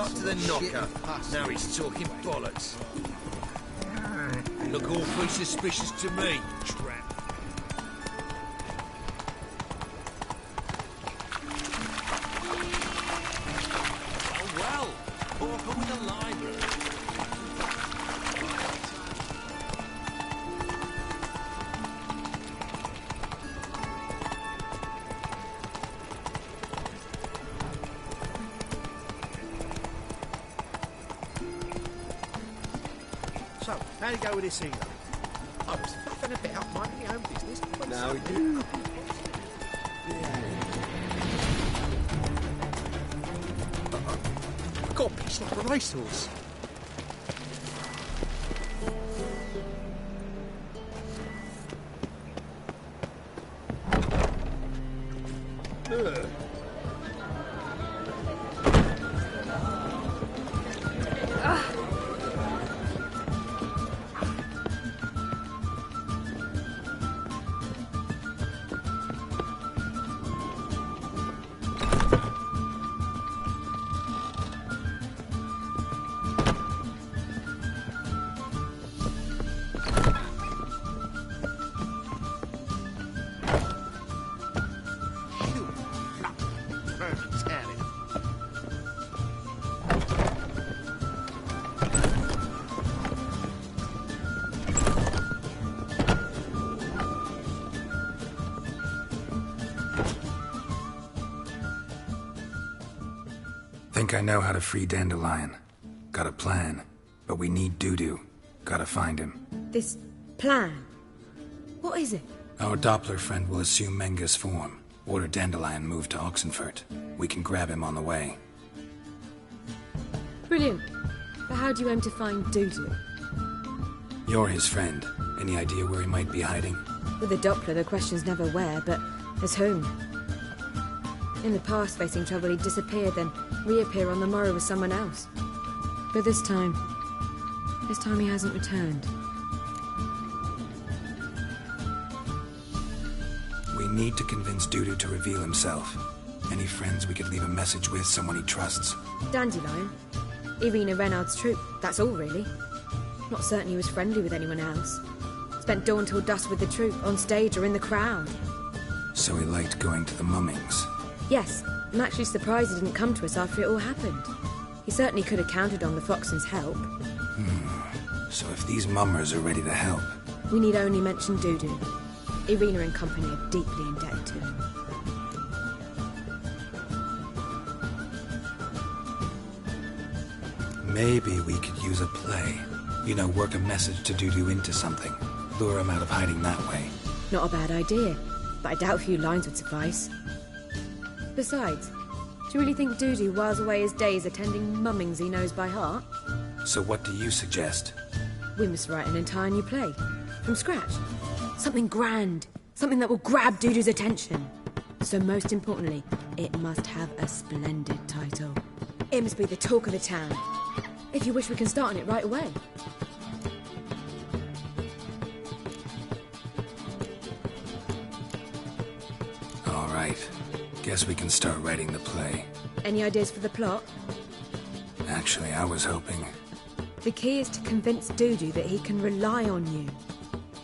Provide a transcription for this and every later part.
after the knocker. Now he's talking bollocks. Look awfully suspicious to me, trap. Well, Orca with a library. So, how'd it go with this hero? I was fucking a bit up minding my own business. Now you... God, it's like a racehorse. Think I know how to free Dandelion. Got a plan. But we need Dudu. Gotta find him. This plan? What is it? Our Doppler friend will assume Menga's form. Order Dandelion moved to Oxenfurt. We can grab him on the way. Brilliant. But how do you aim to find Dudu? You're his friend. Any idea where he might be hiding? With the Doppler, the question's never where, but as whom. In the past, facing trouble, he'd disappear, then reappear on the morrow with someone else. But this time he hasn't returned. We need to convince Dudu to reveal himself. Any friends we could leave a message with, someone he trusts? Dandelion. Irina Renard's troupe, that's all really. Not certain he was friendly with anyone else. Spent dawn till dusk with the troupe, on stage or in the crowd. So he liked going to the mummings. Yes, I'm actually surprised he didn't come to us after it all happened. He certainly could have counted on the Foxton's help. So if these mummers are ready to help... We need only mention Dudu. Irina and company are deeply indebted to him. Maybe we could use a play. You know, work a message to Dudu into something. Lure him out of hiding that way. Not a bad idea, but I doubt a few lines would suffice. Besides, do you really think Dudu whiles away his days attending mummings he knows by heart? So what do you suggest? We must write an entire new play. From scratch. Something grand. Something that will grab Dudu's attention. So most importantly, it must have a splendid title. It must be the talk of the town. If you wish, we can start on it right away. All right. Guess we can start writing the play. Any ideas for the plot? Actually, I was hoping... The key is to convince Dudu that he can rely on you,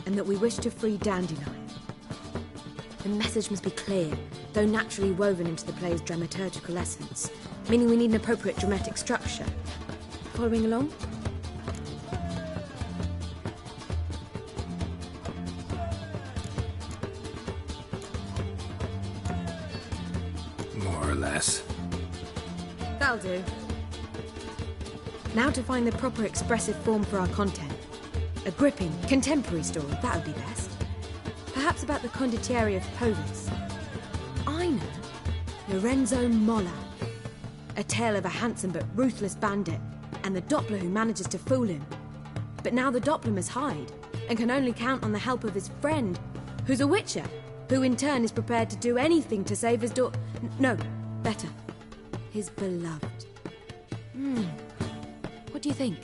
and that we wish to free Dandelion. The message must be clear, though naturally woven into the play's dramaturgical essence, meaning we need an appropriate dramatic structure. Following along? More or less. That'll do. Now to find the proper expressive form for our content. A gripping, contemporary story, that would be best. Perhaps about the condottieri of Povis. I know. Lorenzo Molla. A tale of a handsome but ruthless bandit, and the Doppler who manages to fool him. But now the Doppler must hide, and can only count on the help of his friend, who's a witcher, who in turn is prepared to do anything to save his no, better, his beloved. What do you think?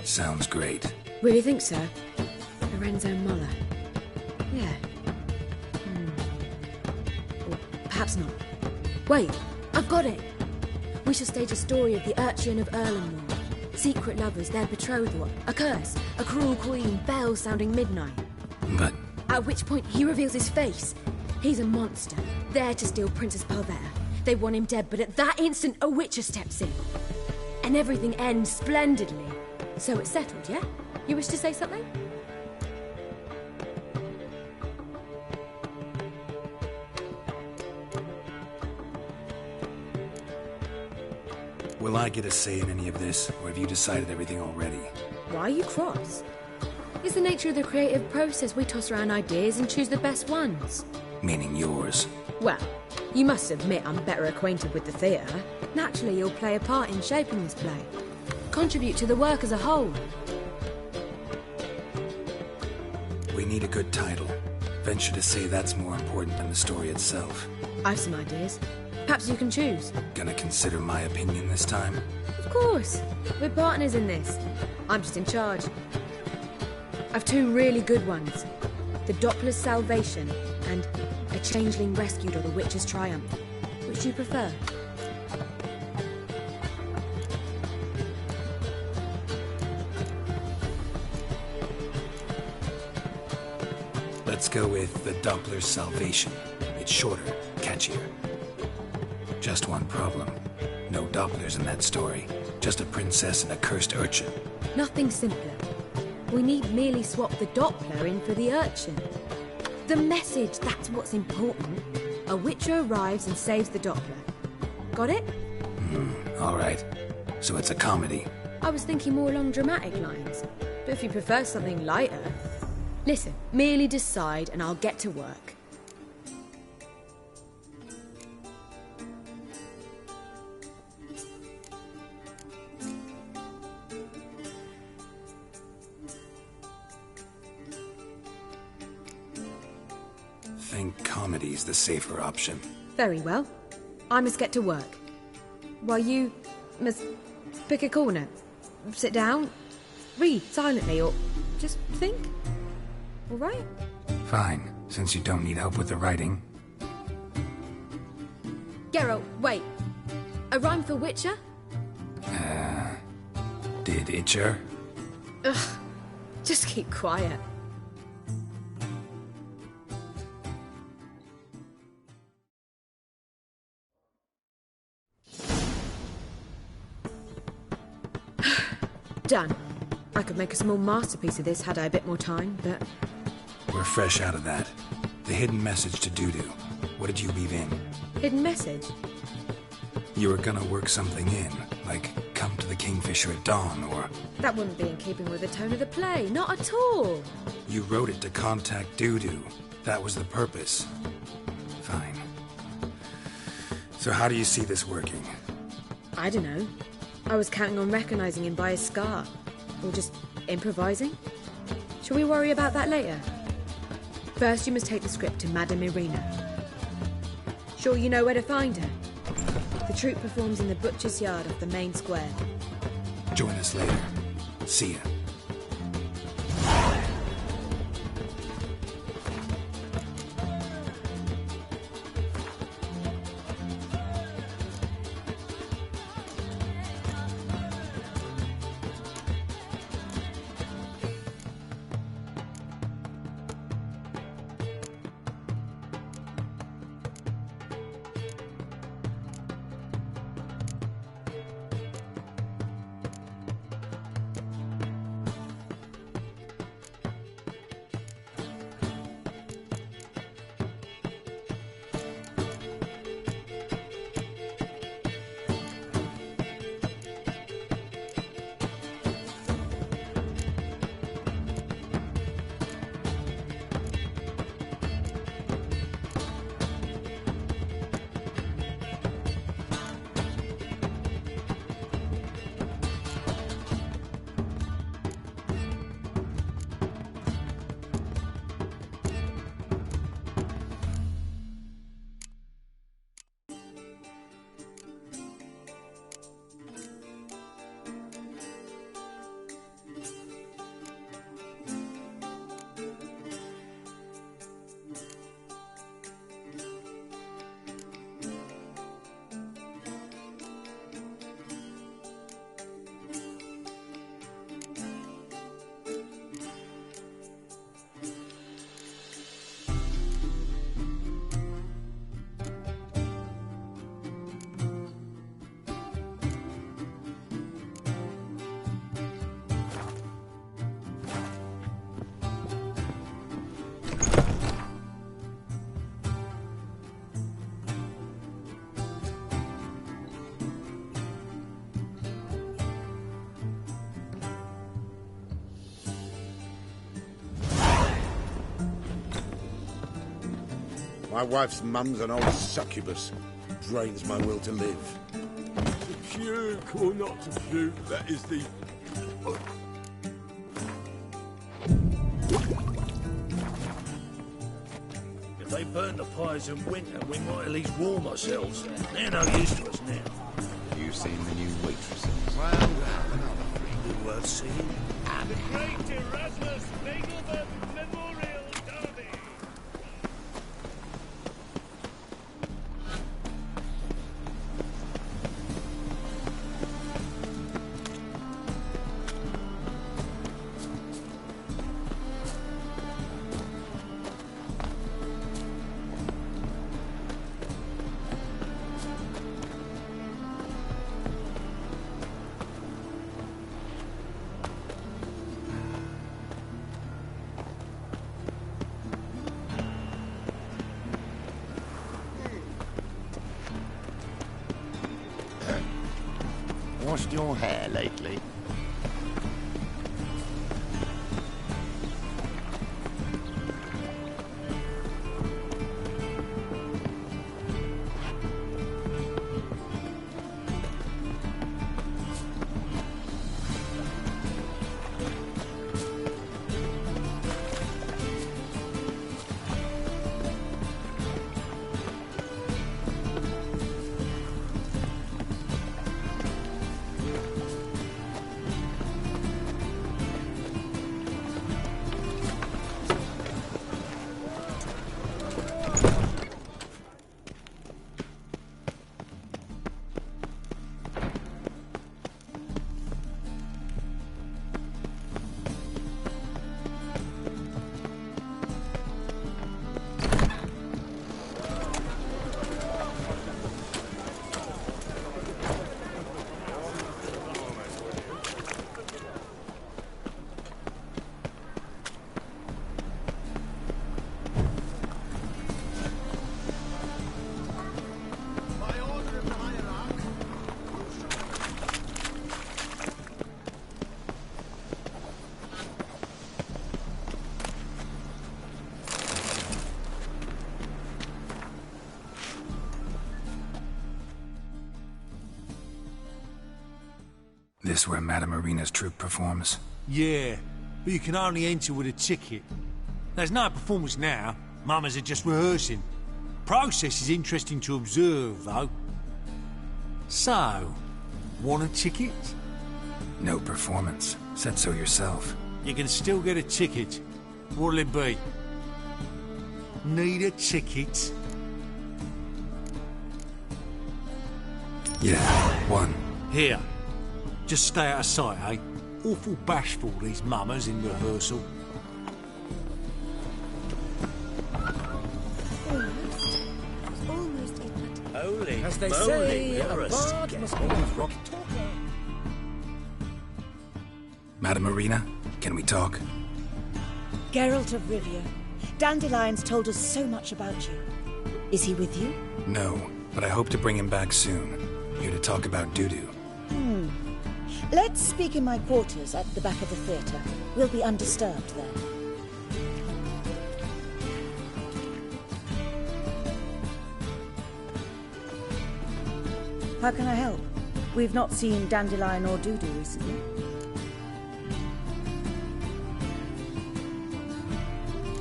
Sounds great. Really think so? Lorenzo Molla. Yeah. perhaps not. Wait, I've got it! We shall stage a story of the Urchin of Erlenmoor. Secret lovers, their betrothal, a curse, a cruel queen, bells sounding midnight. But At which point he reveals his face. He's a monster, there to steal Princess Palvera. They want him dead, but at that instant a witcher steps in. And everything ends splendidly. So it's settled, yeah? You wish to say something? will I get a say in any of this, or have you decided everything already? Why are you cross? It's the nature of the creative process. We toss around ideas and choose the best ones. Meaning yours. Well, you must admit I'm better acquainted with the theatre. Naturally, you'll play a part in shaping this play. Contribute to the work as a whole. We need a good title. Venture to say that's more important than the story itself. I've some ideas. Perhaps you can choose. Gonna consider my opinion this time? Of course. We're partners in this. I'm just in charge. I've two really good ones. The Doppler's Salvation and A Changeling Rescued or The Witch's Triumph. Which do you prefer? Let's go with The Doppler's Salvation. It's shorter, catchier. Just one problem. No Dopplers in that story. Just a princess and a cursed urchin. Nothing simpler. We need merely swap the Doppler in for the urchin. The message, that's what's important. A witcher arrives and saves the Doppler. Got it? All right. So it's a comedy. I was thinking more along dramatic lines. But if you prefer something lighter... Listen, merely decide and I'll get to work. Think comedy's the safer option. Very well. I must get to work. While you must pick a corner. Sit down, read silently, or just think. All right? Fine, since you don't need help with the writing. Geralt, wait. A rhyme for Witcher? Did Itcher? Ugh. Just keep quiet. Done. I could make a small masterpiece of this had I a bit more time, but... We're fresh out of that. The hidden message to Dudu. What did you leave in? Hidden message? You were gonna work something in, like come to the Kingfisher at dawn, or... That wouldn't be in keeping with the tone of the play, not at all. You wrote it to contact Dudu. That was the purpose. Fine. So how do you see this working? I don't know. I was counting on recognizing him by his scar. Or just improvising. Shall we worry about that later? First, you must take the script to Madame Irina. Sure you know where to find her? The troupe performs in the butcher's yard off the main square. Join us later. See ya. My wife's mum's an old succubus. Drains my will to live. To puke or not to puke, that is the... If they burn the pies in winter, we might at least warm ourselves. They're no use to us now. You seen the new waitresses? Well, pretty worth seeing. The Great Erasmus Nagelberg Memorial Derby. Washed your hair lately? This where Madame Marina's troupe performs? Yeah, but you can only enter with a ticket. There's no performance now. Mamas are just rehearsing. Process is interesting to observe, though. So, want a ticket? No performance. Said so yourself. You can still get a ticket. What'll it be? Need a ticket? Yeah, one. Here. Just stay out of sight, eh? Awful bashful, these mamas in rehearsal. Almost get that. Holy As they moly, say, you're a a bard scat. must always rock talker. Madame Marina, can we talk? Geralt of Rivia. Dandelion's told us so much about you. Is he with you? No, but I hope to bring him back soon. Here to talk about doo-doo. Let's speak in my quarters at the back of the theatre. We'll be undisturbed there. How can I help? We've not seen Dandelion or Dudu recently.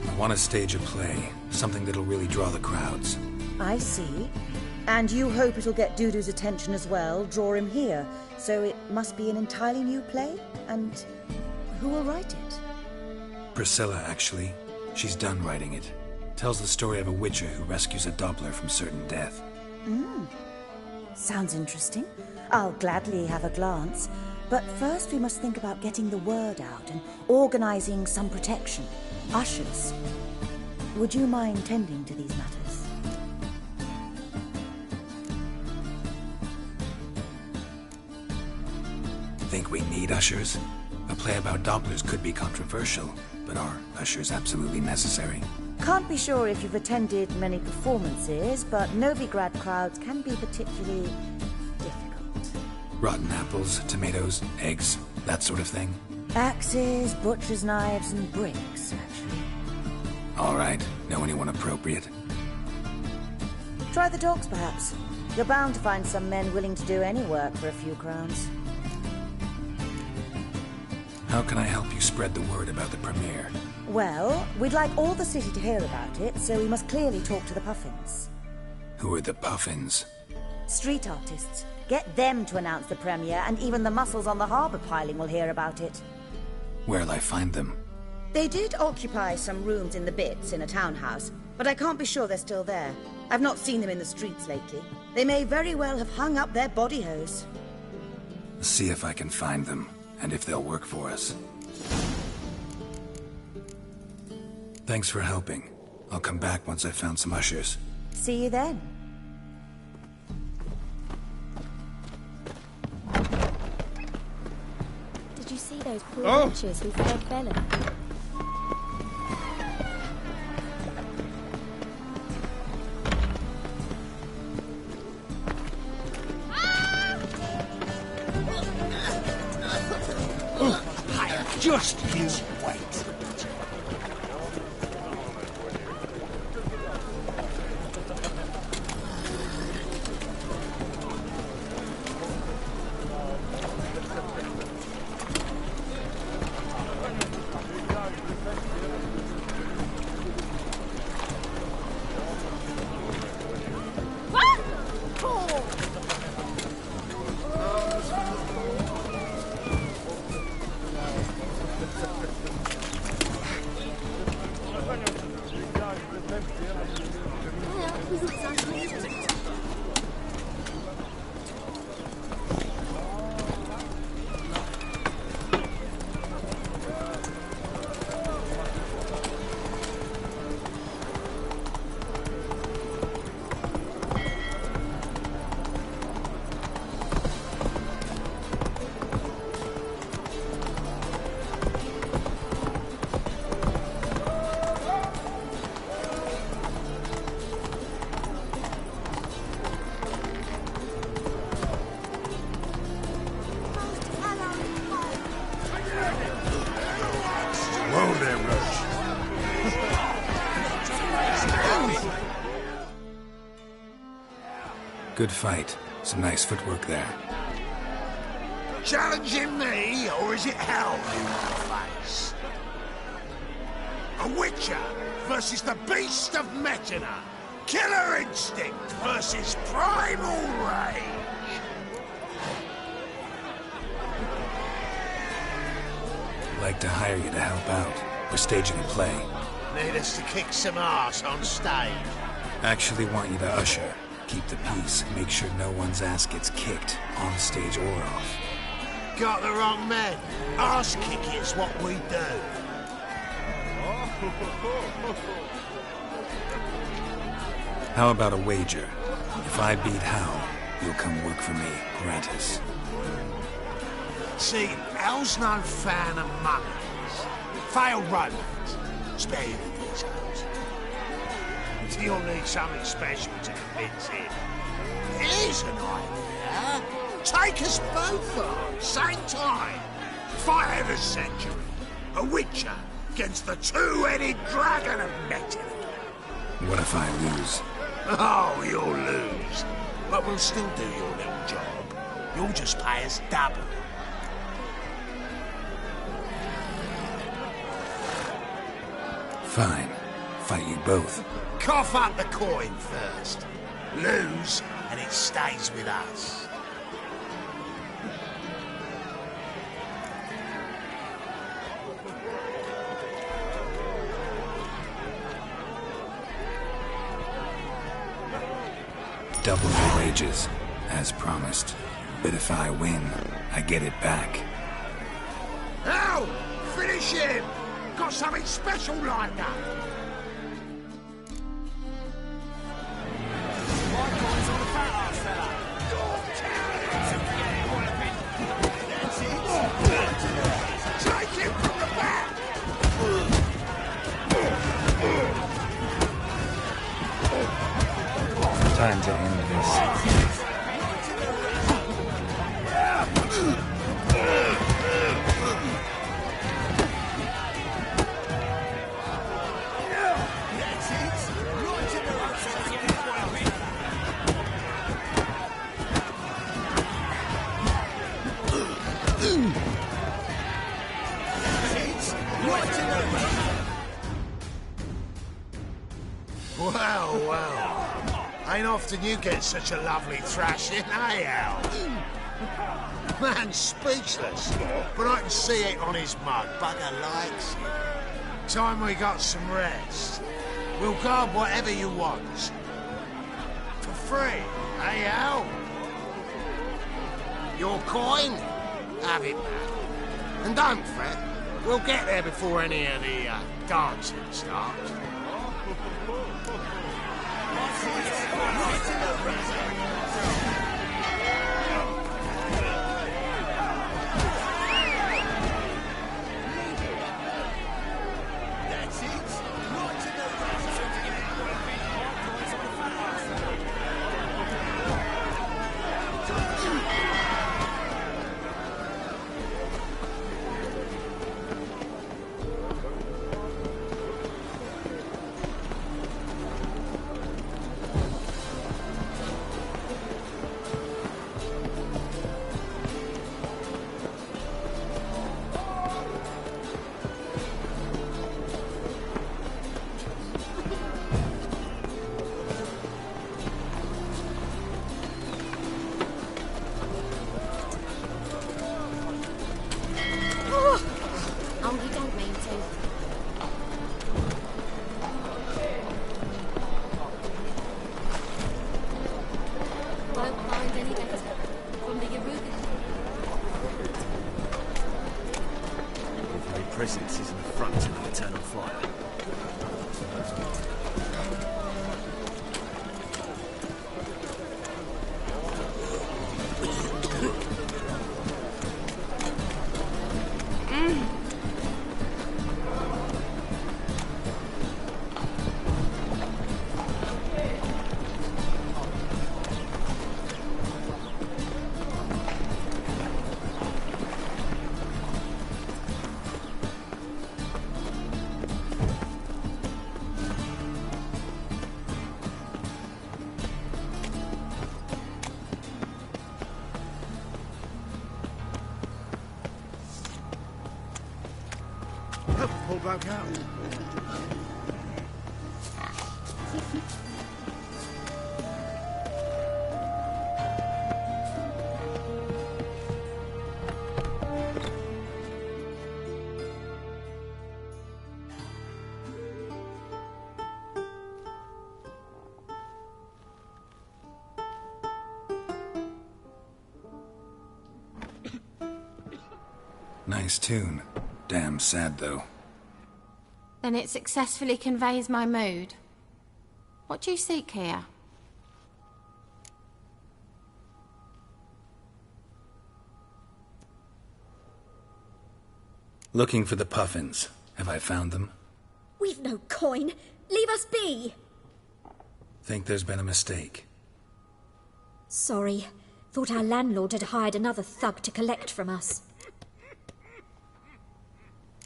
I want to stage a play. Something that'll really draw the crowds. I see. And you hope it'll get Dudu's attention as well, draw him here. So it must be an entirely new play? And who will write it? Priscilla, actually. She's done writing it. Tells the story of a witcher who rescues a Doppler from certain death. Sounds interesting. I'll gladly have a glance. But first we must think about getting the word out and organizing some protection. Ushers. Would you mind tending to these matters? Think we need ushers? A play about Dopplers could be controversial, but are ushers absolutely necessary? Can't be sure if you've attended many performances, but Novigrad crowds can be particularly difficult. Rotten apples, tomatoes, eggs, that sort of thing? Axes, butcher's knives, and bricks, actually. All right. Know anyone appropriate? Try the dogs, perhaps. You're bound to find some men willing to do any work for a few crowns. How can I help you spread the word about the premiere? Well, we'd like all the city to hear about it, so we must clearly talk to the Puffins. Who are the Puffins? Street artists. Get them to announce the premiere, and even the muscles on the harbour piling will hear about it. Where'll I find them? They did occupy some rooms in the Bits in a townhouse, but I can't be sure they're still there. I've not seen them in the streets lately. They may very well have hung up their body hose. See if I can find them, and if they'll work for us. Thanks for helping. I'll come back once I've found some ushers. See you then. Did you see those poor wretches who failed felon? Just you wait. Good fight. Some nice footwork there. Challenging me, or is it hell in my face? A Witcher versus the Beast of Metina. Killer instinct versus primal rage. I'd like to hire you to help out. We're staging a play. Need us to kick some ass on stage. Actually want you to usher. Keep the peace. Make sure no one's ass gets kicked, on stage or off. Got the wrong man. Ass kicking's what we do. How about a wager? If I beat Hal, you'll come work for me, gratis. See, Hal's no fan of monkeys. Failed romance. Spare you the details. You'll need something special to convince him. Here's an idea. Take us both on, same time. Fight of the century. A Witcher against the two-headed dragon of Metin. What if I lose? Oh, you'll lose. But we'll still do your little job. You'll just pay us double. Fine. Fight you both. Cough up the coin first. Lose, and it stays with us. Double your wages, as promised. But if I win, I get it back. Now, finish him! Got something special lined up. Take him from the back! Time to end this. Ain't often you get such a lovely thrashing, eh, Al? Man's speechless, but I can see it on his mug. Bugger likes it. Time we got some rest. We'll guard whatever you want. For free, eh, Al? Your coin? Have it back. And don't fret, we'll get there before any of the dancing starts. Presence is an affront to the eternal fire. Pull back out. Nice tune. Damn sad, though. Then it successfully conveys my mood. What do you seek here? Looking for the puffins. Have I found them? We've no coin. Leave us be. Think there's been a mistake. Sorry. Thought our landlord had hired another thug to collect from us.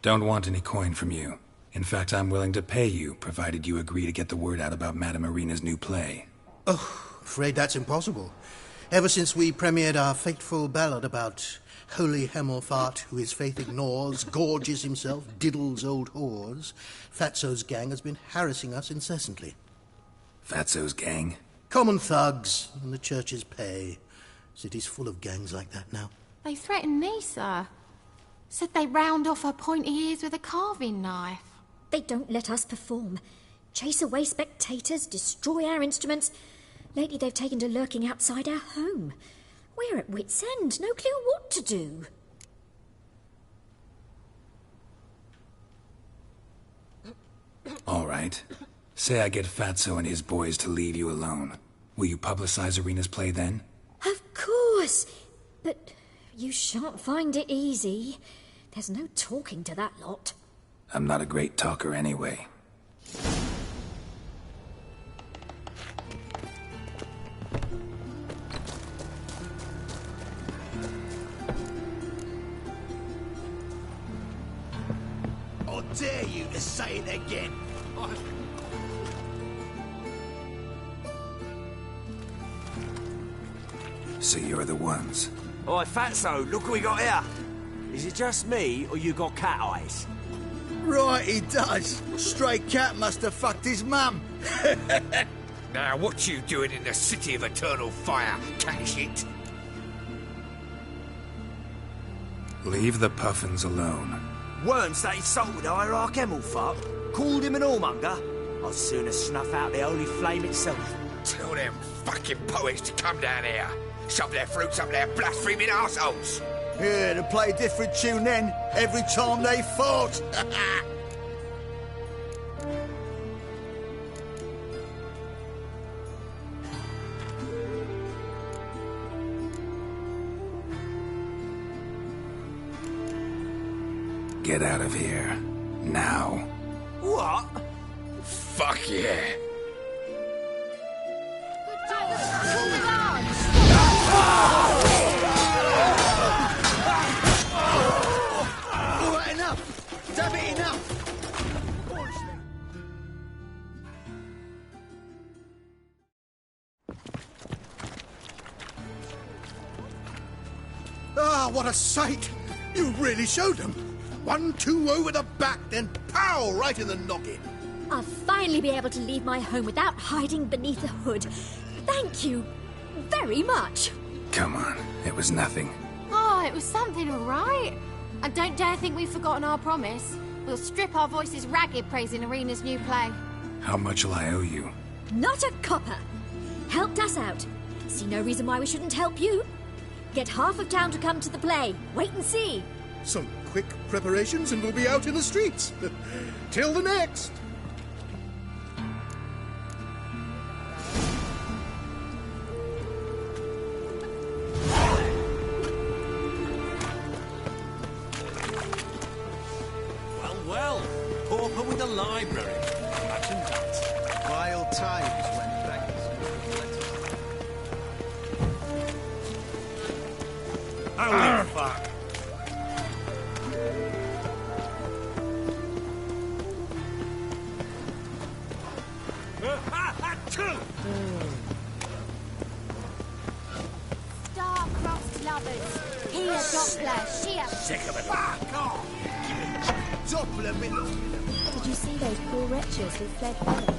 Don't want any coin from you. In fact, I'm willing to pay you, provided you agree to get the word out about Madame Irina's new play. Oh, afraid that's impossible. Ever since we premiered our fateful ballad about holy Hemelfart, who his faith ignores, gorges himself, diddles old whores, Fatso's gang has been harassing us incessantly. Fatso's gang? Common thugs, and the church's pay. City's full of gangs like that now. They threatened me, sir. Said they'd round off her pointy ears with a carving knife. They don't let us perform. Chase away spectators, destroy our instruments. Lately they've taken to lurking outside our home. We're at wit's end, no clue what to do. All right. Say I get Fatso and his boys to leave you alone. Will you publicize Irina's play then? Of course. But you shan't find it easy. There's no talking to that lot. I'm not a great talker anyway. I dare you to say it again. So you're the ones. Oi, Fatso, look who we got here. Is it just me, or you got cat eyes? Right, he does. Stray cat must have fucked his mum. Now, what you doing in the City of Eternal Fire, cat shit? Leave the puffins alone. Worms that insulted Hierarch Hemmelfart, called him an whoremonger. I'd sooner snuff out the holy flame itself. Tell them fucking poets to come down here. Shove their fruits up their blaspheming arseholes. Yeah, to play a different tune then, every time they fought. Get out of here. Now. What? Fuck yeah. All right, enough! Damn it, enough! Ah, what a sight! You really showed them. 1-2 over the back, then pow, right in the noggin. I'll finally be able to leave my home without hiding beneath a hood. Thank you very much. Come on, it was nothing. Oh, it was something, all right. I don't dare think we've forgotten our promise. We'll strip our voices ragged praising Arena's new play. How much will I owe you? Not a copper. Helped us out. See no reason why we shouldn't help you. Get half of town to come to the play. Wait and see. Some quick preparations and we'll be out in the streets. Till the next. Well, pauper with a library. Imagine that. Wild times when beggars. Holy fuck. Star-crossed lovers. He a Doppler, she a... Sick of it. Fuck off! Doppler middle. Did you see those poor wretches who fled Holland?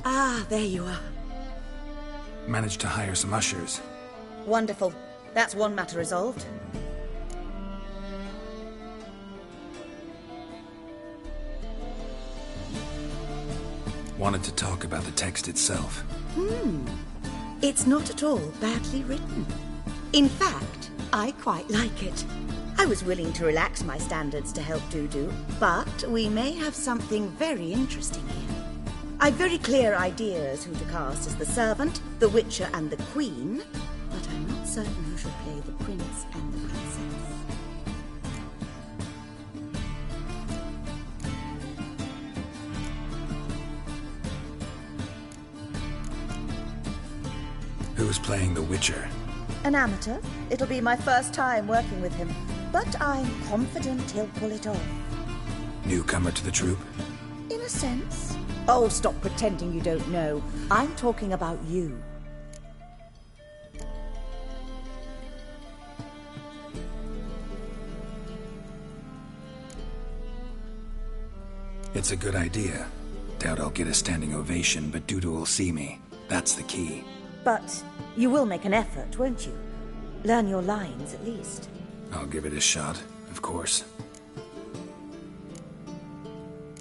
Ah, there you are. Managed to hire some ushers. Wonderful. That's one matter resolved. Wanted to talk about the text itself. It's not at all badly written. In fact, I quite like it. I was willing to relax my standards to help Dudu, but we may have something very interesting here. I've very clear ideas who to cast as the servant, the witcher and the queen, but I'm not certain who should play the prince and the princess. Who's playing the Witcher? An amateur. It'll be my first time working with him, but I'm confident he'll pull it off. Newcomer to the troupe? In a sense. Oh, stop pretending you don't know. I'm talking about you. It's a good idea. Doubt I'll get a standing ovation, but Dudu will see me. That's the key. But you will make an effort, won't you? Learn your lines, at least. I'll give it a shot, of course.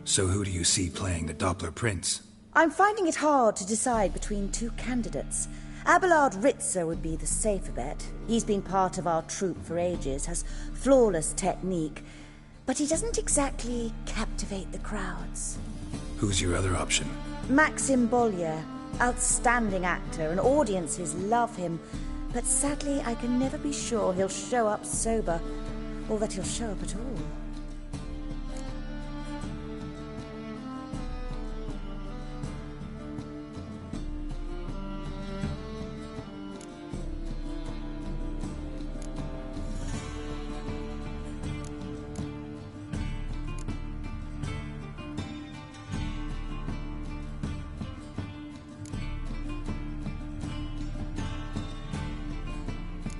So who do you see playing the Doppler Prince? I'm finding it hard to decide between two candidates. Abelard Ritzer would be the safer bet. He's been part of our troupe for ages, has flawless technique, but he doesn't exactly captivate the crowds. Who's your other option? Maxim Bollier, outstanding actor, and audiences love him, but sadly I can never be sure he'll show up sober, or that he'll show up at all.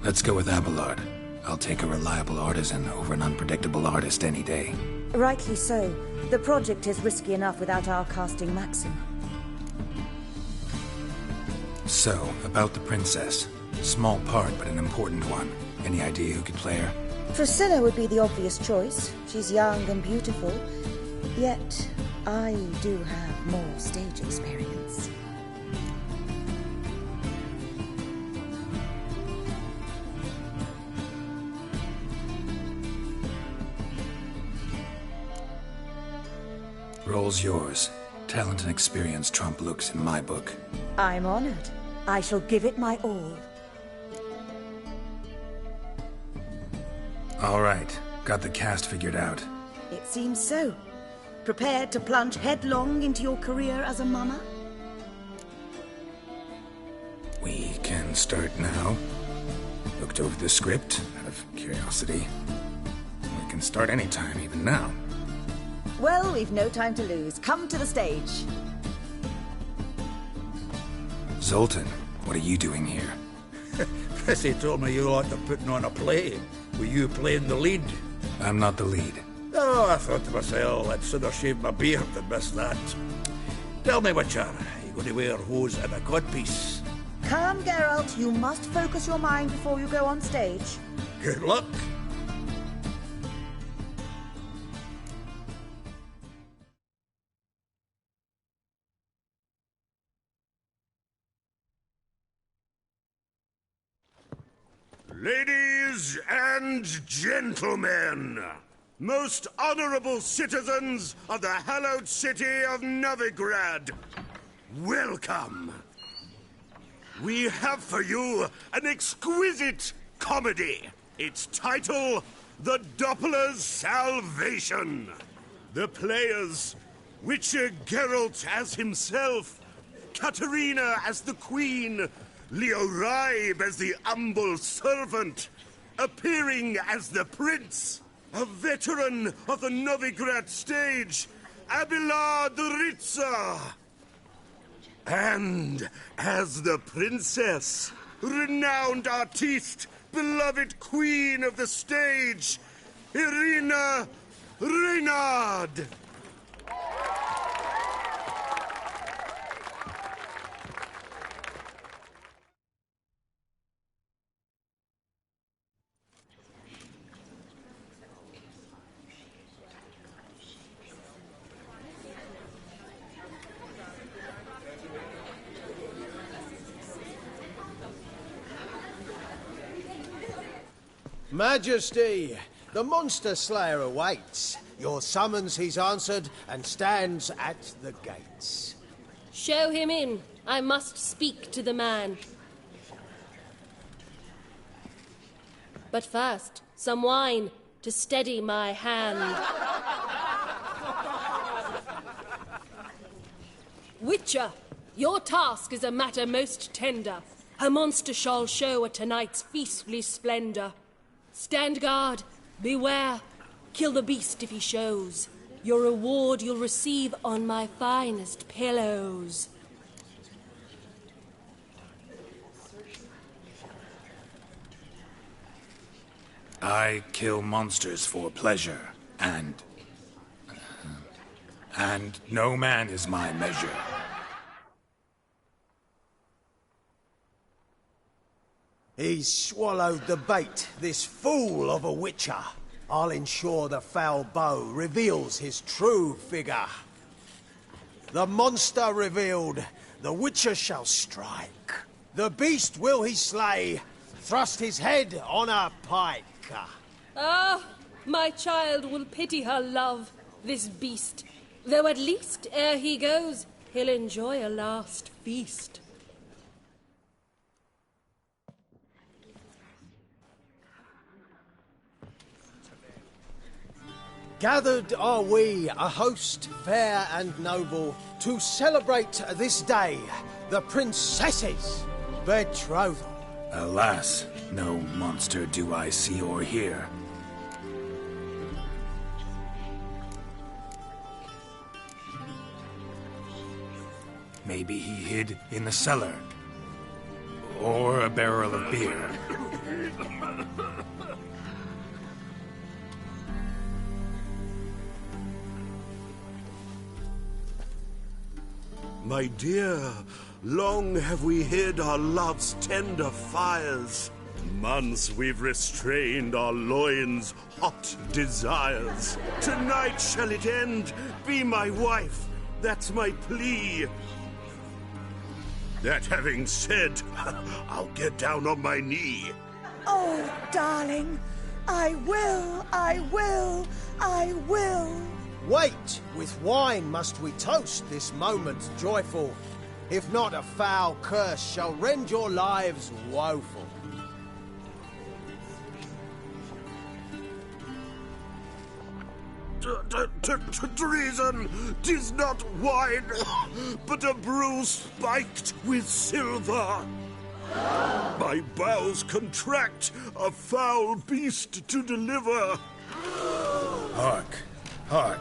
Let's go with Abelard. I'll I'll take a reliable artisan over an unpredictable artist any day. Rightly so. The project is risky enough without our casting Maxim. So, about the princess. Small part, but an important one. Any idea who could play her? Priscilla would be the obvious choice. She's young and beautiful. Yet, I do have more stage experience. Role's yours. Talent and experience trump looks in my book. I'm honored. I shall give it my all. All right. Got the cast figured out. It seems so. Prepared to plunge headlong into your career as a mama? We can start now. Looked over the script, out of curiosity. We can start anytime, even now. Well, we've no time to lose. Come to the stage. Zoltan, what are you doing here? Prissy told me you like to putting on a play. Were you playing the lead? I'm not the lead. Oh, I thought to myself, I'd sooner shave my beard than miss that. Tell me, Witcher, are you going to wear hose and a codpiece? Calm, Geralt. You must focus your mind before you go on stage. Good luck. Ladies and gentlemen, most honorable citizens of the hallowed city of Novigrad, welcome. We have for you an exquisite comedy. Its title, The Doppler's Salvation. The players, Witcher Geralt as himself, Katerina as the Queen, Leo Ribe as the humble servant, appearing as the prince, a veteran of the Novigrad stage, Abelard Ritza. And as the princess, renowned artiste, beloved queen of the stage, Irina Reynard. Majesty, the monster slayer awaits. Your summons he's answered and stands at the gates. Show him in. I must speak to the man. But first, some wine to steady my hand. Witcher, your task is a matter most tender. A monster shall show at tonight's feastly splendor. Stand guard, beware, kill the beast if he shows. Your reward you'll receive on my finest pillows. I kill monsters for pleasure, and no man is my measure. He's swallowed the bait, this fool of a witcher. I'll ensure the foul bow reveals his true figure. The monster revealed, the witcher shall strike. The beast will he slay, thrust his head on a pike. Ah, my child will pity her love, this beast. Though at least, ere he goes, he'll enjoy a last feast. Gathered are we, a host fair and noble, to celebrate this day, the princess's betrothal. Alas, no monster do I see or hear. Maybe he hid in the cellar. Or a barrel of beer. My dear, long have we hid our love's tender fires. Months we've restrained our loins' hot desires. Tonight shall it end? Be my wife, that's my plea. That having said, I'll get down on my knee. Oh, darling, I will, I will, I will. Wait, with wine must we toast this moment joyful. If not, a foul curse shall rend your lives woeful. Treason! 'Tis not wine, but a brew spiked with silver. My bowels contract, a foul beast to deliver. Hark, hark.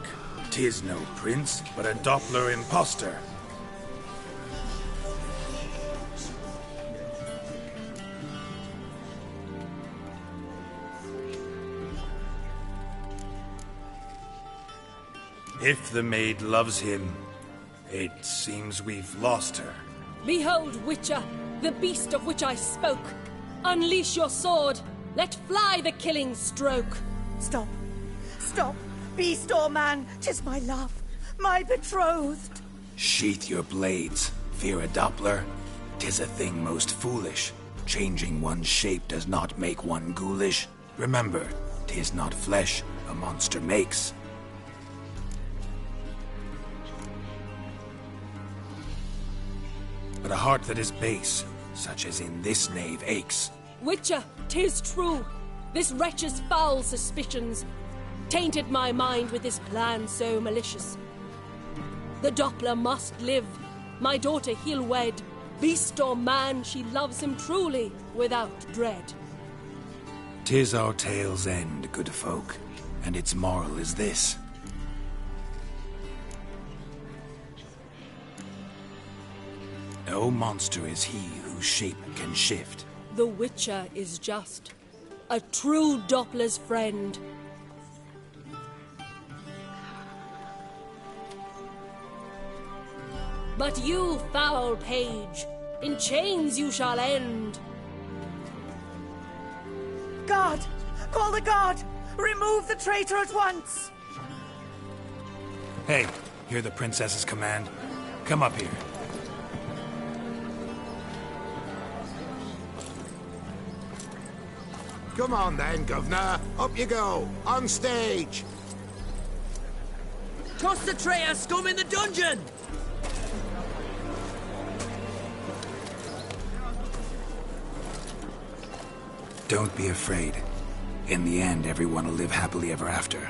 'Tis no prince, but a Doppler impostor. If the maid loves him, it seems we've lost her. Behold, Witcher, the beast of which I spoke. Unleash your sword. Let fly the killing stroke. Stop. Stop. Beast or man, 'tis my love, my betrothed. Sheath your blades. Fear a Doppler? 'Tis a thing most foolish. Changing one's shape does not make one ghoulish. Remember, 'tis not flesh a monster makes. But a heart that is base, such as in this knave, aches. Witcher, 'tis true. This wretch's foul suspicions tainted my mind with this plan so malicious. The Doppler must live. My daughter he'll wed. Beast or man, she loves him truly, without dread. 'Tis our tale's end, good folk, and its moral is this. No monster is he whose shape can shift. The Witcher is just a true Doppler's friend. But you, foul page, in chains you shall end. Guard! Call the guard! Remove the traitor at once! Hey, hear the princess's command? Come up here. Come on then, Governor. Up you go. On stage. Toss the traitor scum in the dungeon! Don't be afraid. In the end, everyone will live happily ever after.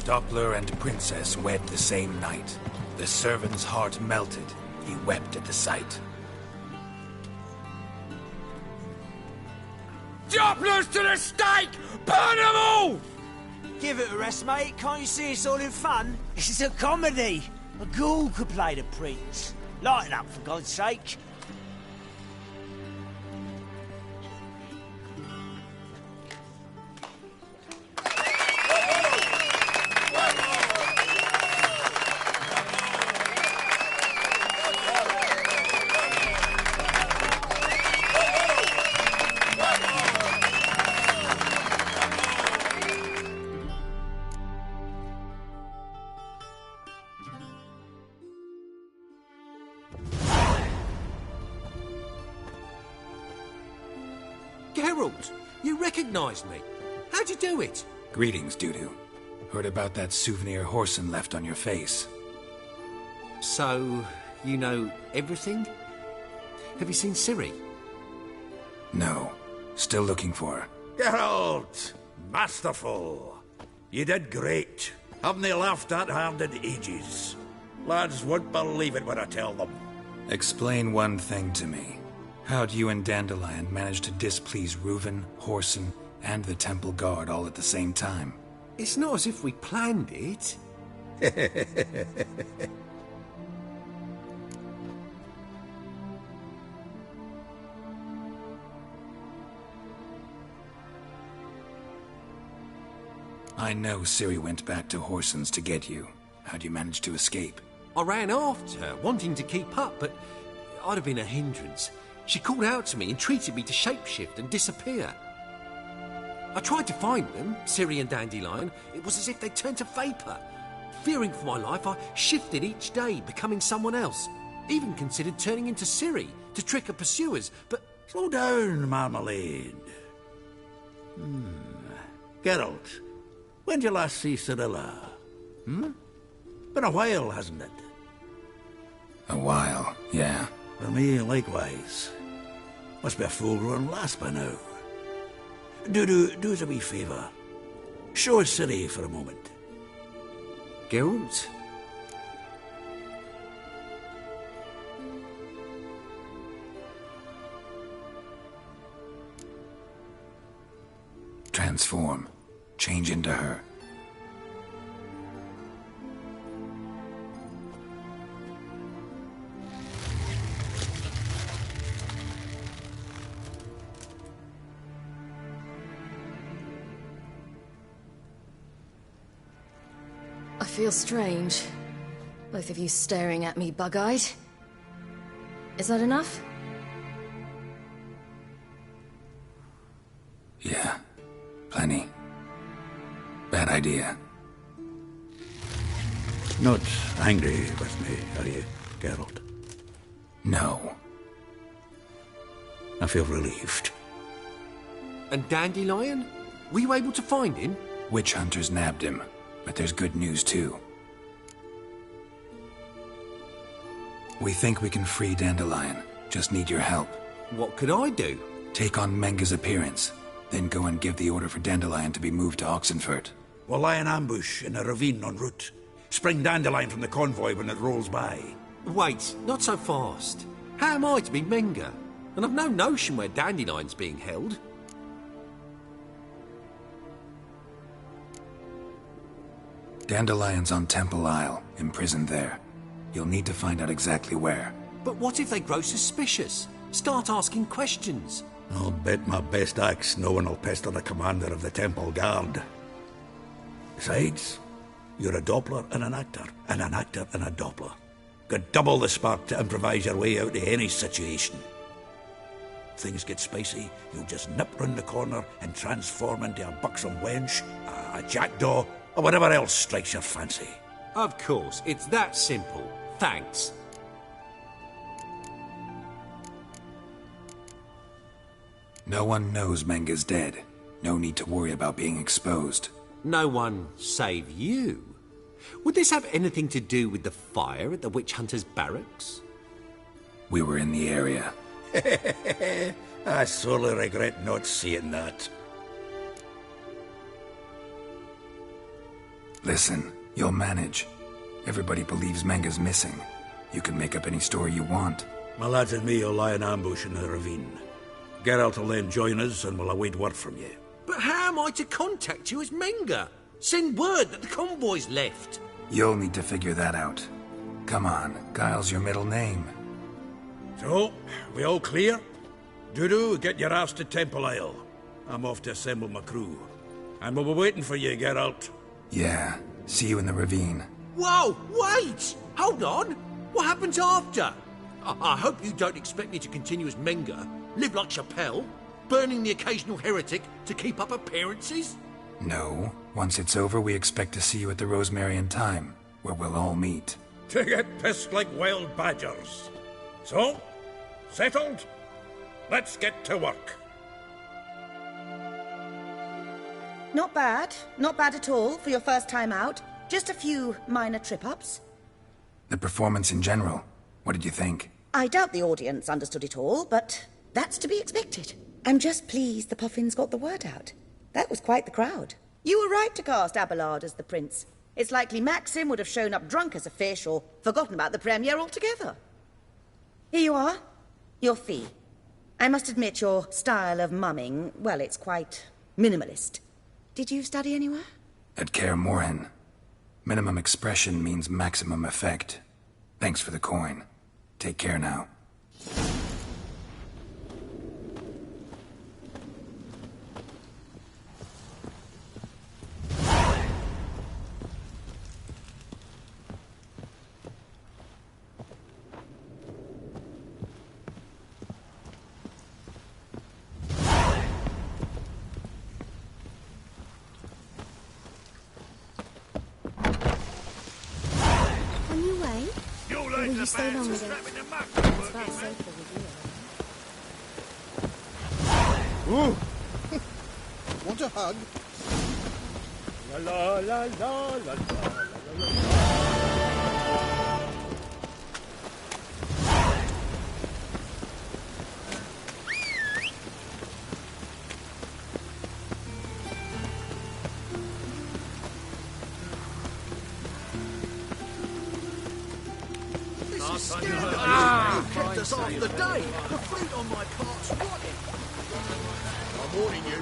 Doppler and princess wed the same night. The servant's heart melted. He wept at the sight. Dopplers to the stake! Burn them all! Give it a rest, mate. Can't you see it's all in fun? This is a comedy. A ghoul could play the prince. Lighten up, for God's sake. Geralt, you recognized me. How'd you do it? Greetings, Dudu. Heard about that souvenir Horson left on your face. So, you know everything? Have you seen Ciri? No. Still looking for her. Geralt! Masterful! You did great. Haven't they laughed that hard in ages? Lads won't believe it when I tell them. Explain one thing to me. How'd you and Dandelion manage to displease Reuven, Horson, and the Temple Guard all at the same time? It's not as if we planned it. I know Ciri went back to Horson's to get you. How'd you manage to escape? I ran after her, wanting to keep up, but I'd have been a hindrance. She called out to me and treated me to shapeshift and disappear. I tried to find them, Ciri and Dandelion. It was as if they'd turned to vapour. Fearing for my life, I shifted each day, becoming someone else. Even considered turning into Ciri to trick her pursuers, but... Slow down, Marmalade. Geralt, when did you last see Cirilla? Been a while, hasn't it? A while, yeah. For me, likewise. Must be a full-grown lass by now. Do us a wee favour. Show us Ciri for a moment. Geralt? Transform. Change into her. I feel strange. Both of you staring at me bug-eyed. Is that enough? Yeah. Plenty. Bad idea. Not angry with me, are you, Geralt? No. I feel relieved. And Dandelion? Were you able to find him? Witch hunters nabbed him, but there's good news too. We think we can free Dandelion. Just need your help. What could I do? Take on Menga's appearance, then go and give the order for Dandelion to be moved to Oxenfurt. We'll lie in ambush in a ravine en route. Spring Dandelion from the convoy when it rolls by. Wait, not so fast. How am I to be Menga? And I've no notion where Dandelion's being held. Dandelion's on Temple Isle, imprisoned there. You'll need to find out exactly where. But what if they grow suspicious? Start asking questions? I'll bet my best axe no one will pester the commander of the Temple Guard. Besides, you're a Doppler and an actor and a Doppler. Got double the spark to improvise your way out of any situation. If things get spicy, you'll just nip round the corner and transform into a buxom wench, a jackdaw, or whatever else strikes your fancy. Of course, it's that simple. Thanks. No one knows Menga's dead. No need to worry about being exposed. No one save you. Would this have anything to do with the fire at the witch hunter's barracks? We were in the area. I sorely regret not seeing that. Listen, you'll manage. Everybody believes Menga's missing. You can make up any story you want. My lads and me will lie in ambush in the ravine. Geralt will then join us and we'll await word from you. But how am I to contact you as Menga? Send word that the convoy's left. You'll need to figure that out. Come on, Guile's your middle name. So, we all clear? Dudu, get your ass to Temple Isle. I'm off to assemble my crew. And we'll be waiting for you, Geralt. Yeah, see you in the ravine. Whoa, wait! Hold on! What happens after? I hope you don't expect me to continue as Menga, live like Chappelle, burning the occasional heretic to keep up appearances? No. Once it's over, we expect to see you at the Rosemary in Time, where we'll all meet. To get pissed like wild badgers. So, settled? Let's get to work. Not bad. Not bad at all for your first time out. Just a few minor trip-ups. The performance in general, what did you think? I doubt the audience understood it all, but that's to be expected. I'm just pleased the Puffins got the word out. That was quite the crowd. You were right to cast Abelard as the prince. It's likely Maxim would have shown up drunk as a fish or forgotten about the premiere altogether. Here you are. Your fee. I must admit your style of mumming, well, it's quite minimalist. Did you study anywhere? At Kaer Morhen. Minimum expression means maximum effect. Thanks for the coin. Take care now. will you stay long with it? It's about safer with you. Ooh. Want a hug? La la la la la la la. You kept us off the day. The fleet on my part's rotted. I'm warning you.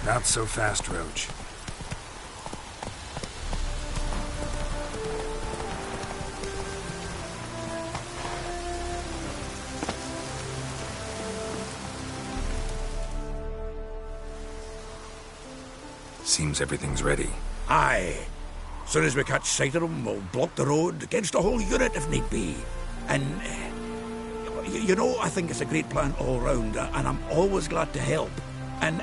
Not so fast, Roach. Seems everything's ready. Aye. Soon as we catch sight of them, we'll block the road against a whole unit if need be. And, you know, I think it's a great plan all round, and I'm always glad to help. And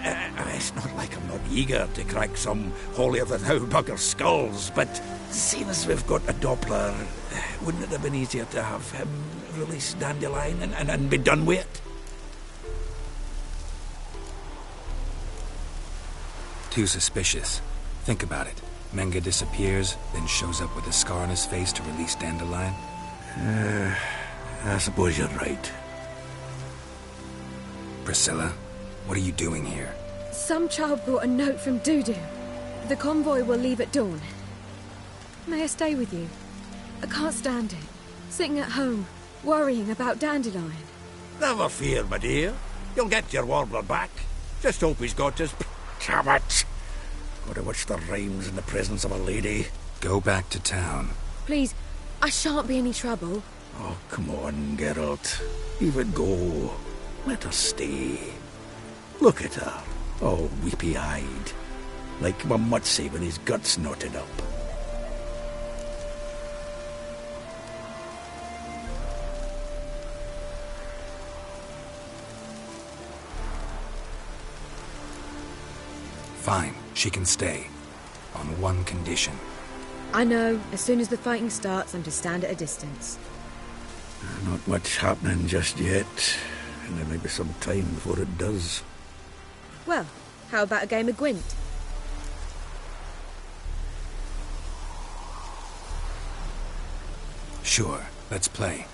it's not like I'm not eager to crack some holier-than-thou bugger's skulls, but seeing as we've got a Doppler, wouldn't it have been easier to have him release Dandelion and be done with it? Too suspicious. Think about it. Menga disappears, then shows up with a scar on his face to release Dandelion. I suppose you're right. Priscilla, what are you doing here? Some child brought a note from Dudu. The convoy will leave at dawn. May I stay with you? I can't stand it. Sitting at home, worrying about Dandelion. Never fear, my dear. You'll get your warbler back. Just hope he's got his... Damn it! Gotta watch the rhymes in the presence of a lady. Go back to town. Please, I shan't be any trouble. Oh, come on, Geralt. Leave it go. Let her stay. Look at her, all weepy-eyed, like Mamutsy with his guts knotted up. Fine, she can stay. On one condition. I know, as soon as the fighting starts, I'm to stand at a distance. Not much happening just yet, and there may be some time before it does. Well, how about a game of Gwent? Sure, let's play.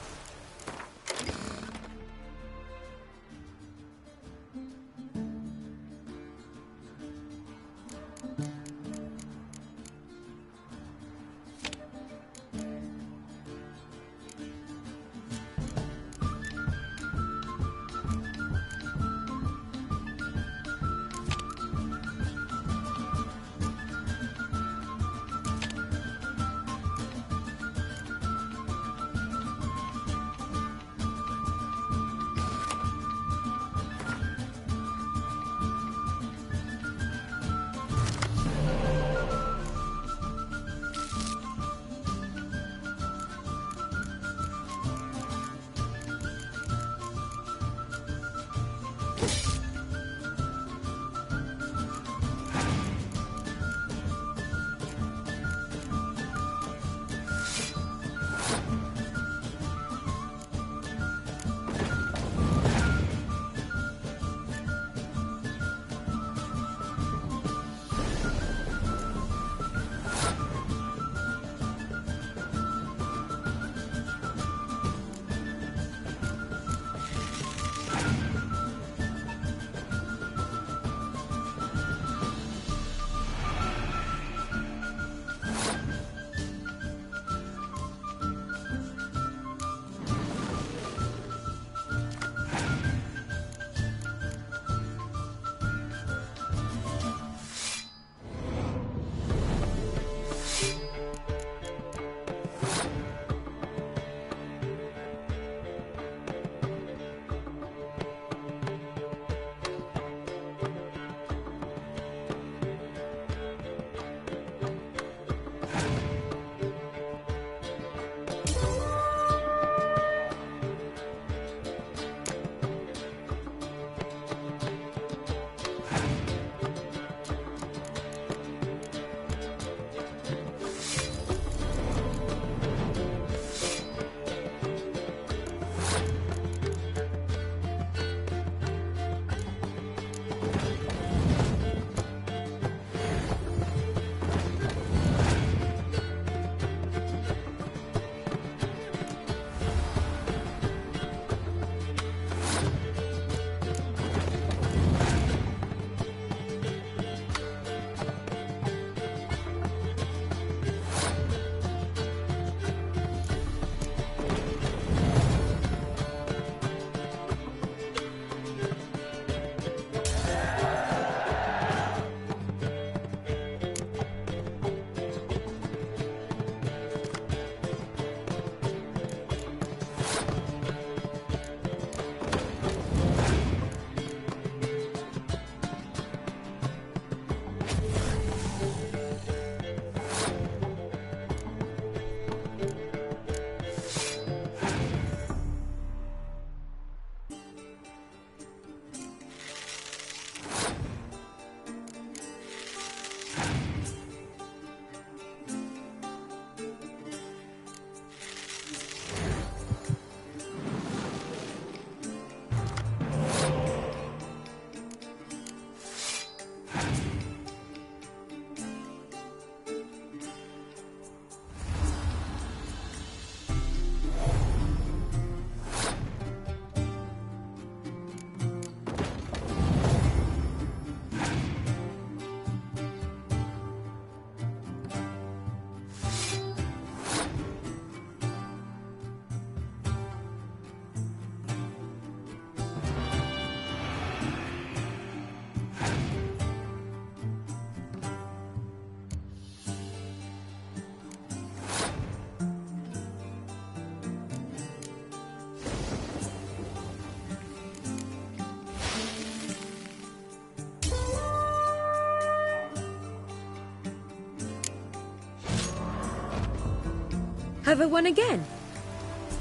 Have I won again?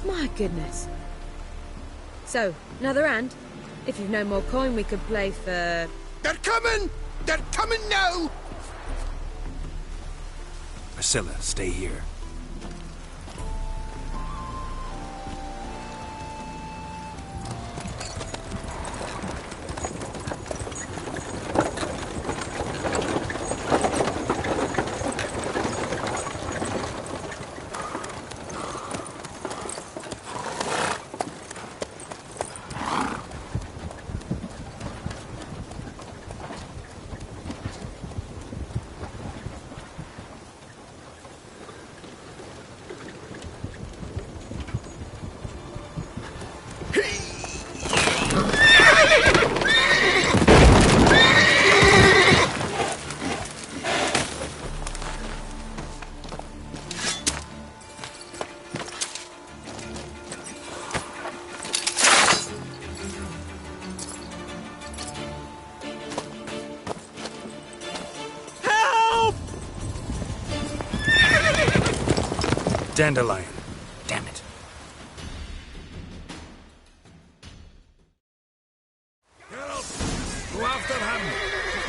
My goodness. So, another hand? If you've no more coin, we could play for... They're coming! They're coming now! Priscilla, stay here. Dandelion. Damn it. Geralt, go after him.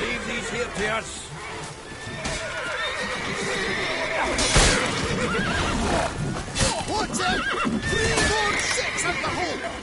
Leave these here to us. What's it? 3 more 6 at the hole!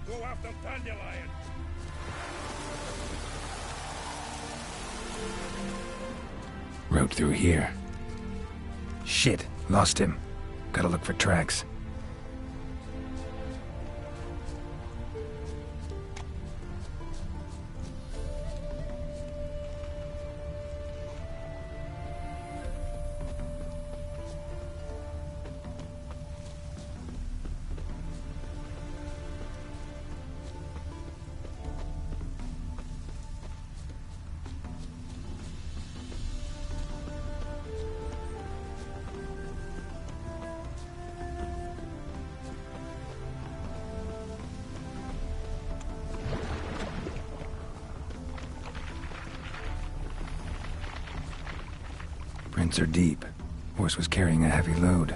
Go after Dandelion. Rode through here. Shit, lost him. Gotta look for tracks. Prints are deep. Horse was carrying a heavy load.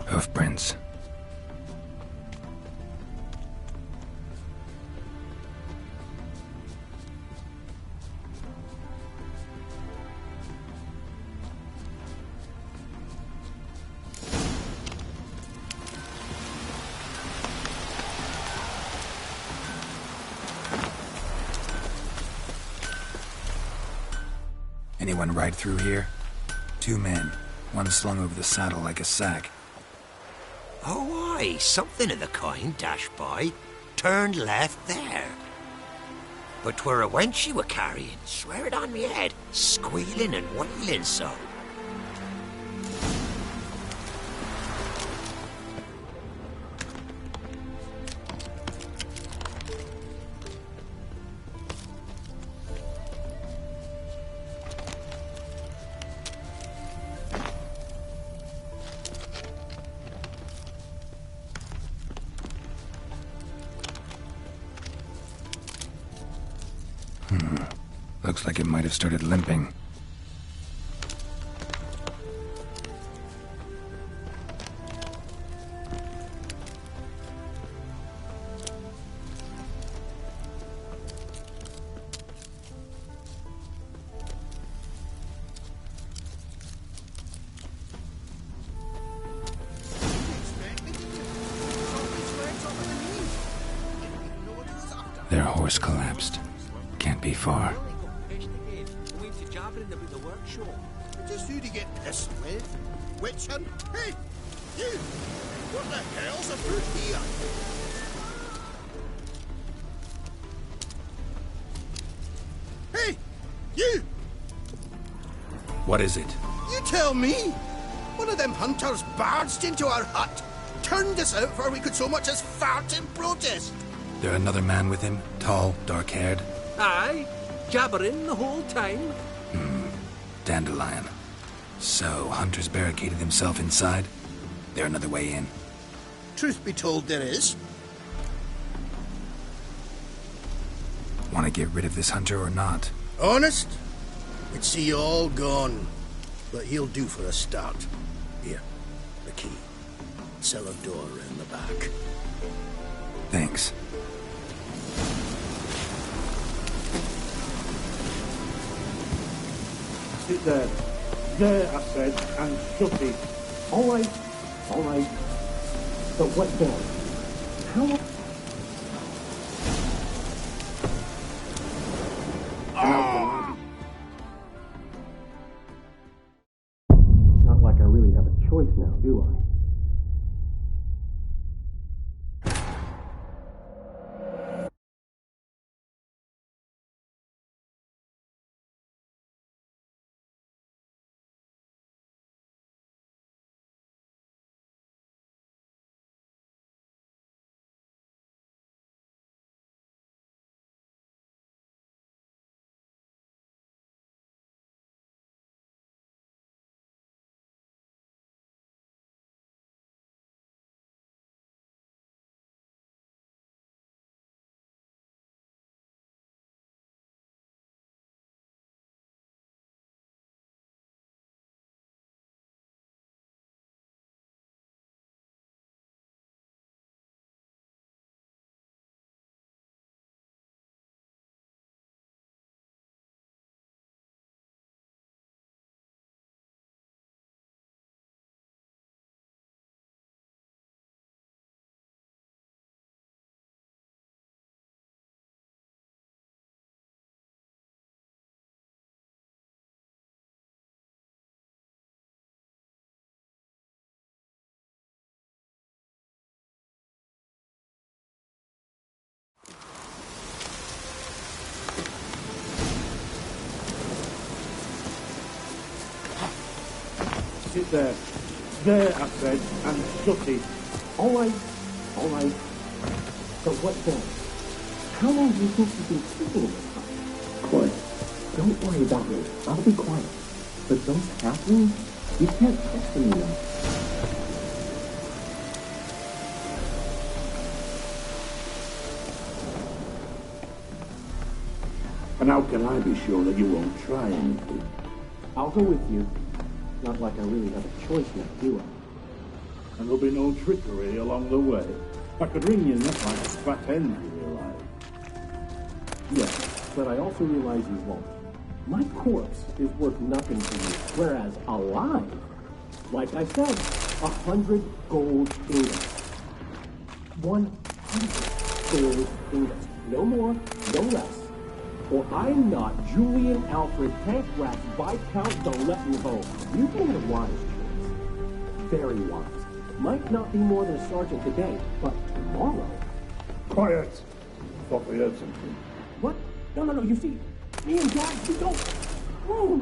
Hoofprints. Anyone ride through here? 2 men, one slung over the saddle like a sack. Oh, aye, something of the kind dashed by. Turned left there. But 'twere a wench she were carrying, swear it on me head, squealing and wailing so. Looks like it might have started limping. Their horse collapsed. Can't be far. Just who to get pissed with? Witch hunt? Hey! You! What the hell's afoot here? Hey! You! What is it? You tell me! One of them hunters barged into our hut, turned us out before we could so much as fart in protest. There another man with him? Tall, dark-haired? Aye, jabbering the whole time. Dandelion. So, Hunter's barricaded himself inside? There another way in? Truth be told, there is. Want to get rid of this Hunter or not? Honest? We'd see you all gone. But he'll do for a start. Here, the key. Cellar door in the back. Thanks. Sit there. There, I said, and shut it. All right. But what then? How... Not like I really have a choice now, do I? Sit there. There, I said, and shut it. All right. But what then? How long do you think you've been sleeping in this house? Quiet. Don't worry about me. I'll be quiet. But those halflings, you can't trust them, you know. And how can I be sure that you won't try anything? I'll go with you. Not like I really have a choice now, do I? And there'll be no trickery along the way. I could wring your neck like a fat end, you realize. Yes, but I also realize you won't. My corpse is worth nothing to you, whereas alive, like I said, 100 gold ingots. 100 gold ingots. No more, no less. or I'm not Julian Alfred Tankrat Viscount de Lettenbo. You've made a wise choice. Very wise. Might not be more than a sergeant today, but tomorrow... Quiet! Thought we heard something. What? No, you see, me and Dad, we don't... Oh!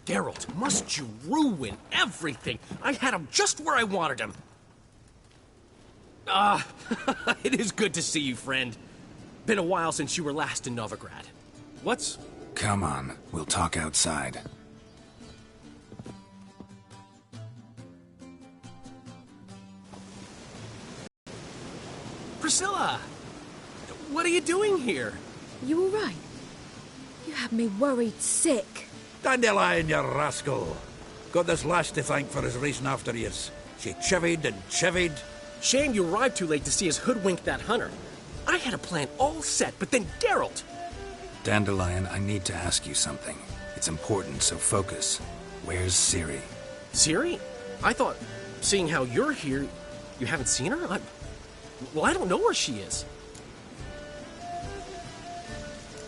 Geralt, must you ruin everything? I had him just where I wanted him. It is good to see you, friend. Been a while since you were last in Novigrad. What's... Come on, we'll talk outside. Priscilla! What are you doing here? You all right? You had me worried sick. Dandelion, you rascal. Got this lass to thank for his racing after yous. She chivied and chivied. Shame you arrived too late to see us hoodwink that hunter. I had a plan all set, but then Geralt... Dandelion, I need to ask you something. It's important, so focus. Where's Ciri? Ciri? I thought, seeing how you're here, you haven't seen her? Well, I don't know where she is.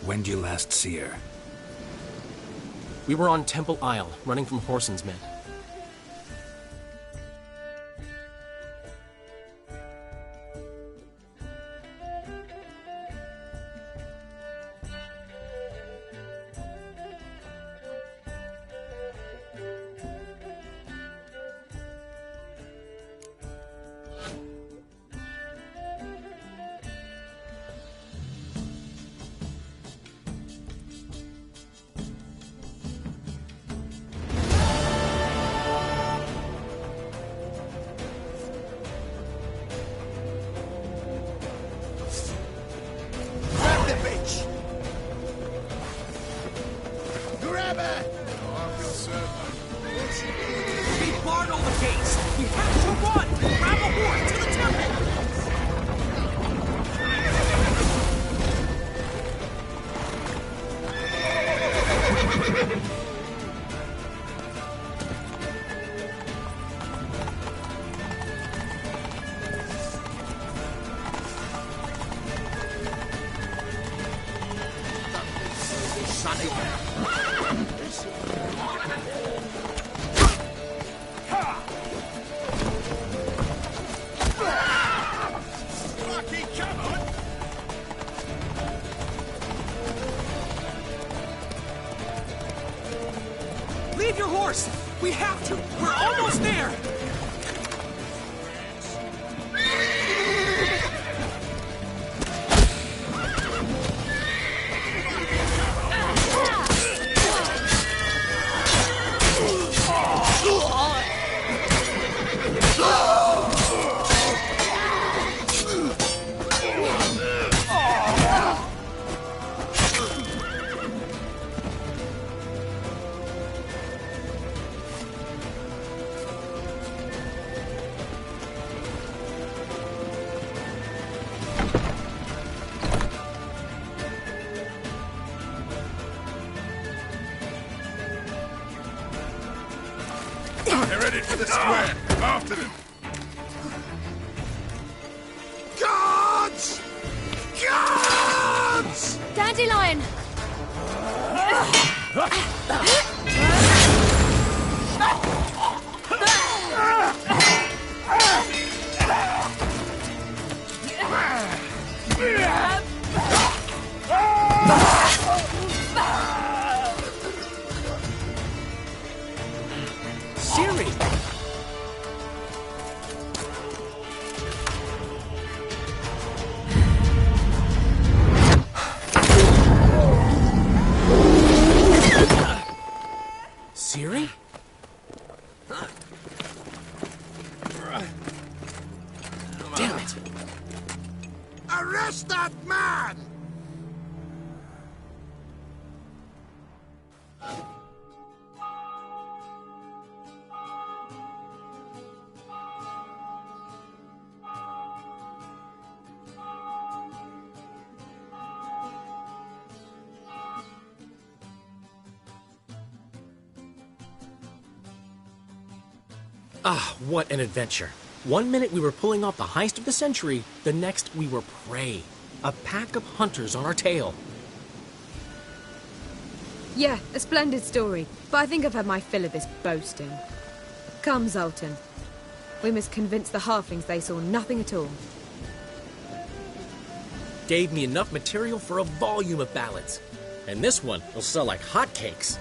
When did you last see her? We were on Temple Isle, running from Whoreson's men. Leave your horse! We have to! We're almost there! They're headed for the square. After them. Guards! Guards! Dandelion! Siri! Siri? Damn it! Arrest that man! Ah, what an adventure. 1 minute we were pulling off the heist of the century, the next we were prey. A pack of hunters on our tail. Yeah, a splendid story, but I think I've had my fill of this boasting. Come, Zoltan. We must convince the halflings they saw nothing at all. Gave me enough material for a volume of ballads. And this one will sell like hotcakes.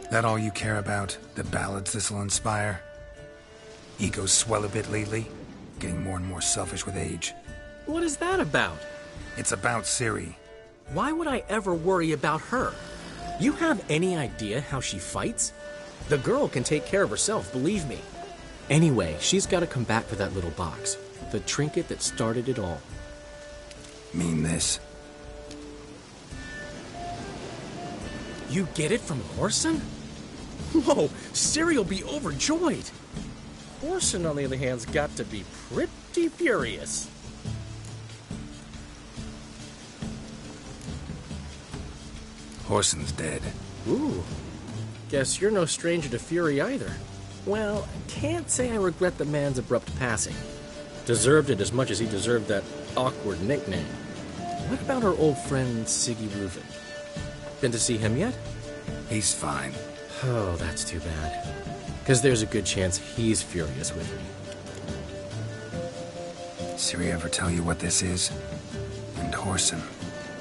That all you care about? The ballads this'll inspire? Egos swell a bit lately? Getting more and more selfish with age. What is that about? It's about Ciri. Why would I ever worry about her? You have any idea how she fights? The girl can take care of herself, believe me. Anyway, she's got to come back for that little box. The trinket that started it all. Mean this? You get it from Horson? Whoa, Ciri will be overjoyed. Horson, on the other hand, has got to be pretty furious. Horson's dead. Ooh. Guess you're no stranger to fury either. Well, can't say I regret the man's abrupt passing. Deserved it as much as he deserved that awkward nickname. What about our old friend Siggy Reuven? Been to see him yet? He's fine. Oh, that's too bad. Because there's a good chance he's furious with me. Ciri ever tell you what this is? And Horson,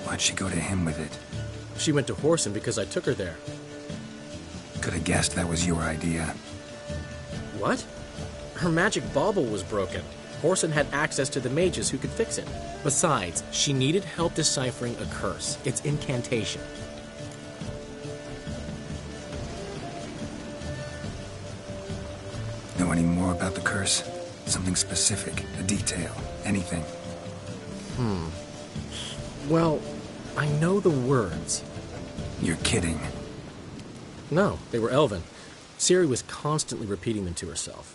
why'd she go to him with it? She went to Horson because I took her there. Could have guessed that was your idea. What? Her magic bauble was broken. Horson had access to the mages who could fix it. Besides, she needed help deciphering a curse. Its incantation. Know any more about the curse? Something specific, a detail, anything? Well, I know the words. You're kidding. No, they were Elven. Ciri was constantly repeating them to herself.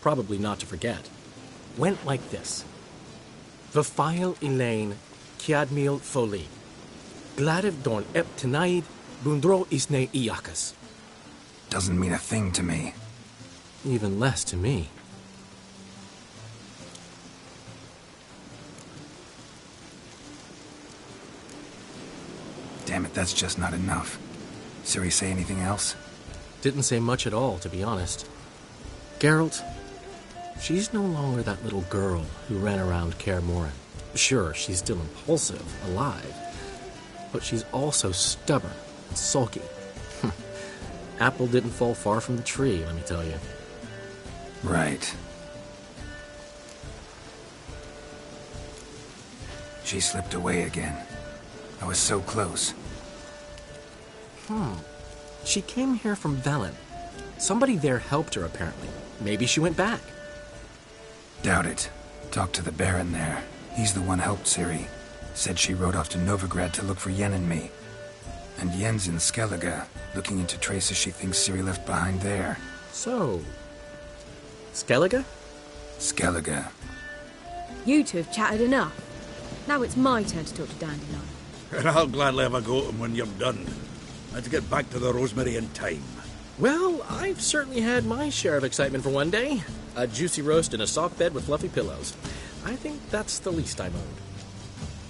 Probably not to forget. Went like this. Vafile Elaine, Kiadmil Foli. Gladev Dorn Ep Tenaid, Bundro Isne Iakas. Doesn't mean a thing to me. Even less to me. Damn it, that's just not enough. Ciri say anything else? Didn't say much at all, to be honest. Geralt, she's no longer that little girl who ran around Kaer Morhen. Sure, she's still impulsive, alive, but she's also stubborn and sulky. Apple didn't fall far from the tree, let me tell you. Right. She slipped away again. I was so close. She came here from Velen. Somebody there helped her, apparently. Maybe she went back. Doubt it. Talked to the Baron there. He's the one helped Ciri. Said she rode off to Novigrad to look for Yen and me. And Yen's in Skellige, looking into traces she thinks Ciri left behind there. So... Skellige? Skellige. You two have chatted enough. Now it's my turn to talk to Dandelion. And I'll gladly have a go at 'em when you're done. Let's get back to the Rosemary in time. Well, I've certainly had my share of excitement for one day. A juicy roast in a soft bed with fluffy pillows. I think that's the least I'm owed.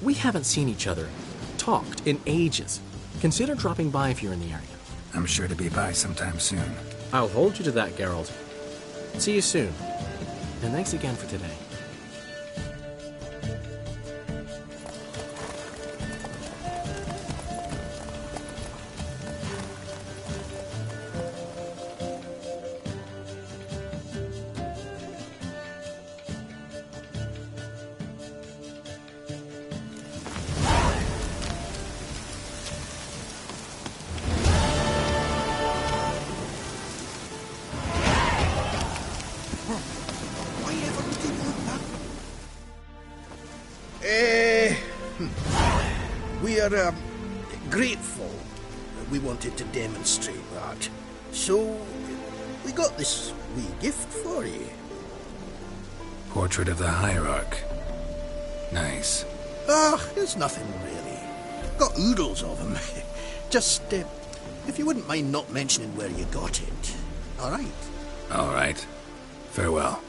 We haven't seen each other, talked, in ages. Consider dropping by if you're in the area. I'm sure to be by sometime soon. I'll hold you to that, Geralt. See you soon. And thanks again for today. We're grateful that we wanted to demonstrate that. So, we got this wee gift for you. Portrait of the Hierarch. Nice. It's nothing really. Got oodles of them. Just, if you wouldn't mind not mentioning where you got it. All right? All right. Farewell.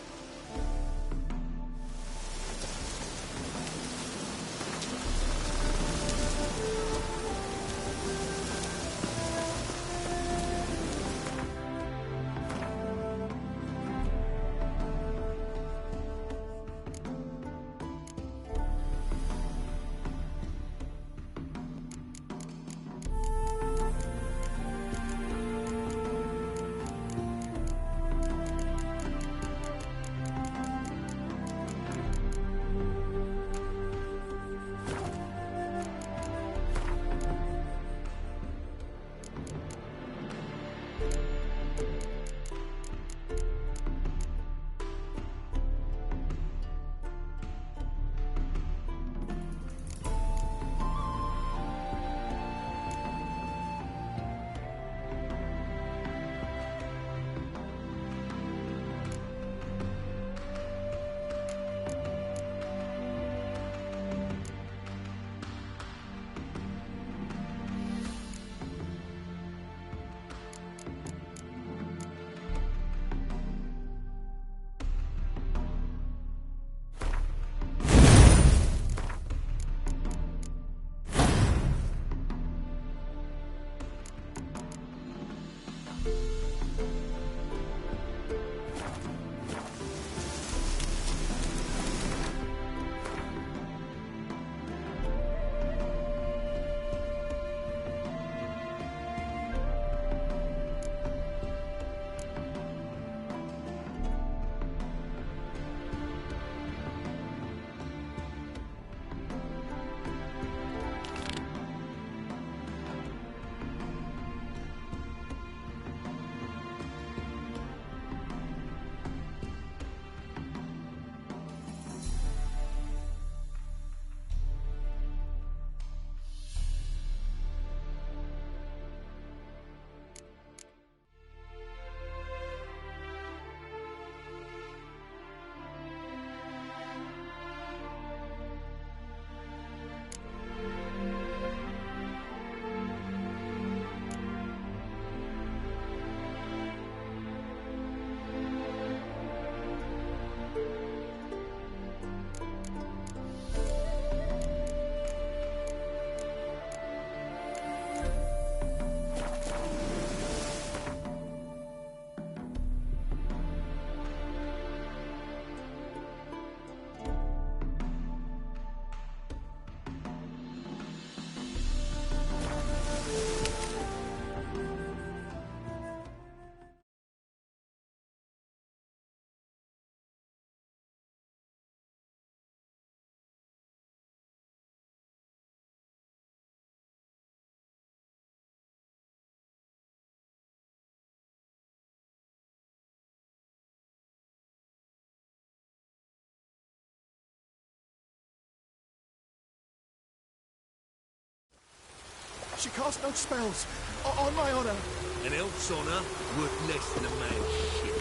She cast no spells. On my honor. An elf's honor worth less than a man's shit.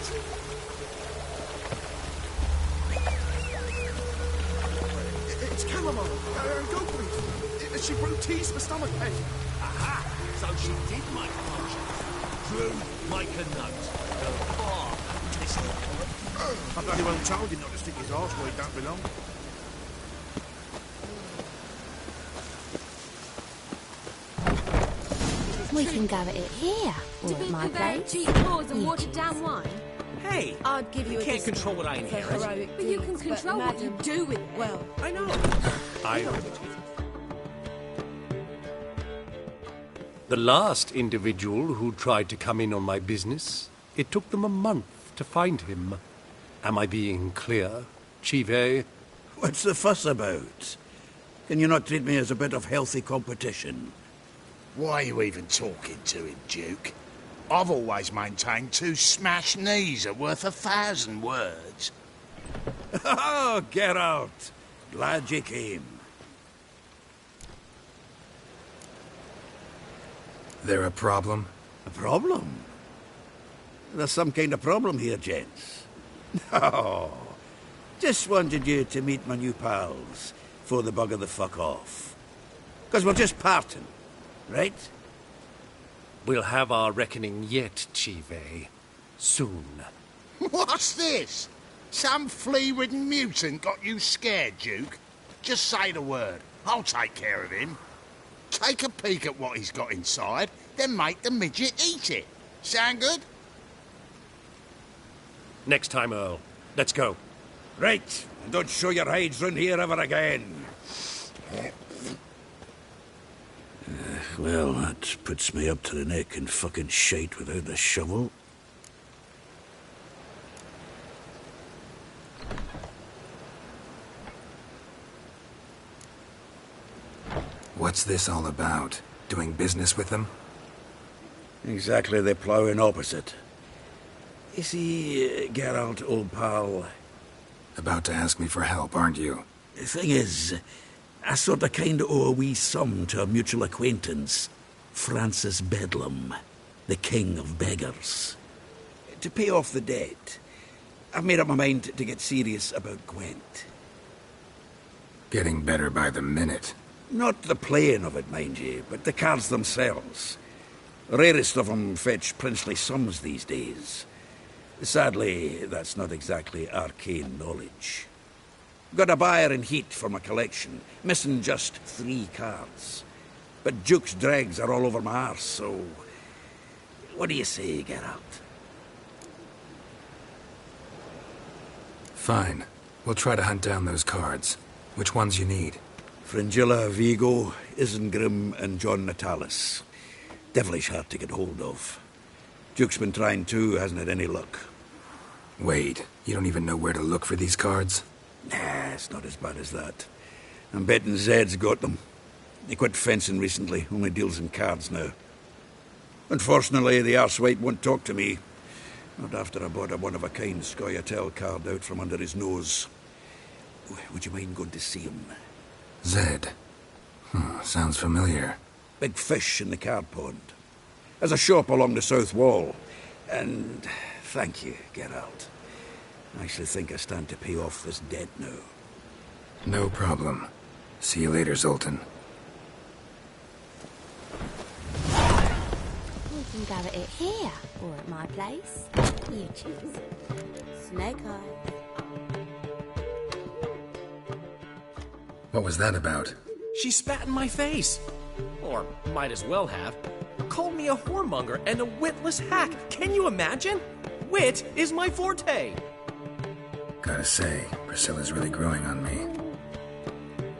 It's chamomile. Go, please. She brewed teas for stomach pain. Aha! So she did make potions. Drew, make a note. The bar tester. I bloody well told him not to stick his arse where he don't belong. We can go at it here, or at my place. Cheap whores and watered down wine? Hey! I'd give you You can't control what I inherit. But you can control what you do with it. Well, I know. The last individual who tried to come in on my business, it took them a month to find him. Am I being clear, Chive? What's the fuss about? Can you not treat me as a bit of healthy competition? Why are you even talking to him, Duke? I've always maintained 2 smashed knees are worth 1,000 words. Oh, Geralt. Glad you came. There a problem? A problem? There's some kind of problem here, gents. Oh, just wanted you to meet my new pals before they bugger the fuck off. 'Cause we're just parting, right? We'll have our reckoning yet, Chive. Soon. What's this? Some flea-ridden mutant got you scared, Duke? Just say the word. I'll take care of him. Take a peek at what he's got inside, then make the midget eat it. Sound good? Next time, Earl. Let's go. Right, and don't show your hides round here ever again. Well, that puts me up to the neck in fucking shite without the shovel. What's this all about? Doing business with them? Exactly the ploughing opposite. You see, Geralt, old pal... About to ask me for help, aren't you? The thing is, I sort of kind of owe a wee sum to a mutual acquaintance, Francis Bedlam, the king of beggars. To pay off the debt, I've made up my mind to get serious about Gwent. Getting better by the minute. Not the playing of it, mind you, but the cards themselves. The rarest of them fetch princely sums these days. Sadly, that's not exactly arcane knowledge. Got a buyer in heat for my collection, missing just 3 cards. But Duke's dregs are all over my arse, so... What do you say, Geralt? Fine. We'll try to hunt down those cards. Which ones you need? Fringilla, Vigo, Isengrim, and John Natalis. Devilish hard to get hold of. Duke's been trying too, hasn't had any luck. Wait, you don't even know where to look for these cards? Nah, it's not as bad as that. I'm betting Zed's got them. He quit fencing recently, only deals in cards now. Unfortunately, the arsewite won't talk to me. Not after I bought a one-of-a-kind Scoia'tael card out from under his nose. Would you mind going to see him? Zed. Sounds familiar. Big fish in the card pond. Has a shop along the south wall. And thank you, Geralt. I actually think I stand to pay off this debt now. No problem. See you later, Zoltan. We can go at it here, or at my place. You choose. Snake Eye. What was that about? She spat in my face. Or might as well have. Called me a whoremonger and a witless hack. Can you imagine? Wit is my forte. Gotta say, Priscilla's really growing on me.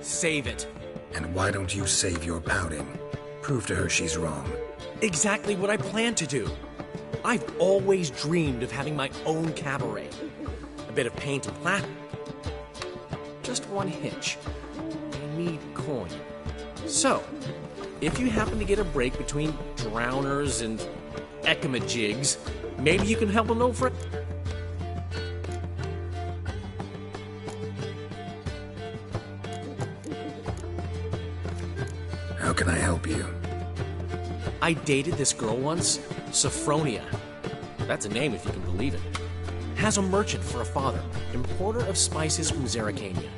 Save it. And why don't you save your pouting? Prove to her she's wrong. Exactly what I plan to do. I've always dreamed of having my own cabaret. A bit of paint and plaster. Just one hitch. I need coin. So, if you happen to get a break between drowners and ecamajigs, maybe you can help an old friend. How can I help you? I dated this girl once, Sophronia. That's a name if you can believe it. Has a merchant for a father, importer of spices from Zerrikania.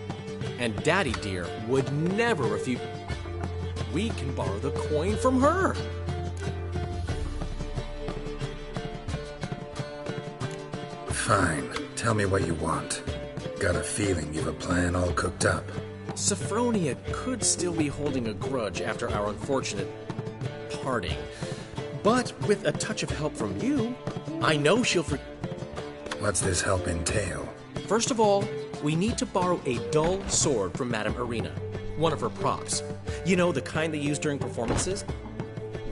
And Daddy dear would never refuse. we can borrow the coin from her. Fine. Tell me what you want. Got a feeling you've a plan all cooked up. Sophronia could still be holding a grudge after our unfortunate parting. But with a touch of help from you, I know she'll What's this help entail? First of all, we need to borrow a dull sword from Madame Irina, one of her props. You know, the kind they use during performances?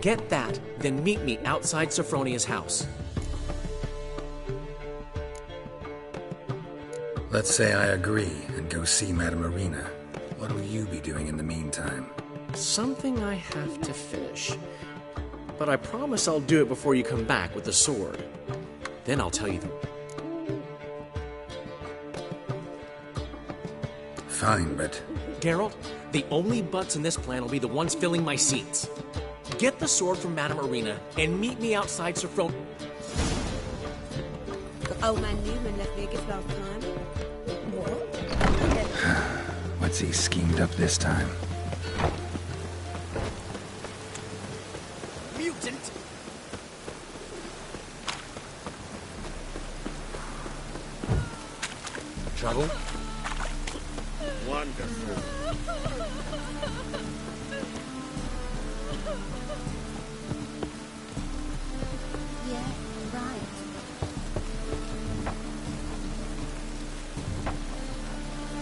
Get that, then meet me outside Sophronia's house. Let's say I agree and go see Madame Irina. What will you be doing in the meantime? Something I have to finish. But I promise I'll do it before you come back with the sword. Then I'll tell you the... Fine, but... Geralt, the only butts in this plan will be the ones filling my seats. Get the sword from Madame Irina and meet me outside Sophronia. Old man Newman left me a gift last time. What's he schemed up this time? Mutant! Trouble? Wonderful. Yeah, right.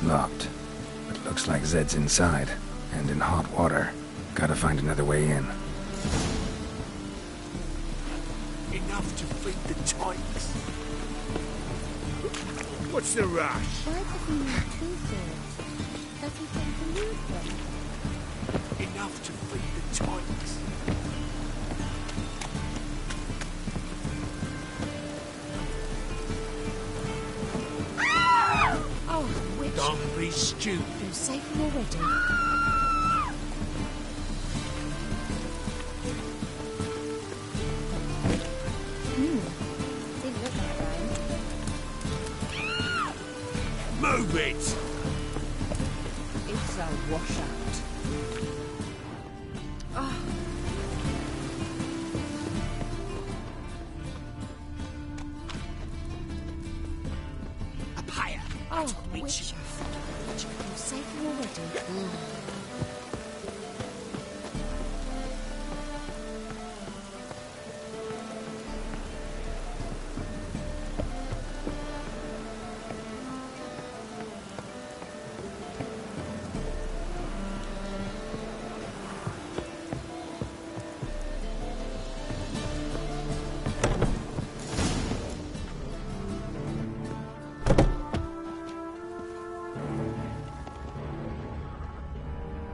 Locked. But looks like Zed's inside. And in hot water. Gotta find another way in. Enough to feed the tykes. What's the rush? Why does he need two swords? Does he think to lose them? Enough to feed the tykes. Oh, witch. Don't be stupid. You're safe already. Didn't look like that. Move it! It's a washout. A pair. Oh, witch. You're safe already.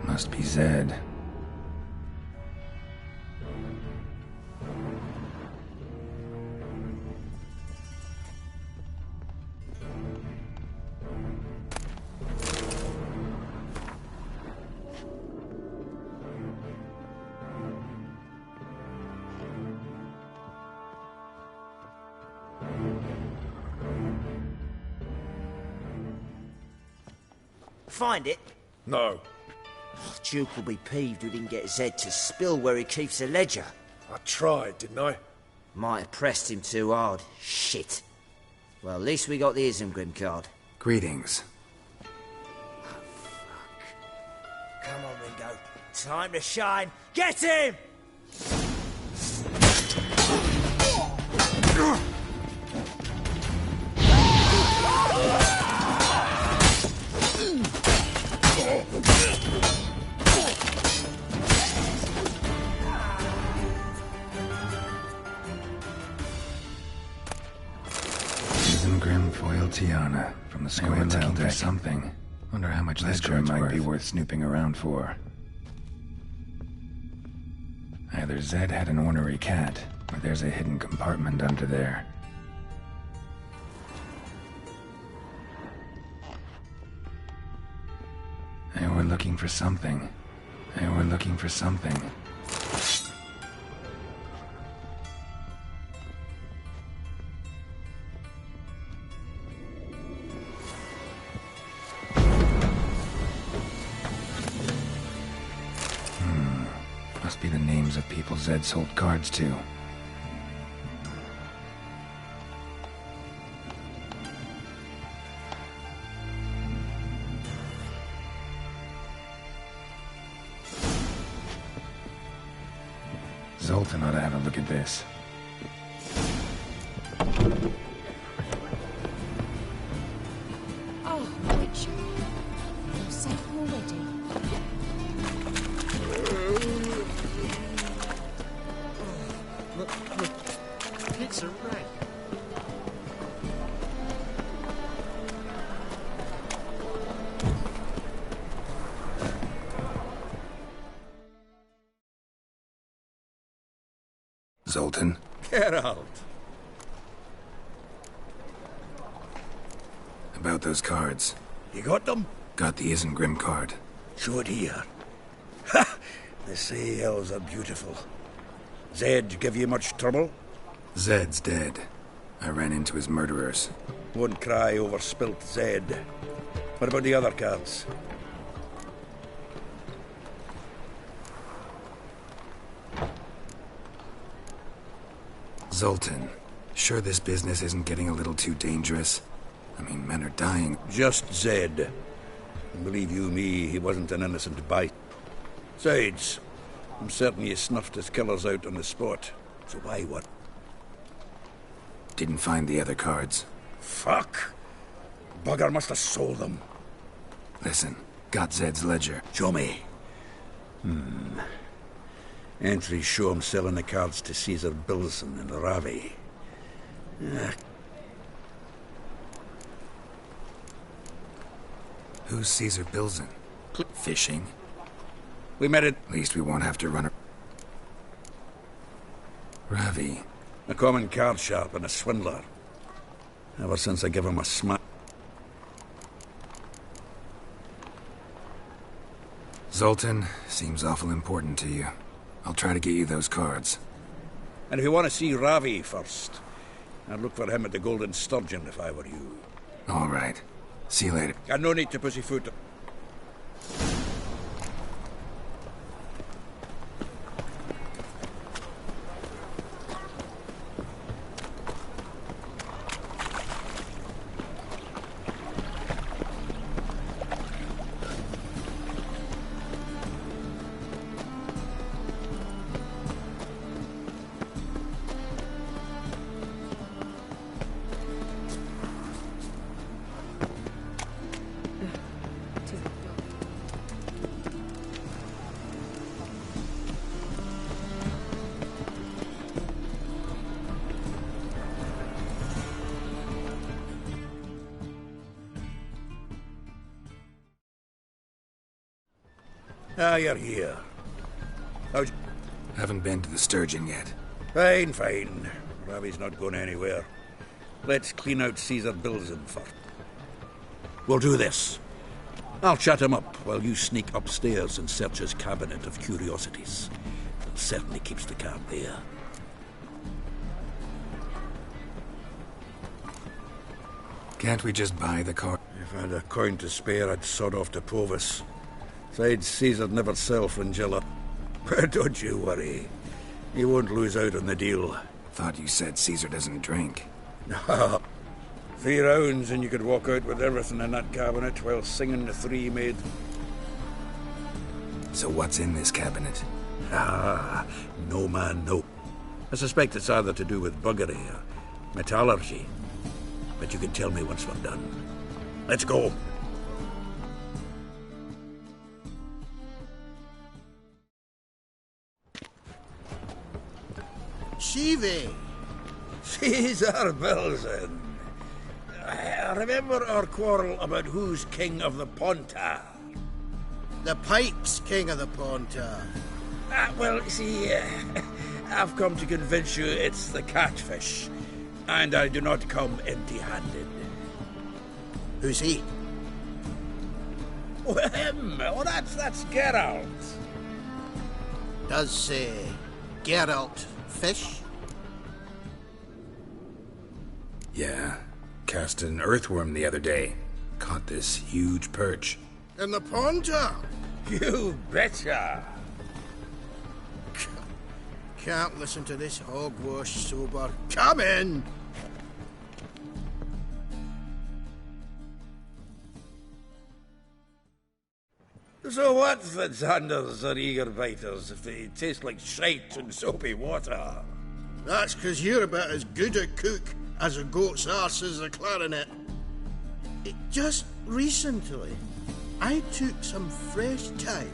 Must be Zed. Find it? No. Duke will be peeved we didn't get Zed to spill where he keeps the ledger. I tried, didn't I? Might have pressed him too hard. Shit. Well, at least we got the Isengrim card. Greetings. Come on, Ringo. Time to shine. Get him! Isengrim foil Tiana from the square looking for something. Wonder how much this gem might be worth snooping around for. Either Zed had an ornery cat, or there's a hidden compartment under there. They were looking for something. They were looking for something. Must be the names of people Zed sold cards to. Zoltan ought to have a look at this. Oh, Witcher. You're safe already. It's a rag. Zoltan? Geralt. About those cards. You got them? Got the Isengrim card. Show it here. Ha! They say elves are beautiful. Zed give you much trouble? Zed's dead. I ran into his murderers. Won't cry over spilt Zed. What about the other cards? Zoltan, sure this business isn't getting a little too dangerous? I mean, men are dying. Just Zed. And believe you me, he wasn't an innocent bite. Besides, I'm certain you snuffed his killers out on the spot. So why what? Didn't find the other cards. Fuck! Bugger must have sold them. Listen, got Zed's ledger. Show me. Entries show him selling the cards to Caesar Bilson and Ravi. Who's Caesar Bilson? Fishing? We met it. At least we won't have to run. Ravi. A common card sharp and a swindler. Ever since I gave him a smack. Zoltan, seems awful important to you. I'll try to get you those cards. And if you want to see Ravi first, I'd look for him at the Golden Sturgeon if I were you. All right. See you later. And no need to pussyfoot. Ah, you're here. How's... Haven't been to the Sturgeon yet. Fine, fine. Ravi's not going anywhere. Let's clean out Caesar Bilson first. We'll do this. I'll chat him up while you sneak upstairs and search his cabinet of curiosities. It certainly keeps the card there. Can't we just buy the card? If I had a coin to spare, I'd sod off to Provis. Besides, Caesar'd never sell Fringilla. But don't you worry. He won't lose out on the deal. Thought you said Caesar doesn't drink. 3 rounds and you could walk out with everything in that cabinet while singing the 3 Maid. So what's in this cabinet? No man, no. I suspect it's either to do with buggery or metallurgy. But you can tell me once we're done. Let's go. Shivi! Caesar Bilson. Remember our quarrel about who's king of the Pontar? The Pike's king of the Pontar. Well, see, I've come to convince you it's the catfish. And I do not come empty-handed. Who's he? Oh, him! Oh, that's Geralt. Does Geralt fish? Yeah. Cast an earthworm the other day. Caught this huge perch. In the Pontar? You betcha! can't listen to this hogwash sober. Come in! So what, Fitzhanders or eager biters, if they taste like shite and soapy water? That's 'cause you're about as good a cook as a goat's arse is a clarinet. Just recently, I took some fresh thyme.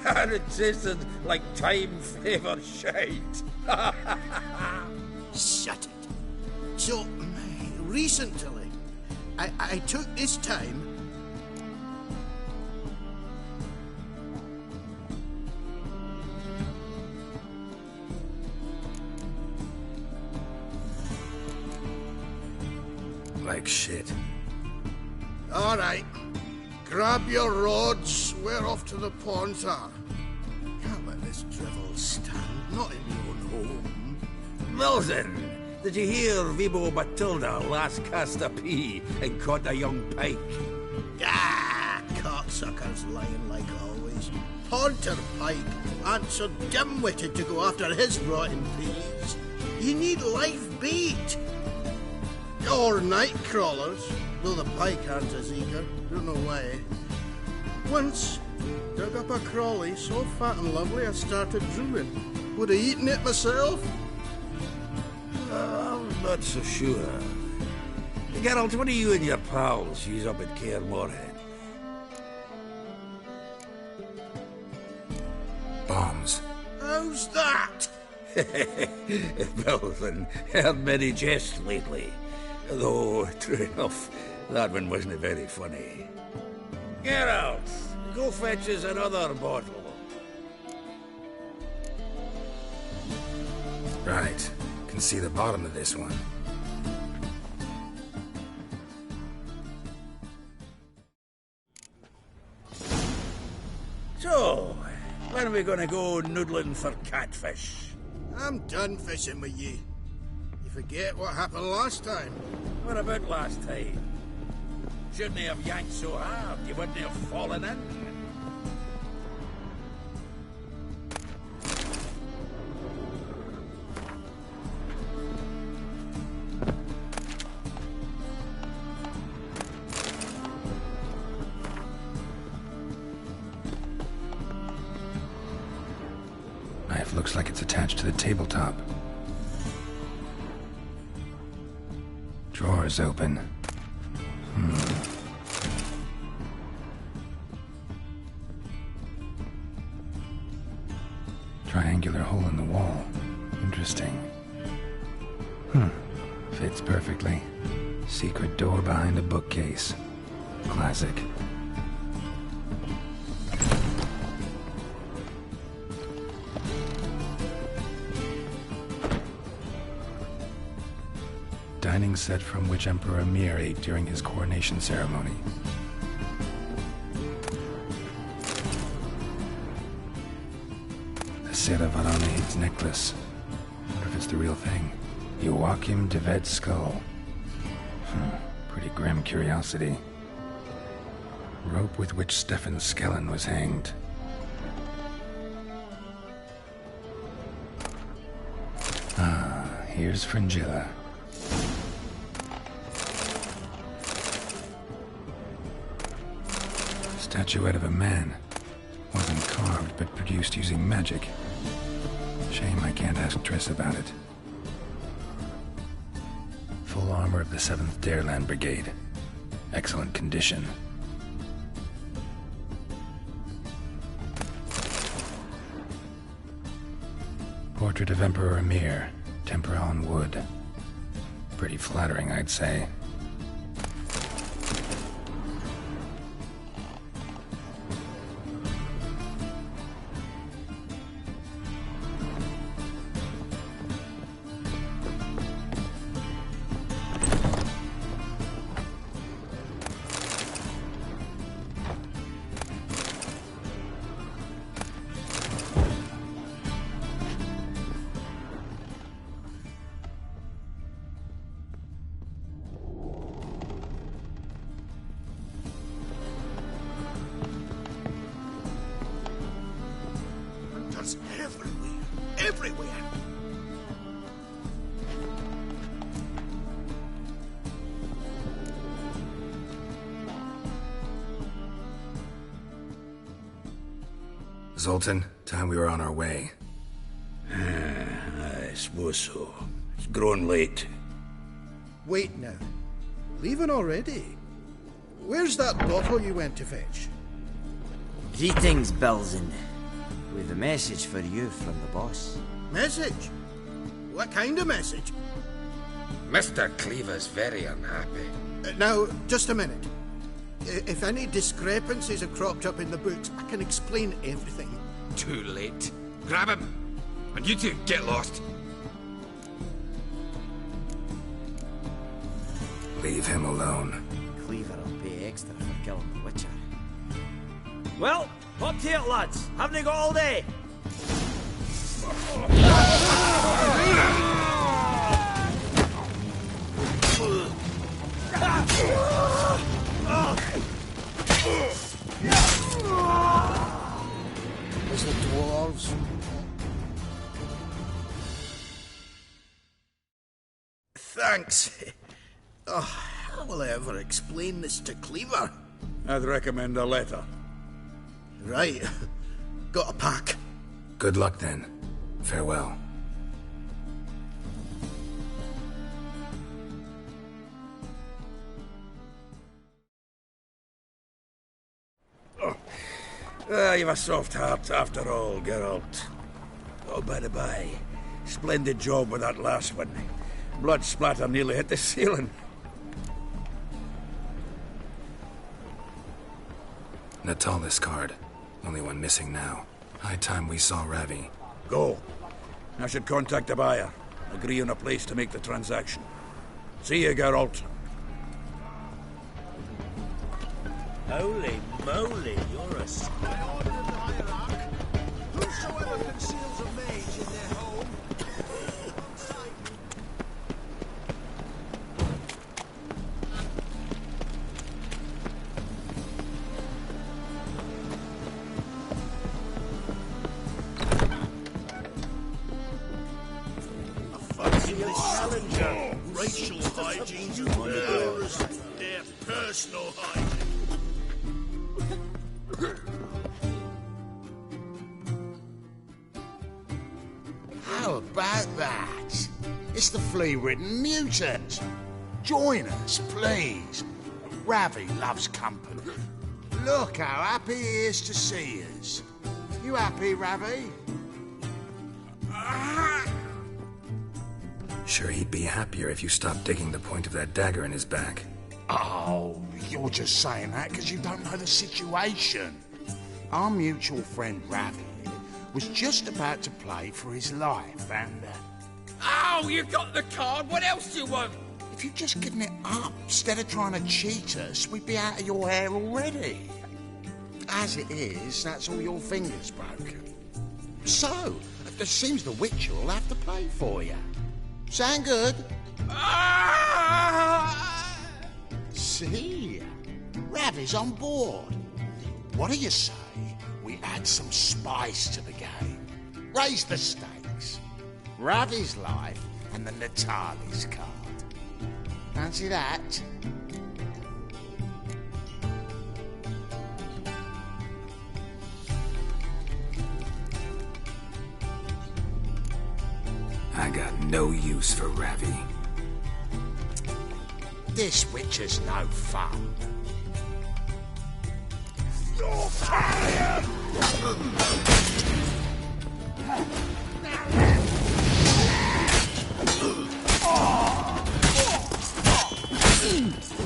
And it tasted like thyme-flavoured shite. Shut it. So, recently, I took this thyme. Like shit. All right. Grab your rods. We're off to the Pontar. Can't let this drivel stand. Not in your own home. Milton, did you hear Vibo Matilda last cast a pea and caught a young pike? Ah, cocksuckers lying like always. Pontar Pike aren't so dim-witted to go after his rotten peas. You need live bait. Or night crawlers, though the pike aren't as eager. Don't know why. Once, dug up a crawly so fat and lovely I started drooling. Would have eaten it myself. I'm not so sure. Geralt, what do you and your pals use up at Caer Moorhead? Bombs. How's that? Milton, heard many jests lately. Though, true enough, that one wasn't very funny. Geralt, go fetch us another bottle. Right. Can see the bottom of this one. So, when are we gonna go noodling for catfish? I'm done fishing with you. You forget what happened last time? What about last time? Shouldn't he have yanked so hard you wouldn't have fallen in? Knife looks like it's attached to the tabletop. Drawer's open. Triangular hole in the wall. Interesting. Fits perfectly. Secret door behind a bookcase. Classic. Dining set from which Emperor Mir ate during his coronation ceremony. A Sarah Varanahid's necklace. Wonder if it's the real thing. Joachim de Ved's skull. Pretty grim curiosity. Rope with which Stefan Skellen was hanged. Here's Fringilla. Statuette of a man. Wasn't carved, but produced using magic. Shame I can't ask Triss about it. Full armor of the 7th Dareland Brigade. Excellent condition. Portrait of Emperor Mir. Tempera on wood. Pretty flattering, I'd say. monsters everywhere. Everywhere. Zoltan, time we were on our way. I suppose so. It's grown late. Wait now. Leaving already? Where's that bottle you went to fetch? Greetings, Belzen. We've a message for you from the boss. Message? What kind of message? Mr. Cleaver's very unhappy. Now, just a minute. If any discrepancies have cropped up in the books, I can explain everything. Too late. Grab him! And you two, get lost. Leave him alone. Cleaver will pay extra for killing the Witcher. Well, up to it, lads. Haven't you got all day? Is it dwarves? Thanks. Oh, how will I ever explain this to Cleaver? I'd recommend a letter. Right. Got a pack. Good luck then. Farewell. You've a soft heart after all, Geralt. Oh, by the by, splendid job with that last one. Blood splatter nearly hit the ceiling. Natalis card. Only one missing now. High time we saw Ravi. Go. I should contact the buyer. Agree on a place to make the transaction. See you, Geralt. Holy moly, you're a... I order in the hierarch. Whosoever conceals a mage in their home... on sight. Challenger. Racial hygiene's worse. Their personal hygiene. How about that? It's the flea-ridden mutant. Join us, please. Ravi loves company. Look how happy he is to see us. You happy, Ravi? Sure, he'd be happier if you stopped digging the point of that dagger in his back. Oh, you're just saying that because you don't know the situation. Our mutual friend Ravi was just about to play for his life, and... Oh, you got the card. What else do you want? if you'd just given it up instead of trying to cheat us, we'd be out of your hair already. As it is, that's all your fingers broken. So, it seems the Witcher will have to pay for you. Sound good? See? Ravi's on board. What do you say we add some spice to the game? Raise the stakes. Ravi's life and the Natalis card. Fancy that? I got no use for Ravi. This Witcher's no fun. You're carrion!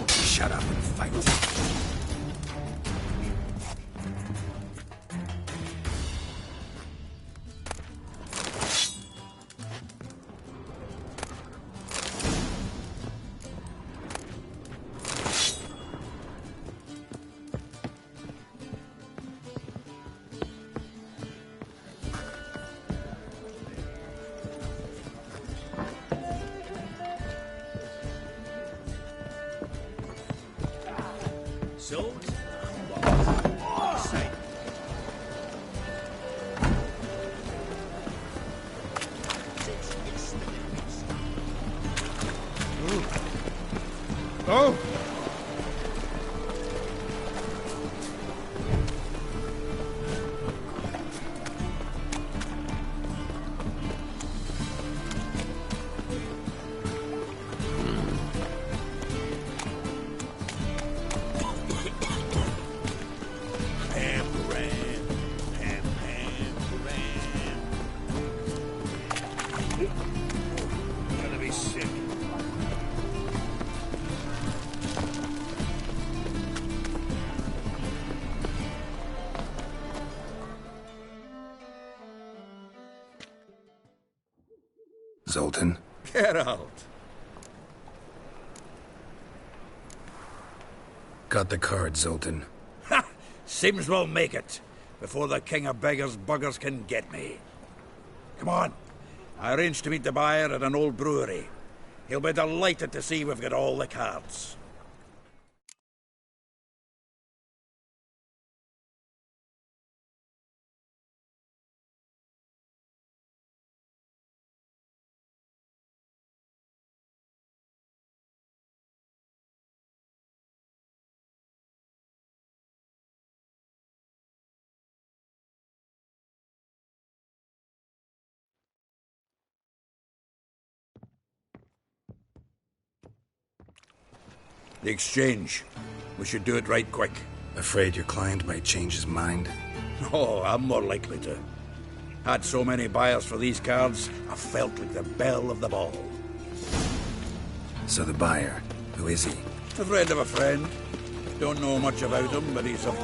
Shut up and fight. Oh! Zoltan? Get out. Got the card, Zoltan. Ha! Seems we'll make it, before the king of beggars buggers can get me. Come on. I arranged to meet the buyer at an old brewery. He'll be delighted to see we've got all the cards. The exchange. We should do it right quick. Afraid your client might change his mind? Oh, I'm more likely to. Had so many buyers for these cards, I felt like the belle of the ball. So the buyer, who is he? A friend of a friend. Don't know much about him, but he's a...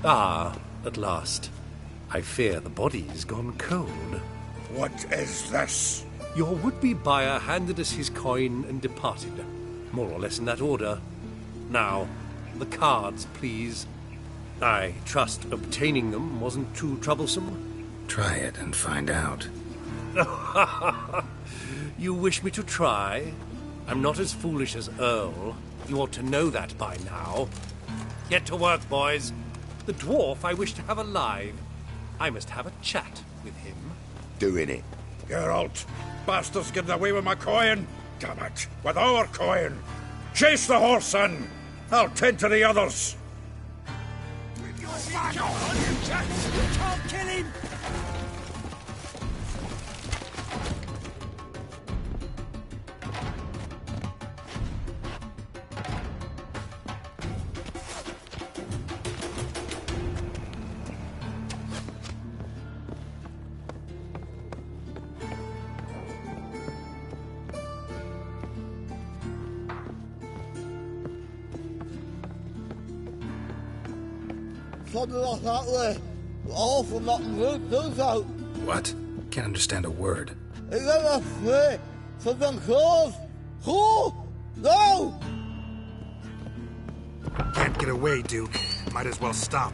Ah, at last. I fear the body's gone cold. What is this? Your would-be buyer handed us his coin and departed. More or less in that order. Now, the cards, please. I trust obtaining them wasn't too troublesome? Try it and find out. You wish me to try? I'm not as foolish as Earl. You ought to know that by now. Get to work, boys. The dwarf I wish to have alive. I must have a chat with him. Doing it. Geralt, bastards getting away with my coin. Damn it, with our coin. Chase the horse, son. I'll tend to the others. You can't kill him! Something like that way. All from nothing good, too, so. What? Can't understand a word. It's never free. Something close. Who? No! Can't get away, Duke. Might as well stop.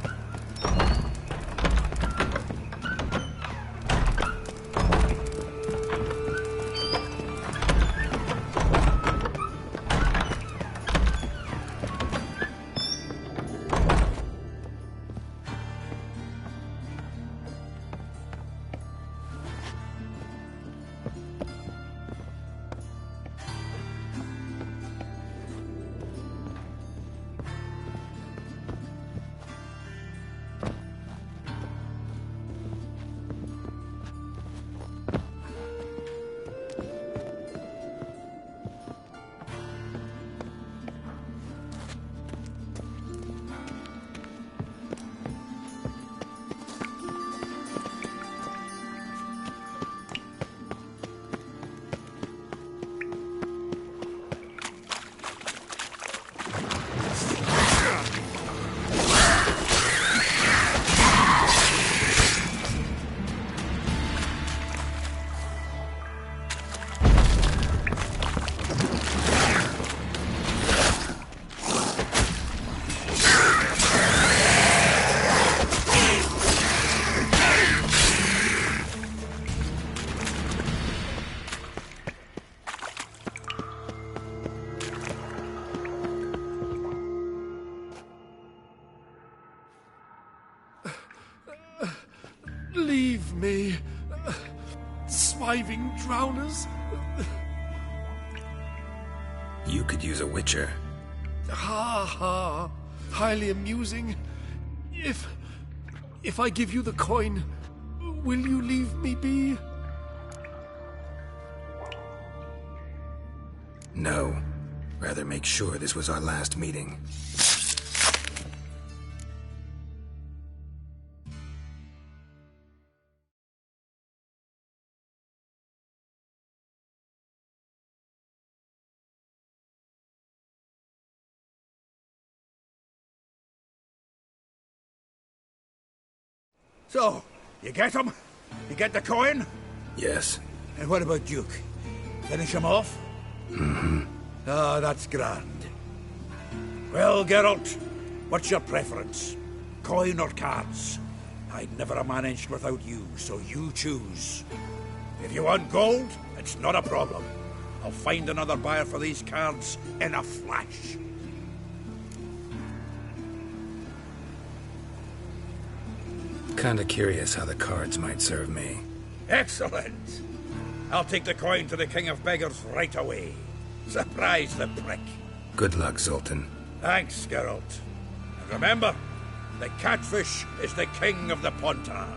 me, swiving drowners. You could use a witcher. Ha ha. Highly amusing. If I give you the coin, will you leave me be? No. Rather make sure this was our last meeting. So, you get him? You get the coin? Yes. And what about Duke? Finish him off? Mm-hmm. Ah, that's grand. Well, Geralt, what's your preference? Coin or cards? I'd never have managed without you, so you choose. If you want gold, it's not a problem. I'll find another buyer for these cards in a flash. Kinda curious how the cards might serve me. Excellent! I'll take the coin to the King of Beggars right away. Surprise the prick. Good luck, Zoltan. Thanks, Geralt. And remember, the catfish is the king of the Pontar.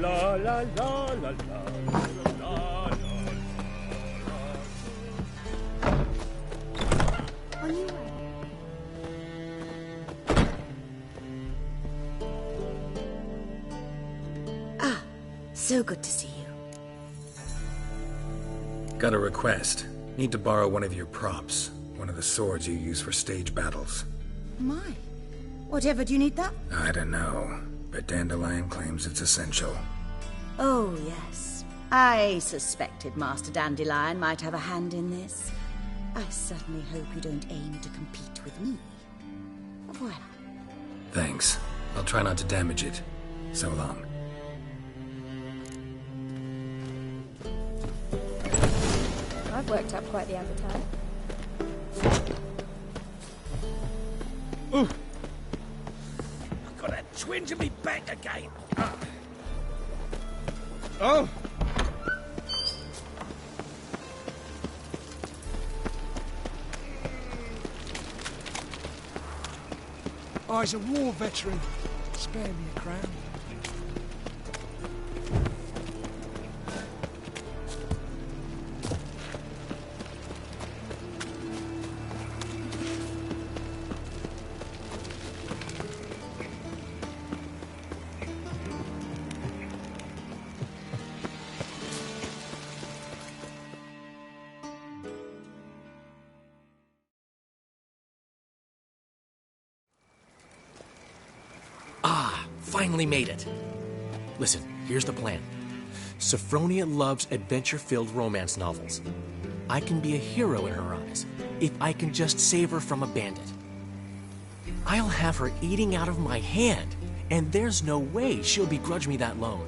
La la la la la. So good to see you. Got a request. Need to borrow one of your props. One of the swords you use for stage battles. My. Whatever do you need that? I don't know, but Dandelion claims it's essential. Oh, yes. I suspected Master Dandelion might have a hand in this. I certainly hope you don't aim to compete with me. Voilà. Thanks. I'll try not to damage it. So long. I've worked up quite the appetite. Ooh. I've got a twinge in me back again. Oh. Oh, he's a war veteran. Spare me a crown. Finally made it. Listen, here's the plan. Sophronia loves adventure-filled romance novels. I can be a hero in her eyes if I can just save her from a bandit. I'll have her eating out of my hand, and there's no way she'll begrudge me that loan.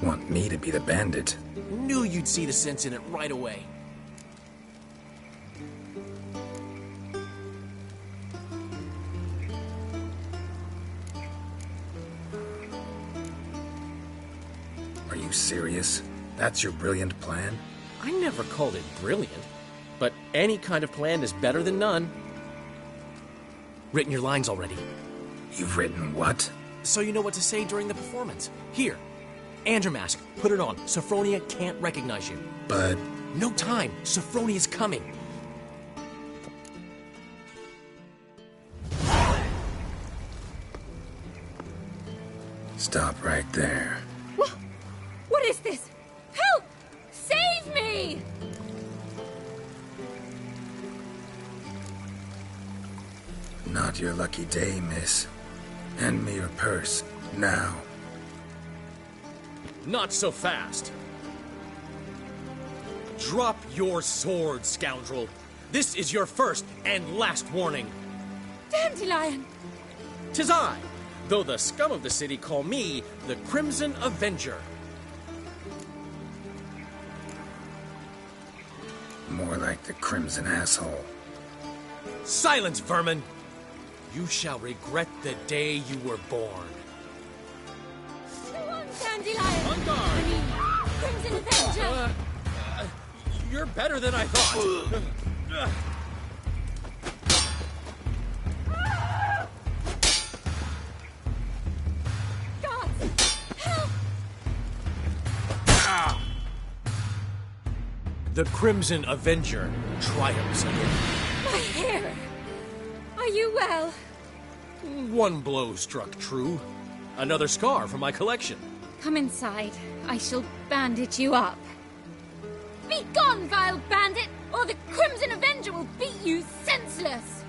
Want me to be the bandit? Knew you'd see the sense in it right away. Are you serious? That's your brilliant plan? I never called it brilliant, but any kind of plan is better than none. Written your lines already. You've written what? So you know what to say during the performance. Here, Andrew mask, put it on. Sophronia can't recognize you. But... No time. Sophronia's coming. Stop right there. What is this? Help! Save me! Not your lucky day, miss. Hand me your purse, now. Not so fast. Drop your sword, scoundrel. This is your first and last warning. Dandelion! 'Tis I, though the scum of the city call me the Crimson Avenger. More like the Crimson Asshole. Silence, vermin! You shall regret the day you were born. Go on, Dandelion! On guard! I mean, Crimson Avenger! You're better than I thought. Guards! Help! The Crimson Avenger triumphs again. My hair! Are you well? One blow struck true. Another scar from my collection. Come inside. I shall bandage you up. Be gone, vile bandit, or the Crimson Avenger will beat you senseless!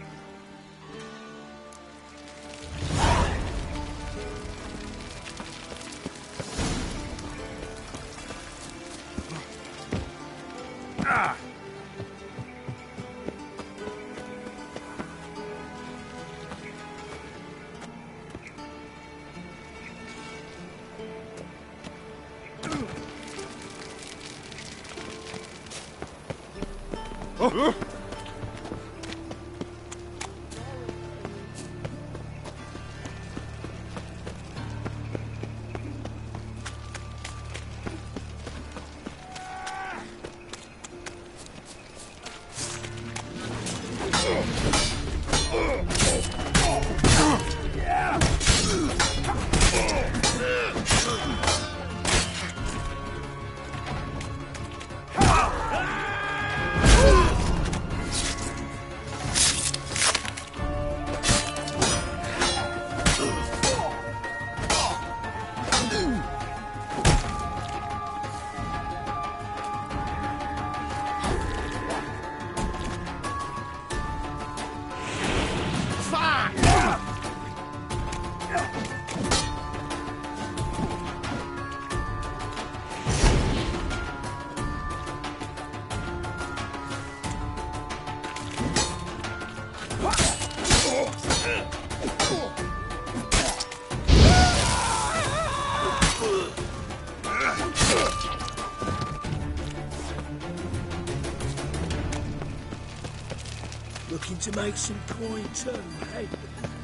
Looking to make some coin too, hey?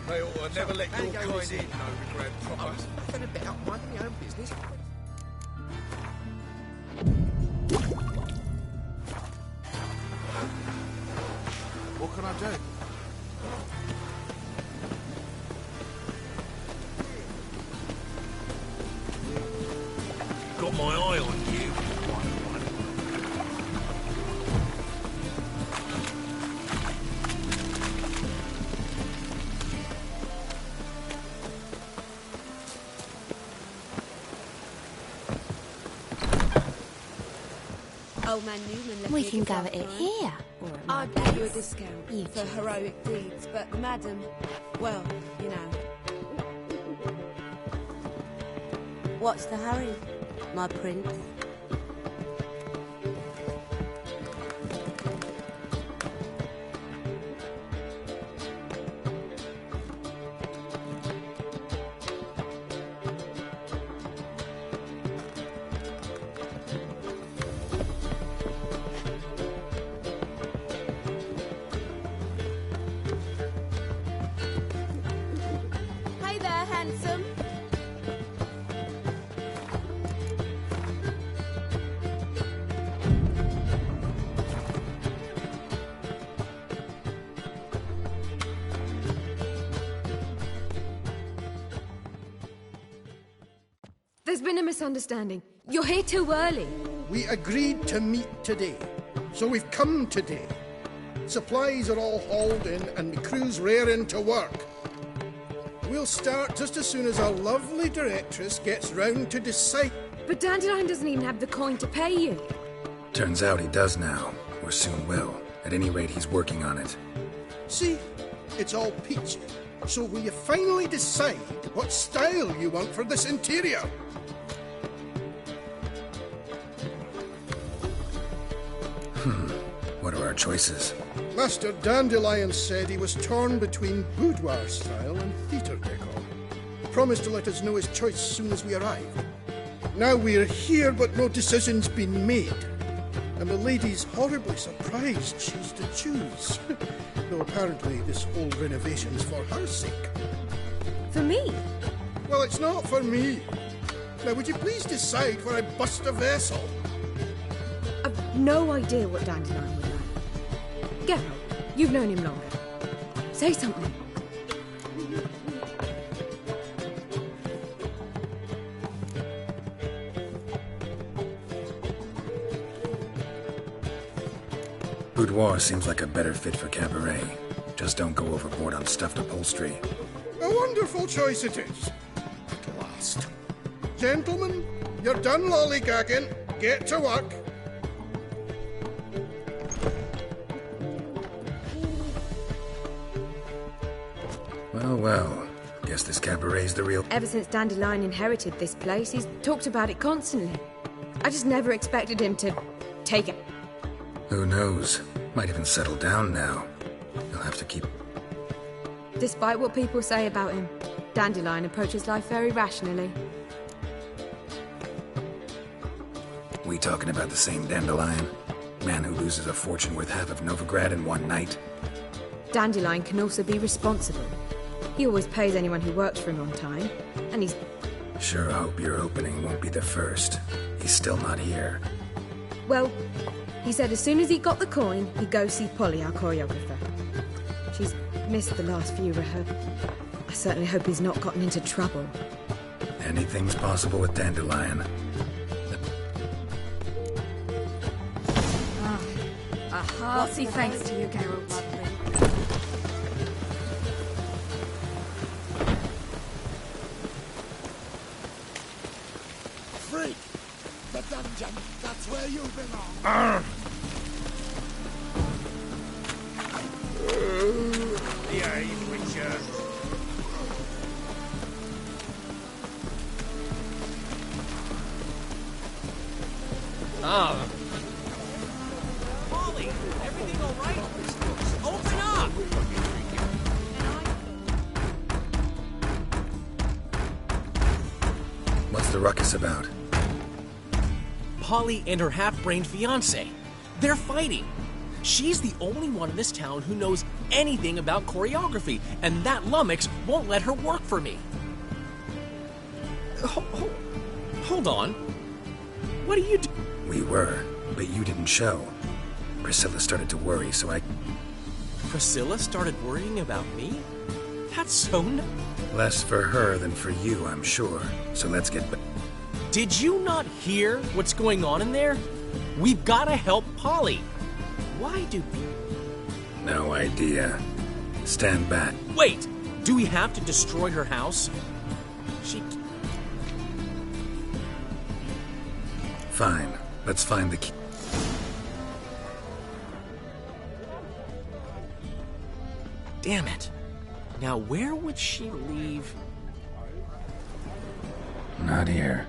They ought to never let your kind in, no regret proper. Nothing about minding your own business. What can I do? Got my eye on you. Old man Newman left We me can a go at it fine. here. Or at my I'd give you a place. discount You for choose. heroic deeds, but madam, well, you know. What's the hurry, my prince? handsome. There's been a misunderstanding. You're here too early. We agreed to meet today, so we've come today. Supplies are all hauled in and the crew's raring to work. We'll start just as soon as our lovely directress gets round to decide. But Dandelion doesn't even have the coin to pay you. Turns out he does now, or soon will. At any rate, he's working on it. See, it's all peachy. So will you finally decide what style you want for this interior? What are our choices? Master Dandelion said he was torn between boudoir style and theatre decor. Promised to let us know his choice as soon as we arrive. Now we're here, but no decision's been made. And the lady's horribly surprised she's to choose. Though apparently this whole renovation's for her sake. For me? Well, it's not for me. Now, would you please decide where I bust a vessel? I've no idea what Dandelion would like. Get out. You've known him longer. Say something. Boudoir seems like a better fit for cabaret. Just don't go overboard on stuffed upholstery. A wonderful choice it is. At last. Gentlemen, you're done lollygagging. Get to work. Well. Guess this cabaret's the real... Ever since Dandelion inherited this place, he's talked about it constantly. I just never expected him to take it. Who knows? Might even settle down now. He'll have to keep... Despite what people say about him, Dandelion approaches life very rationally. We talking about the same Dandelion? Man who loses a fortune worth half of Novigrad in one night? Dandelion can also be responsible. He always pays anyone who works for him on time, and he's... Sure hope your opening won't be the first. He's still not here. Well, he said as soon as he got the coin, he'd go see Polly, our choreographer. She's missed the last few rehearsals. I certainly hope he's not gotten into trouble. Anything's possible with Dandelion. A hearty thanks to you, Geralt. Freak! The dungeon, that's where you belong. Behave, Witcher. Molly, everything all right? Open up! What's the ruckus about? Polly and her half-brained fiancé. They're fighting. She's the only one in this town who knows anything about choreography, and that lummox won't let her work for me. Hold on. What are you doing? We were, but you didn't show. Priscilla started to worry, so I... Priscilla started worrying about me? That's so Less for her than for you, I'm sure. So let's get... Did you not hear what's going on in there? We've got to help Polly. Why do... No idea. Stand back. Wait! Do we have to destroy her house? She... Fine. Let's find the key. Damn it. Now where would she leave? Not here.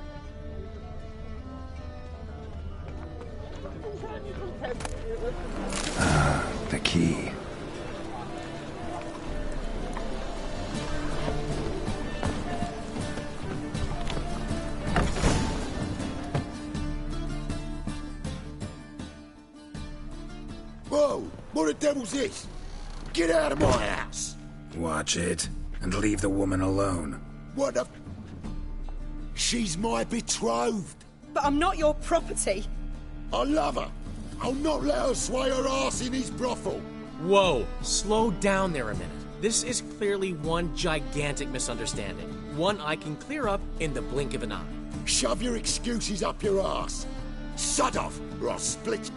Ah, the key. Whoa! What the devil's this? Get out of my house! Watch it, and leave the woman alone. What the... She's my betrothed. But I'm not your property. I love her. I'll not let her sway her ass in his brothel. Whoa, slow down there a minute. This is clearly one gigantic misunderstanding. One I can clear up in the blink of an eye. Shove your excuses up your ass. Sod off, or I'll split...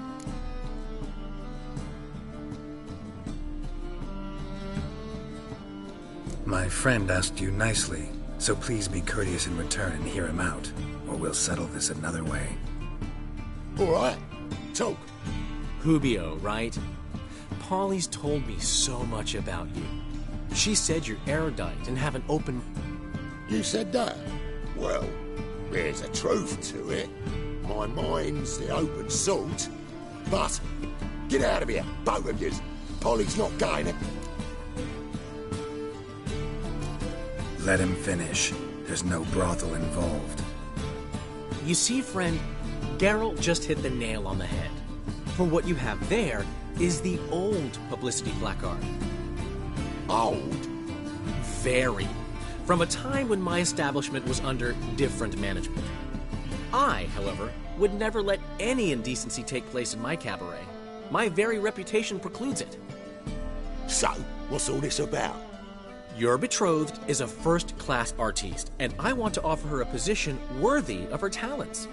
My friend asked you nicely, so please be courteous in return and hear him out, or we'll settle this another way. All right, talk. Hubio, right? Polly's told me so much about you. She said you're erudite and have an open... You said that? Well, there's a truth to it. My mind's the open salt. But, get out of here, both of yous. Polly's not going to... Let him finish. There's no brothel involved. You see, friend, Geralt just hit the nail on the head. For what you have there is the old publicity placard. Old? Very. From a time when my establishment was under different management. I, however, would never let any indecency take place in my cabaret. My very reputation precludes it. So, what's all this about? Your betrothed is a first-class artiste, and I want to offer her a position worthy of her talents.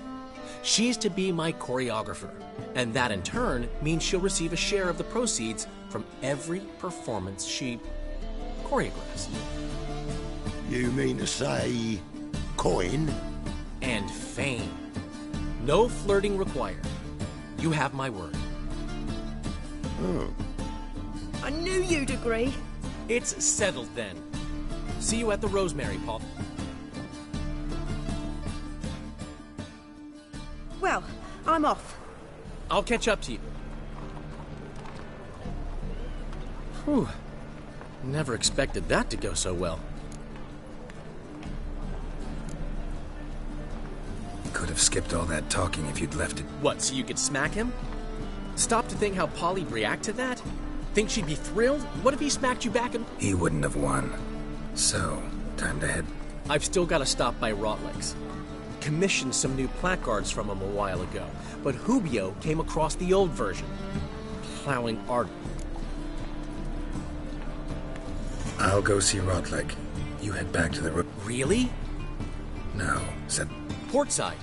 She's to be my choreographer, and that in turn means she'll receive a share of the proceeds from every performance she choreographs. You mean to say... coin? And fame. No flirting required. You have my word. I knew you'd agree. It's settled then. See you at the Rosemary, Paul. Well, I'm off. I'll catch up to you. Whew. Never expected that to go so well. Could have skipped all that talking if you'd left it. What, so you could smack him? Stop to think how Polly'd react to that? Think she'd be thrilled? What if he smacked you back and... He wouldn't have won. So, time to head. I've still got to stop by Rotlick's. Commissioned some new placards from him a while ago, but Hubio came across the old version. Plowing art. I'll go see Rotlick. You head back to the... Really? No, said... Portside.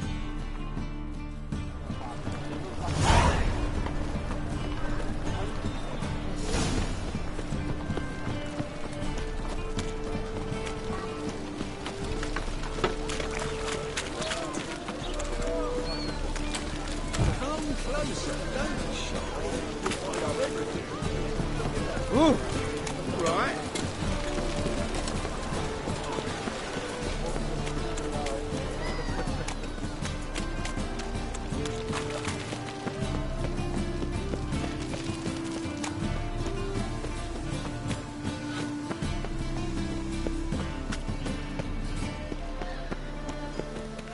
Ooh, right.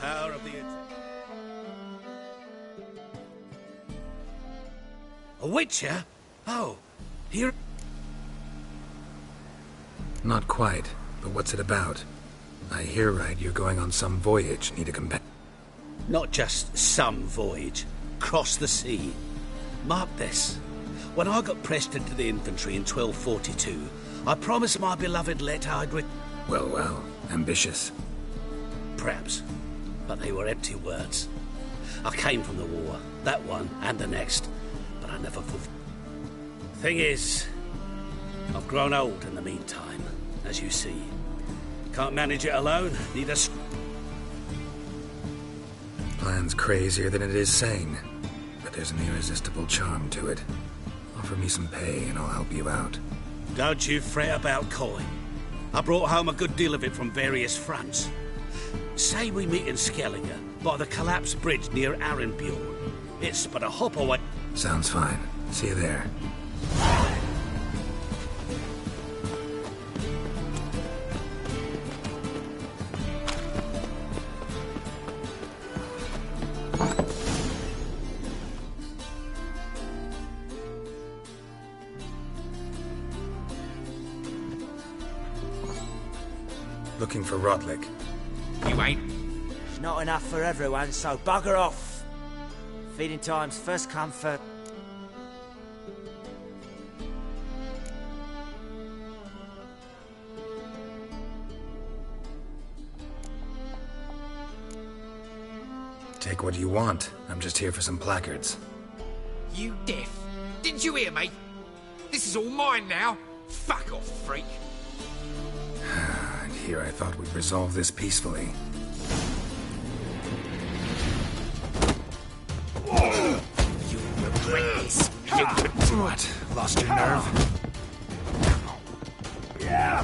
Power of the... A witcher? Oh, here... Not quite, but what's it about? I hear right you're going on some voyage, need a companion. Not just some voyage. Cross the sea. Mark this. When I got pressed into the infantry in 1242, I promised my beloved let I'd Well, ambitious. Perhaps. But they were empty words. I came from the war, that one and the next, but I never fulfilled. Thing is, I've grown old in the meantime, as you see. Can't manage it alone, need a... Plan's crazier than it is sane, but there's an irresistible charm to it. Offer me some pay and I'll help you out. Don't you fret about coin. I brought home a good deal of it from various fronts. Say we meet in Skellinger, by the collapsed bridge near Arenbjorn. It's but a hop away. Sounds fine. See you there. Looking for Rodlick. You ain't. Not enough for everyone, so bugger off. Feeding time's first come, first... Take what you want. I'm just here for some placards. You deaf? Didn't you hear me? This is all mine now. Fuck off, freak. And here I thought we'd resolve this peacefully. You regret this. What? Lost your nerve? Yeah.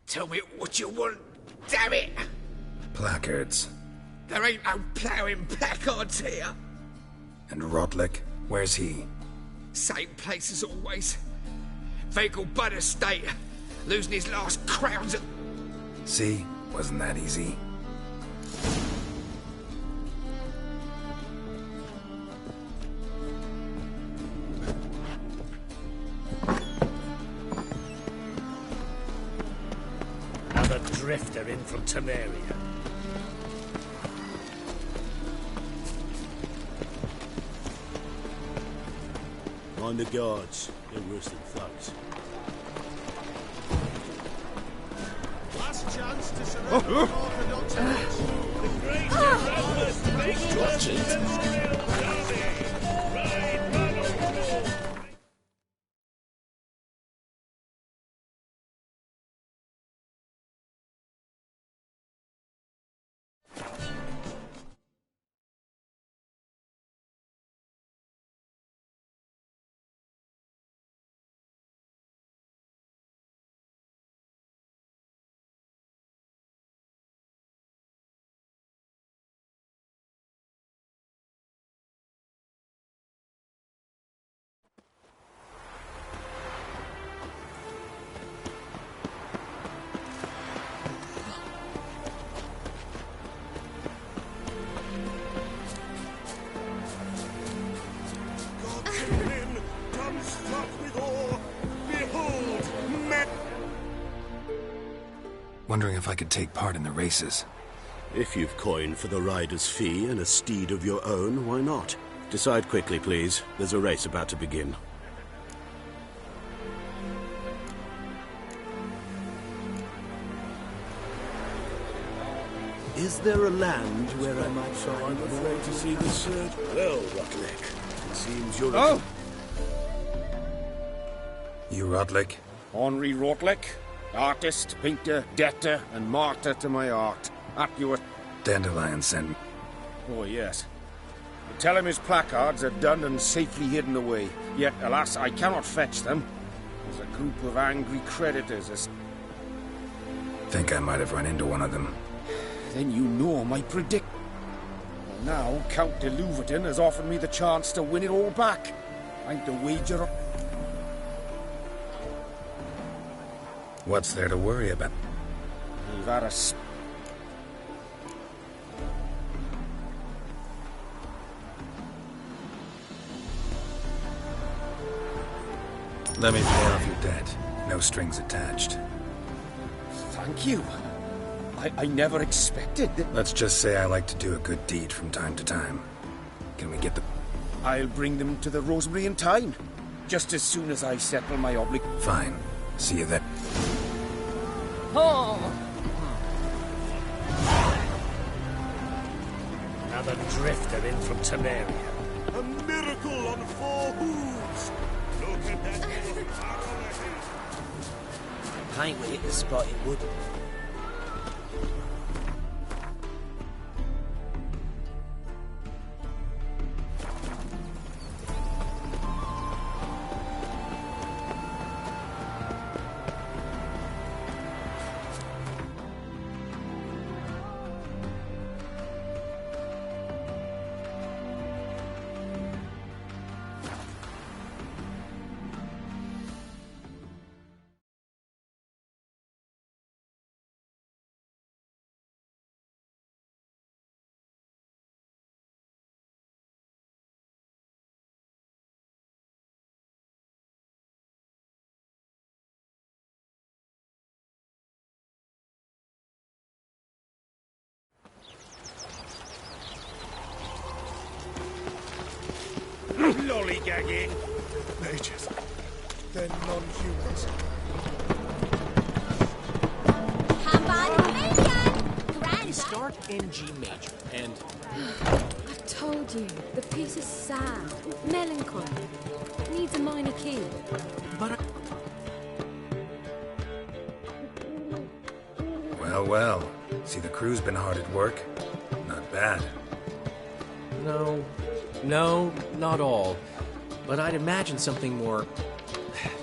Tell me what you want, damn it! Placards. There ain't no ploughing placards here. And Rodlick? Where's he? Same place as always. Vehicle Bud Estate. Losing his last crowns at... See? Wasn't that easy? Another drifter in from Temeria. Mind the guards. They're worse than thugs. Last chance to surrender the Orthodox Church. The great Erasmus makes Imperial Derby. Ride, run, roll. Wondering if I could take part in the races. If you've coin for the rider's fee and a steed of your own, why not? Decide quickly, please. There's a race about to begin. Is there a land where I might find... I'm afraid to see the search. Well, Rodlick, it seems you're... Oh! You Rodlick? Henri Rodlick. Artist, painter, debtor, and martyr to my art. At your... Dandelion sent me. Oh, yes. Tell him his placards are done and safely hidden away. Yet, alas, I cannot fetch them. There's a group of angry creditors. Think I might have run into one of them. Then you know my predict. Well, now, Count de Louverton has offered me the chance to win it all back. I'm to wager... What's there to worry about? You've had a... Let me pay off your debt. No strings attached. Thank you. I never expected that... Let's just say I like to do a good deed from time to time. Can we get the... I'll bring them to the Rosemary in time. Just as soon as I settle my Fine. See you then. Oh! Another drifter in from Temeria. A miracle on 4 hooves! Look at that little car on the head. Paint would hit the spot, it would. lollygagging. Mages. They're non-humans. Start in G major, and... I've told you, the piece is sad, melancholy. Needs a minor key. But... Well, well. See, the crew's been hard at work. Not bad. No, not all. But I'd imagine something more,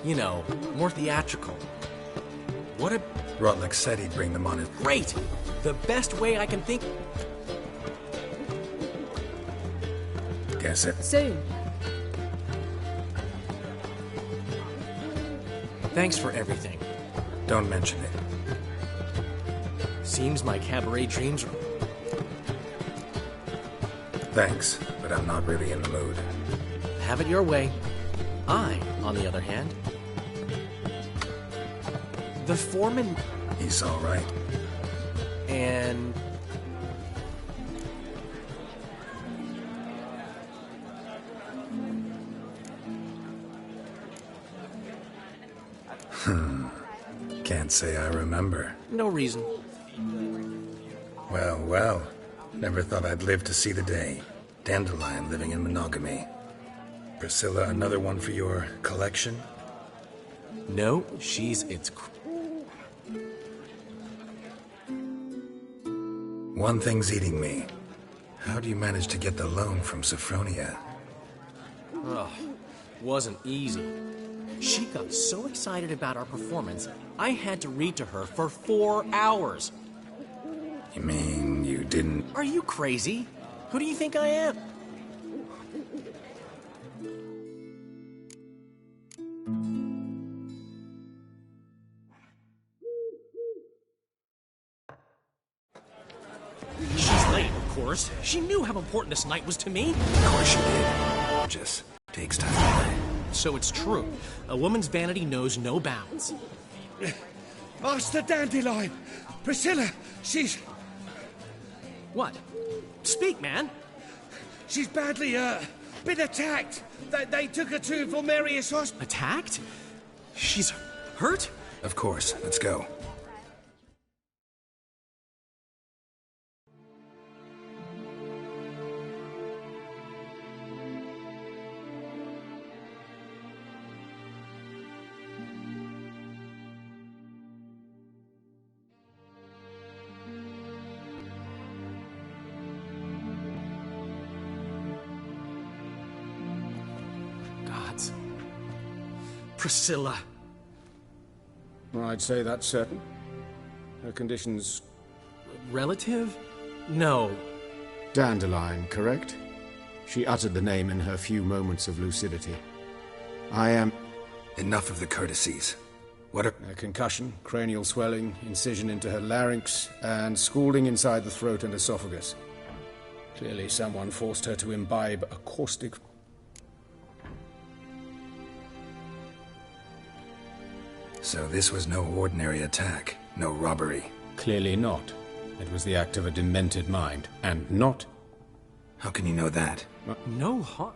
you know, more theatrical. What a... Rotlick said he'd bring them on his... Great! The best way I can think... Guess it. Soon. Thanks for everything. Don't mention it. Seems my cabaret dreams are... Thanks, but I'm not really in the mood. Have it your way. I, on the other hand... The foreman... He's all right. And... Can't say I remember. No reason. Well, well. Never thought I'd live to see the day. Dandelion living in monogamy. Priscilla, another one for your collection? No, she's its... One thing's eating me. How do you manage to get the loan from Sophronia? Ugh, wasn't easy. She got so excited about our performance, I had to read to her for 4 hours. You mean you didn't... Are you crazy? Who do you think I am? She's late, of course. She knew how important this night was to me. Of course she did. Just takes time. So it's true. A woman's vanity knows no bounds. Master Dandelion! Priscilla, she's... What? Speak, man. She's badly, been attacked. They took her to Vulmerius Hospital. Attacked? She's hurt? Of course. Let's go. Gods. Priscilla. I'd say that's certain. Her condition's... Relative? No. Dandelion, correct? She uttered the name in her few moments of lucidity. I am... Enough of the courtesies. What are... A concussion, cranial swelling, incision into her larynx, and scalding inside the throat and esophagus. Clearly someone forced her to imbibe a caustic... So this was no ordinary attack, no robbery. Clearly not. It was the act of a demented mind, and not... How can you know that? No harm.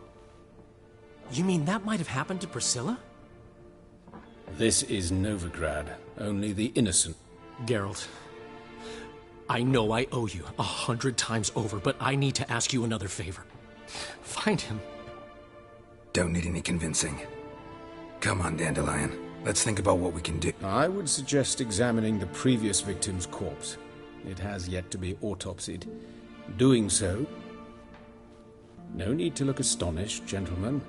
You mean that might have happened to Priscilla? This is Novigrad. Only the innocent. Geralt, I know I owe you 100 times over, but I need to ask you another favor. Find him. Don't need any convincing. Come on, Dandelion. Let's think about what we can do. I would suggest examining the previous victim's corpse. It has yet to be autopsied. Doing so... No need to look astonished, gentlemen.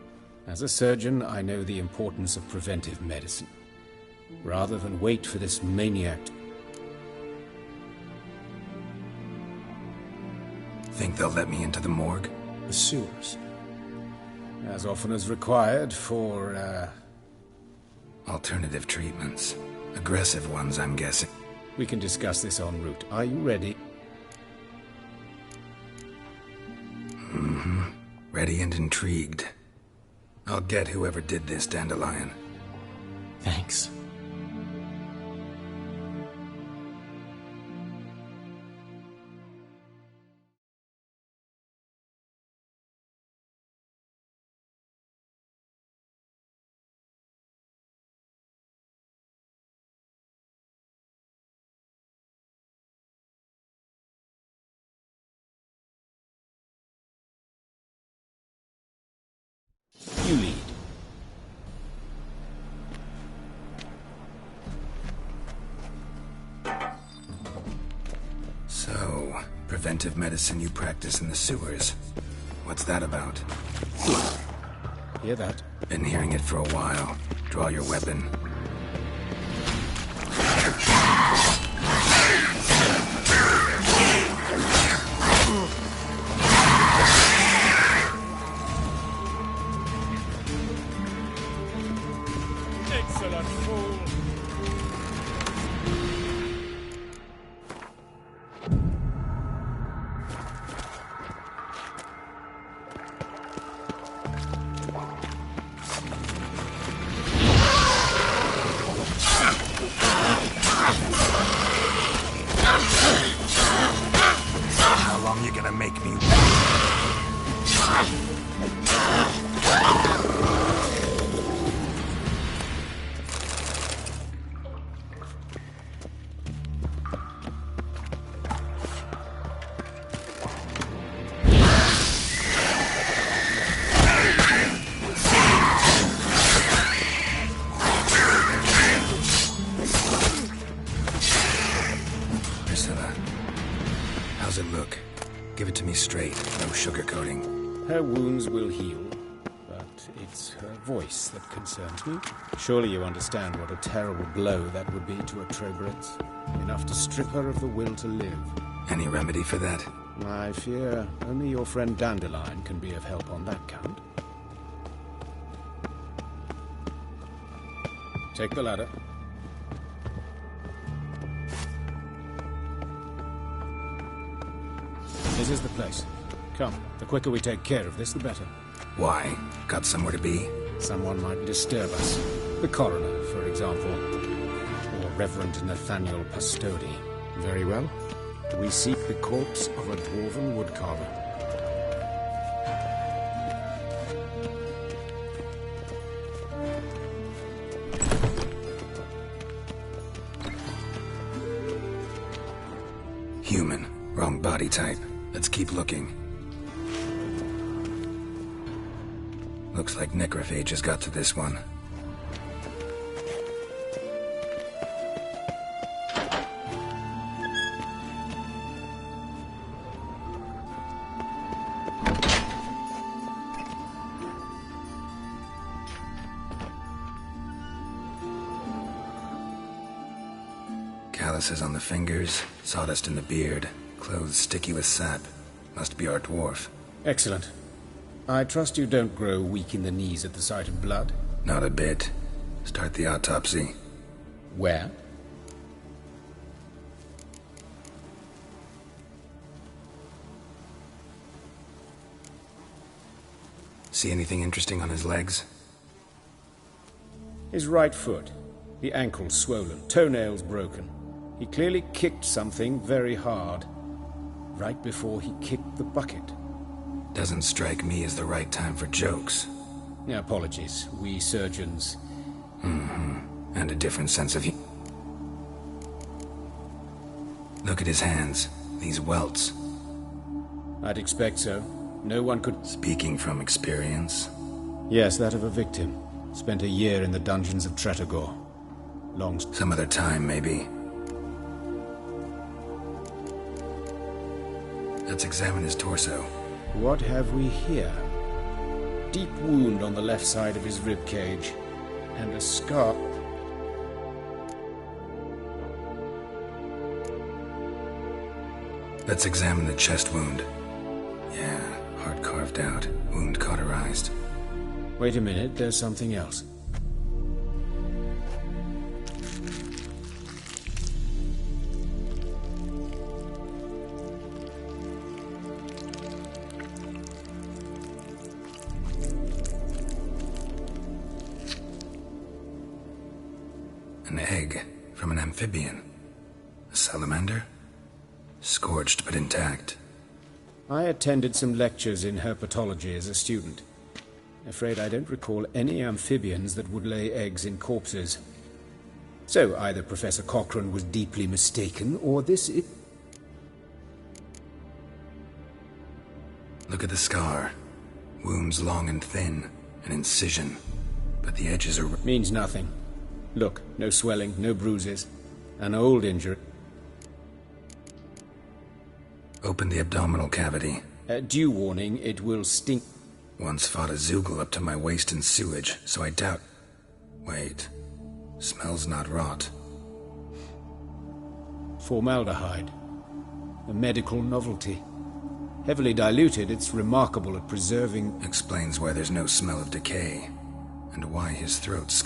As a surgeon, I know the importance of preventive medicine. Rather than wait for this maniac... Think they'll let me into the morgue? The sewers. As often as required for, Alternative treatments. Aggressive ones, I'm guessing. We can discuss this en route. Are you ready? Mm-hmm. Ready and intrigued. I'll get whoever did this, Dandelion. Thanks. You lead. So, preventive medicine you practice in the sewers. What's that about? Hear that? Been hearing it for a while. Draw your weapon. Excellent fool. How long you gonna make me? Priscilla, how's it look? Give it to me straight, no sugarcoating. Her wounds will heal, but it's her voice that concerns me. Surely you understand what a terrible blow that would be to a Trobritz. Enough to strip her of the will to live. Any remedy for that? I fear only your friend Dandelion can be of help on that count. Take the ladder. This is the place. Come, the quicker we take care of this, the better. Why? Got somewhere to be? Someone might disturb us. The coroner, for example. Or Reverend Nathaniel Pastodi. Very well. We seek the corpse of a dwarven woodcarver. Human. Wrong body type. Let's keep looking. Looks like necrophages got to this one. Calluses on the fingers, sawdust in the beard, clothes sticky with sap. Must be our dwarf. Excellent. I trust you don't grow weak in the knees at the sight of blood? Not a bit. Start the autopsy. Where? See anything interesting on his legs? His right foot. The ankle swollen, toenails broken. He clearly kicked something very hard. Right before he kicked the bucket. Doesn't strike me as the right time for jokes. Apologies. We surgeons... And a different sense of Look at his hands. These welts. I'd expect so. No one could... Speaking from experience? Yes, that of a victim. Spent a year in the dungeons of Tretogor. Some other time, maybe. Let's examine his torso. What have we here? Deep wound on the left side of his rib cage. And a scar... Let's examine the chest wound. Yeah, heart carved out, wound cauterized. Wait a minute, there's something else. An egg from an amphibian. A salamander? Scorched but intact. I attended some lectures in herpetology as a student. Afraid I don't recall any amphibians that would lay eggs in corpses. So either Professor Cochrane was deeply mistaken, or this is... Look at the scar. Wounds long and thin, An incision, but the edges are... Means nothing. Look, no swelling, no bruises. An old injury. Open the abdominal cavity. Due warning, it will stink. Once fought a Zoogle up to my waist in sewage, so I doubt... Wait. Smells not rot. Formaldehyde. A medical novelty. Heavily diluted, it's remarkable at preserving... Explains why there's no smell of decay, and why his throat's...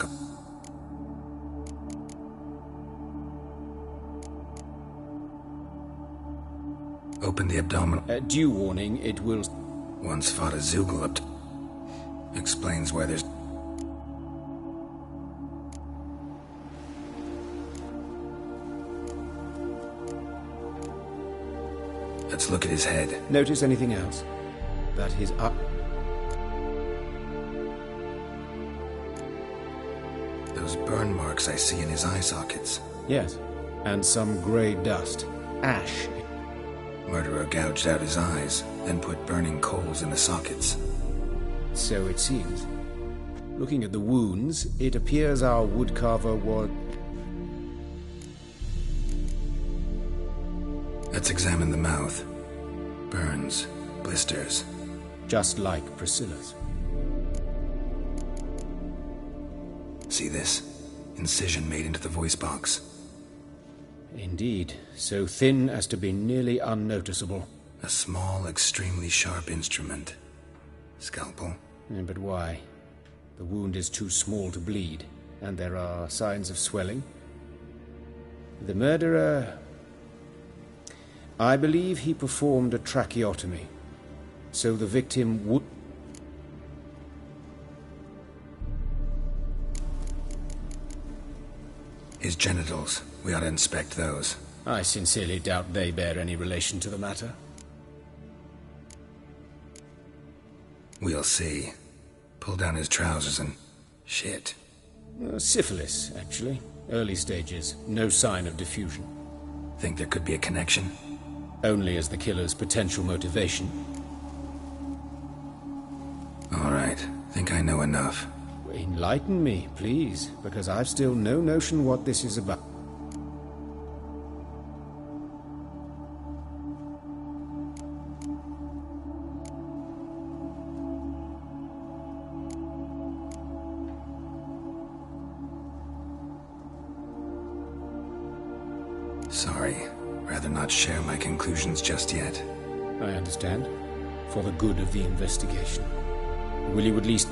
Open the abdominal... due warning, it will... Once fought a Zoogle up to... Explains why there's... Let's look at his head. Notice anything else? That his up... Those burn marks I see in his eye sockets. Yes, and some grey dust. Ash. Murderer gouged out his eyes, then put burning coals in the sockets. So it seems. Looking at the wounds, it appears our woodcarver was... Let's examine the mouth. Burns, blisters. Just like Priscilla's. See this? Incision made into the voice box. Indeed, so thin as to be nearly unnoticeable. A small, extremely sharp instrument. Scalpel. But why? The wound is too small to bleed, and there are signs of swelling. The murderer... I believe he performed a tracheotomy, so the victim would... His genitals. We ought to inspect those. I sincerely doubt they bear any relation to the matter. We'll see. Pull down his trousers and... Shit. Syphilis, actually. Early stages. No sign of diffusion. Think there could be a connection? Only as the killer's potential motivation. All right. Think I know enough. Enlighten me, please, because I've still no notion what this is about. Sorry. Rather not share my conclusions just yet. I understand. For the good of the investigation. Will you at least...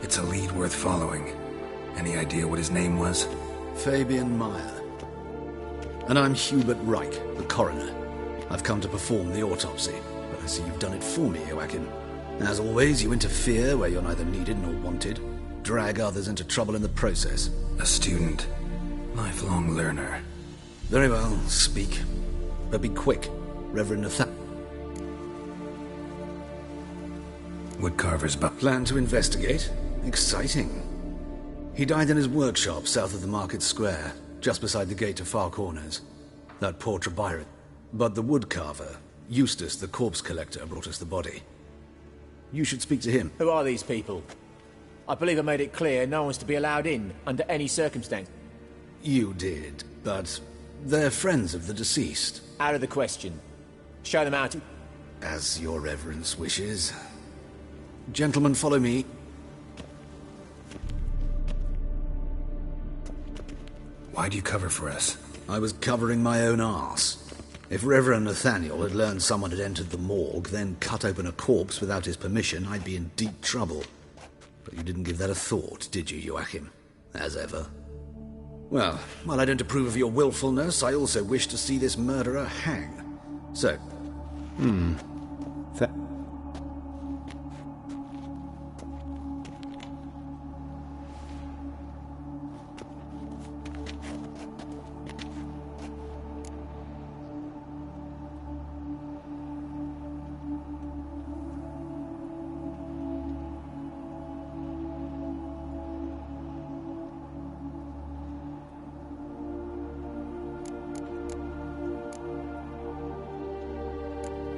It's a lead worth following. Any idea what his name was? Fabian Meyer. And I'm Hubert Reich, the coroner. I've come to perform the autopsy. But I see you've done it for me, Joachim. As always, you interfere where you're neither needed nor wanted. Drag others into trouble in the process. A student. Lifelong learner. Very well, speak. But be quick, Reverend Nathan. Woodcarver's plan to investigate? Exciting. He died in his workshop south of the market square, just beside the gate to Far Corners. That poor Trebyra. But the woodcarver, Eustace the corpse collector, brought us the body. You should speak to him. Who are these people? I believe I made it clear no one's to be allowed in, under any circumstance. You did, but they're friends of the deceased. Out of the question. Show them out. As your reverence wishes. Gentlemen, follow me. Why'd you cover for us? I was covering my own arse. If Reverend Nathaniel had learned someone had entered the morgue, then cut open a corpse without his permission, I'd be in deep trouble. But you didn't give that a thought, did you, Joachim? As ever. Well, while I don't approve of your willfulness, I also wish to see this murderer hang. So...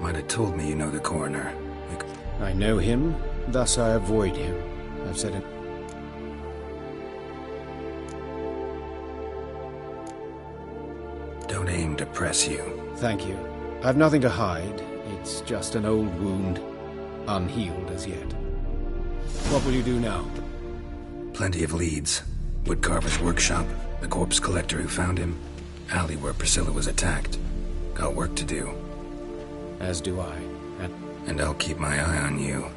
Might have told me you know the coroner. I know him, thus I avoid him. I've said it. Don't aim to press you. Thank you. I've nothing to hide. It's just an old wound, unhealed as yet. What will you do now? Plenty of leads. Woodcarver's workshop, the corpse collector who found him, alley where Priscilla was attacked. Got work to do. As do I. And I'll keep my eye on you.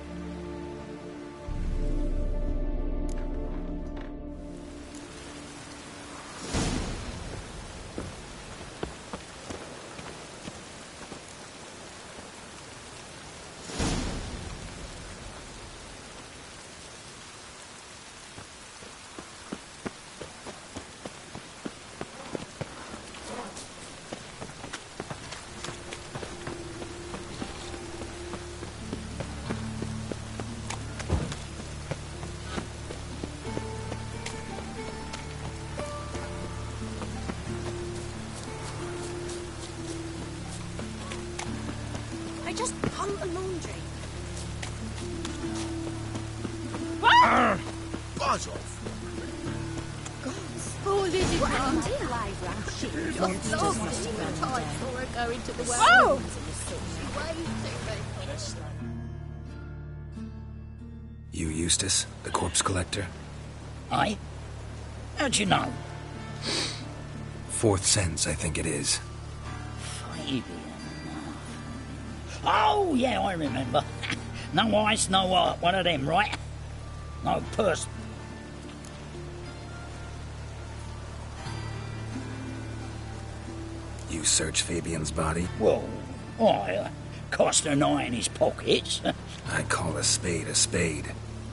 Just hung the laundry. Buzz off. Poor Lizzie What happened here? Just Last time for her going to the well. Oh! You, Eustace, the corpse collector? Aye? How'd you know? Fourth sense, I think it is. Fabian. Oh, yeah, I remember. No eyes, no heart. One of them, right? No purse. You search Fabian's body? Well, I cast an eye in his pockets. I call a spade a spade.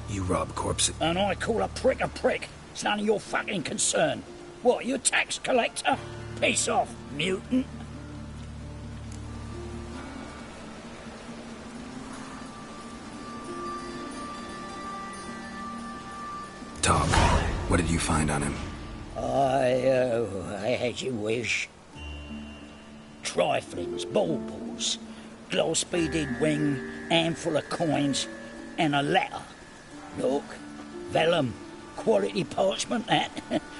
You rob corpses. And I call a prick a prick. It's none of your fucking concern. What, you a tax collector? Piss off, mutant. Talk. What did you find on him? I had you wish. Triflings, baubles, gloss-beaded ring, handful of coins, and a letter. Look, vellum, quality parchment, that.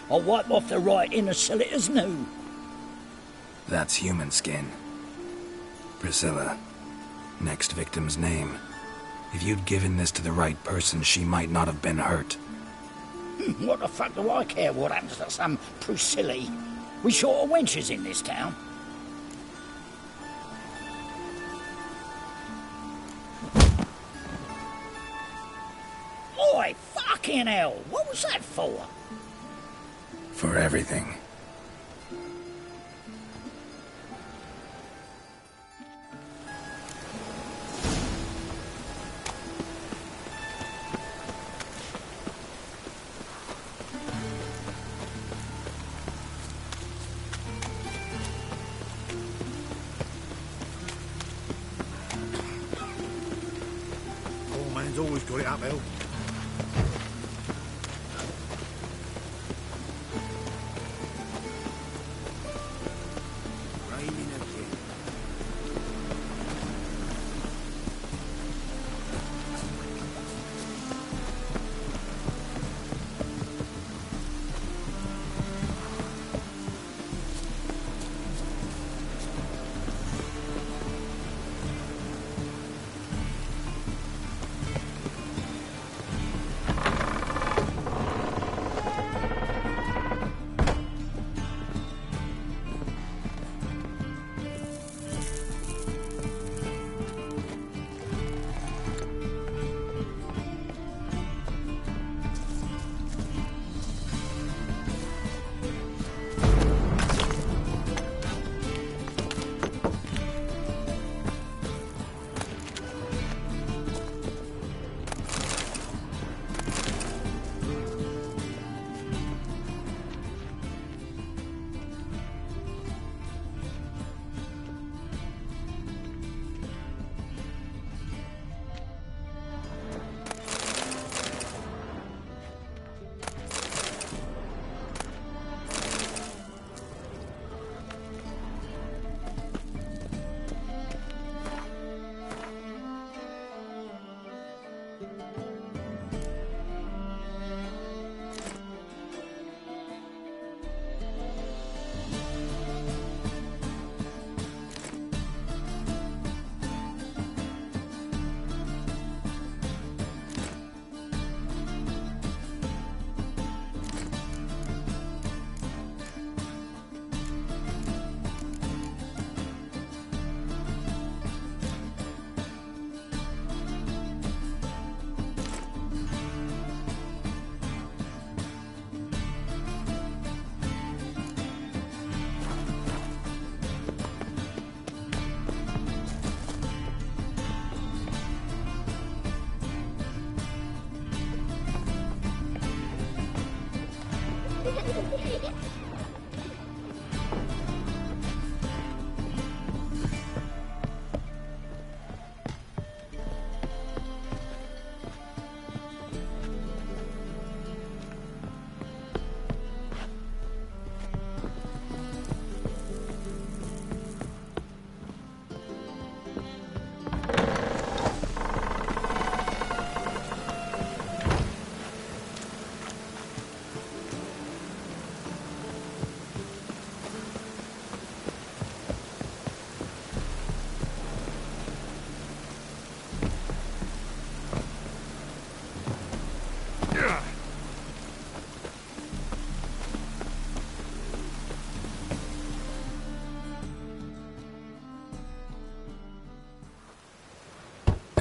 I'll wipe off the writing and sell it as new. That's human skin. Priscilla. Next victim's name. If you'd given this to the right person, she might not have been hurt. What the fuck do I care what happens to some Priscilla? We short of wenches in this town. Oi, fucking hell! What was that for? For everything. Old man's always got it uphill. Raining again.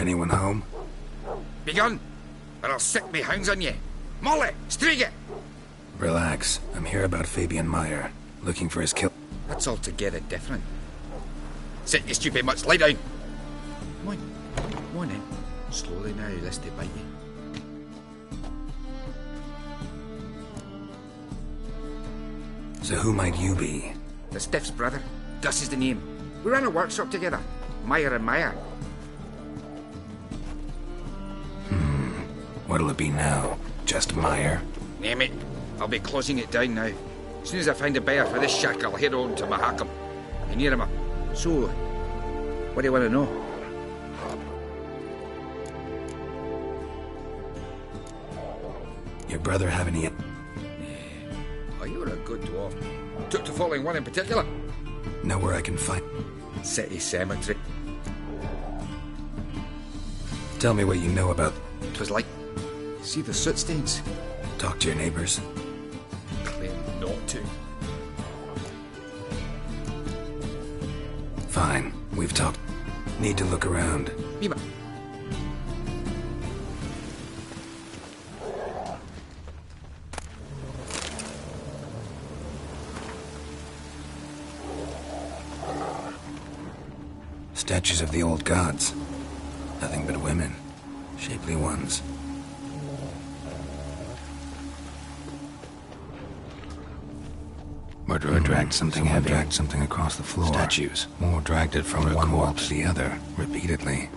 Anyone home? Begone, or I'll set me hounds on ye. Molly, Striga! Relax. I'm here about Fabian Meyer, looking for his kill. That's altogether different. Sit you stupid mutts, lie down. Come on then. Slowly now, lest they bite you. So who might you be? The Stiff's brother. Gus is the name. We ran a workshop together. Meyer and Meyer. What'll it be now? Just Meyer? Name it. I'll be closing it down now. As soon as I find a buyer for this shack, I'll head on to Mahakam. You near him. So, what do you want to know? Your brother have any... Oh, you're a good dwarf. Took to following one in particular. Know where I can find... City Cemetery. Tell me what you know about... 'Twas like... See the soot stains? Talk to your neighbors. Claim not to. Fine, we've talked. Need to look around. Mima. Statues of the old gods. Nothing but women. Shapely ones. Murderer dragged something heavy. Dragged something across the floor. Statues. More dragged it from one wall to the other, repeatedly.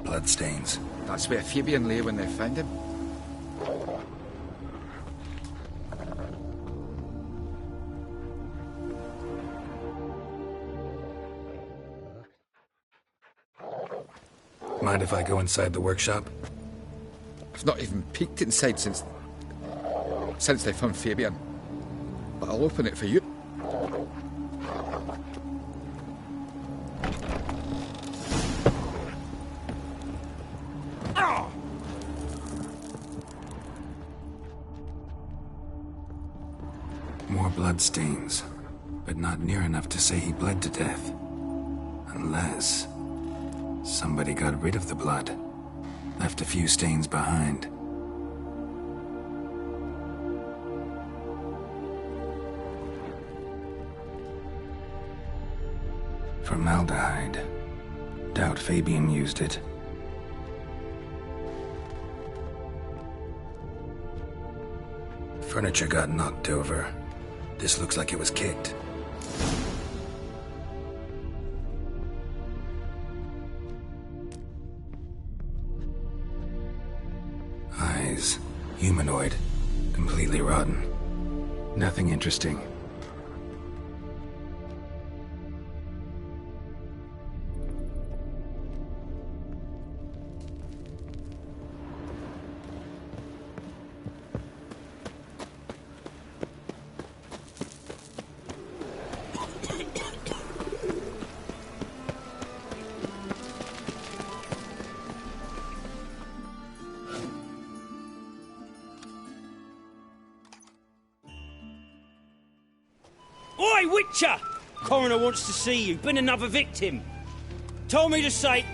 Bloodstains. That's where Fabian lay when they found him. Mind if I go inside the workshop? I've not even peeked inside since they found Fabian. But I'll open it for you. More bloodstains, but not near enough to say he bled to death. Unless somebody got rid of the blood, left a few stains behind. Formaldehyde. Doubt Fabian used it. Furniture got knocked over. This looks like it was kicked. Eyes. Humanoid. Completely rotten. Nothing interesting. Oi, Witcher! Coroner wants to see you. Been another victim. Told me to say...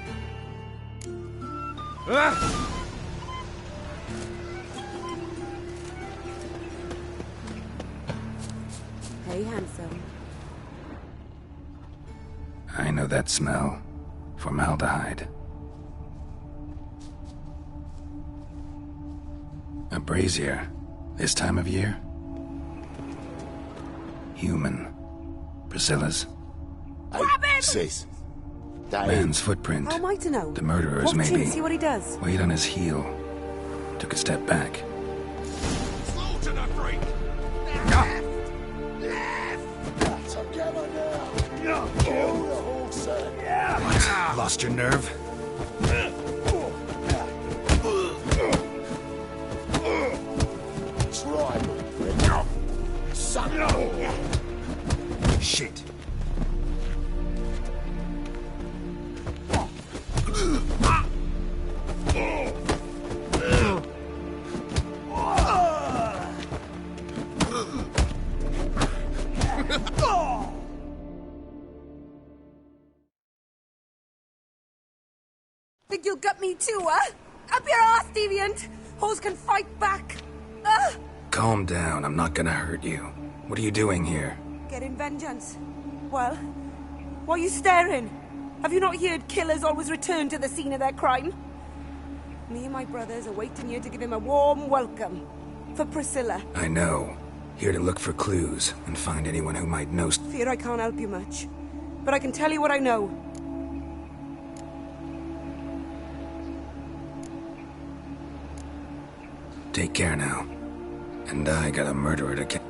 Hey, handsome. I know that smell. Formaldehyde. A brazier. This time of year? Human. Priscilla's. Grab him! Sis. Man's footprint. How am I to know? The murderer's Watch maybe. him, see what he does. Weight on his heel. Took a step back. Slaughter the freak! Left! Together now! Kill the horse, What? Lost your nerve? Try me, prick. Son. Shit. got me too, huh? Up your ass, deviant! Hoes can fight back! Calm down, I'm not gonna hurt you. What are you doing here? Getting vengeance. Well, why are you staring? Have you not heard killers always return to the scene of their crime? Me and my brothers are waiting here to give him a warm welcome. For Priscilla. I know. Here to look for clues and find anyone who might know. Fear I can't help you much. But I can tell you what I know. Take care now. And I got a murderer to kill.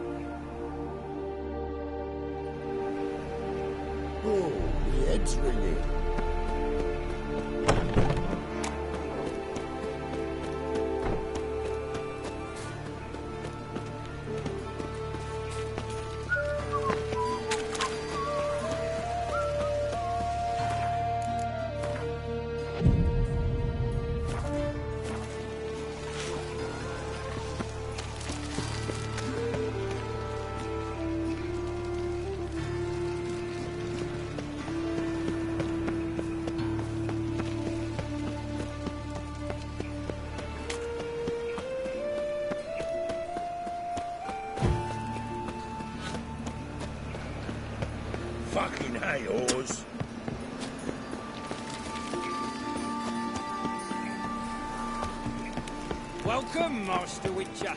Oh, my head's ringing. Fucking hey, Oz. Welcome, Master Witcher.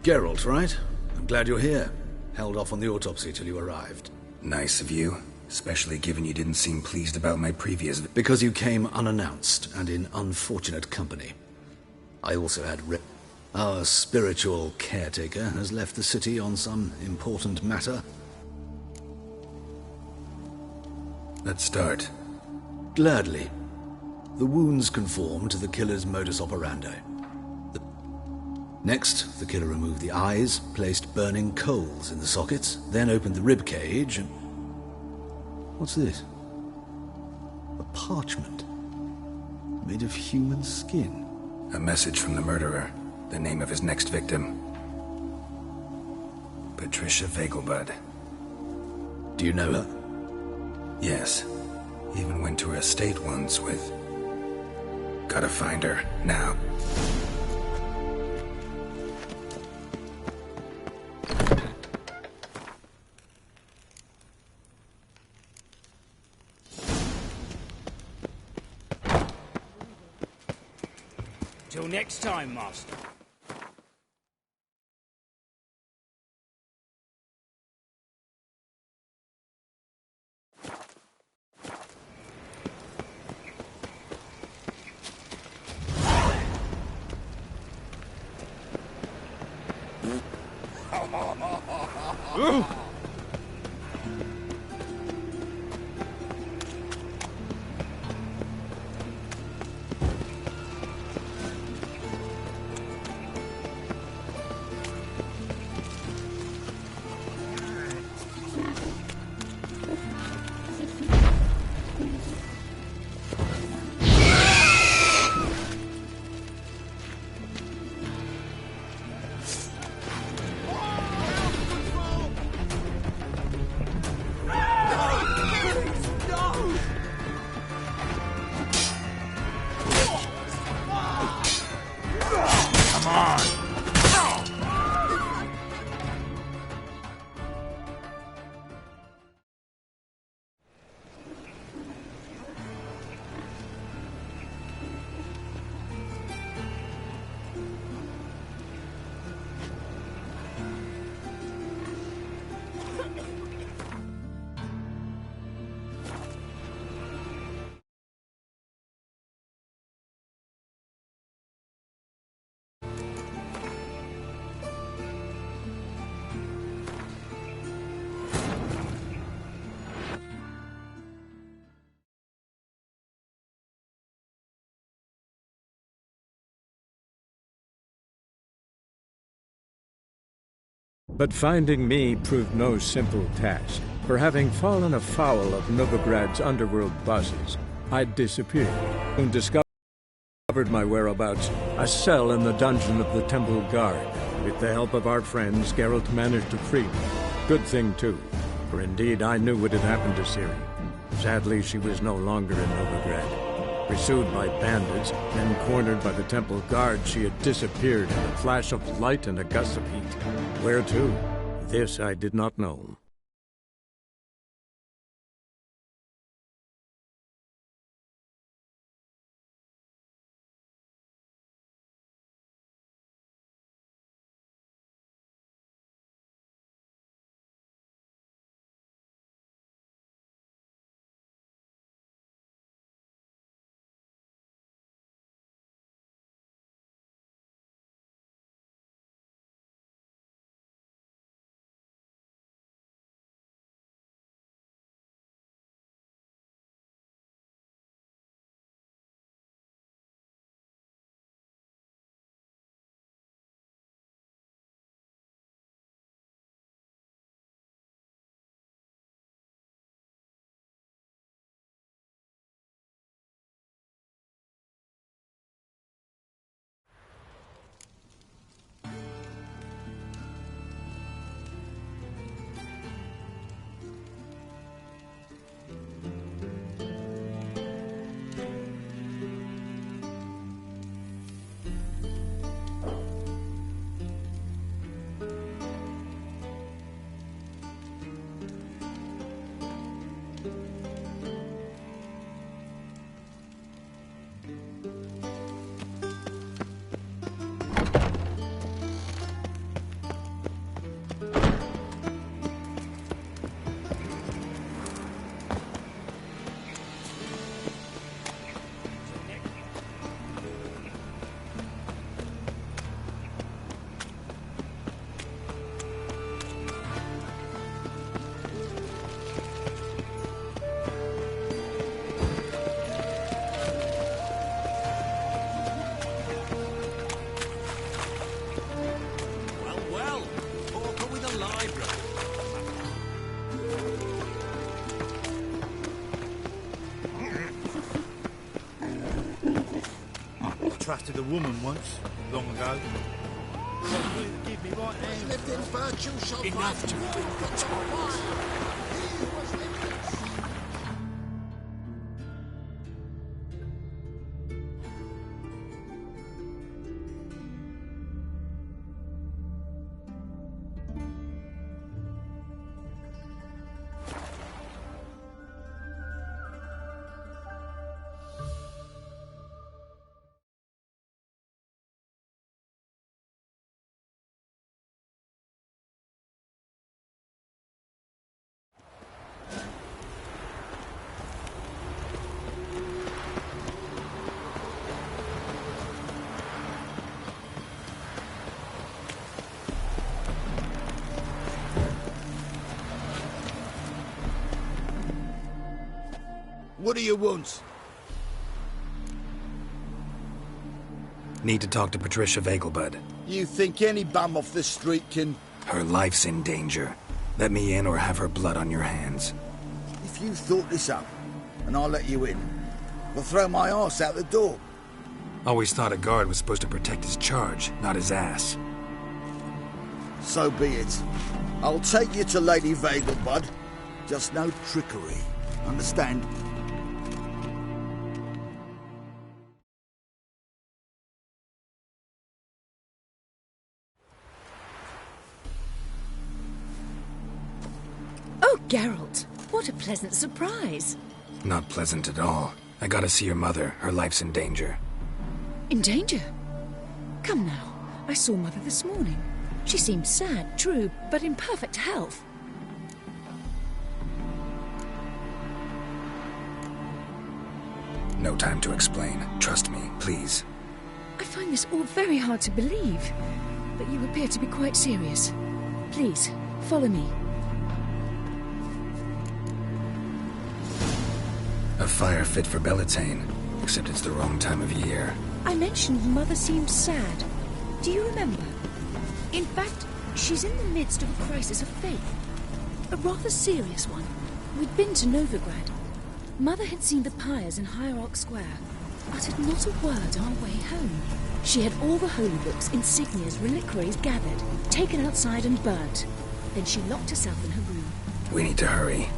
Geralt, right? I'm glad you're here. Held off on the autopsy till you arrived. Nice of you. Especially given you didn't seem pleased about my previous... Because you came unannounced and in unfortunate company. I also had... Our spiritual caretaker has left the city on some important matter. Let's start. Gladly. The wounds conform to the killer's modus operandi. Next, the killer removed the eyes, placed burning coals in the sockets, then opened the rib cage and... What's this? A parchment. Made of human skin. A message from the murderer. The name of his next victim. Patricia Vegelbud. Do you know her? Yes. Even went to her estate once with... Gotta find her, now. Till next time, Master. But finding me proved no simple task, for having fallen afoul of Novigrad's underworld bosses, I'd disappeared and discovered my whereabouts, a cell in the dungeon of the Temple Guard. With the help of our friends, Geralt managed to free me. Good thing, too, for indeed I knew what had happened to Ciri. Sadly, she was no longer in Novigrad. Pursued by bandits, then cornered by the temple guard, she had disappeared in a flash of light and a gust of heat. Where to? This I did not know. Trusted a woman once, long ago. Give me right hand. Lived in virtue so enough to What do you want? Need to talk to Patricia Vegelbud. You think any bum off the street can... Her life's in danger. Let me in or have her blood on your hands. If you thought this up, and I'll let you in, I'll throw my arse out the door. Always thought a guard was supposed to protect his charge, not his ass. So be it. I'll take you to Lady Vegelbud. Just no trickery. Understand? Oh, Geralt, what a pleasant surprise. Not pleasant at all. I gotta see your mother. Her life's in danger. In danger? Come now, I saw Mother this morning. She seemed sad, true, but in perfect health. No time to explain. Trust me, please. I find this all very hard to believe, but you appear to be quite serious. Please, follow me. A fire fit for Bellatane, except it's the wrong time of year. I mentioned Mother seemed sad. Do you remember? In fact, she's in the midst of a crisis of faith. A rather serious one. We'd been to Novigrad. Mother had seen the pyres in Hierarch Square. uttered not a word on our way home. She had all the holy books, insignias, reliquaries gathered, taken outside and burnt. Then she locked herself in her room. We need to hurry.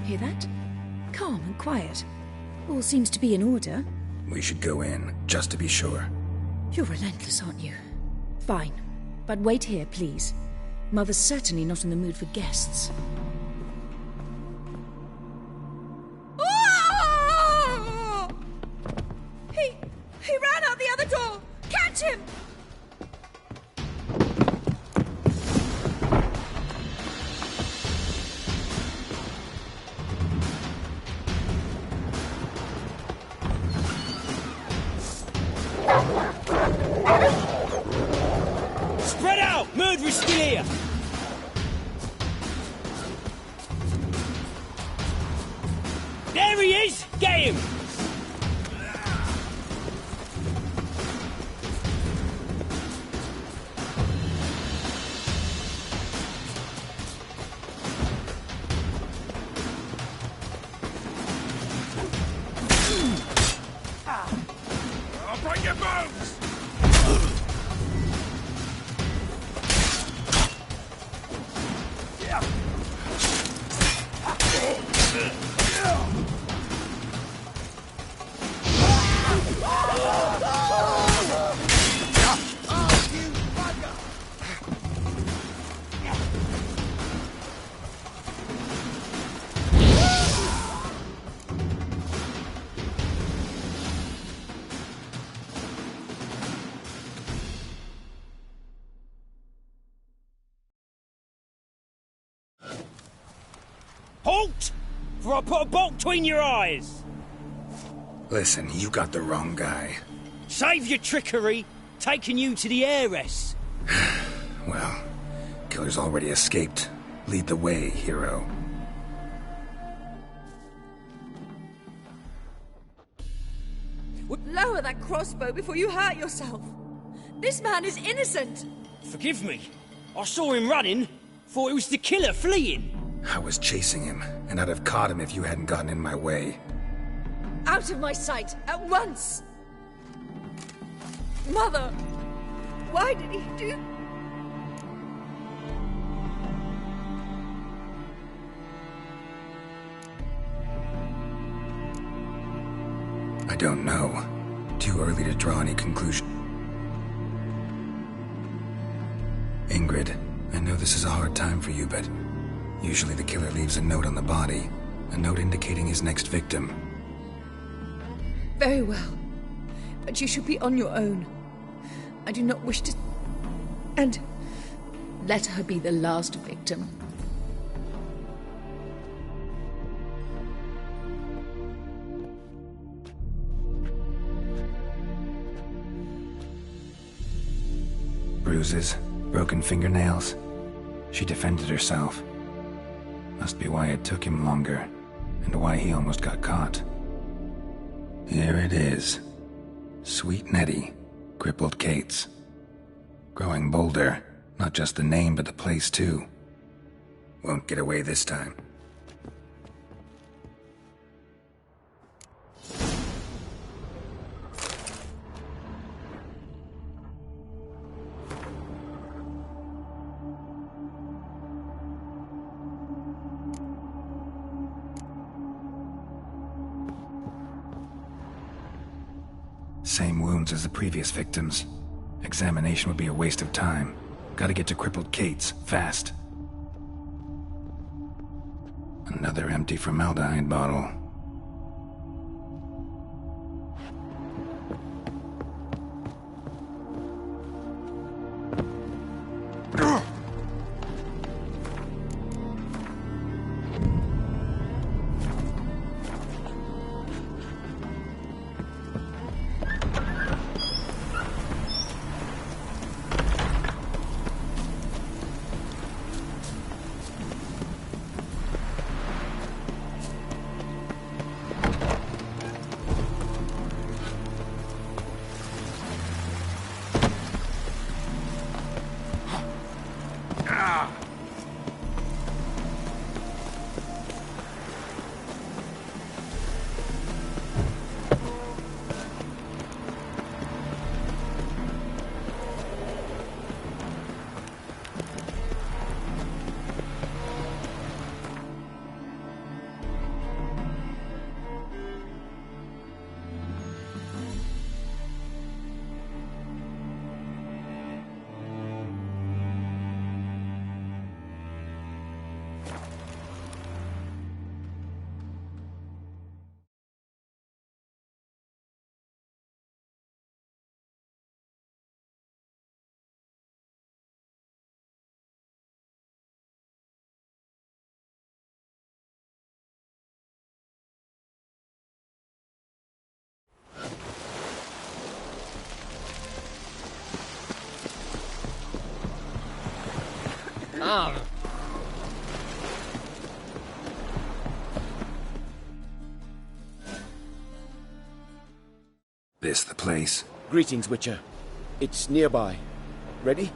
Hear that? Calm and quiet. All seems to be in order. We should go in, just to be sure. You're relentless, aren't you? Fine. But wait here, please. Mother's certainly not in the mood for guests. Oh! He ran out the other door! Catch him! Spread out! Murderer's still here! There he is! Get him! I'll break your bones! Halt! For I put a bolt between your eyes! Listen, you got the wrong guy. Save your trickery, taking you to the heiress. Well, killer's already escaped. Lead the way, hero. Lower that crossbow before you hurt yourself. This man is innocent. Forgive me. I saw him running. Thought it was the killer fleeing. I was chasing him, and I'd have caught him if you hadn't gotten in my way. Out of my sight, at once! Mother! Why did he do... I don't know. Too early to draw any conclusion. Ingrid, I know this is a hard time for you, but usually the killer leaves a note on the body, a note indicating his next victim. Very well. But you should be on your own. I do not wish to... And let her be the last victim. Bruises, broken fingernails. She defended herself. Must be why it took him longer, and why he almost got caught. Here it is. Sweet Nettie, crippled Kate's. Growing bolder, not just the name, but the place too. Won't get away this time. Same wounds as the previous victims. Examination would be a waste of time. Gotta get to crippled Kate's, fast. Another empty formaldehyde bottle. Ah. This the place? Greetings, Witcher. It's nearby. Ready?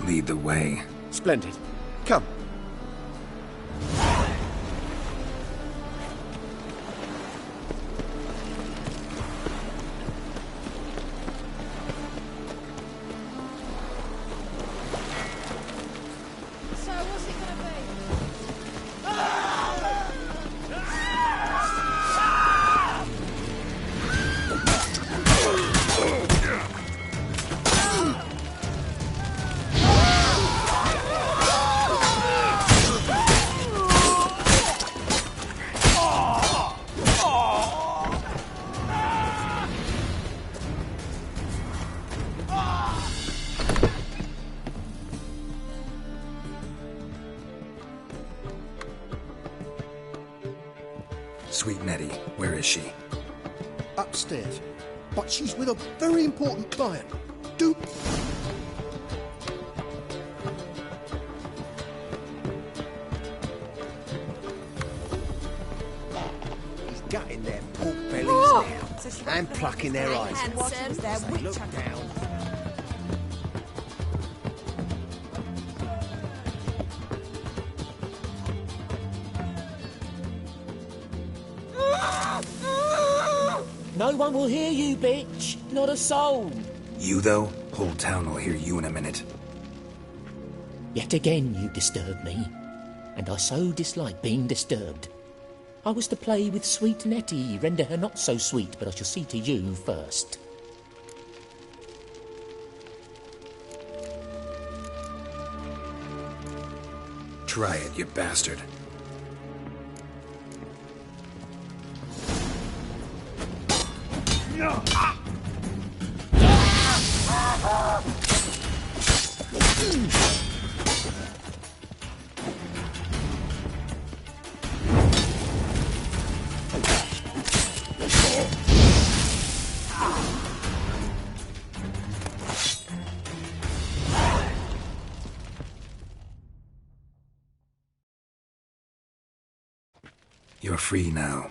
Lead the way. Splendid. Come. So what's it gonna be? Sweet Nettie, where is she? Upstairs. But she's with a very important client. Do... He's gutting their pork bellies now. And plucking their eyes. Look down. No one will hear you, bitch. Not a soul. You, though? Whole town will hear you in a minute. Yet again you disturb me, and I so dislike being disturbed. I was to play with sweet Nettie, render her not so sweet, but I shall see to you first. Try it, you bastard. You're free now.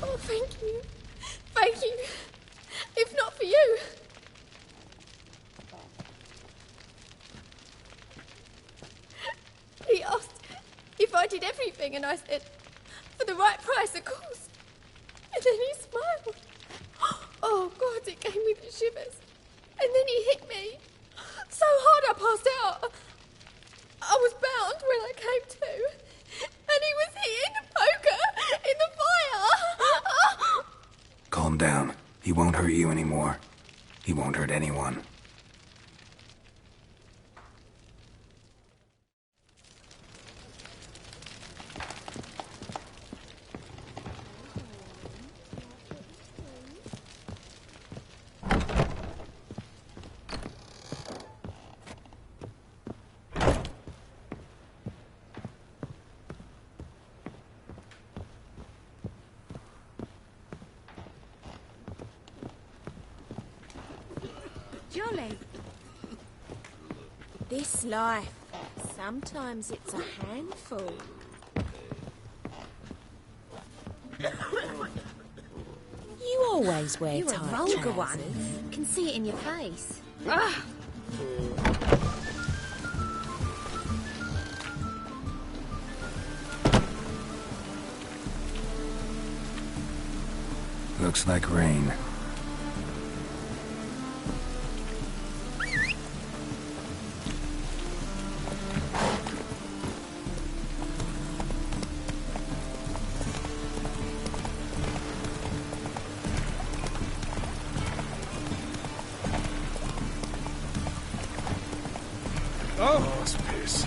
Oh, thank you. Thank you. If not for you. He asked if I did everything, and I said, for the right price, of course. And then he smiled. Oh, God, it gave me the shivers. And then he hit me. So hard I passed out. I was bound when I came to. And he was hitting the poker in the fire. Calm down. He won't hurt you anymore. He won't hurt anyone. Jolly. This life, sometimes it's a handful. You always wear You're a tight vulgar trousers. one. Can see it in your face. Looks like rain. Oh, it's piss.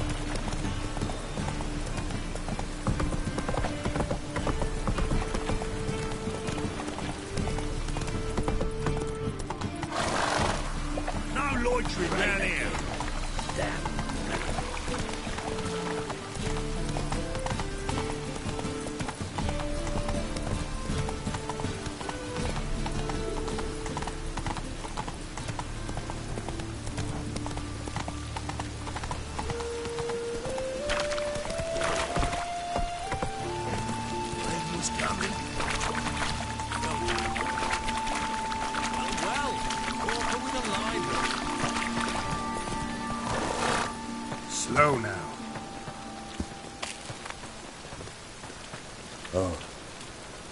Oh,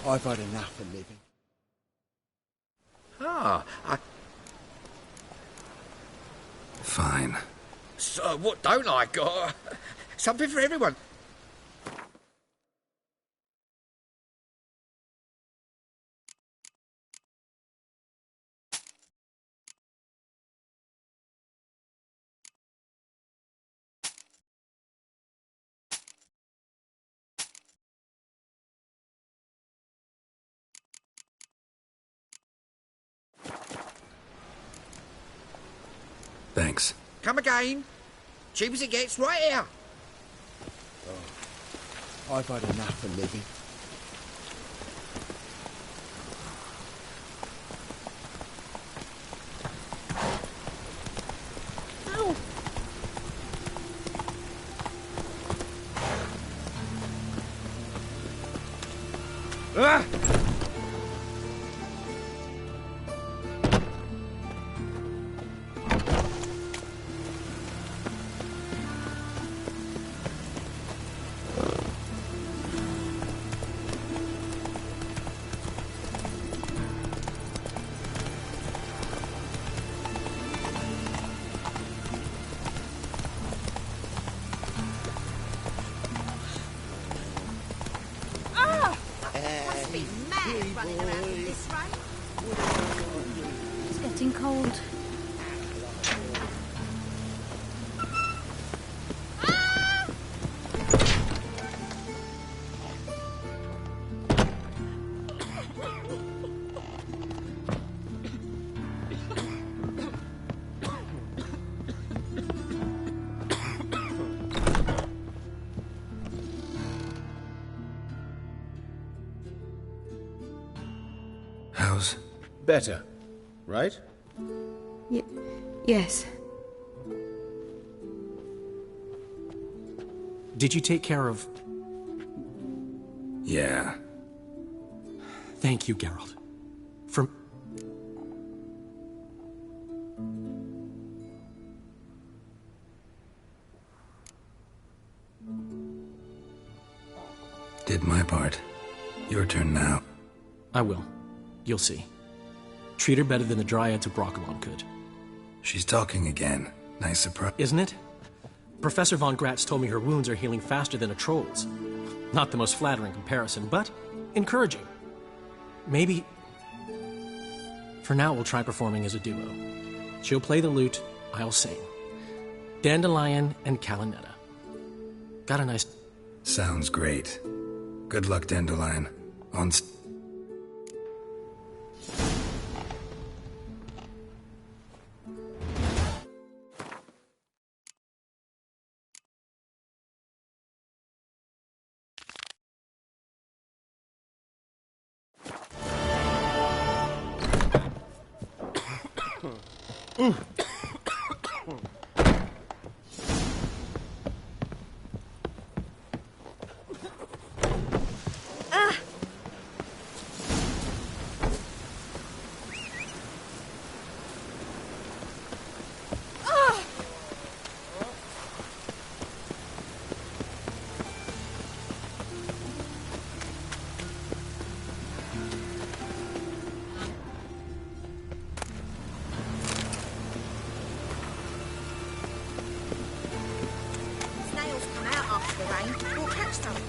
I've had enough of living. Fine. So, what don't I got? Something for everyone. Thanks. Come again. Cheap as it gets, right here. Oh, I've had enough of living. Ah! It's getting cold. How's... Better, right? Yes. Did you take care of... Yeah. Thank you, Geralt. For... Did my part. Your turn now. I will. You'll see. Treat her better than the Dryads of Broccolon could. She's talking again. Nice surprise. Isn't it? Professor von Gratz told me her wounds are healing faster than a troll's. Not the most flattering comparison, but encouraging. Maybe... For now, we'll try performing as a duo. She'll play the lute, I'll sing. Dandelion and Calinetta. Got a nice... Sounds great. Good luck, Dandelion. On...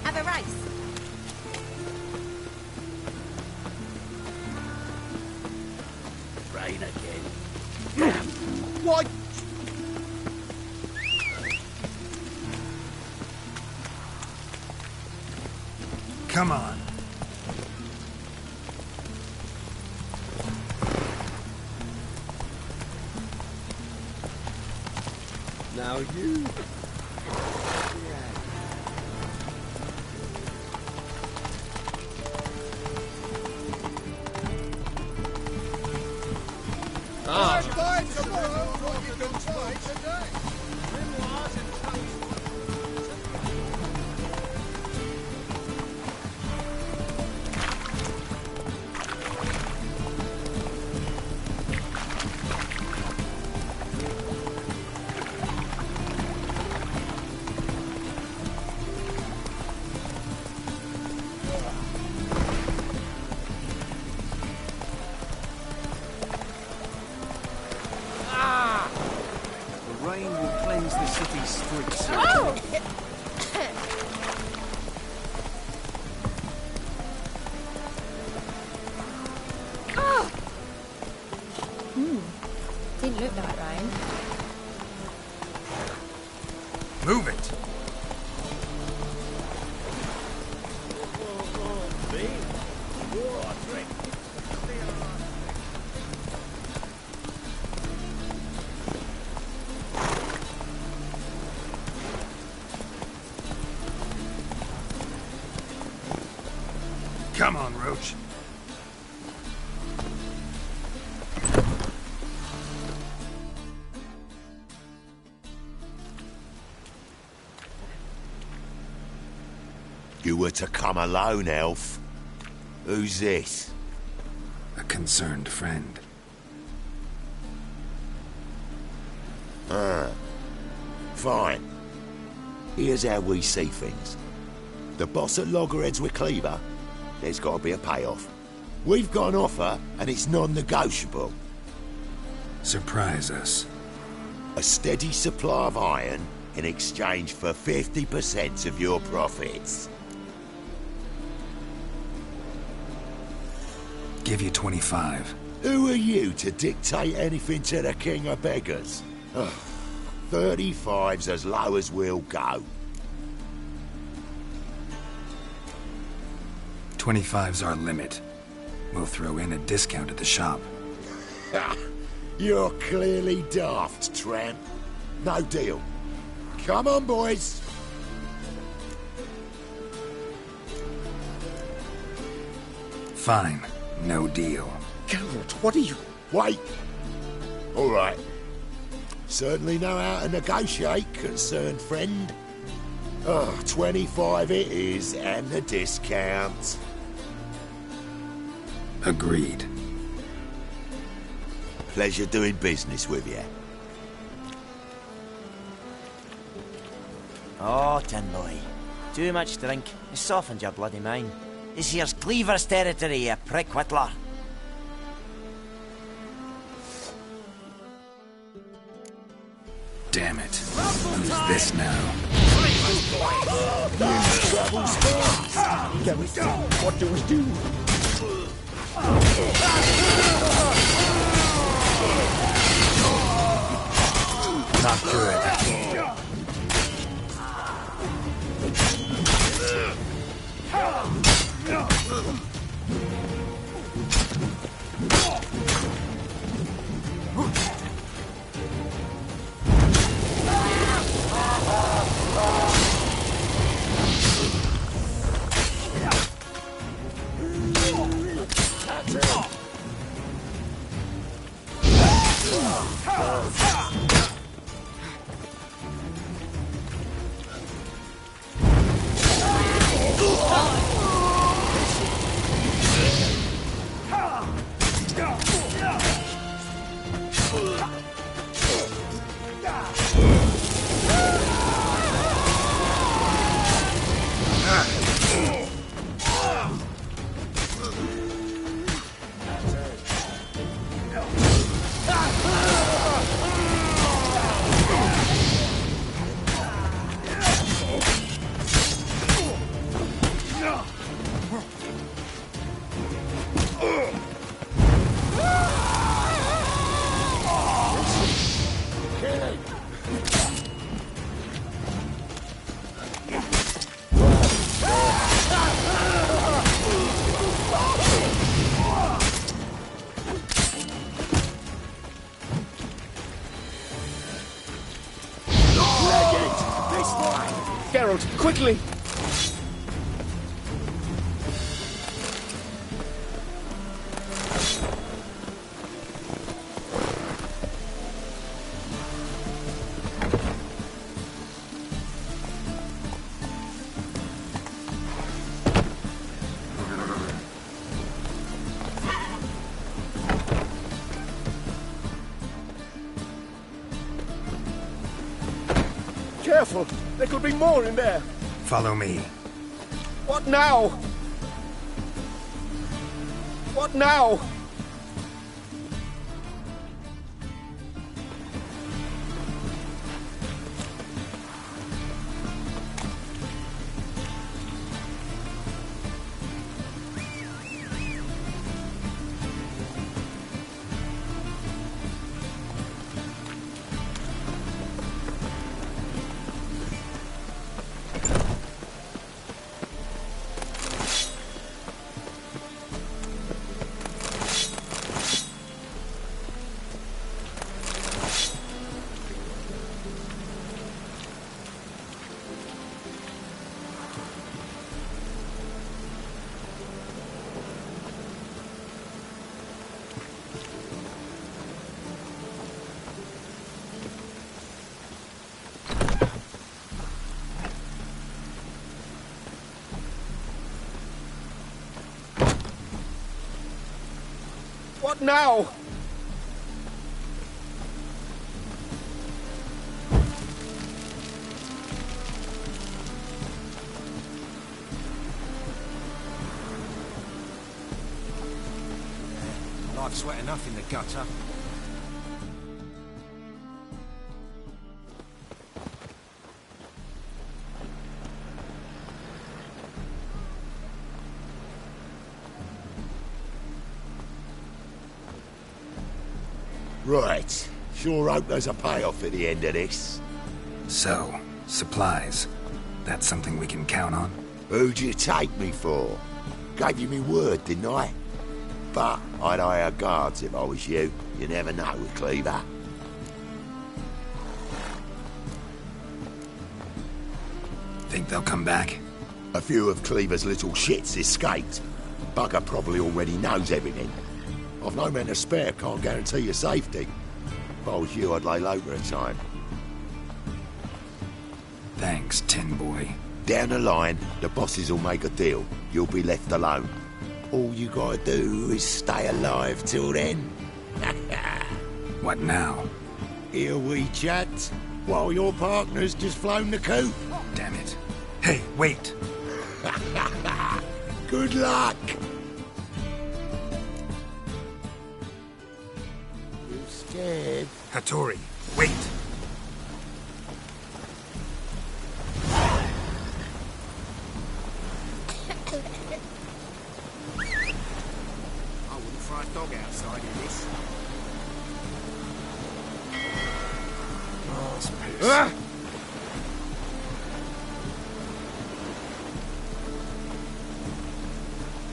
Have a race. Rain again. Why? Come on. Now you. hope not, Ryan. Move it! Come on, Roach. You were to come alone, Elf. Who's this? A concerned friend. Ah. Fine. Here's how we see things. The boss at Loggerheads with Cleaver, there's got to be a payoff. We've got an offer, and it's non-negotiable. Surprise us. A steady supply of iron in exchange for 50% of your profits. Give you 25. Who are you to dictate anything to the king of beggars? Ugh. 35's as low as we'll go. 25's our limit. We'll throw in a discount at the shop. You're clearly daft, tramp. No deal. Come on, boys. Fine. No deal. Geralt, what are you... Wait. All right. Certainly know how to negotiate, concerned friend. 25 it is, and the discount. Agreed. Pleasure doing business with you. Oh, tin boy. Too much drink. You softened your bloody mind. This here's Cleaver's territory, you prick whittler. Damn it. Who's this now? Get me down. What do we do? Not good. Geralt, quickly! Careful! There could be more in there! Follow me. What now? What now? Not now! Life's wet enough in the gutter. Right. Sure hope there's a payoff at the end of this. So, supplies. That's something we can count on? Who'd you take me for? Gave you me word, didn't I? But I'd hire guards if I was you. You never know with Cleaver. Think they'll come back? A few of Cleaver's little shits escaped. Bugger probably already knows everything. I've no men to spare, can't guarantee your safety. If I was you, I'd lay low for a time. Thanks, Tin Boy. Down the line, the bosses will make a deal. You'll be left alone. All you gotta do is stay alive till then. What now? Here we chat, while your partner's just flown the coop. Damn it. Hey, wait! Good luck! You scared? Hattori, wait! I wouldn't fry a dog outside in this. Oh, it's piss. Ah!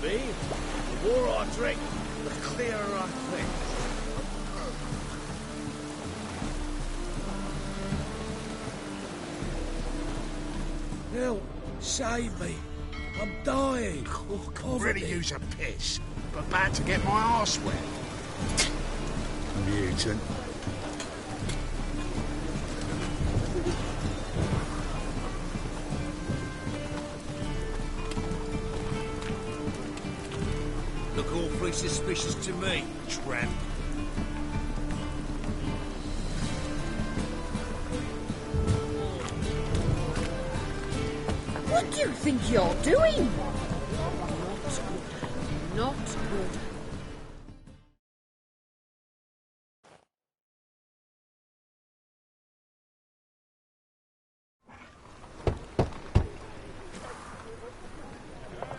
Me? The more I drink, the clearer I think. Help! Save me! I'm dying! Could really use a piss, but bad to get my arse wet. Mutant. Look awfully suspicious to me, tramp. What do you think you're doing? Not good.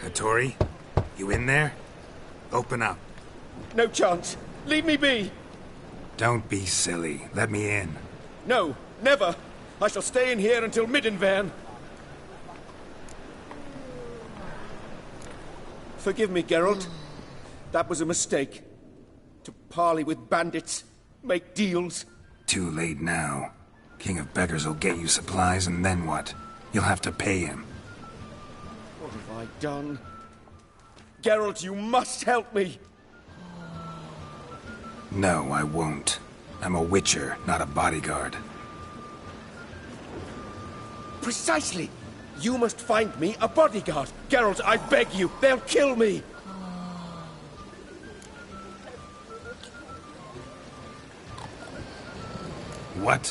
Hattori, you in there? Open up. No chance. Leave me be. Don't be silly. Let me in. No, never. I shall stay in here until Middenvern. Forgive me, Geralt. That was a mistake. To parley with bandits, make deals. Too late now. King of Beggars will get you supplies, and then what? You'll have to pay him. What have I done? Geralt, you must help me! No, I won't. I'm a witcher, not a bodyguard. Precisely! You must find me a bodyguard. Geralt, I beg you, they'll kill me! What?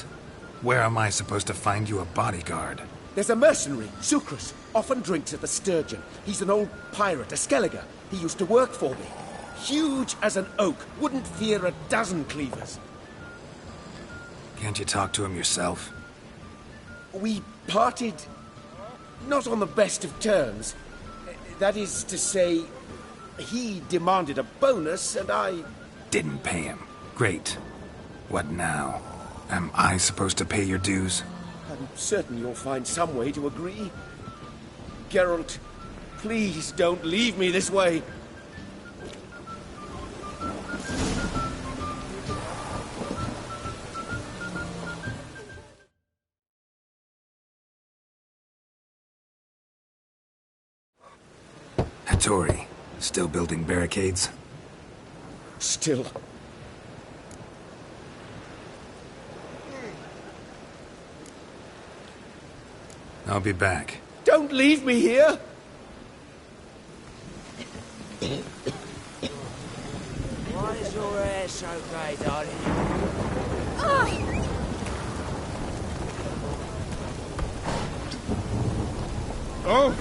Where am I supposed to find you a bodyguard? There's a mercenary, Sucrus, often drinks at the Sturgeon. He's an old pirate, a Skelliger. He used to work for me. Huge as an oak, wouldn't fear a dozen cleavers. Can't you talk to him yourself? We parted not on the best of terms. That is to say, he demanded a bonus and I... Didn't pay him. Great. What now? Am I supposed to pay your dues? I'm certain you'll find some way to agree. Geralt, please don't leave me this way. Hattori, still building barricades? Still. I'll be back. Don't leave me here! Why is your It's okay, darling. Oh!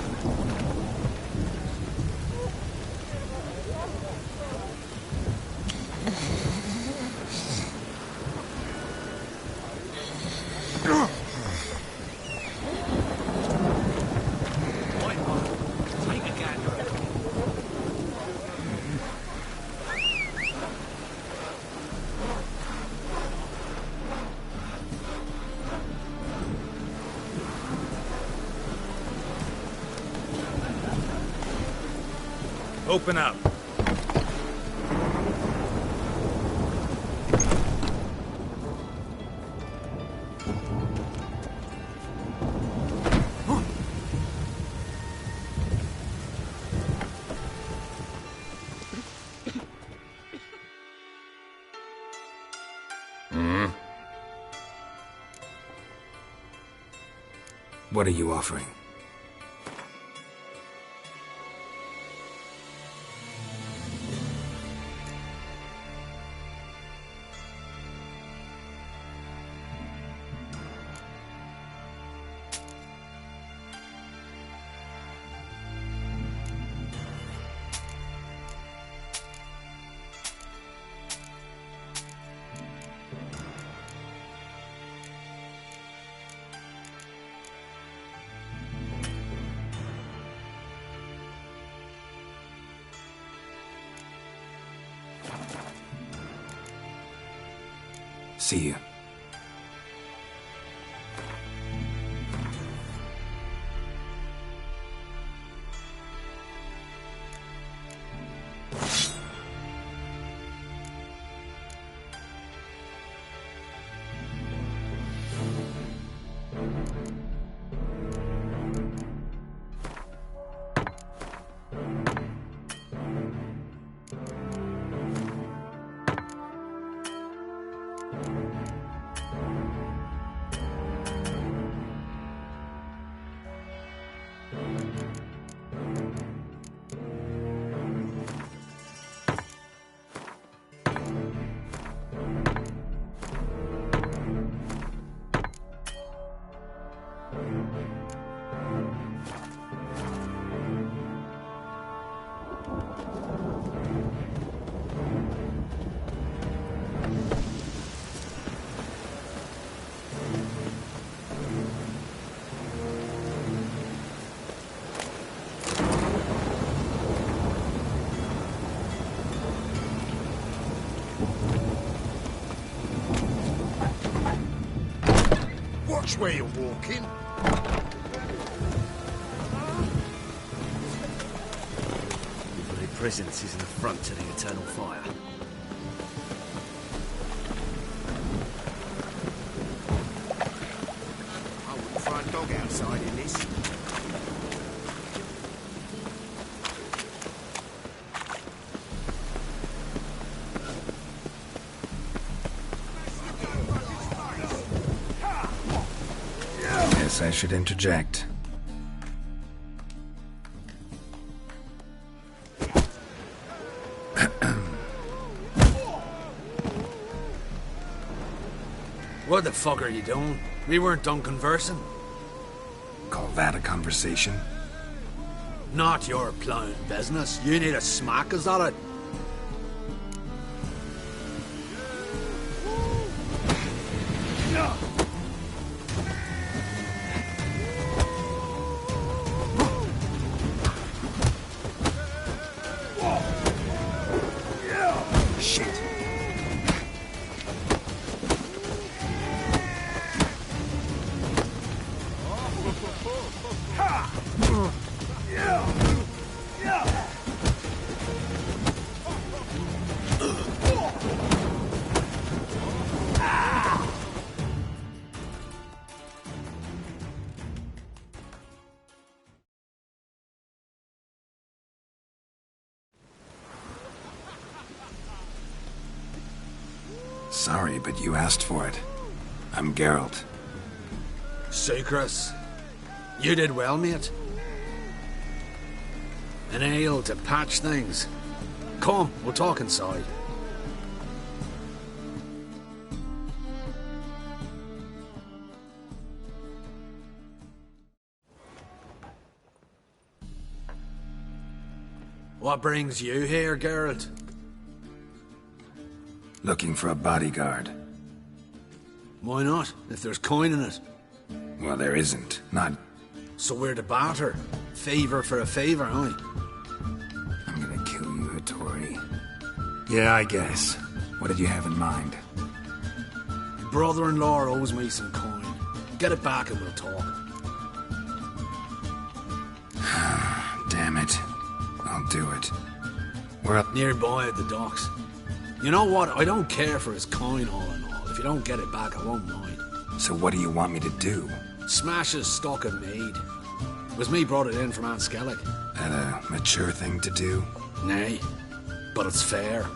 Open up. What are you offering? See you. Watch where you're walking. Your very presence is an affront to the eternal fire. I wouldn't throw a dog outside in this. I should interject. What the fuck are you doing? We weren't done conversing. Call that a conversation? Not your plowing business. You need a smack, is that it? Sorry, but you asked for it. I'm Geralt. Secrets. You did well, mate. An ale to patch things. Come, we'll talk inside. What brings you here, Geralt? Looking for a bodyguard. Why not, if there's coin in it? Well, there isn't. Not... So we're to barter. Favor for a favor, aye? I'm gonna kill you, Hattori. Yeah, I guess. What did you have in mind? Your brother-in-law owes me some coin. Get it back and we'll talk. Damn it. I'll do it. We're up nearby at the docks. You know what? I don't care for his coin all in all. If you don't get it back, I won't mind. So what do you want me to do? Smash his stock of mead. It was me brought it in from Aunt Skellig. That a mature thing to do? Nay, but it's fair.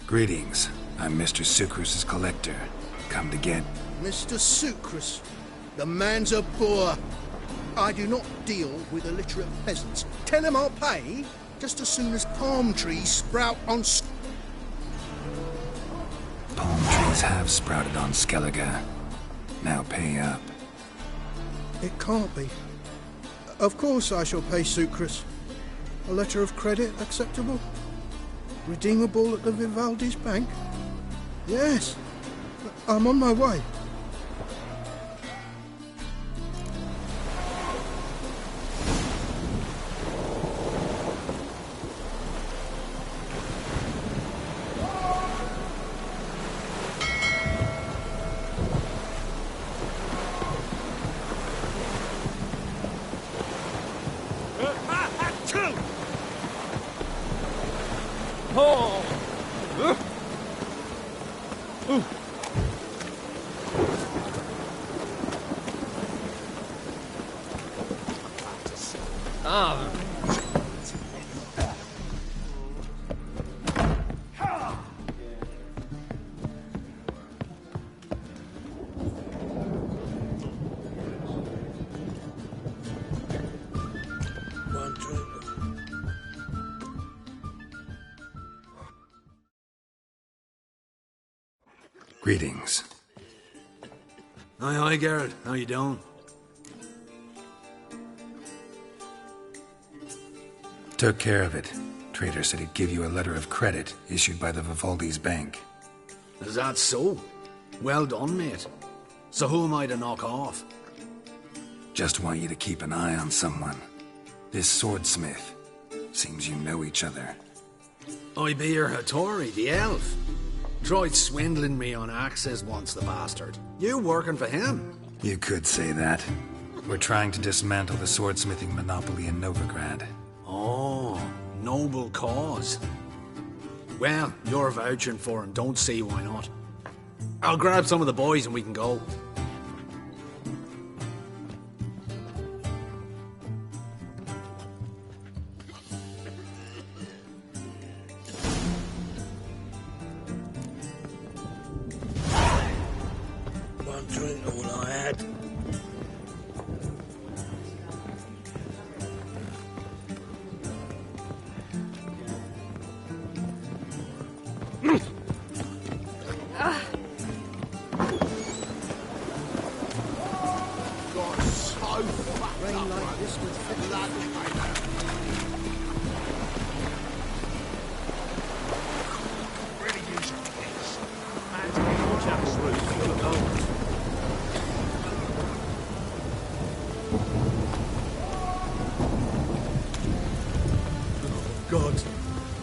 Greetings. I'm Mr. Sucrus's collector. Come to get... Mr. Sucrus, the man's a boor. I do not deal with illiterate peasants. Tell him I'll pay just as soon as palm trees sprout on... Palm trees have sprouted on Skellige. Now pay up. It can't be. Of course I shall pay Sucrus. A letter of credit acceptable? Redeemable at the Vivaldi's bank? Yes. I'm on my way. Greetings. Aye, Geralt. How you doing? Took care of it. Trader said he'd give you a letter of credit issued by the Vivaldi's bank. Is that so? Well done, mate. So who am I to knock off? Just want you to keep an eye on someone. This swordsmith. Seems you know each other. I be your Hattori, the elf. Tried swindling me on axes once, the bastard. You working for him? You could say that. We're trying to dismantle the swordsmithing monopoly in Novigrad. Oh, noble cause. Well, you're vouching for him, don't see why not. I'll grab some of the boys and we can go. One drink, all I had.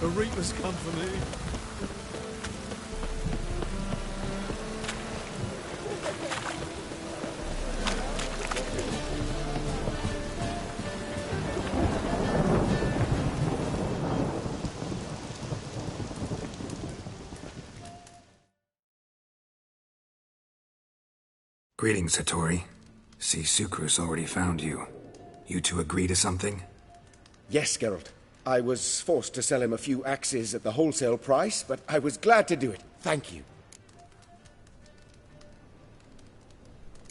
A reaper's come for me. Greetings, Hattori. See, Sucrus already found you. You two agree to something? Yes, Geralt. I was forced to sell him a few axes at the wholesale price, but I was glad to do it. Thank you.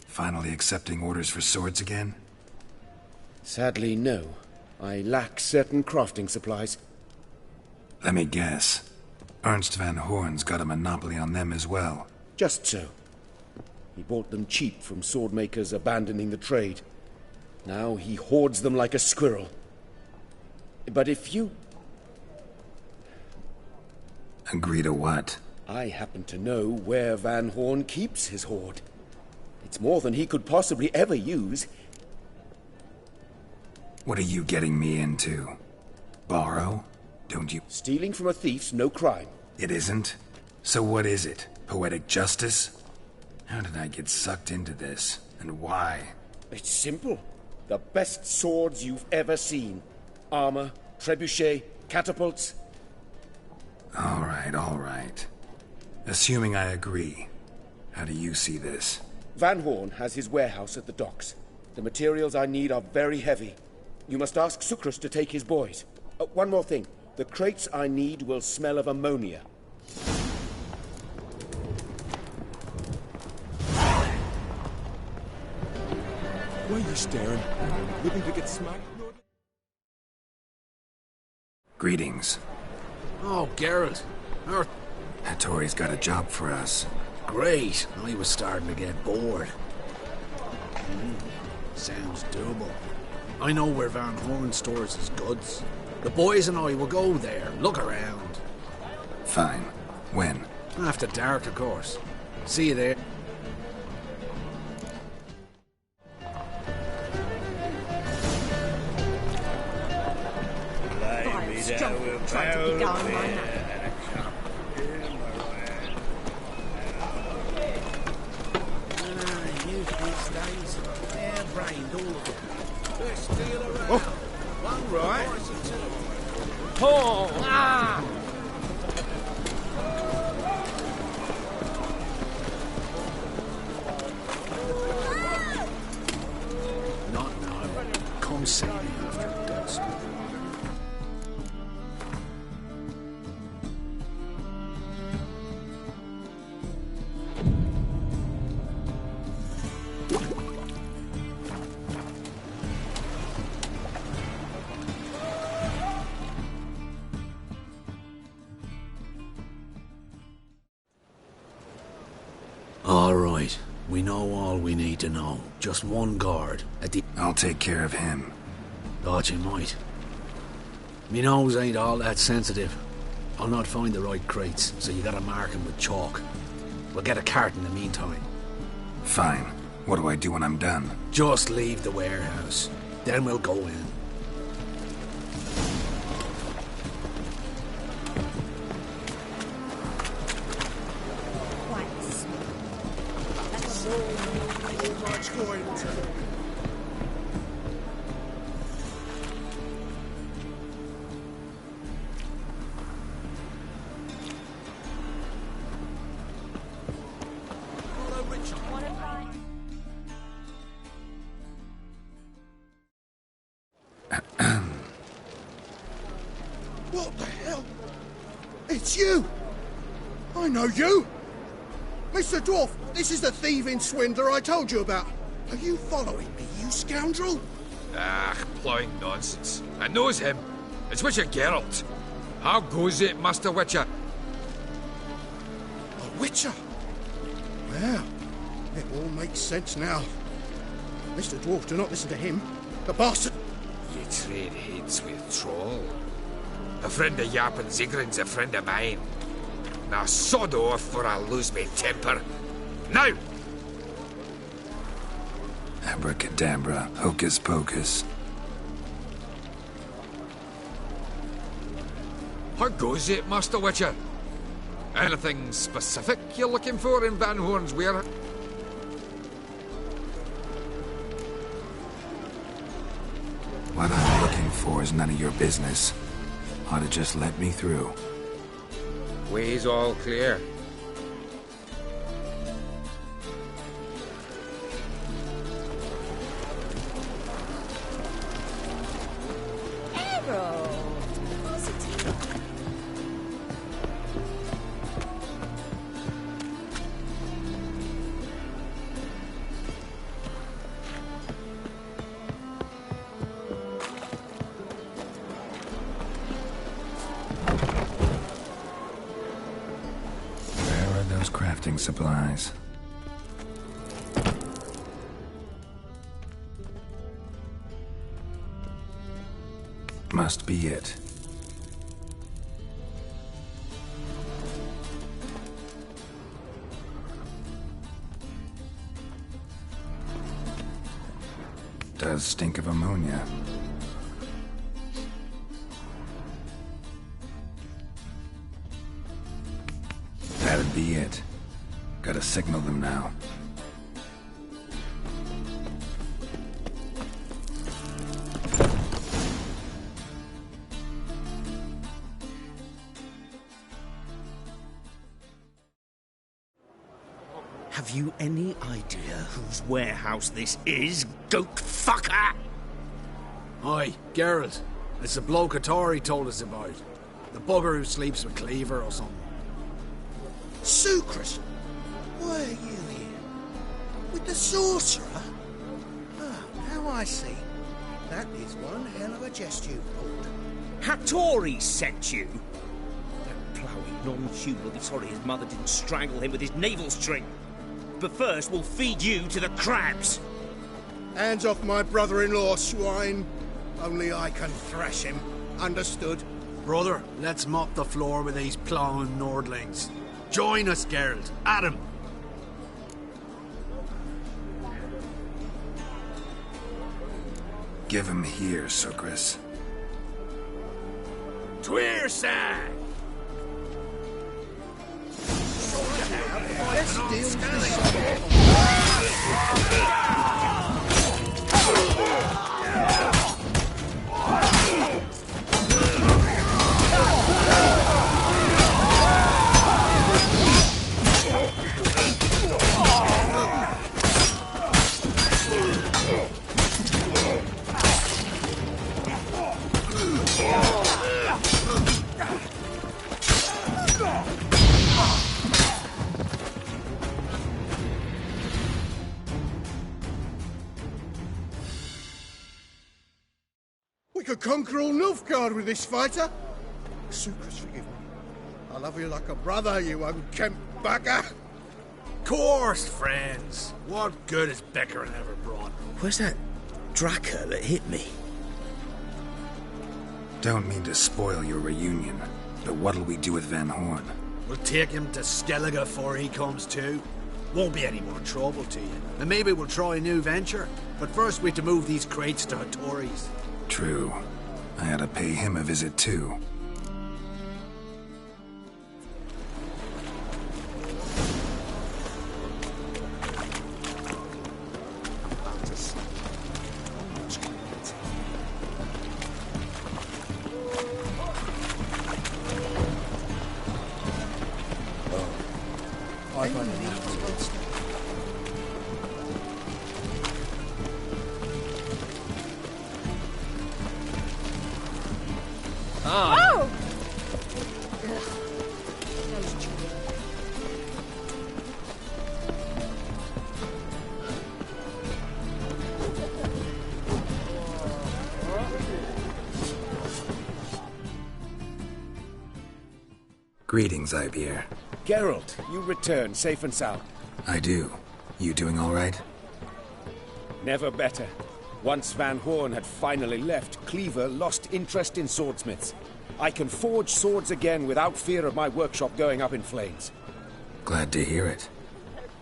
Finally accepting orders for swords again? Sadly, no. I lack certain crafting supplies. Let me guess. Ernst van Horn's got a monopoly on them as well. Just so. He bought them cheap from swordmakers abandoning the trade. Now he hoards them like a squirrel. But if you... Agree to what? I happen to know where Van Horn keeps his hoard. It's more than he could possibly ever use. What are you getting me into? Borrow? Don't you... Stealing from a thief's no crime. It isn't? So what is it? Poetic justice? How did I get sucked into this? And why? It's simple. The best swords you've ever seen. Armor, trebuchet, catapults. All right. Assuming I agree, how do you see this? Van Horn has his warehouse at the docks. The materials I need are very heavy. You must ask Sucrus to take his boys. One more thing. The crates I need will smell of ammonia. Why are you staring? Looking to get smacked? Greetings. Oh, Geralt. Hattori's got a job for us. Great. I was starting to get bored. Sounds doable. I know where Van Horn stores his goods. The boys and I will go there, look around. Fine. When? After dark, of course. See you there. Trying to be gone by now. One right. Oh! Ah! Not now. Come see me after dusk. All right. We know all we need to know. Just one guard at the... I'll take care of him. Thought you might. Me nose ain't all that sensitive. I'll not find the right crates, so you gotta mark them with chalk. We'll get a cart in the meantime. Fine. What do I do when I'm done? Just leave the warehouse. Then we'll go in. What the hell? It's you! I know you! Mr. Dwarf, this is the thieving swindler I told you about. Are you following me, you scoundrel? Ah, plowing nonsense. I knows him. It's Witcher Geralt. How goes it, Master Witcher? A witcher? Well, it all makes sense now. Mr. Dwarf, do not listen to him. The bastard... You trade heads with Troll. A friend of Yap and Zigrin's a friend of mine. Now sod off or I'll lose my temper. Now! Abracadabra, hocus pocus. How goes it, Master Witcher? Anything specific you're looking for in Van Horn's warehouse? What I'm looking for is none of your business. Ought to just let me through. Way's all clear. Crafting supplies. Must be it. Does stink of ammonia. That'd be it. Gotta signal them now. Have you any idea whose warehouse this is, goat fucker? Aye, Geralt. It's the bloke Atari told us about. The bugger who sleeps with Cleaver or something. Sucrus, why are you here? With the sorcerer? Ah, now I see. That is one hell of a jest you've pulled. Hattori sent you? That ploughing non-human will be sorry his mother didn't strangle him with his navel string. But first, we'll feed you to the crabs. Hands off my brother-in-law, swine. Only I can thrash him. Understood? Brother, let's mop the floor with these ploughing Nordlings. Join us, Geralt. Adam. Give him here, Sucrus. Tweerside! Let's deal with this. We could conquer all Nilfgaard with this fighter. Sucrus, forgive me. I love you like a brother, you unkempt bugger. Course, friends. What good has Beckerin ever brought? Where's that Draka that hit me? Don't mean to spoil your reunion, but what'll we do with Van Horn? We'll take him to Skellige before he comes to. Won't be any more trouble to you. And maybe we'll try a new venture. But first we have to move these crates to Hattori's. True. I had to pay him a visit too. Oh! Greetings, Ibeer. Geralt, you return safe and sound. I do. You doing all right? Never better. Once Van Horn had finally left, Cleaver lost interest in swordsmiths. I can forge swords again without fear of my workshop going up in flames. Glad to hear it.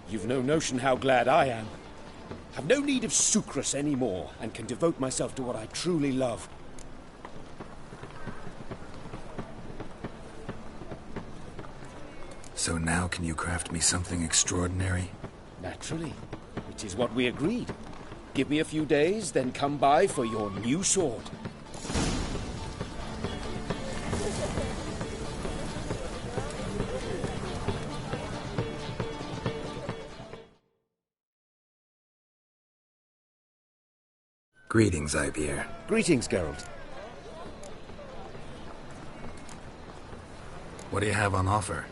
You've no notion how glad I am. I've no need of Sucrus anymore, and can devote myself to what I truly love. So now can you craft me something extraordinary? Naturally. It is what we agreed. Give me a few days, then come by for your new sword. Greetings, Ibeer. Greetings, Geralt. What do you have on offer?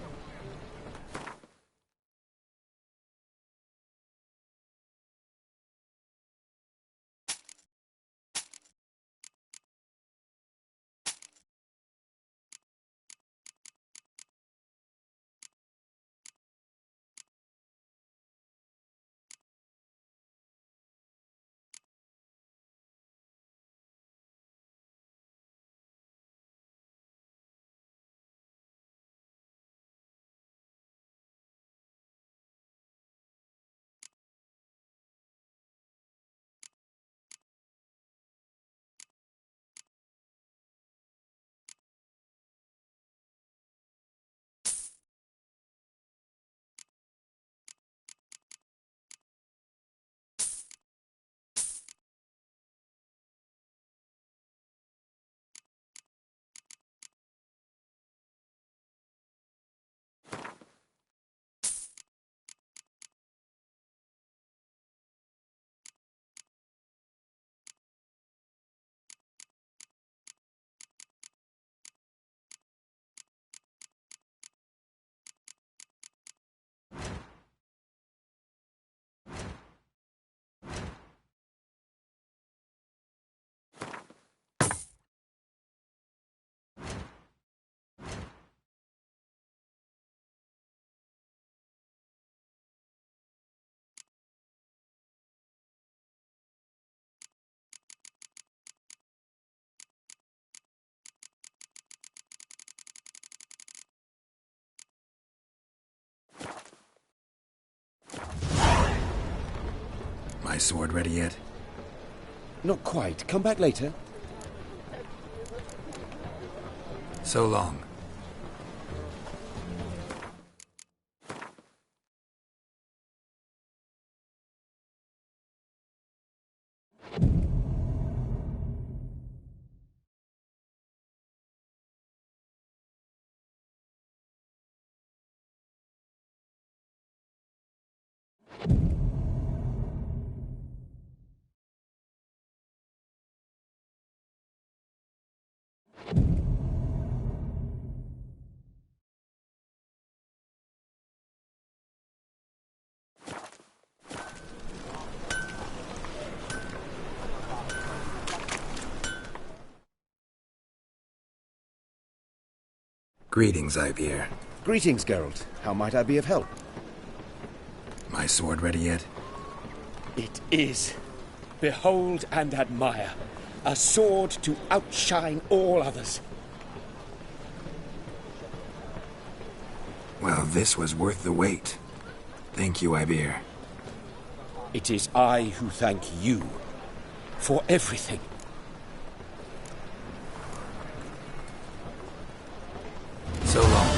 My sword ready yet? Not quite. Come back later. So long. Greetings, Ibeer. Greetings, Geralt. How might I be of help? My sword ready yet? It is. Behold and admire. A sword to outshine all others. Well, this was worth the wait. Thank you, Ibeer. It is I who thank you for everything. So long.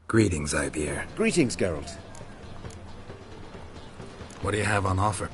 Greetings, Ibeer. Greetings, Geralt. What do you have on offer?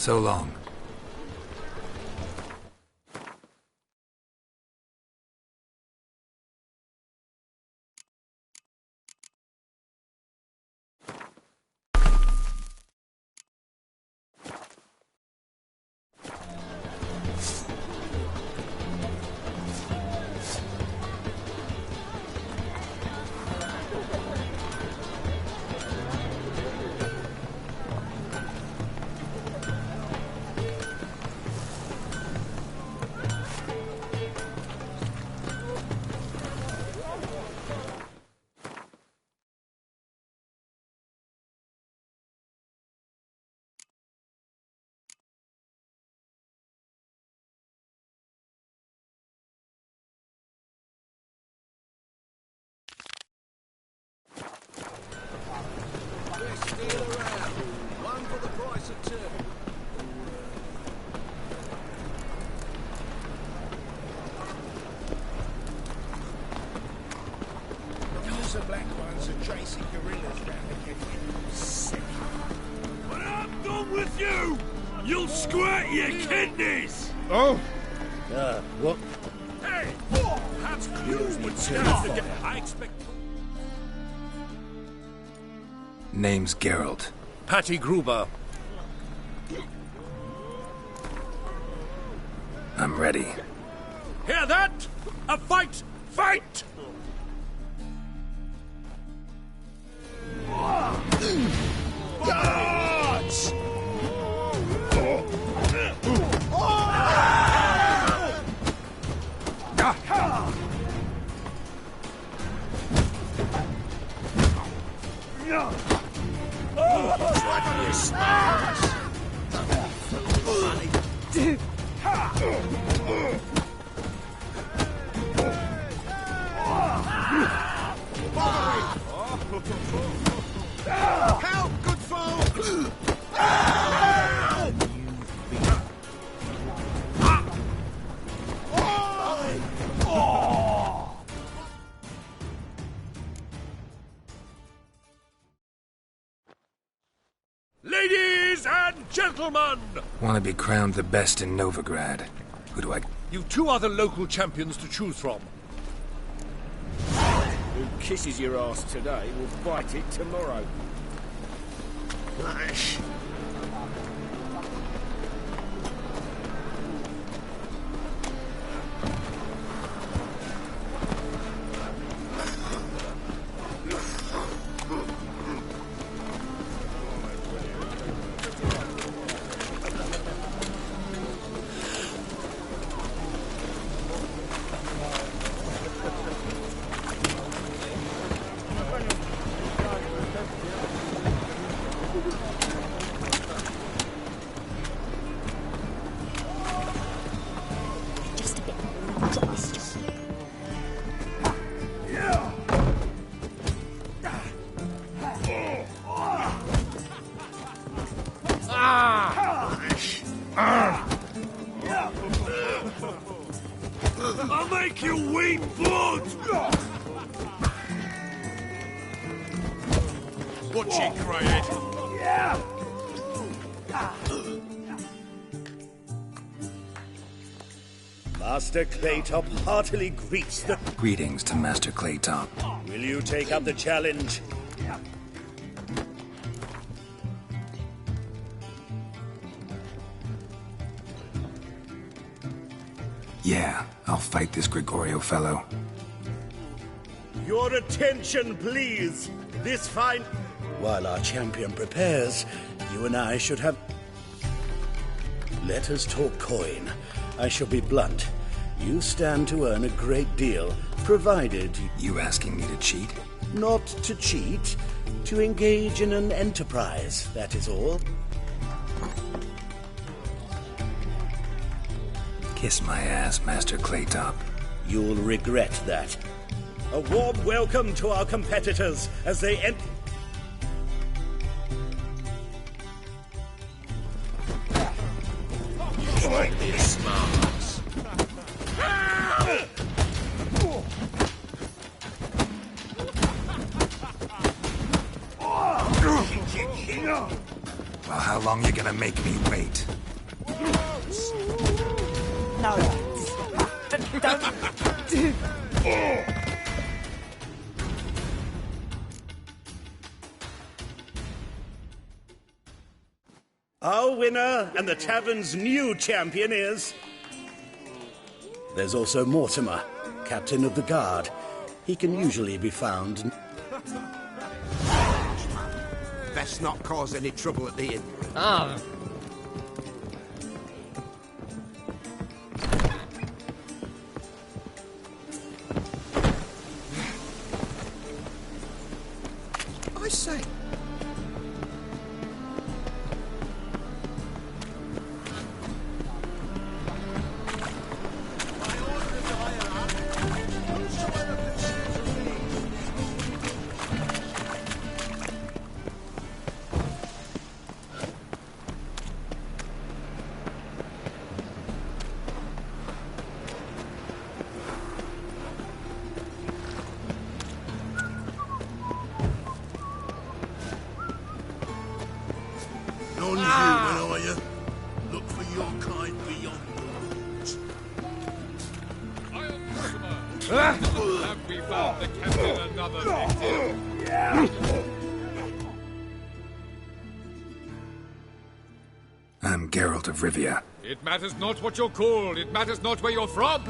So long. One for the price of two. Use the black ones and chasing gorillas round the kitchen. Sick. When I'm done with you, you'll squirt your kidneys! Oh! What? Hey! That's you would stand to get... I expect... Name's Geralt. Patty Gruber. I'm ready. Hear that? A fight! Fight! Guards! Help, good folk! Ladies and gentlemen! Want to be crowned the best in Novigrad. Who do I... You've two other local champions to choose from. Who kisses your ass today will bite it tomorrow. I'll make you weep blood! What she created? Master Claytop heartily greets the... Greetings to Master Claytop. Will you take up the challenge? Yeah, I'll fight this Gregorio fellow. Your attention, please. This fine... While our champion prepares, you and I should have... Let us talk coin. I shall be blunt. You stand to earn a great deal, provided... You asking me to cheat? Not to cheat, to engage in an enterprise, that is all. Kiss my ass, Master Claytop. You'll regret that. A warm welcome to our competitors as they enter... Like this, Mars. Well, how How long you gonna make me wait? No. Don't. Our winner and the tavern's new champion is... There's also Mortimer, captain of the guard. He can usually be found... Best not cause any trouble at the inn. Ah. I say. Non-human, are you? Look for your kind beyond the woods. Have we found the captain another victim? I'm Geralt of Rivia. It matters not what you're called. It matters not where you're from.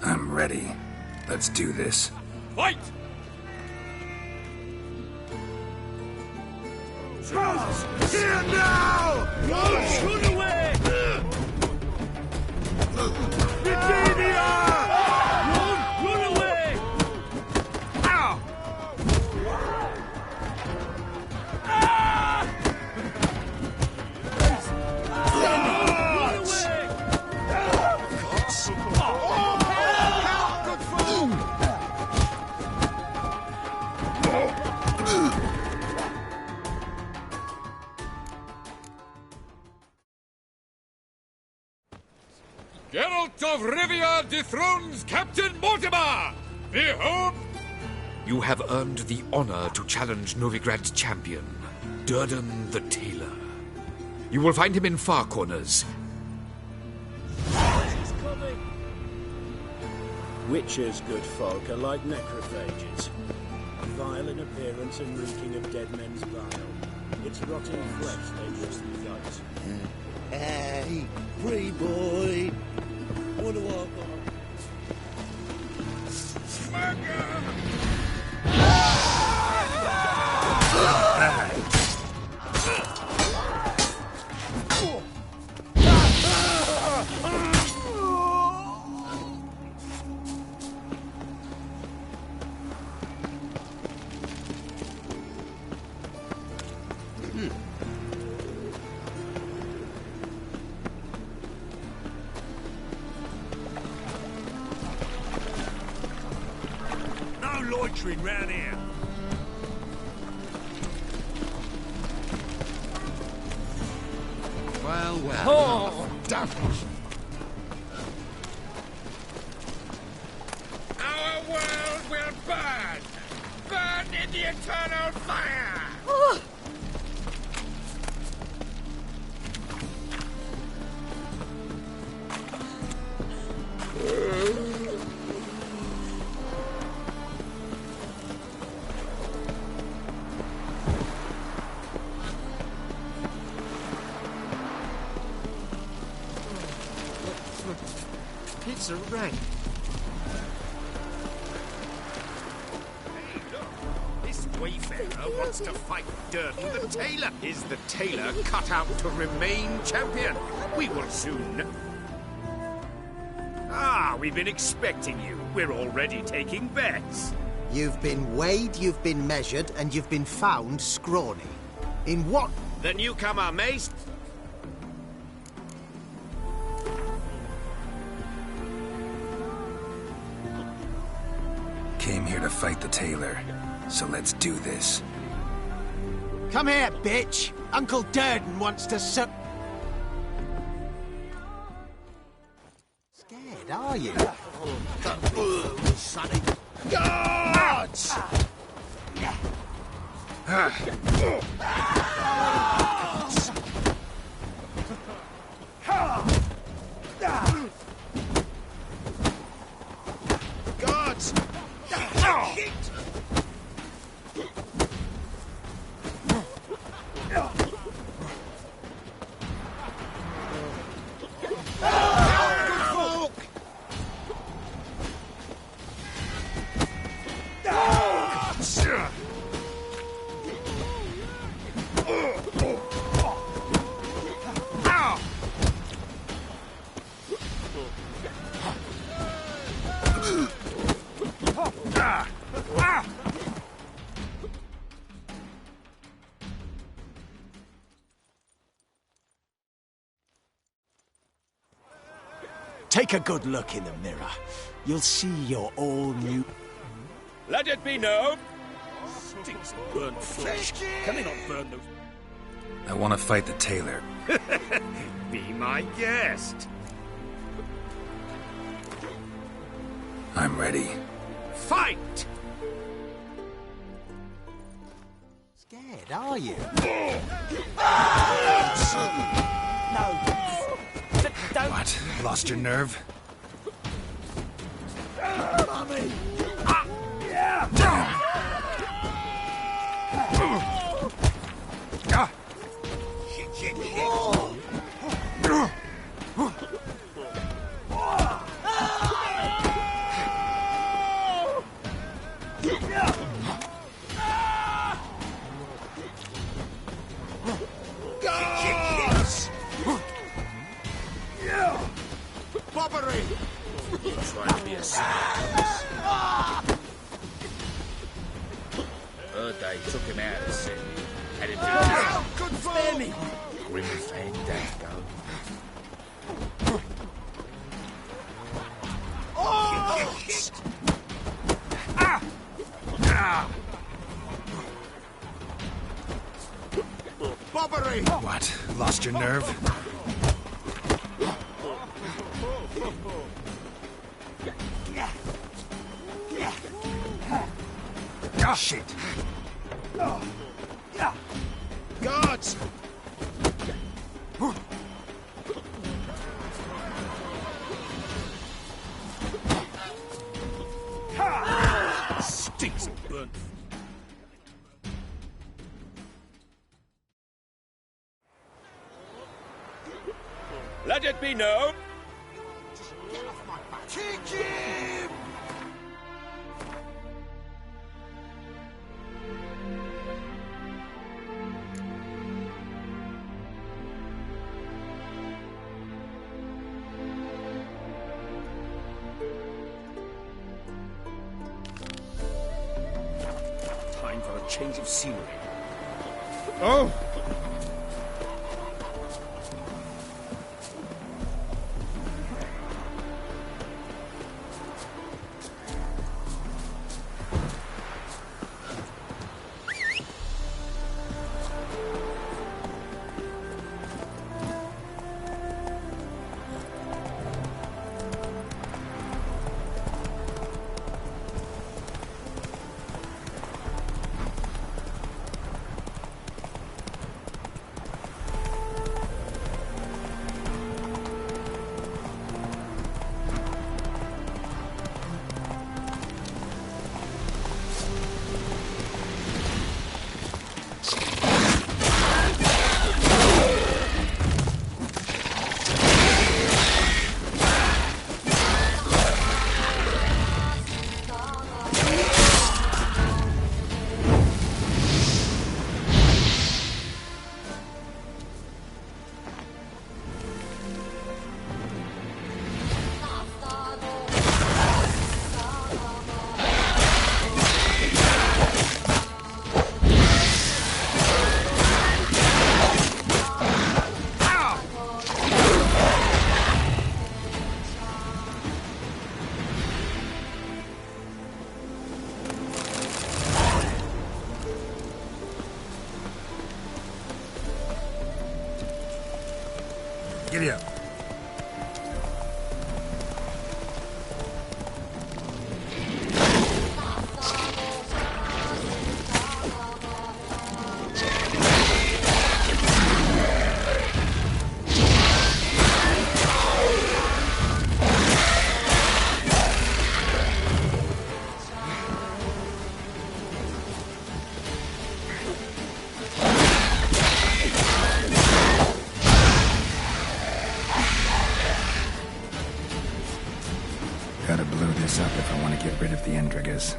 I'm ready. Let's do this. Fight! Here now! Run away! Run away! Ow! Run away! Geralt of Rivia dethrones Captain Mortimer! Behold! You have earned the honor to challenge Novigrad's champion, Durden the Tailor. You will find him in Far Corners. Witches, good folk, are like necrophages. Vile in appearance and reeking of dead men's bile. It's rotting flesh they just gut. Hey, free boy. What do I got? No loitering round here. Well, well. Oh. Damn. Our world will burn! Burn in the eternal fire! Oh. It's a wreck. Hey, look. This wayfarer wants to fight Durden the Tailor. Is the Tailor cut out to remain champion? We will soon... Ah, we've been expecting you. We're already taking bets. You've been weighed, you've been measured, and you've been found scrawny. In what? The newcomer, Mace. Came here to fight the tailor, so let's do this. Come here, bitch. Uncle Durden wants to suck... Scared, are you? Sonny. Guards! Guards! Take a good look in the mirror. You'll see your all-new... Let it be known. Stinks of burnt flesh. Can they not burn those... I want to fight the tailor. Be my guest. I'm ready. Fight! Scared, are you? Don't... What? Lost your nerve? Mummy! Bobbery! Try to be a circus. Heard they took him out of Sydney. Had him to Good spare me! Grim Fandango. Bobbery! What? Lost your nerve? Ah, shit! Guards! Stinks of burnt. Let it be known. Kick him! Time for a change of scenery. Oh! Giddy up. get rid of the Endriggers.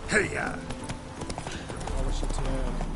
Hey-ya! Polish it down.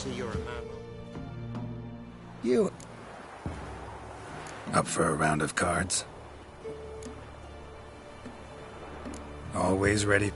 See, you're a man. You... Up for a round of cards? Always ready.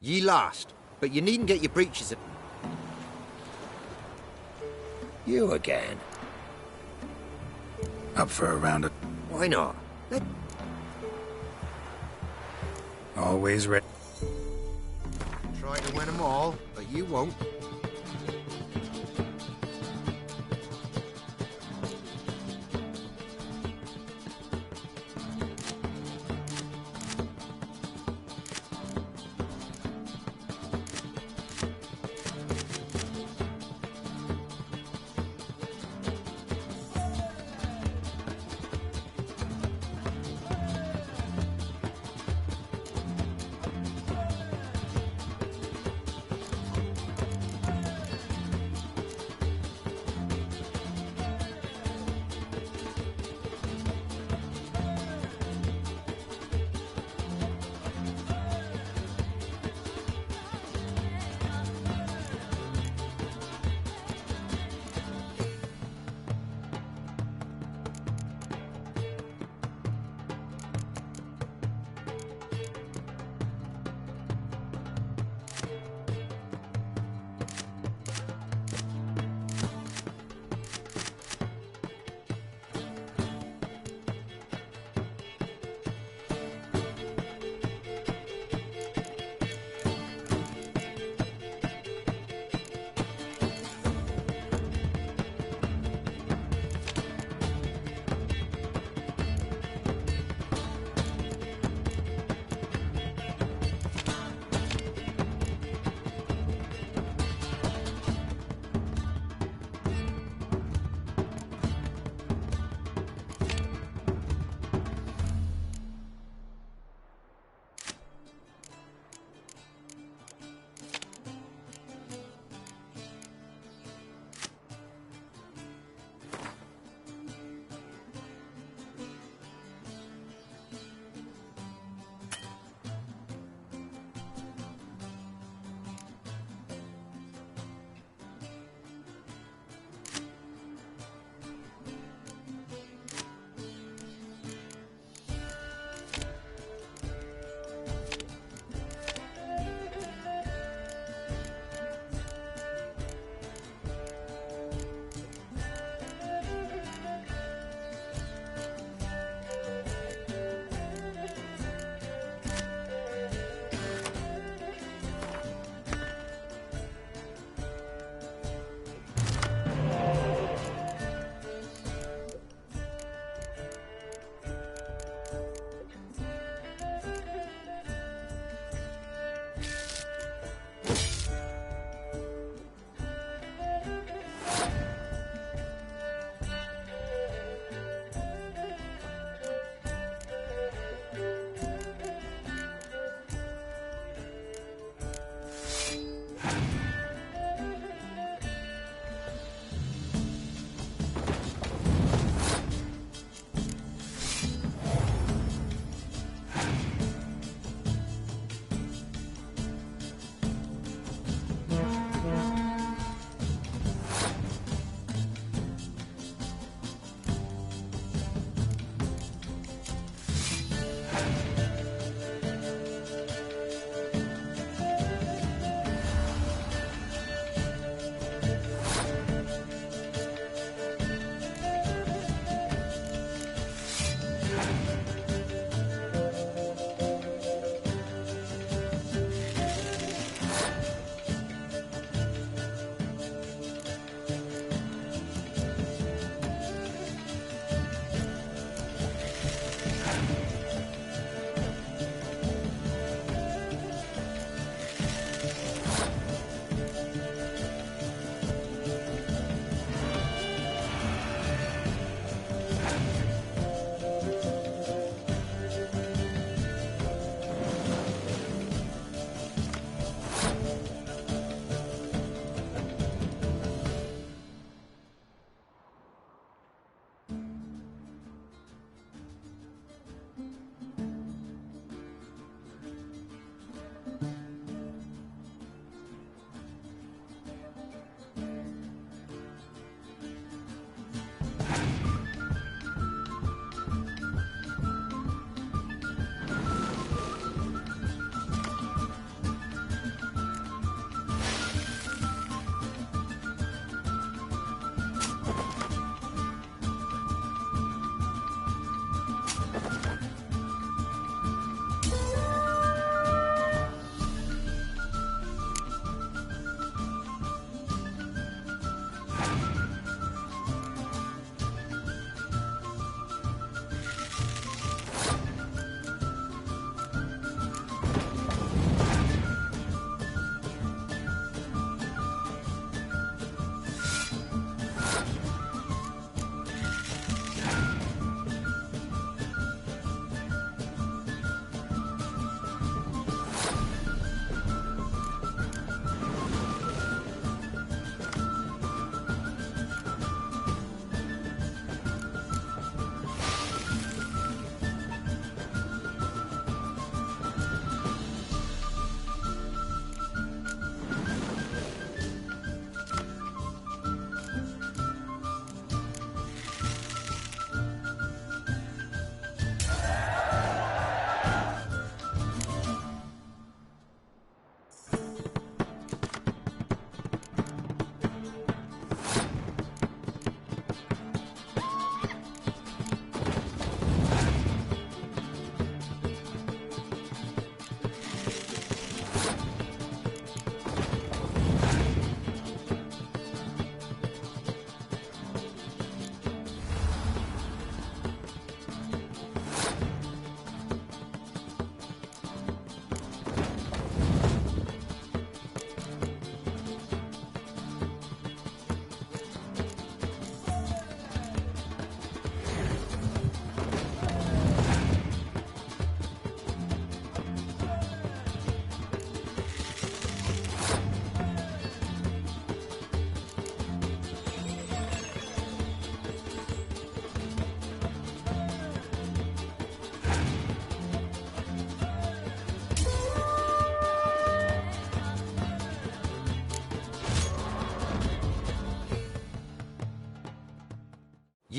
Ye lost, but you needn't get your breeches. You again? Up for a round of... Why not? Always ready. Try to win them all, but you won't.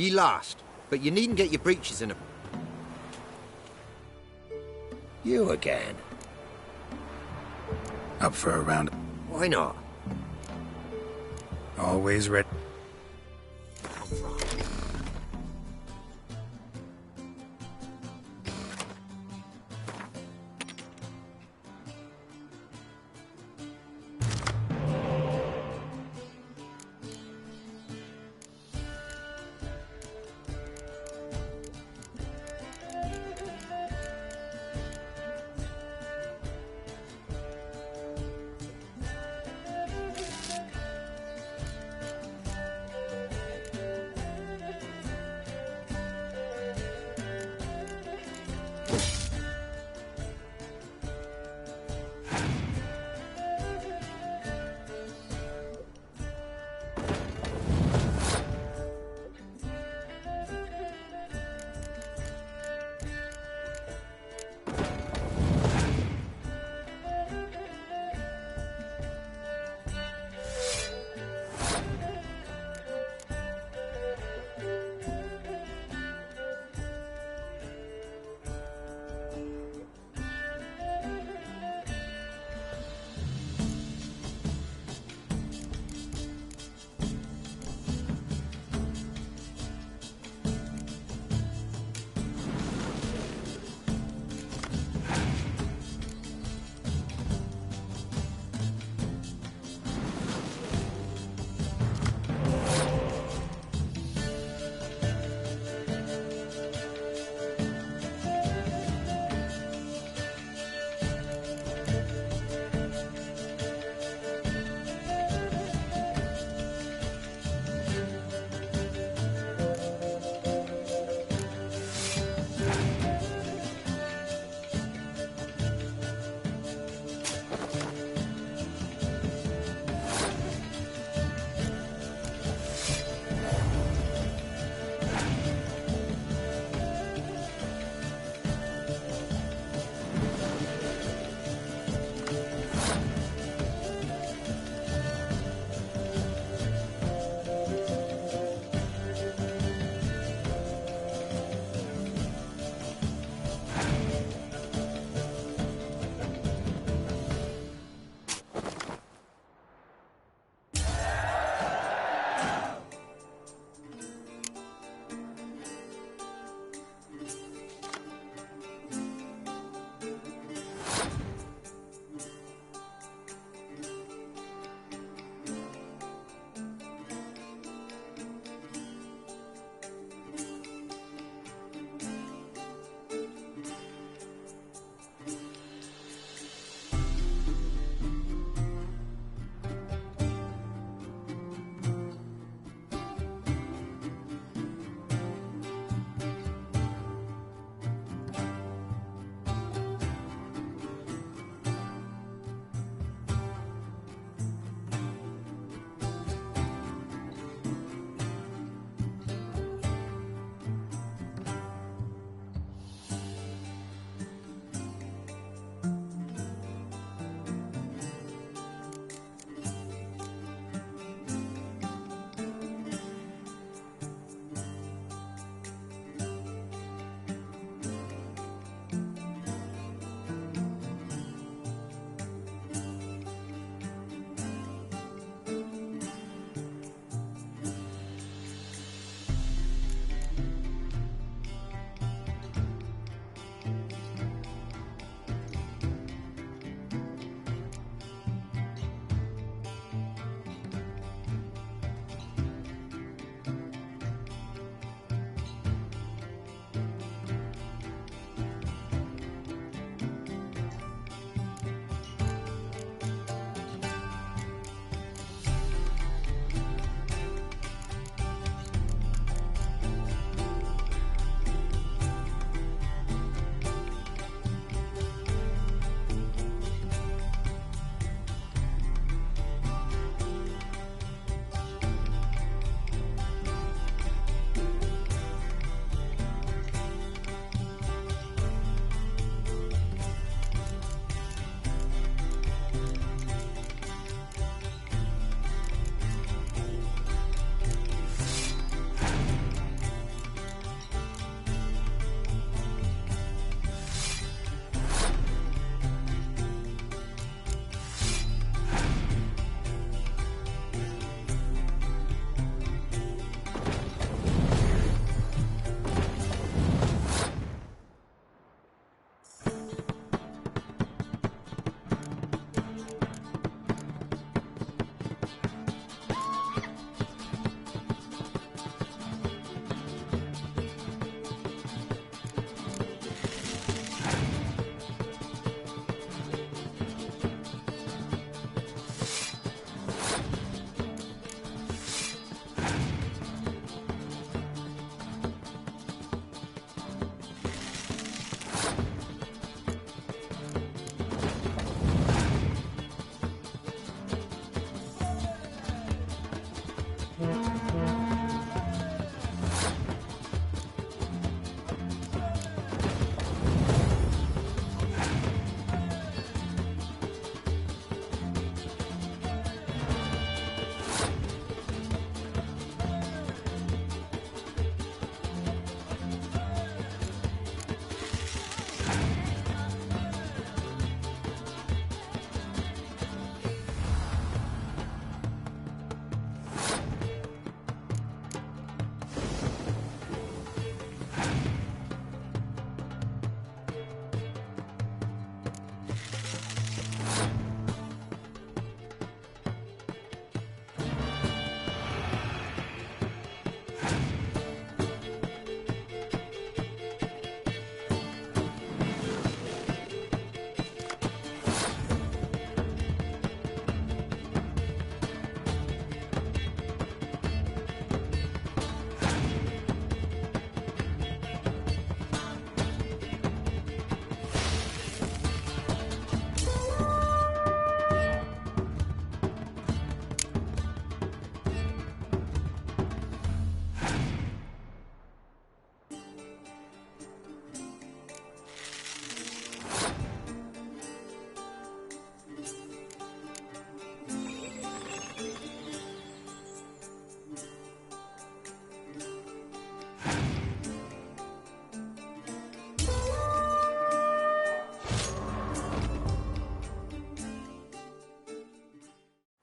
Ye last, but you needn't get your breeches in a... You again? Up for a round. Why not? Always ready.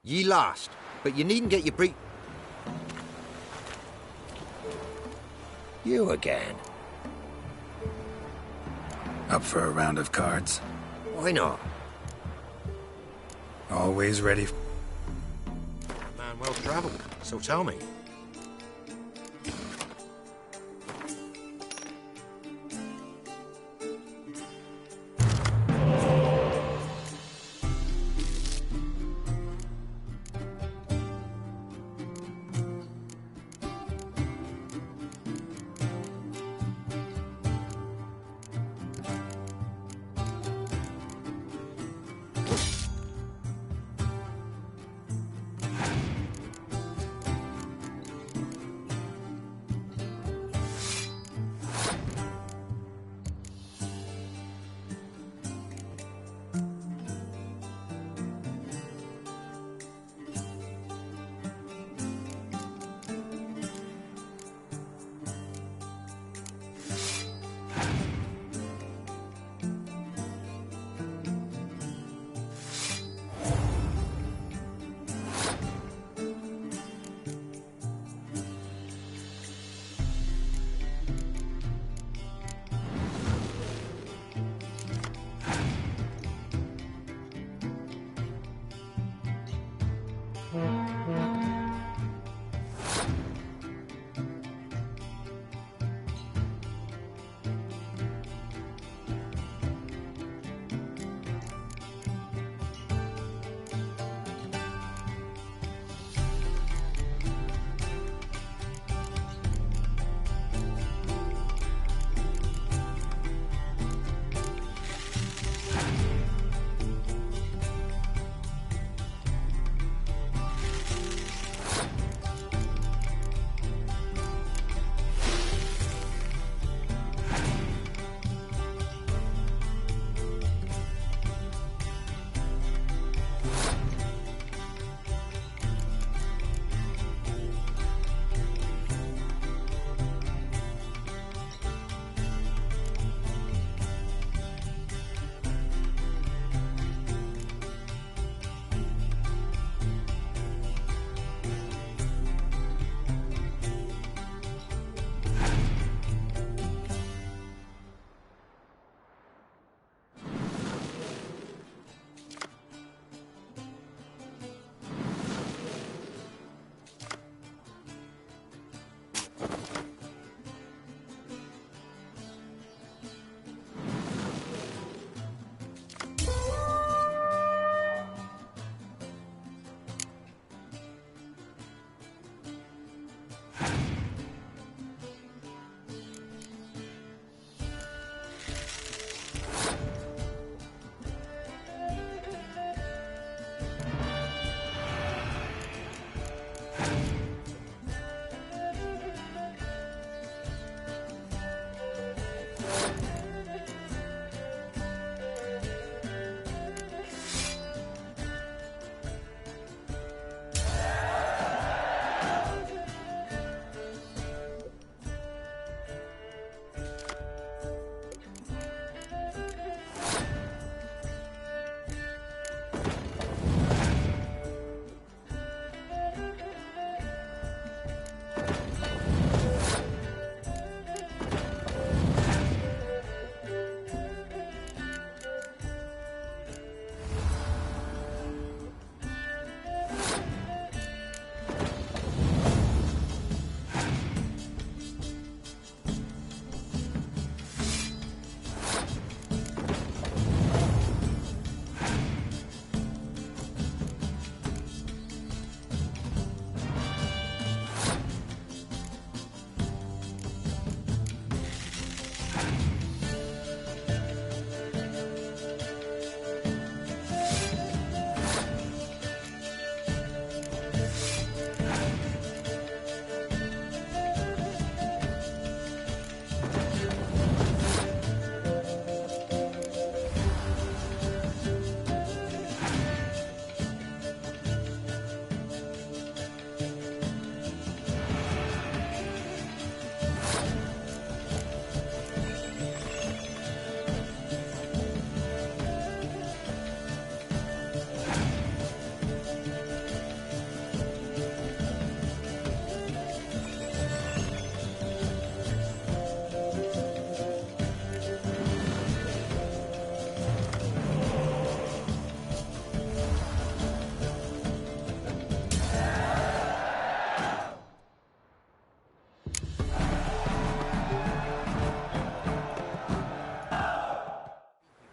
Ye lost, but you needn't get your You again. Up for a round of cards? Why not? Always ready. Man well travelled, so tell me.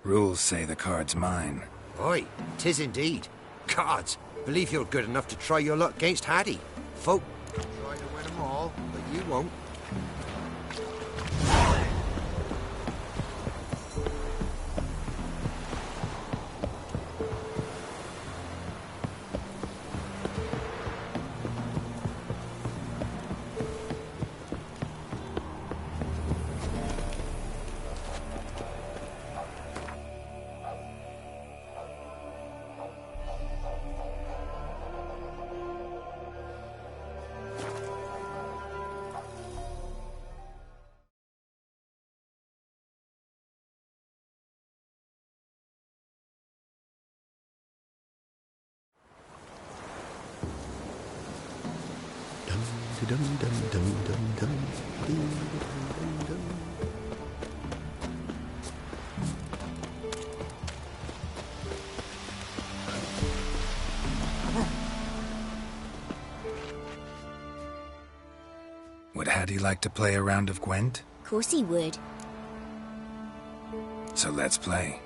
Rules say the card's mine. Aye, 'tis indeed. Cards, believe you're good enough to try your luck against Hattie. Folk try to win them all, but you won't. Would Hattie like to play a round of Gwent? Of course he would. So let's play.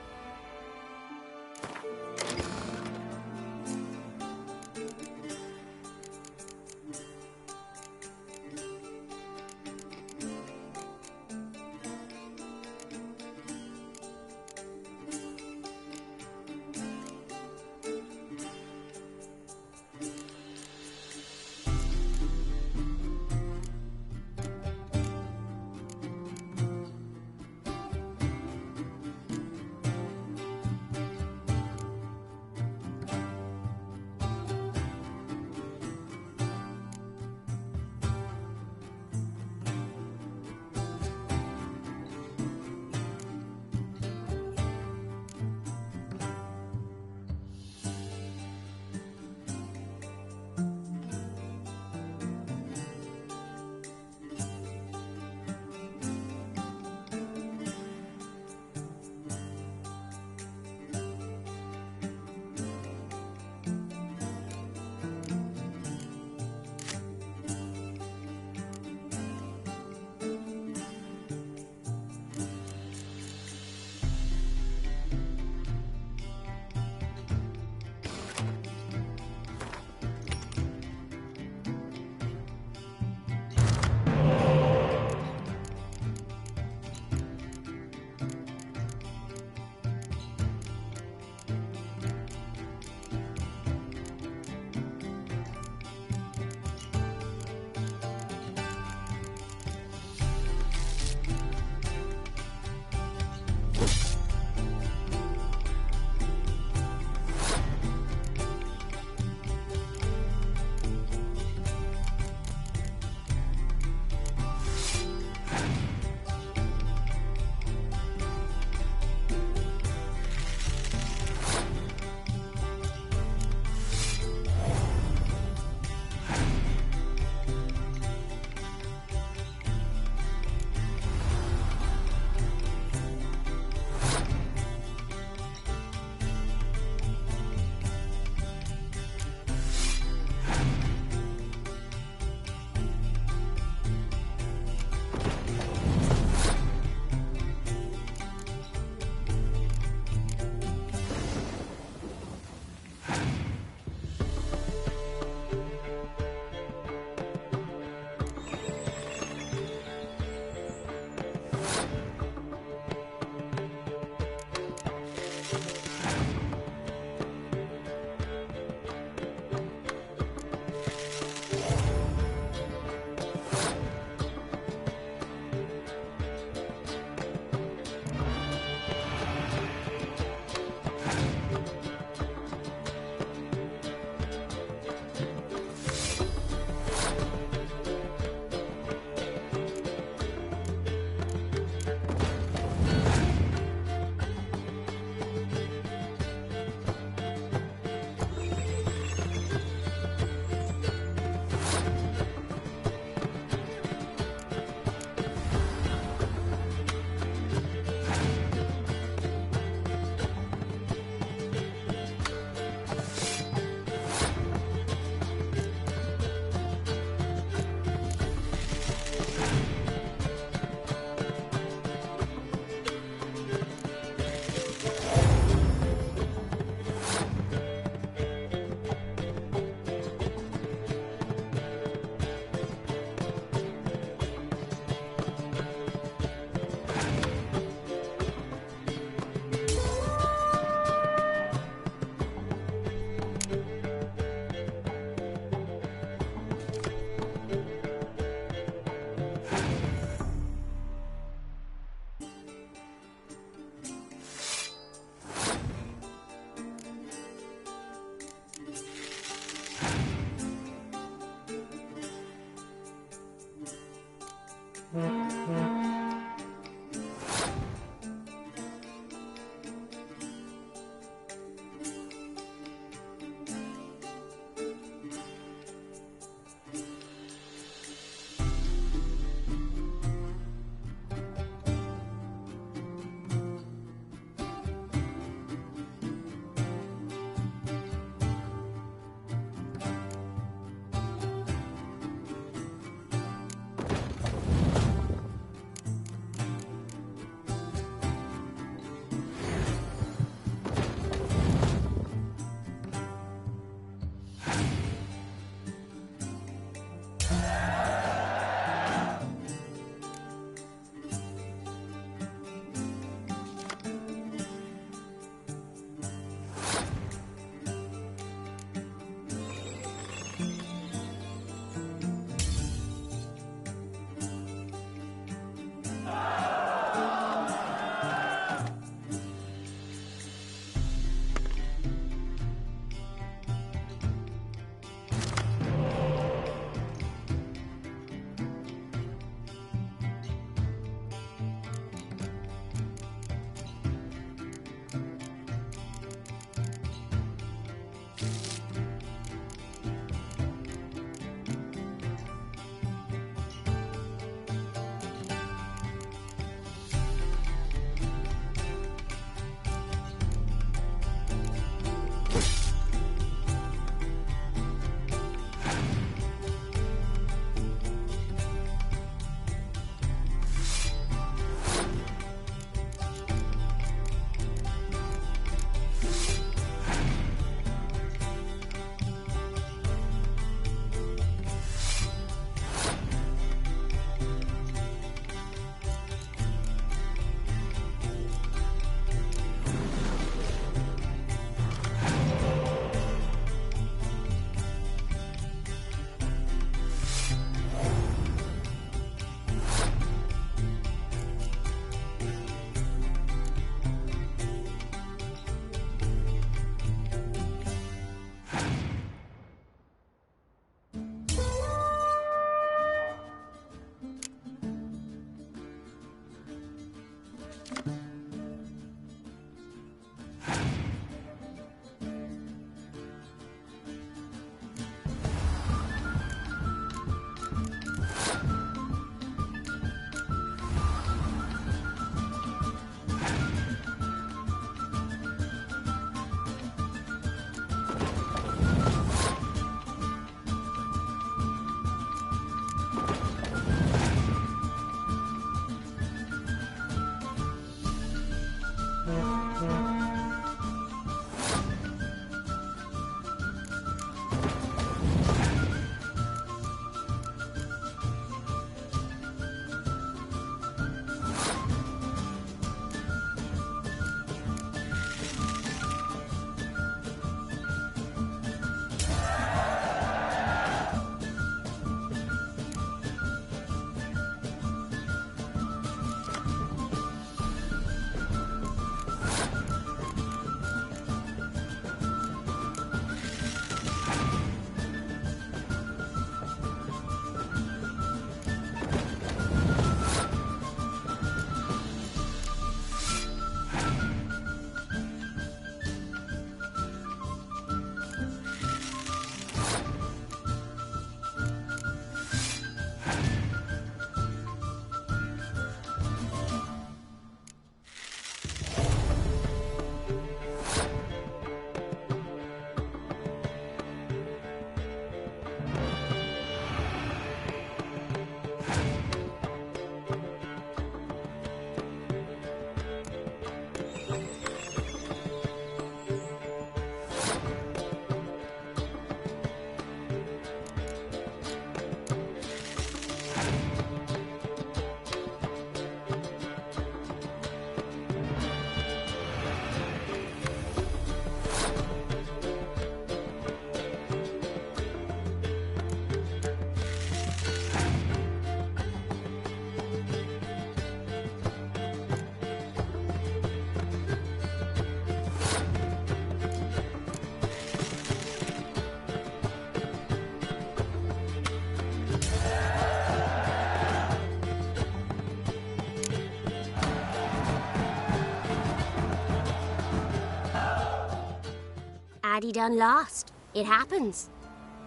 he done last. It happens.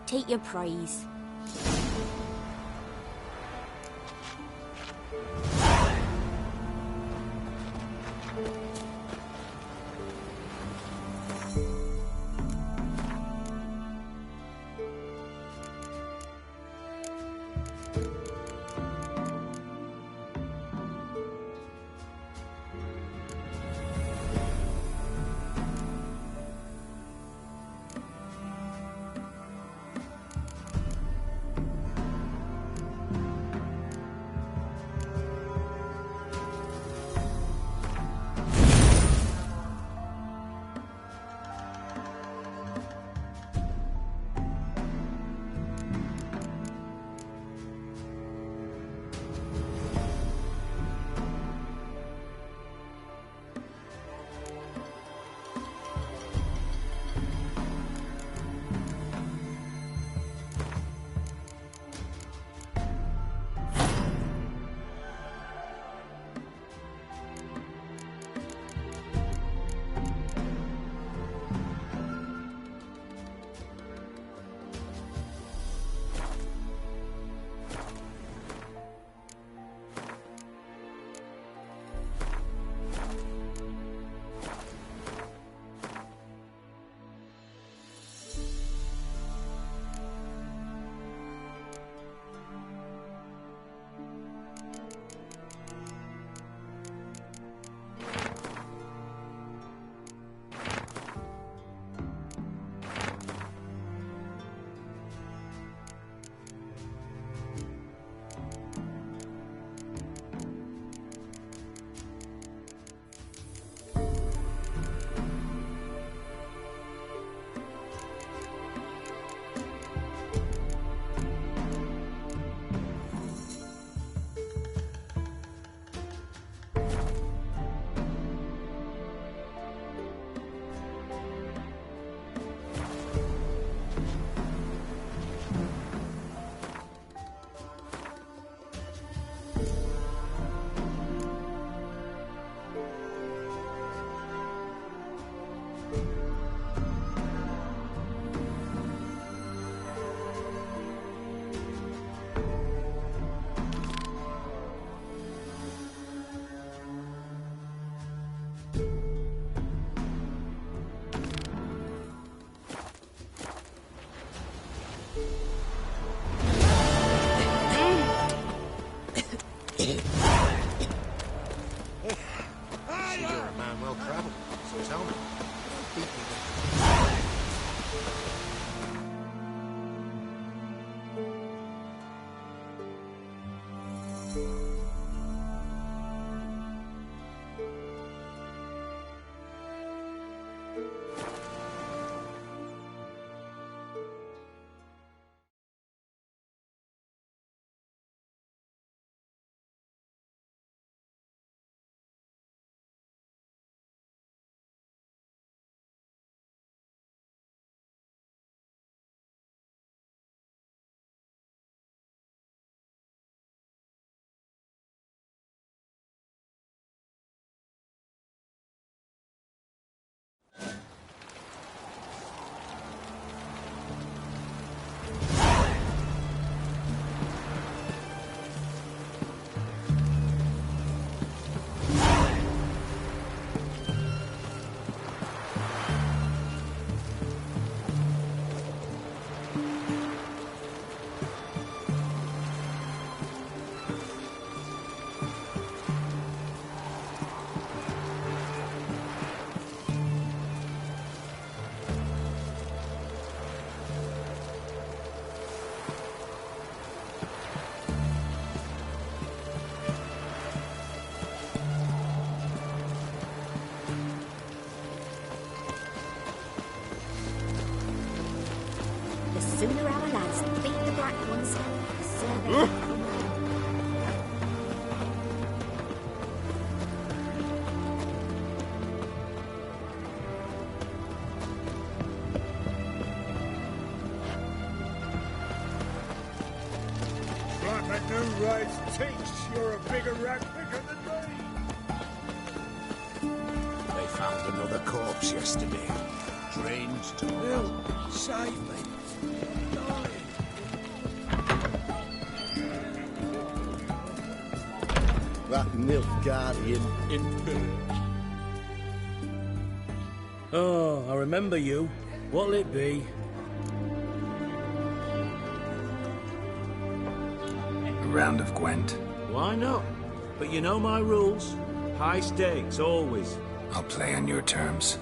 Take your praise. Sooner our lads beat the black ones, the sooner they... Like a new race teach, you're a bigger rat picker than me. They found another corpse yesterday. Strange to Help! Save me! I'm dying! That milk guardian in... Oh, I remember you. What'll it be? A round of Gwent. Why not? But you know my rules. High stakes, always. I'll play on your terms.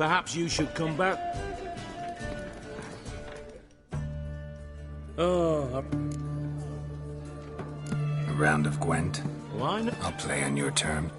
Perhaps you should come back. Oh, A round of Gwent. why not? I'll play on your terms.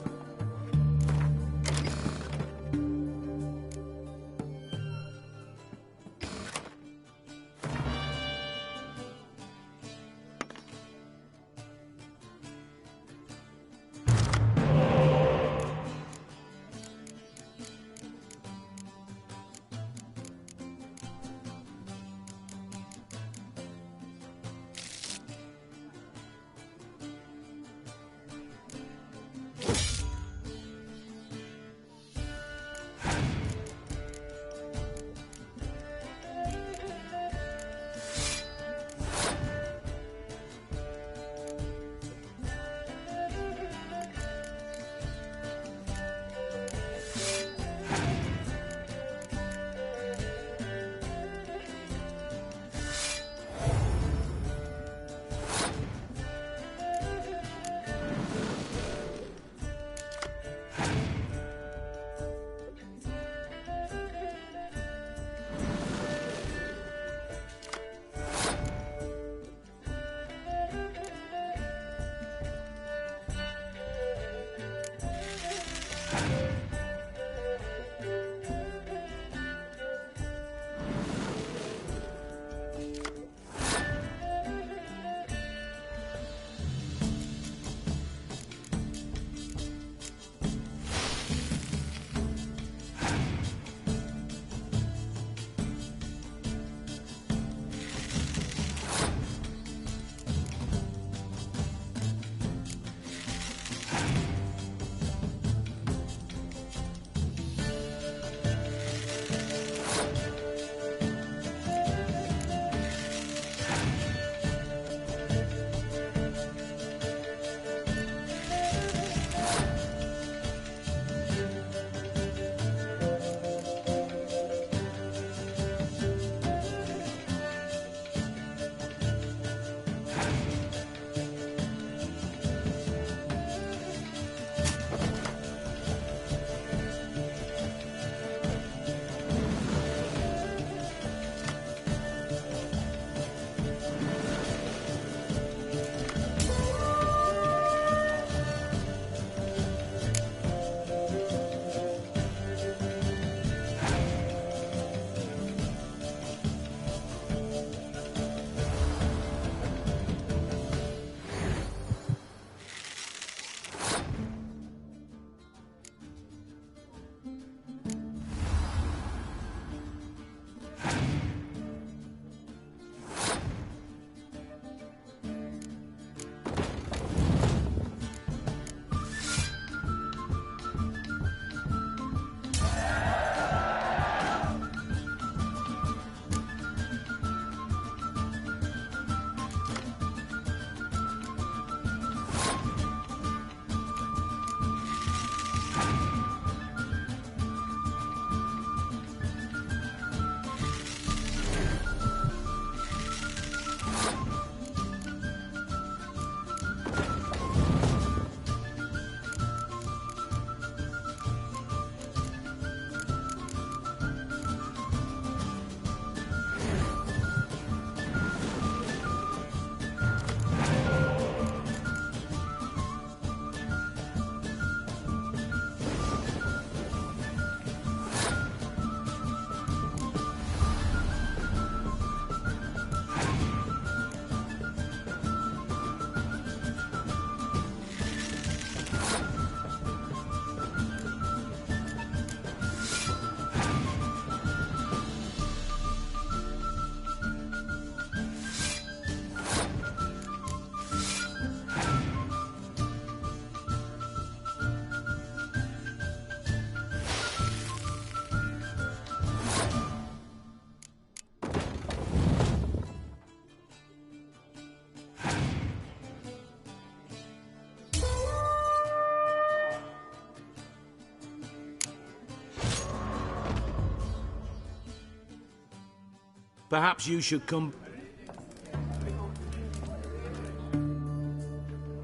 Perhaps you should come...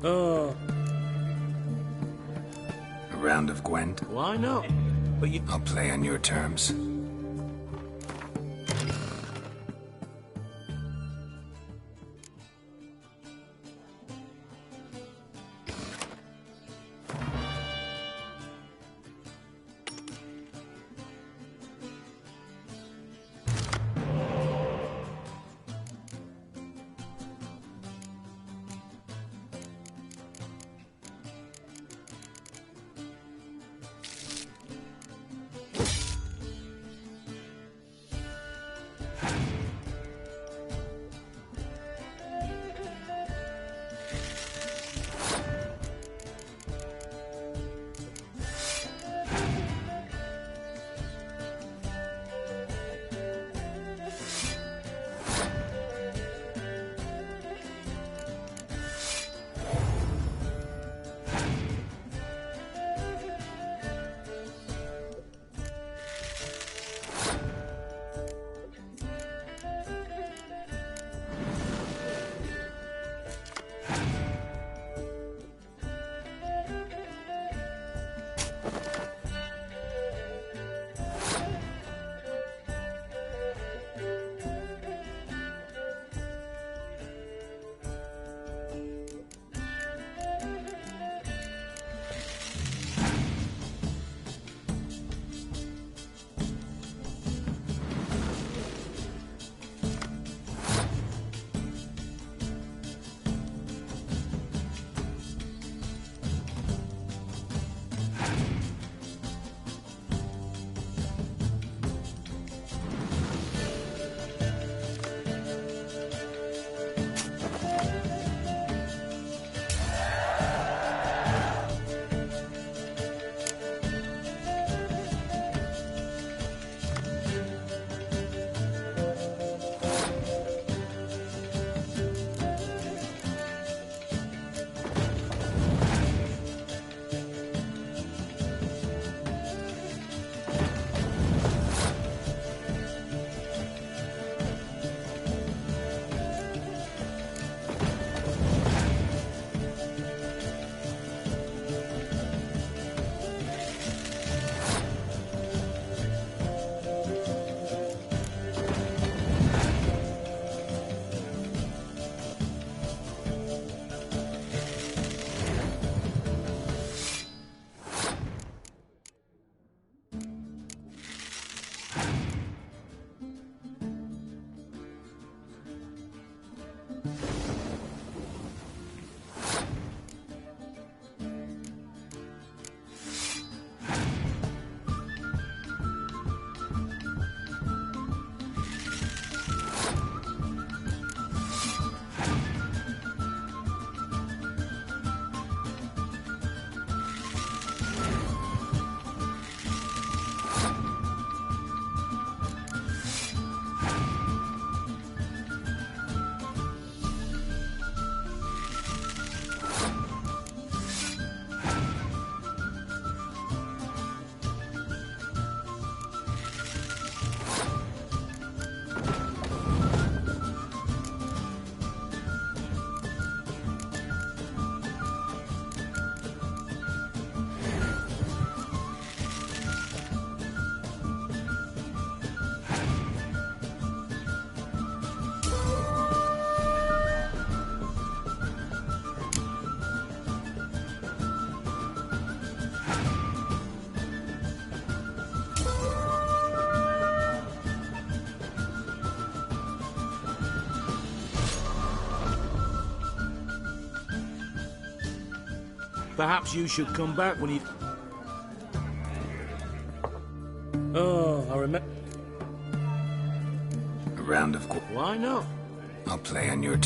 Oh. A round of Gwent? Why not? But you... I'll play on your terms. Perhaps you should come back when you... Oh, I remember... A round of... Why not? I'll play on your...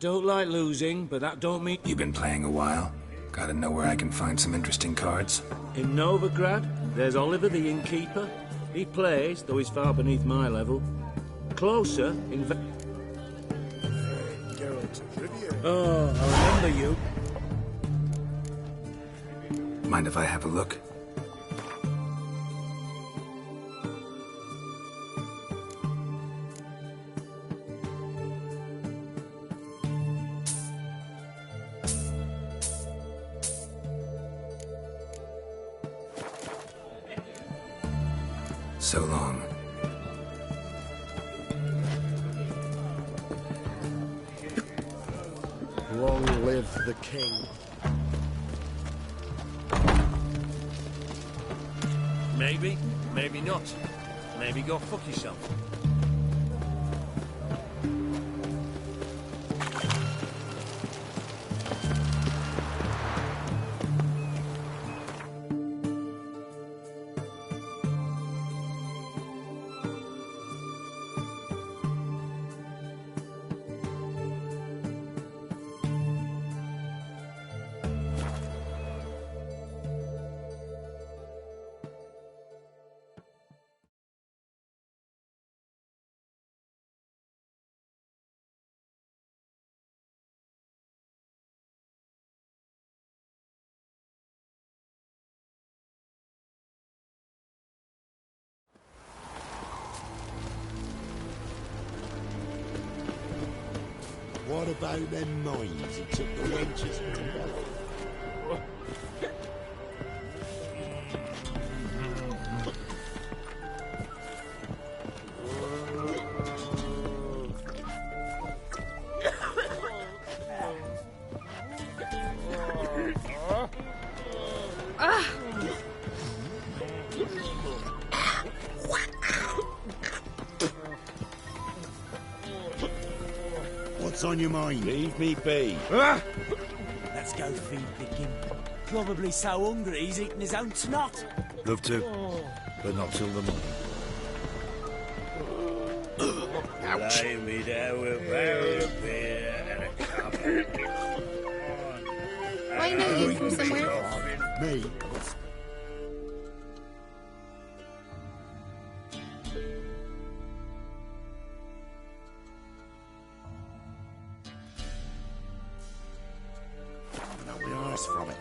don't like losing, but that don't mean... You've been playing a while? Gotta know where I can find some interesting cards? In Novigrad, there's Oliver the innkeeper. He plays, though he's far beneath my level. Closer, in... Oh, I remember you. Mind if I have a look? So long. Long live the king. Maybe, maybe not. Maybe go fuck yourself. What about them mines he took the wenches from? What's on your mind? Leave me be. Let's go feed Pickin. Probably so hungry he's eating his own snot. Love to, but not till the morning. Lay me down with a barrel of beer and a cup of... I know you from somewhere. Me? From it.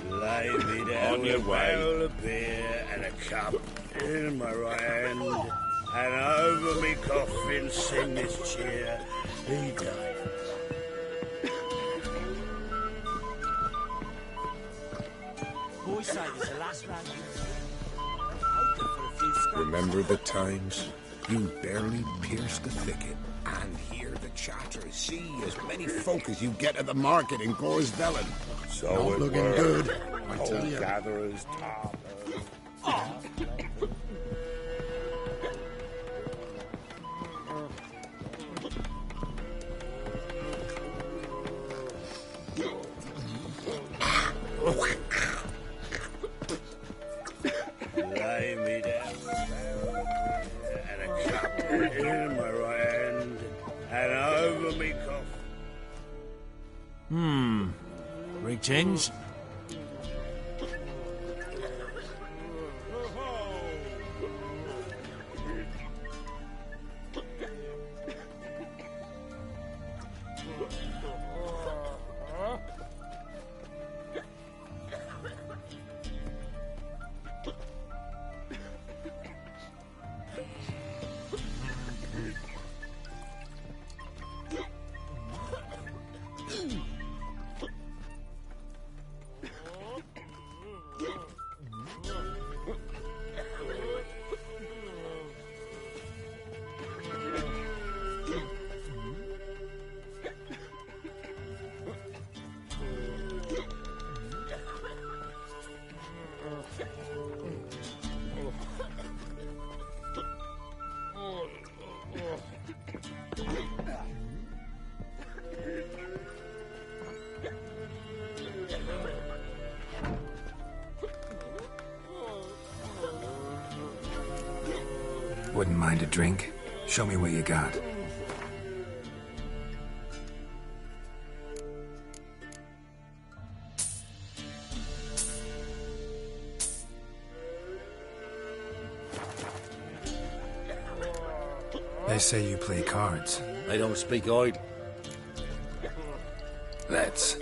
Lay me down with a barrel of beer and a cup in my right hand, and over me coffin sing this cheer. He died. Boys say there's a last round. Remember the times? You barely pierce the thicket and hear the chatter. See as many folk as you get at the market in Gorsvellen. So not it looking were. good, I tell Old you. gatherers, tarpers. Lay me down and a cup in my right hand and over me coffin. Greetings. Wouldn't mind a drink. Show me what you got. They say you play cards. I don't speak idle. Let's.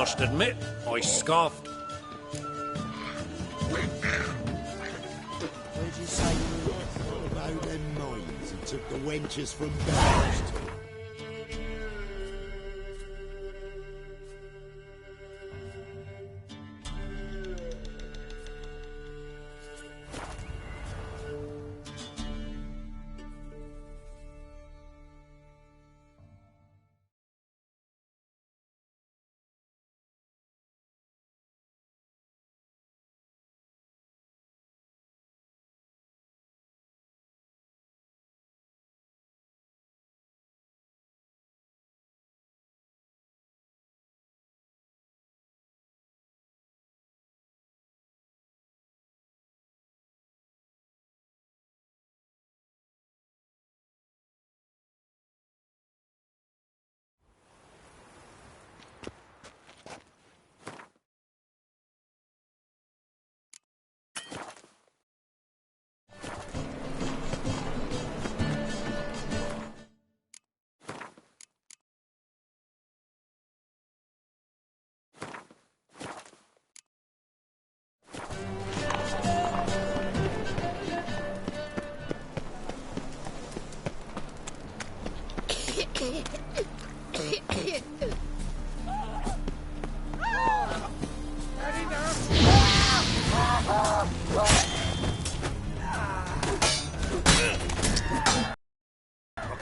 Must admit, I scoffed. Where'd you say you were? What about them mines and took the wenches from Belfast?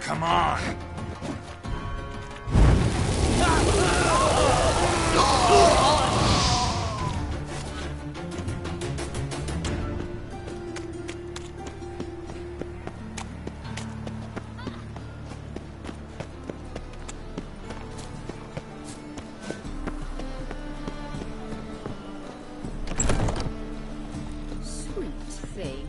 Come on! Sweet thing.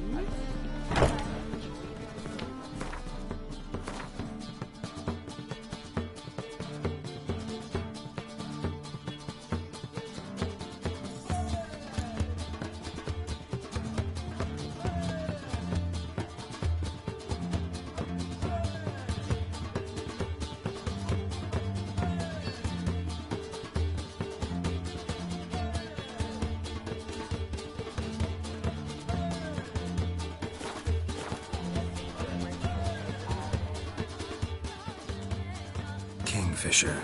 Kingfisher.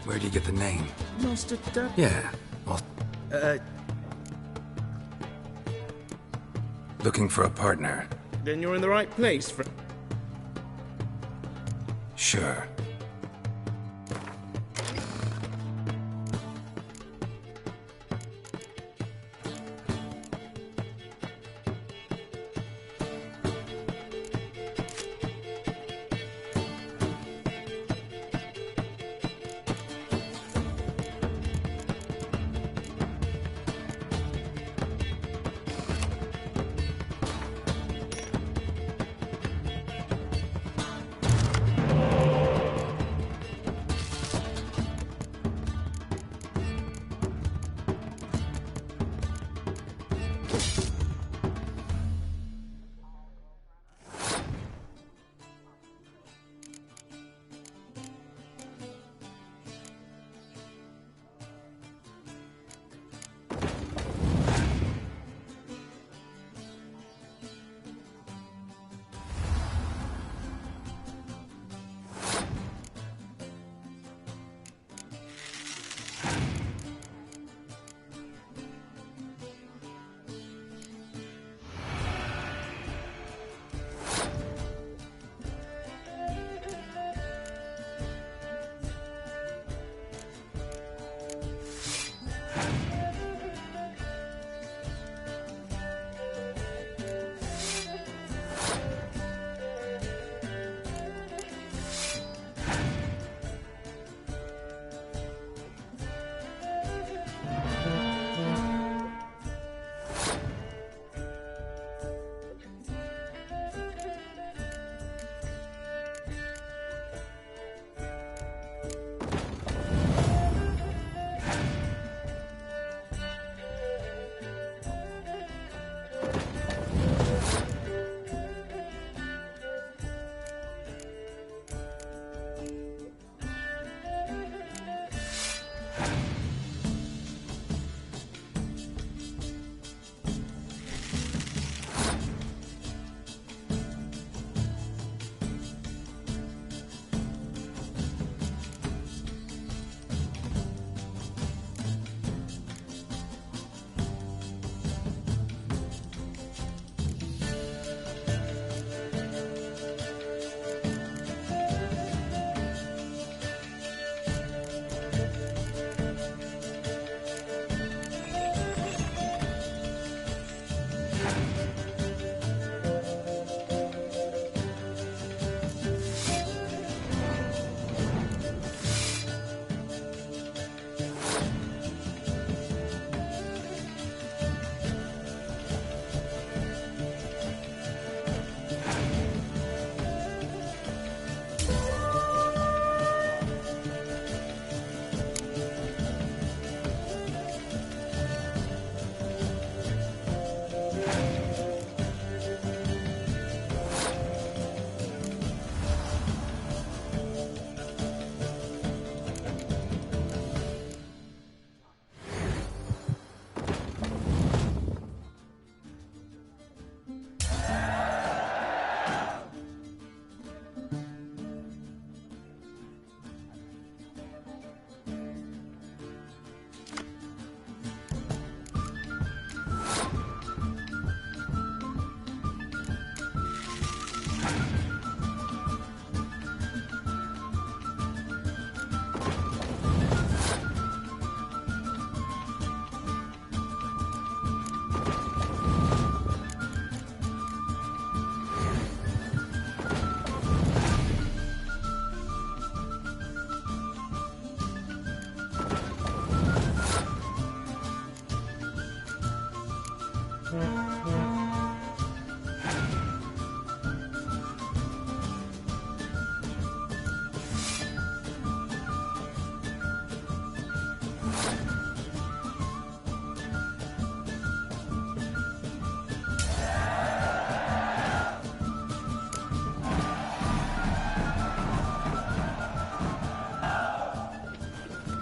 Where'd you get the name? Master Dad? Yeah, well... Looking for a partner. Then you're in the right place for... Sure.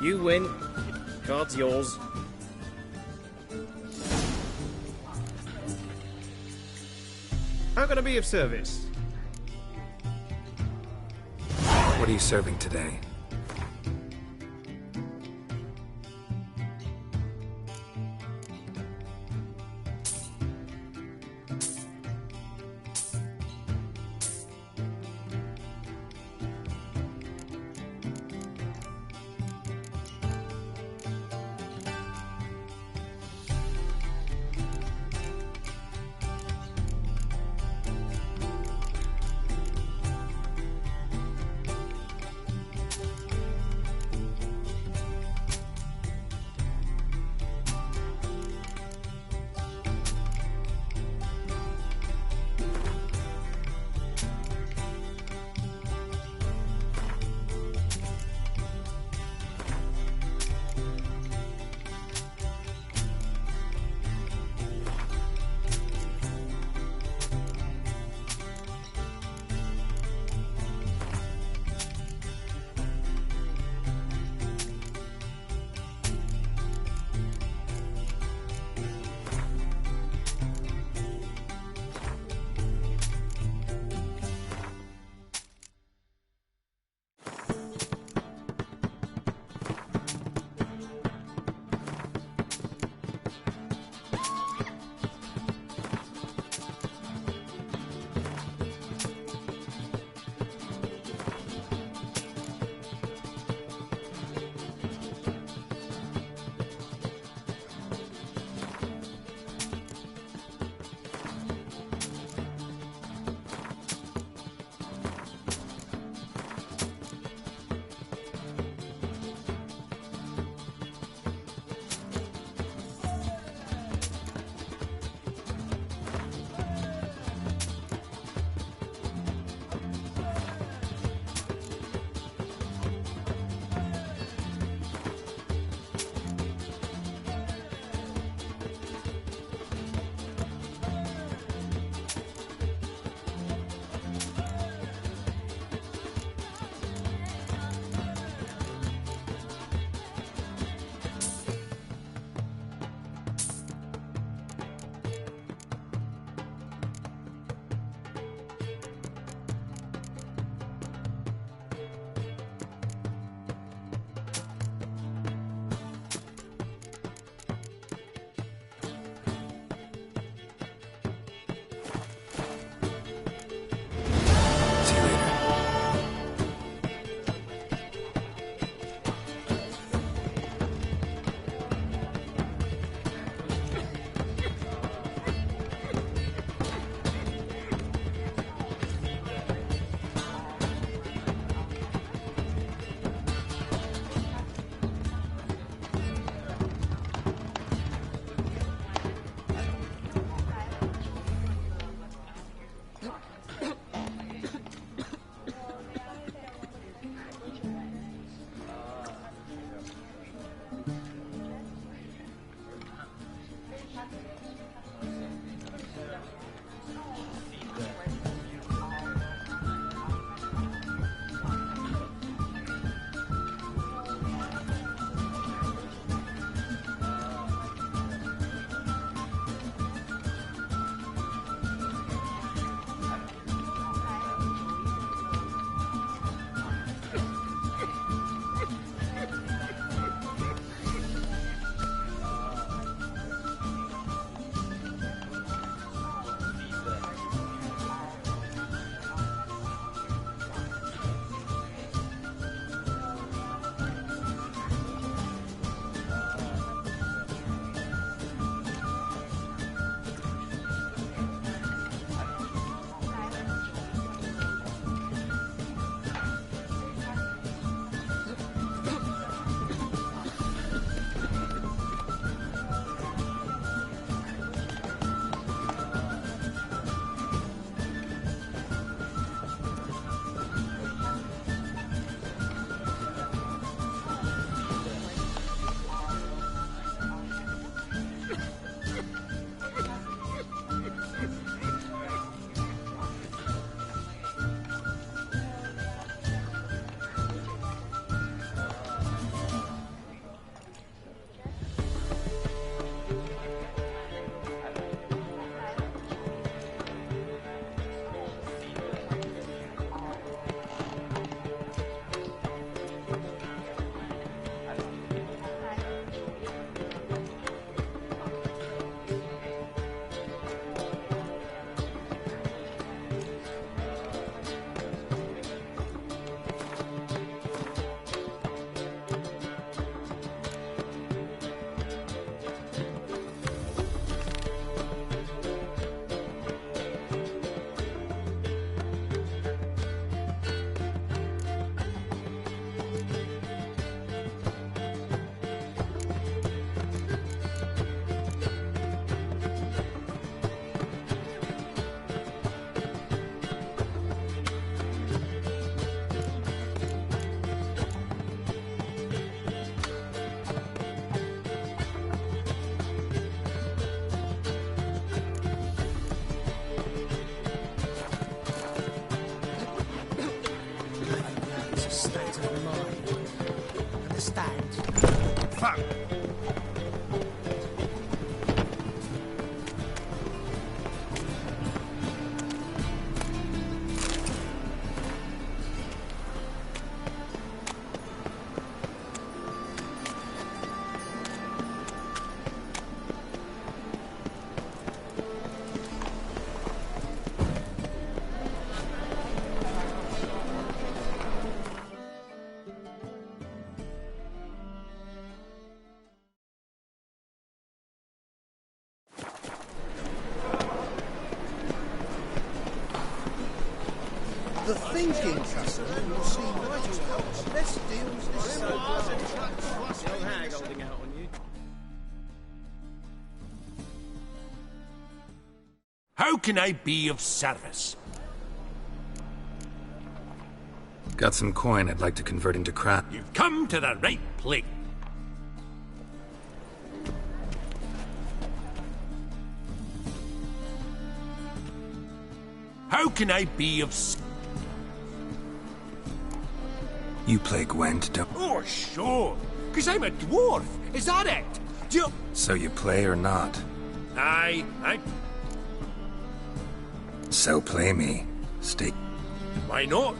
You win. Card's yours. How can I be of service? What are you serving today? The thinking customer will see right away the best deals this summer. Young hag holding out on you. How can I be of service? Got some coin I'd like to convert into crap. You've come to the right place. How can I be of... You play Gwent, don't... Oh, sure. Because I'm a dwarf. Is that it? Do you... So you play or not? I... So play me. Stay... Why not?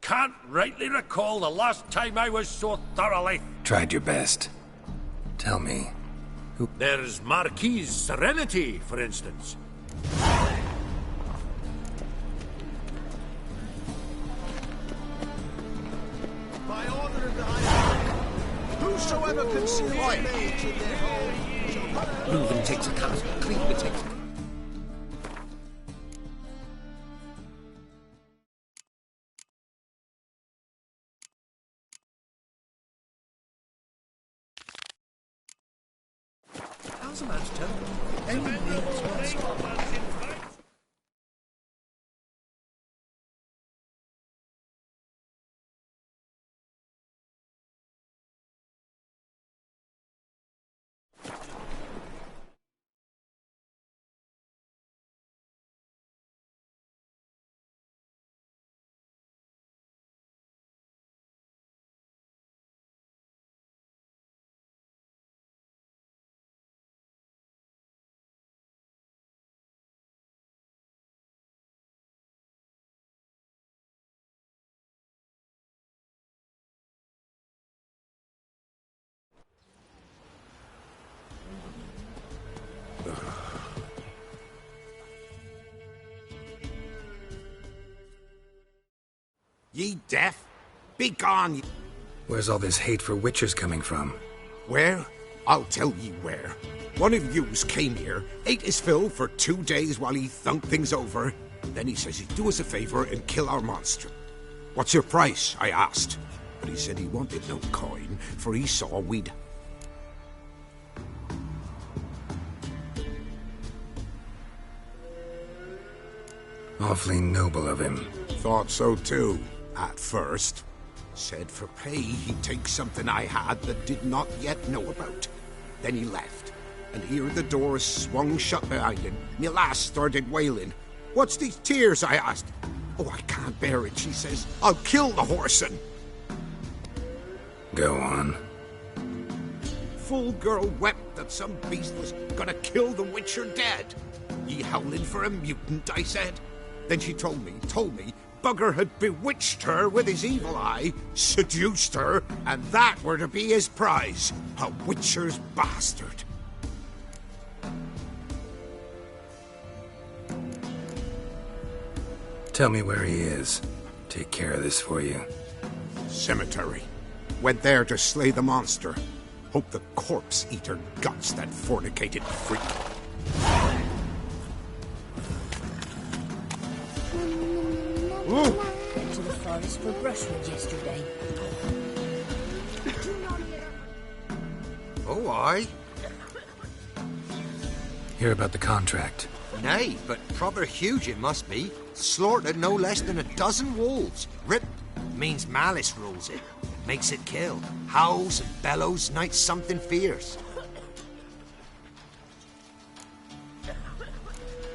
Can't rightly recall the last time I was so thoroughly Tried your best. Tell me, who... There's Marquise Serenity, for instance. By order of the High whosoever conceals a mage in their home shall put Moving takes a cut, cleaving takes a cut. How's a man's turn? Any means must. Ye deaf? Be gone, ye... Where's all this hate for witchers coming from? Where? I'll tell ye where. One of yous came here, ate his fill for 2 days while he thunked things over. Then he says he'd do us a favor and kill our monster. What's your price? I asked. But he said he wanted no coin, for he saw we'd... Awfully noble of him. Thought so too, at first. Said for pay he'd take something I had that did not yet know about. Then he left, and here the door swung shut behind him. Me lass started wailing. What's these tears? I asked. Oh, I can't bear it, she says. I'll kill the whoreson. Go on. Full girl wept that some beast was gonna kill the witcher dead. Ye howling for a mutant, I said. Then she told me, bugger had bewitched her with his evil eye, seduced her, and that were to be his prize. A witcher's bastard. Tell me where he is. Take care of this for you. Cemetery. Went there to slay the monster. Hope the corpse eater guts that fornicated freak. Went to the forest for brushwood yesterday. Oh, aye. Hear about the contract. Nay, but proper huge it must be. Slaughtered no less than 12 wolves. Rip means malice rules it. Makes it kill. Howls and bellows, night something fierce.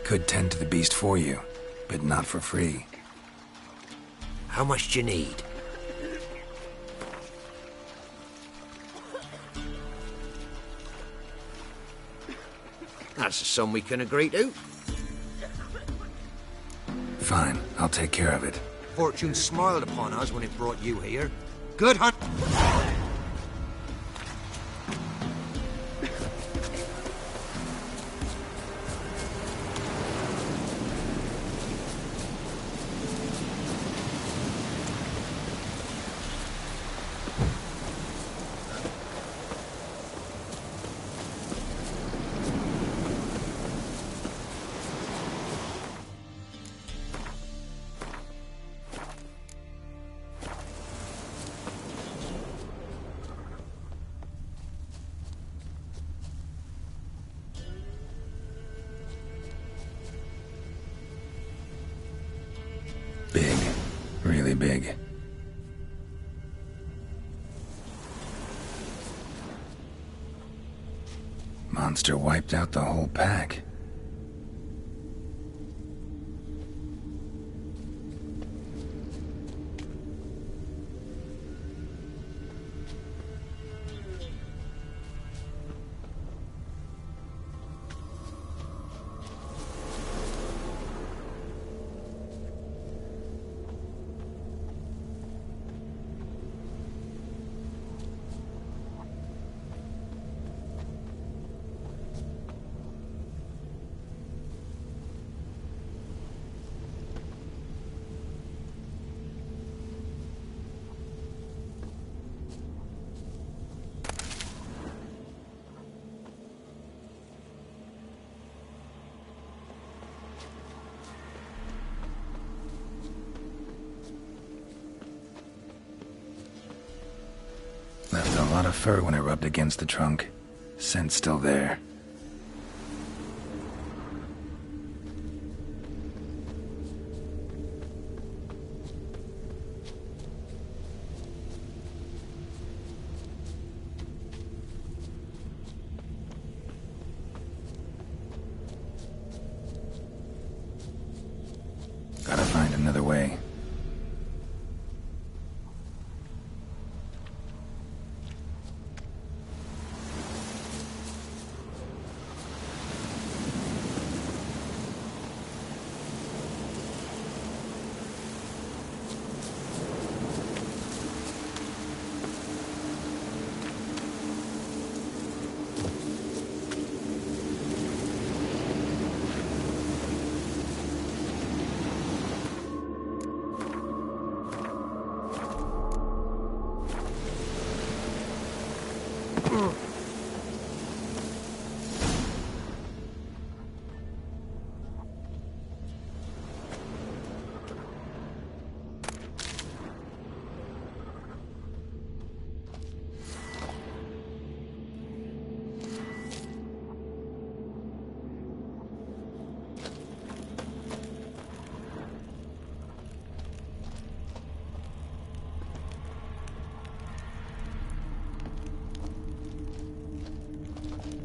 Could tend to the beast for you, but not for free. How much do you need? That's a sum we can agree to. Fine, I'll take care of it. Fortune smiled upon us when it brought you here. Good hunt. Big. Really big. Monster wiped out the whole pack. lot of fur when I rubbed against the trunk. Scent's still there. Gotta find another way.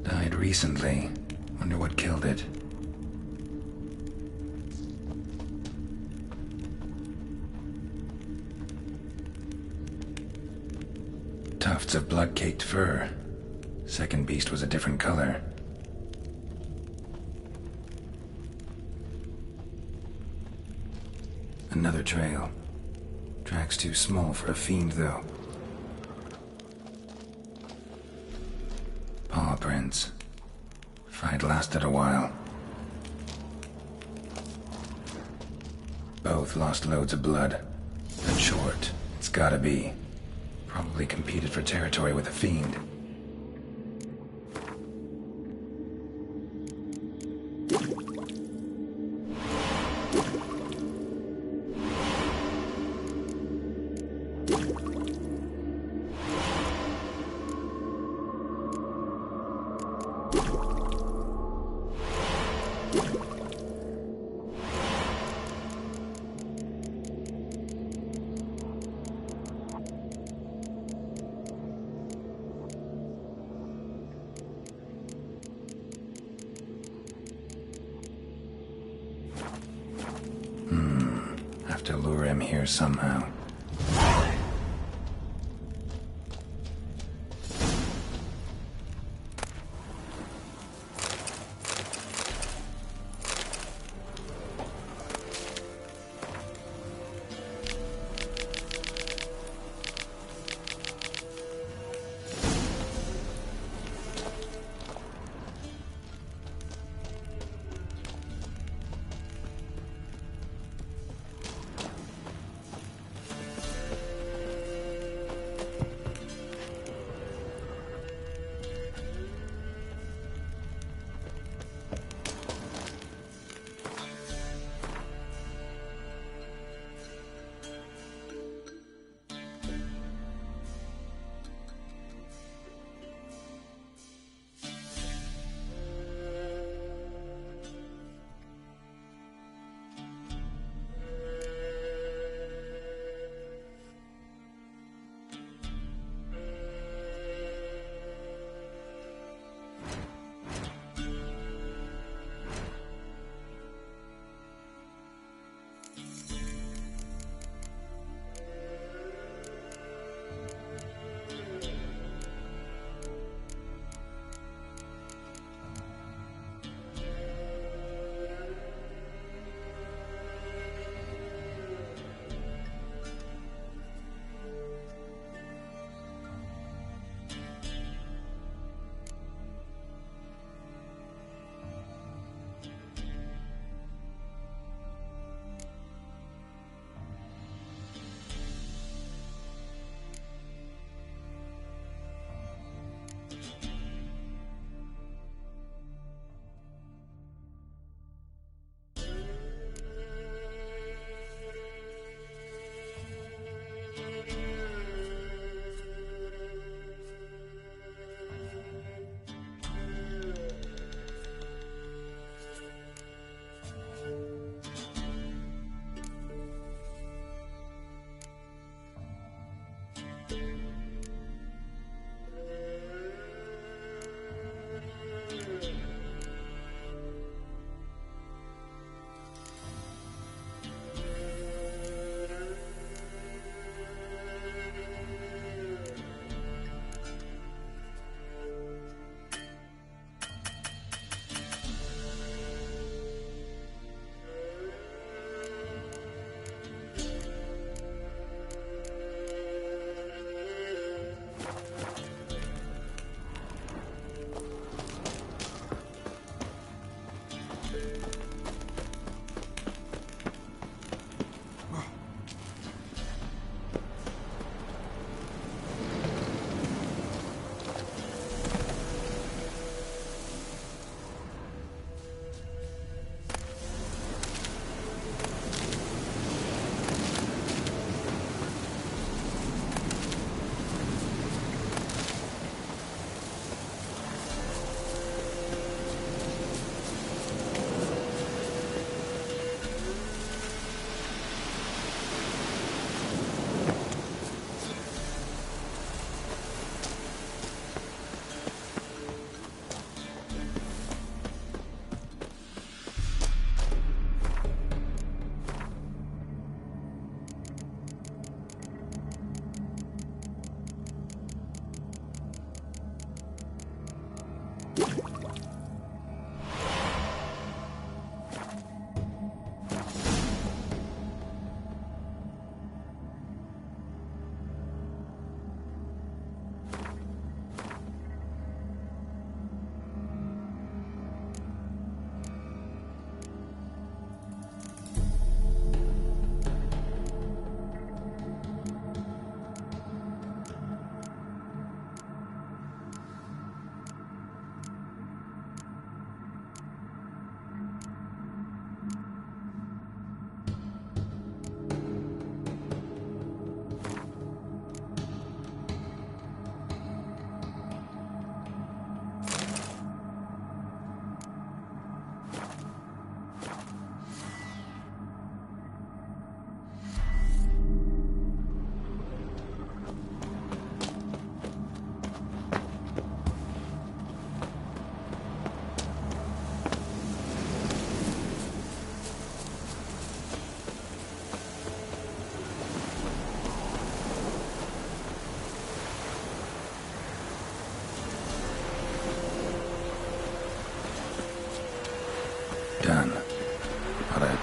Died recently. Wonder what killed it. Tufts of blood-caked fur. Second beast was a different color. Another trail. Track's too small for a fiend, though. Paw prints. Fight lasted a while. Both lost loads of blood. But short. It's gotta be. Probably competed for territory with a fiend. Have to lure him here somehow.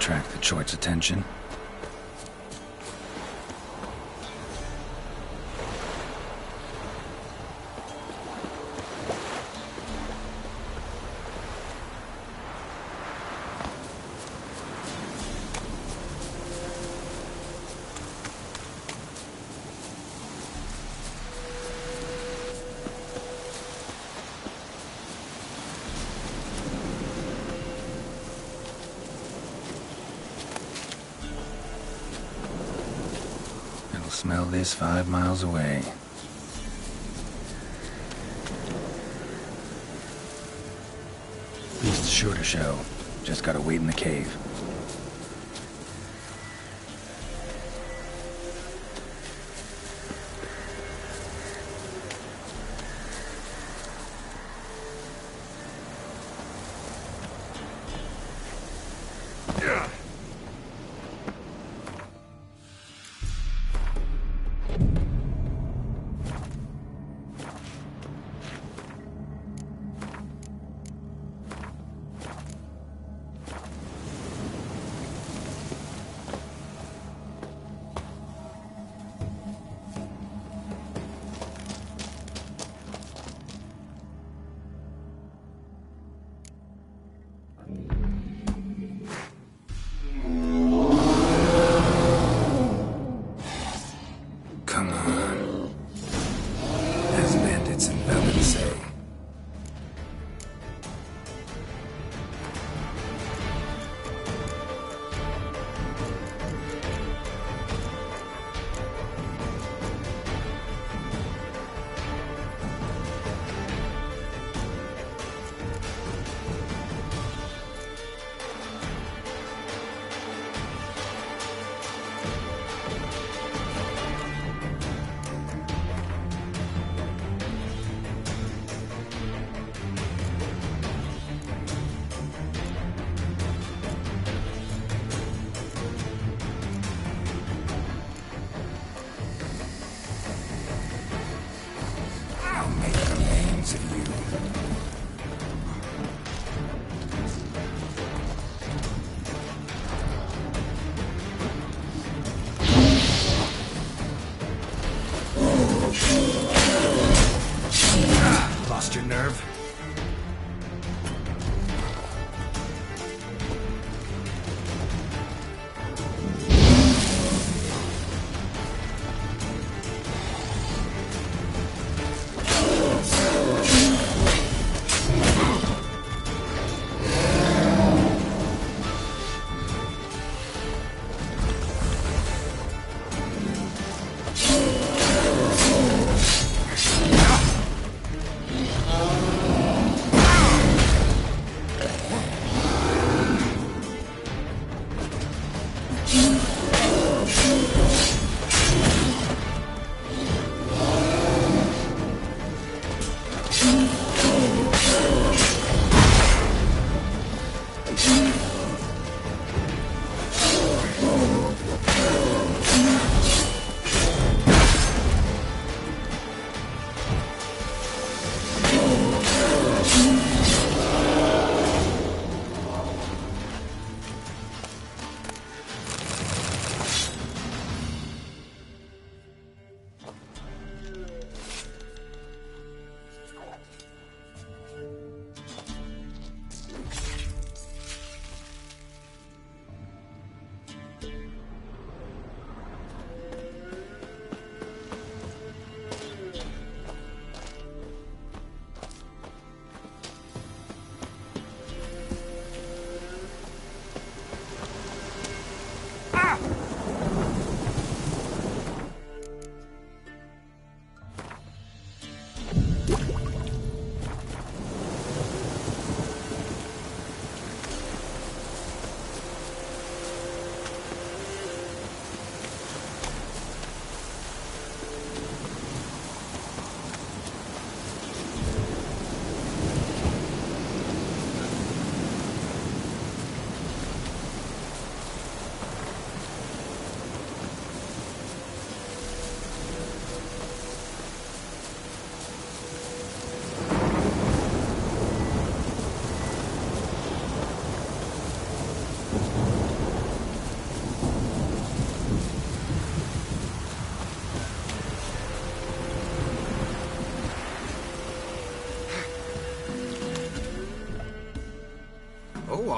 attract the Choit's attention. Smell this 5 miles away. Beast's sure to show. Just gotta wait in the cave.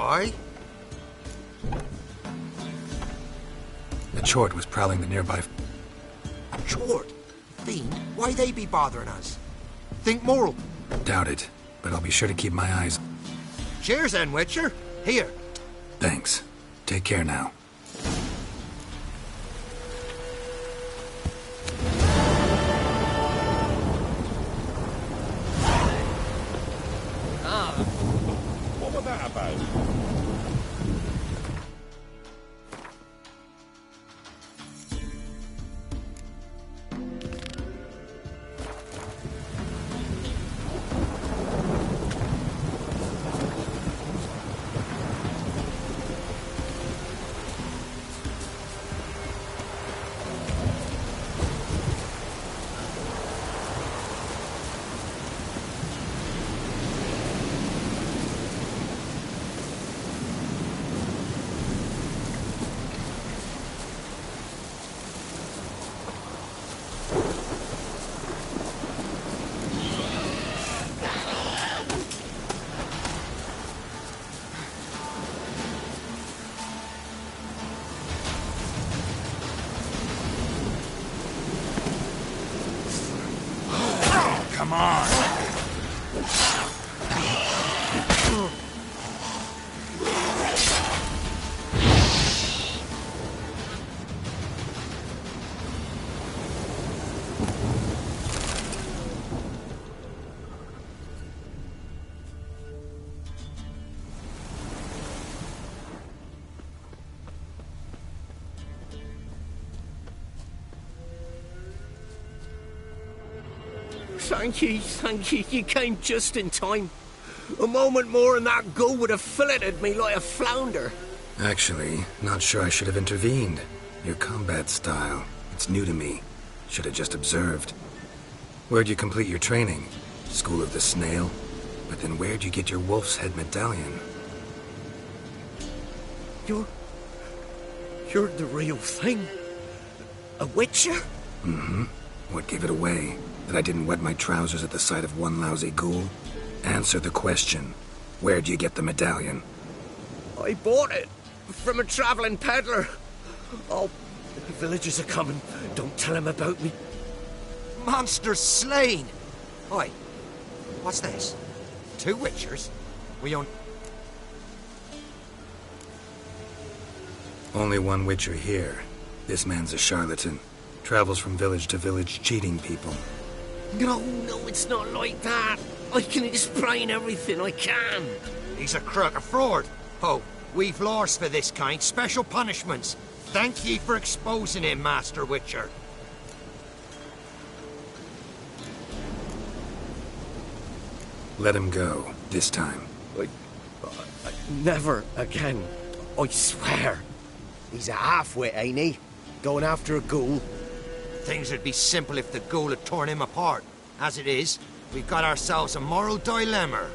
Aye? The Chort was prowling the nearby... Chort? Fiend? Why they be bothering us? Think moral? Doubt it, but I'll be sure to keep my eyes... Cheers then, Witcher. Here. Thanks. Take care now. What was that about? Come on. Thank you, you came just in time. A moment more and that gull would have filleted me like a flounder. Actually, not sure I should have intervened. Your combat style, it's new to me. Should have just observed. Where'd you complete your training? School of the Snail? But then where'd you get your wolf's head medallion? You're the real thing? A witcher? Mm-hmm. What gave it away? That I didn't wet my trousers at the sight of one lousy ghoul? Answer the question. Where'd you get the medallion? I bought it from a traveling peddler. Oh, the villagers are coming. Don't tell them about me. Monster slain! Oi, what's this? 2 Witchers? We own... Only one Witcher here. This man's a charlatan. Travels from village to village cheating people. No, it's not like that. I can explain everything, I can. He's a crook, a fraud. Oh, we've laws for this kind, special punishments. Thank ye for exposing him, Master Witcher. Let him go, this time. Never again, I swear. He's a half-wit, ain't he? Going after a ghoul. Things would be simple if the ghoul had torn him apart. As it is, we've got ourselves a moral dilemma.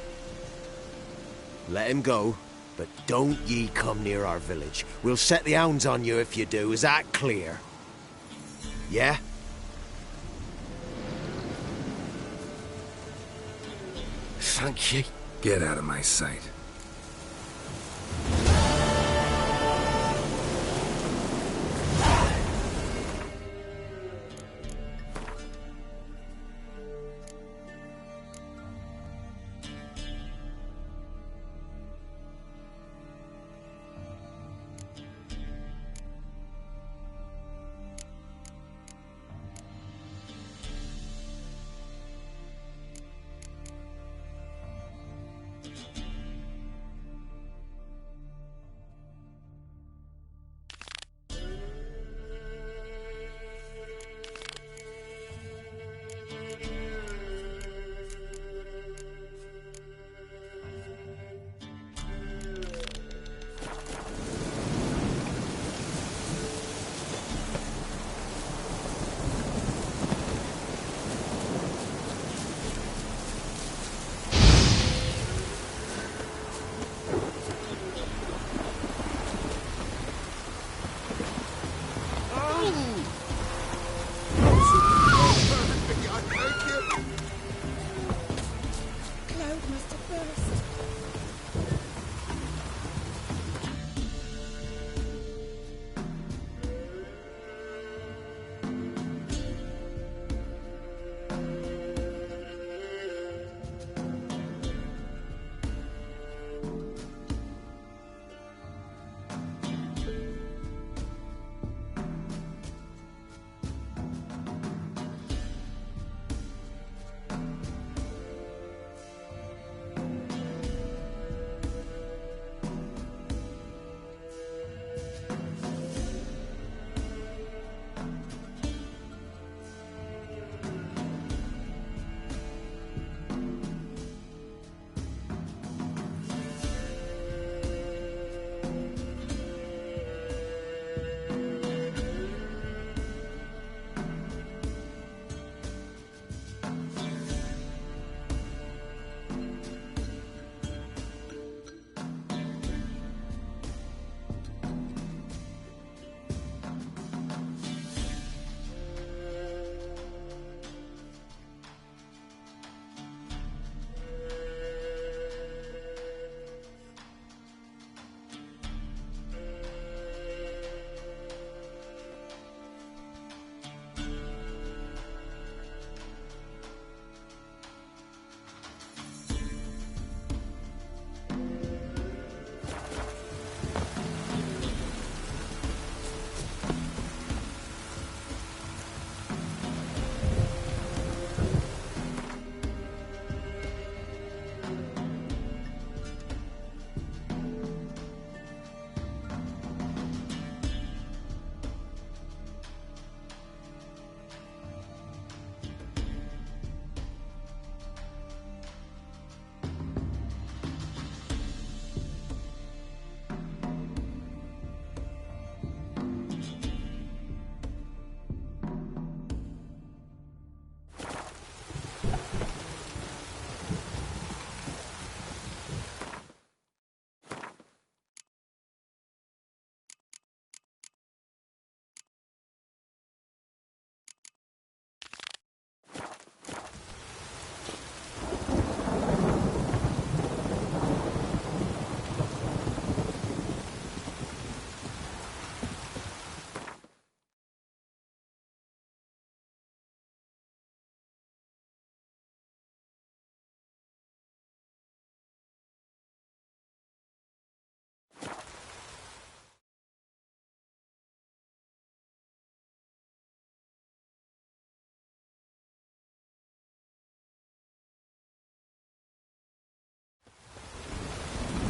Let him go, but don't ye come near our village. We'll set the hounds on you if you do. Is that clear? Yeah? Thank you. Get out of my sight.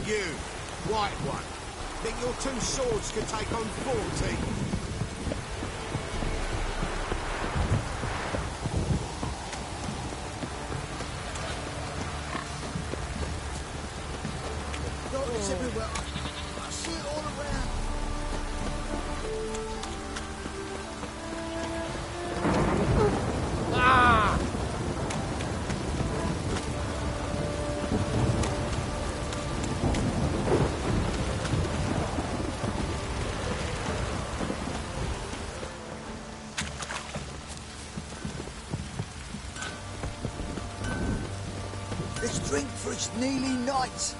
You, white one, think your two swords could take on 40? It's everywhere. I see it all around. Ah! Let's drink for its nearly night.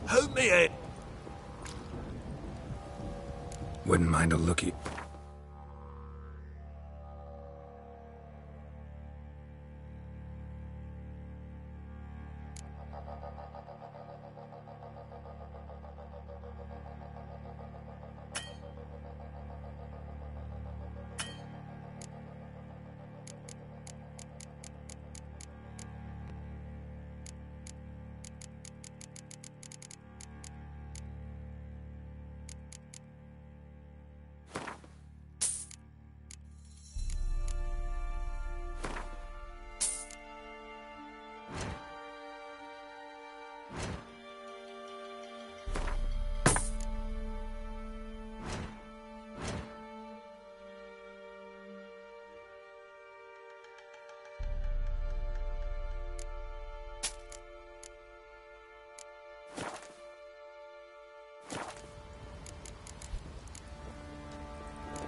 Hold me in. Wouldn't mind a lookie.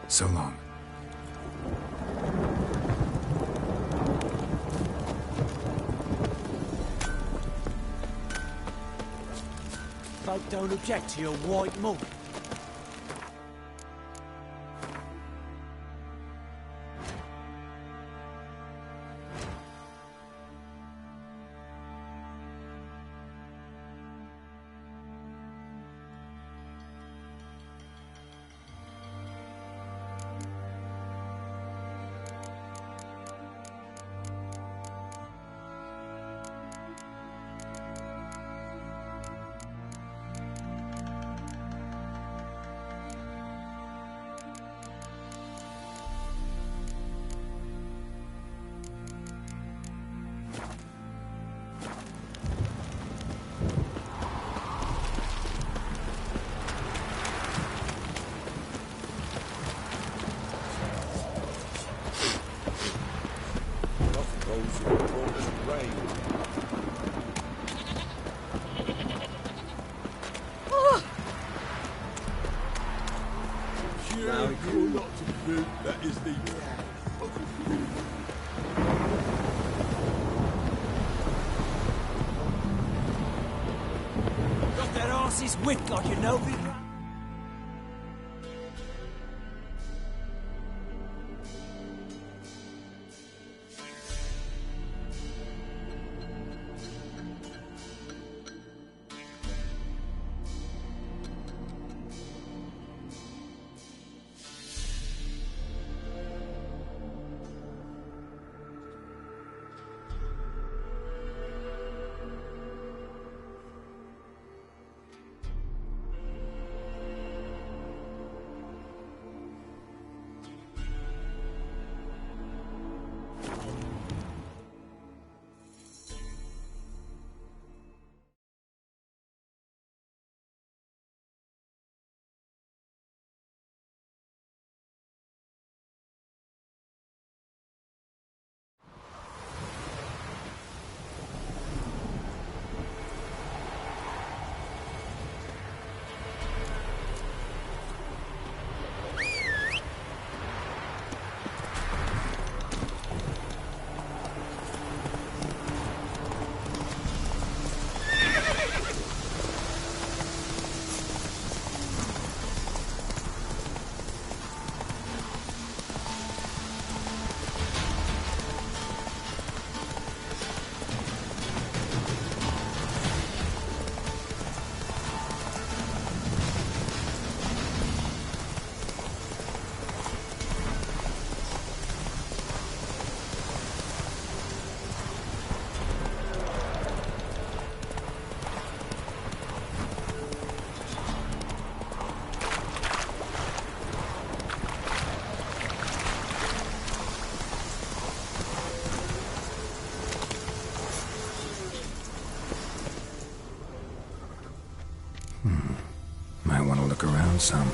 So long. folk don't object to your white malt. Got that arse's whipped like you know it. Might want to look around some.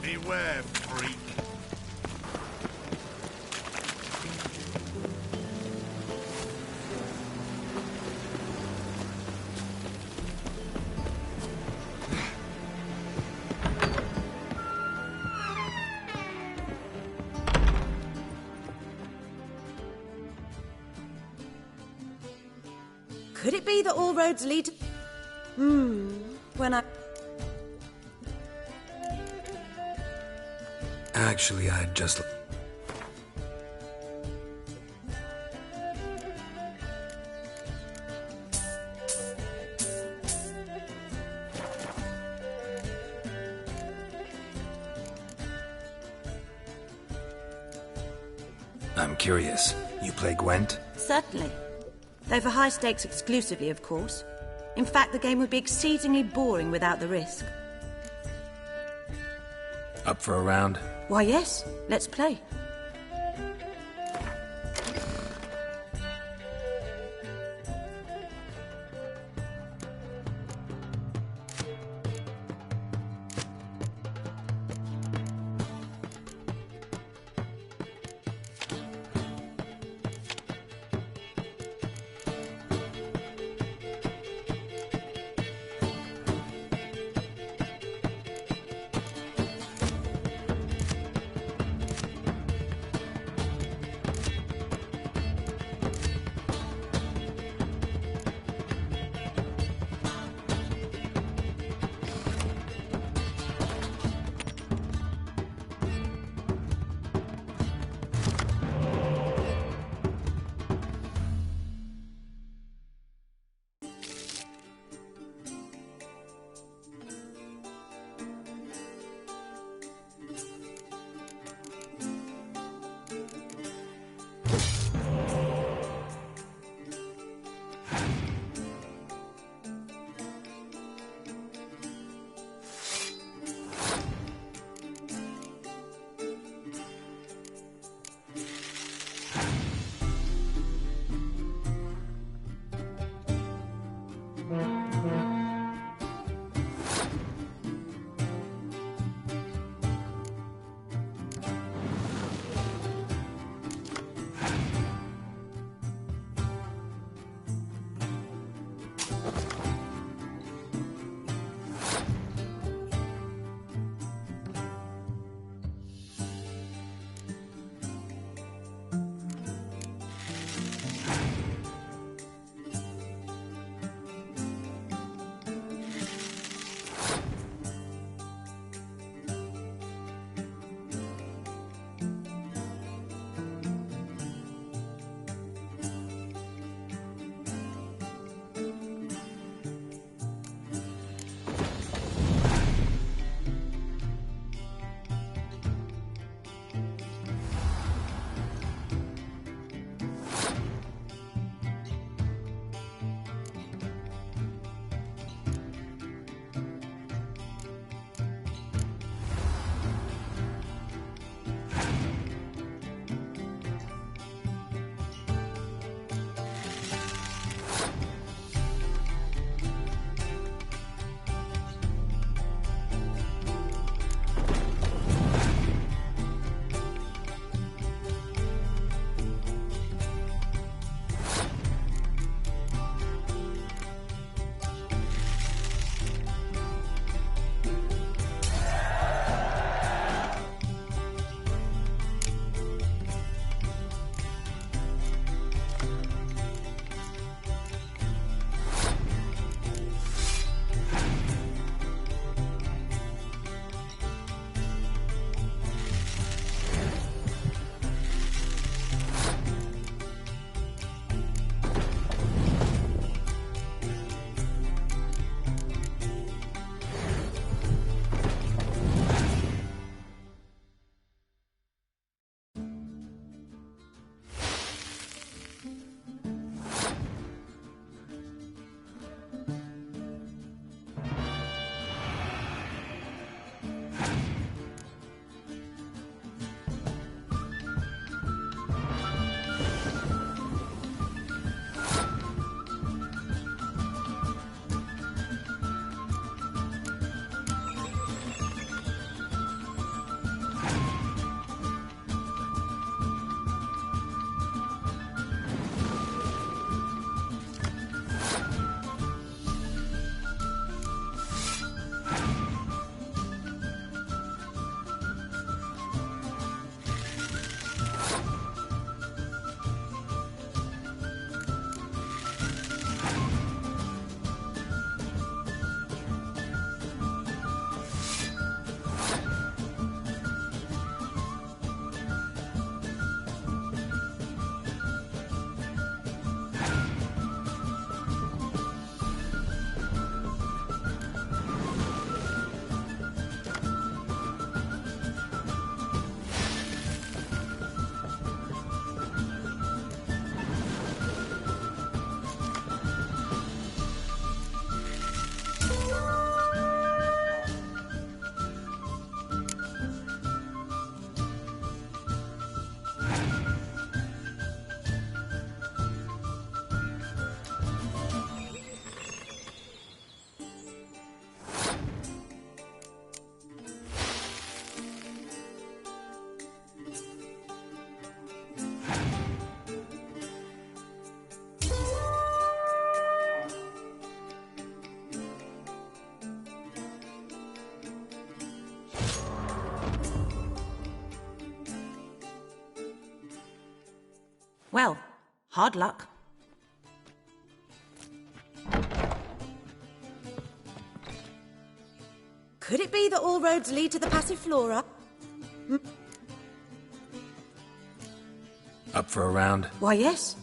Beware, freak. Could it be that all roads lead to... when I... Actually, I'd just... I'm curious. You play Gwent? Certainly. Though for high stakes exclusively, of course. In fact, the game would be exceedingly boring without the risk. Up for a round? Why, yes. Let's play. Well, hard luck. Could it be that all roads lead to the Passiflora? Up for a round? Why, yes.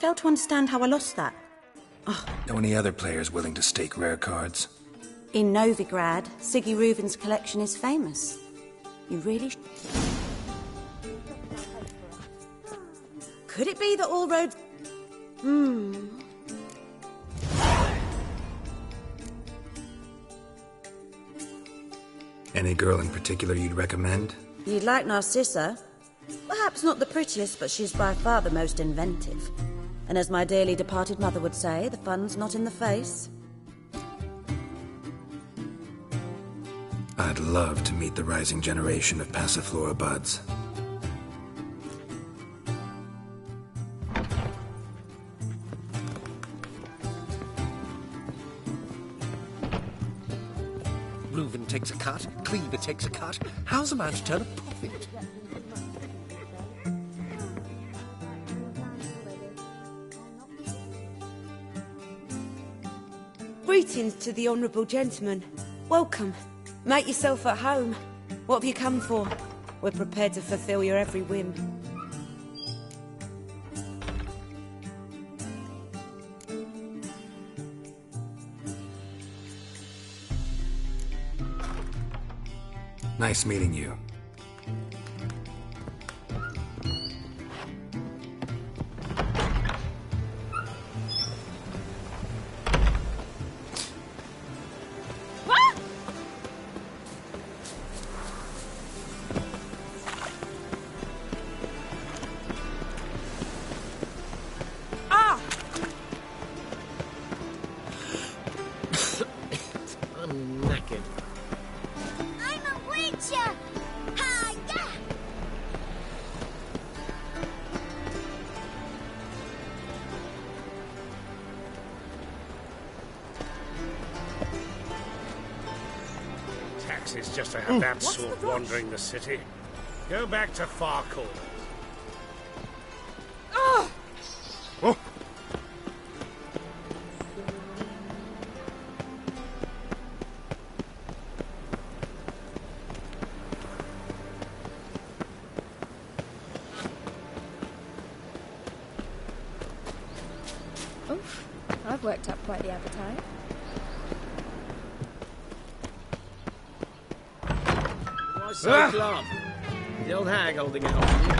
Fail to understand how I lost that. Know any other players willing to stake rare cards? In Novigrad, Siggy Reuven's collection is famous. You really... Could it be that all roads... Any girl in particular you'd recommend? You'd like Narcissa? Perhaps not the prettiest, but she's by far the most inventive. And as my dearly departed mother would say, the fun's not in the face. I'd love to meet the rising generation of Passiflora buds. Reuven takes a cut, Cleaver takes a cut. How's a man to turn a profit? Greetings to the honourable gentleman. Welcome. Make yourself at home. What have you come for? We're prepared to fulfill your every whim. Nice meeting you. I'm knackered. I'm a witcher! Hi-ya! Taxes just to have that sort wandering the city. Go back to far corners. Oh! Oh. Oof, I've worked up quite the appetite. Why so glum? The old hag holding out on you.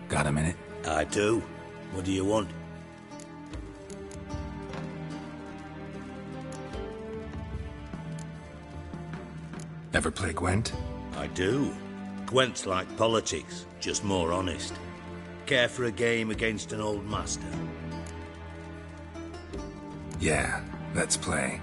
Got a minute? I do. What do you want? Ever play Gwent? I do. Gwent's like politics, just more honest. Care for a game against an old master? Yeah, let's play.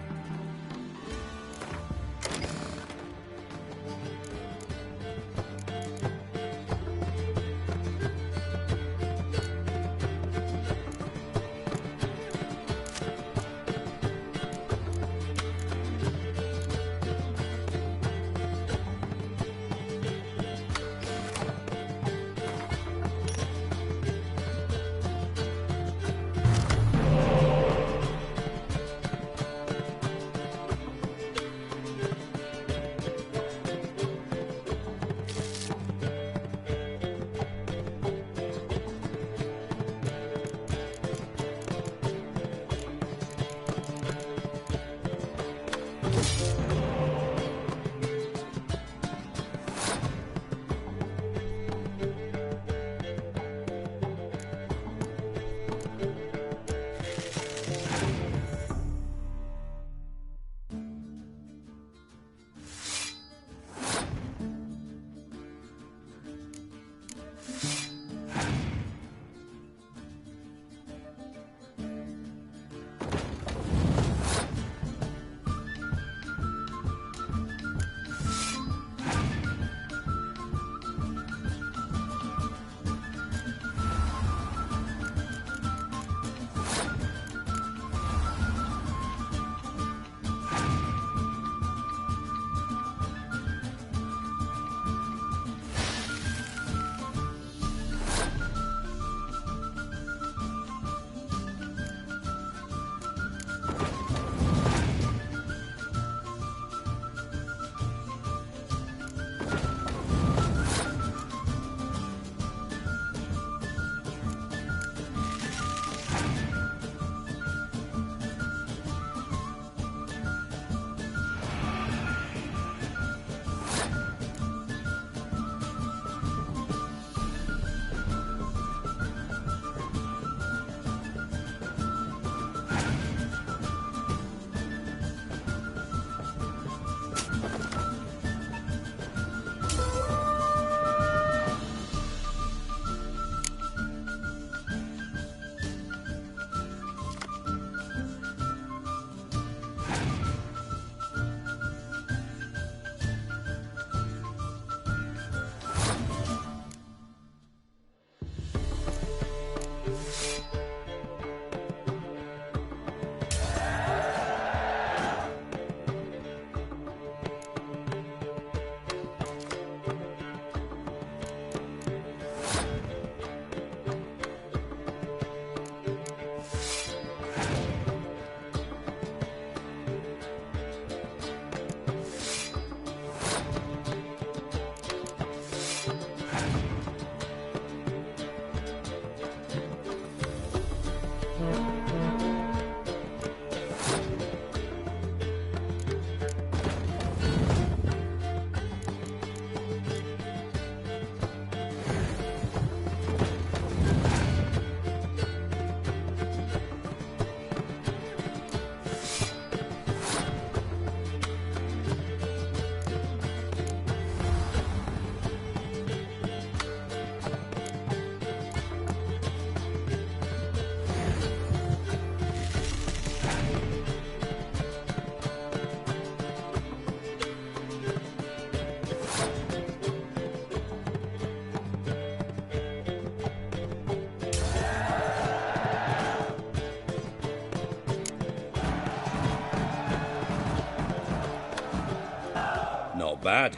Not bad.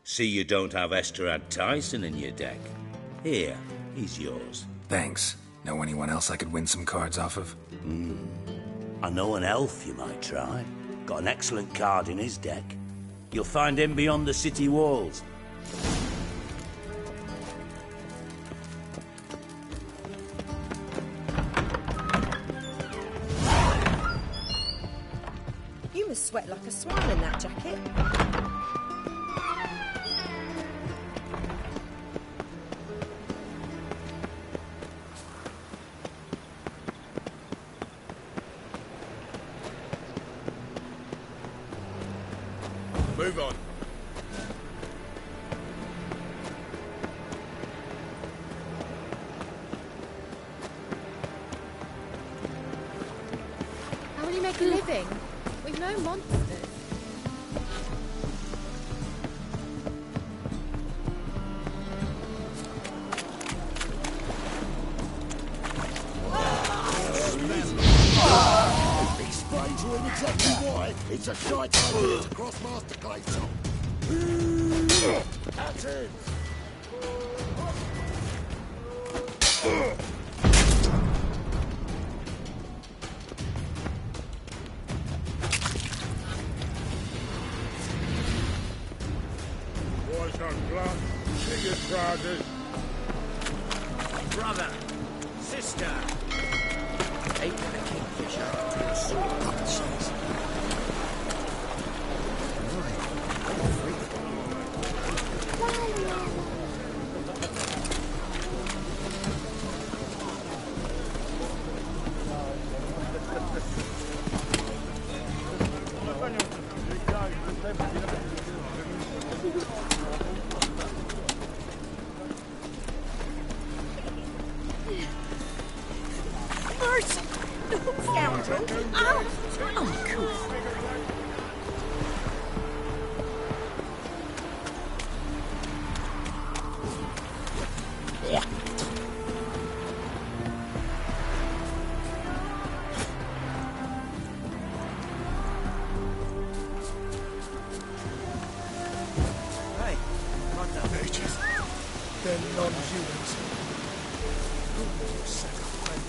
See you don't have Esterad Tyson in your deck. Here, he's yours. Thanks. Know anyone else I could win some cards off of? I know an elf you might try. Got an excellent card in his deck. You'll find him beyond the city walls. You must sweat like a swan in that jacket. Move on. How will you make a living? We've no monsters. Explains you exactly why. It's a shite idea to cross Master Clayton. That's it. Boys on blood, see your trousers. Brother, sister. Ape and a kingfisher. Sword publishers. Mercy! Scoundrel! Oh, uncouth. Hey, what the Bitches. They're non-humans. Who will you sacrifice?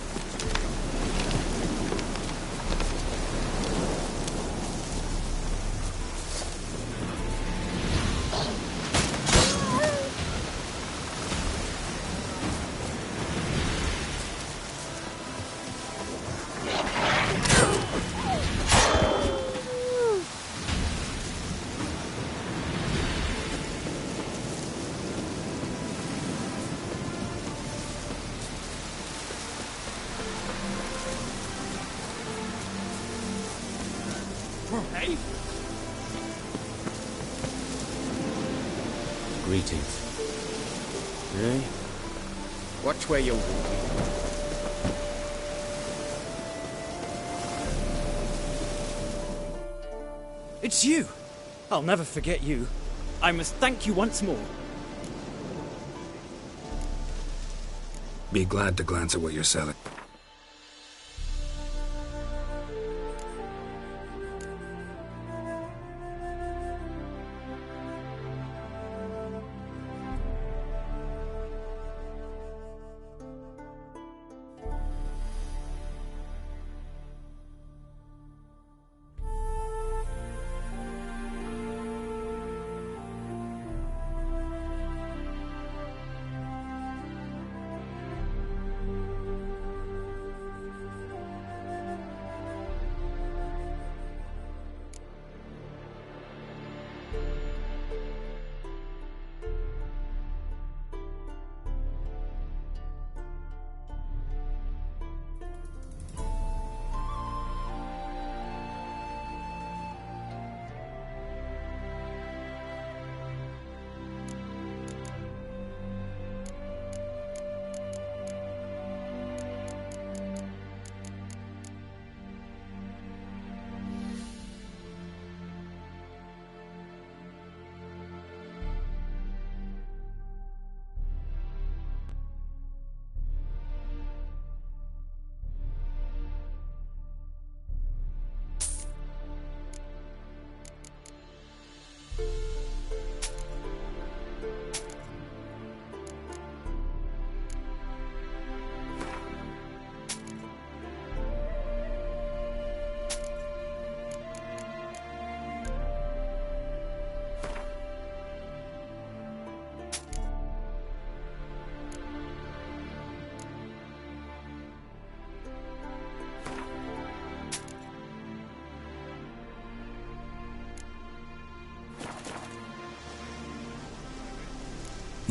Hey? Greetings. Eh? Watch where you're walking. It's you! I'll never forget you. I must thank you once more. Be glad to glance at what you're selling.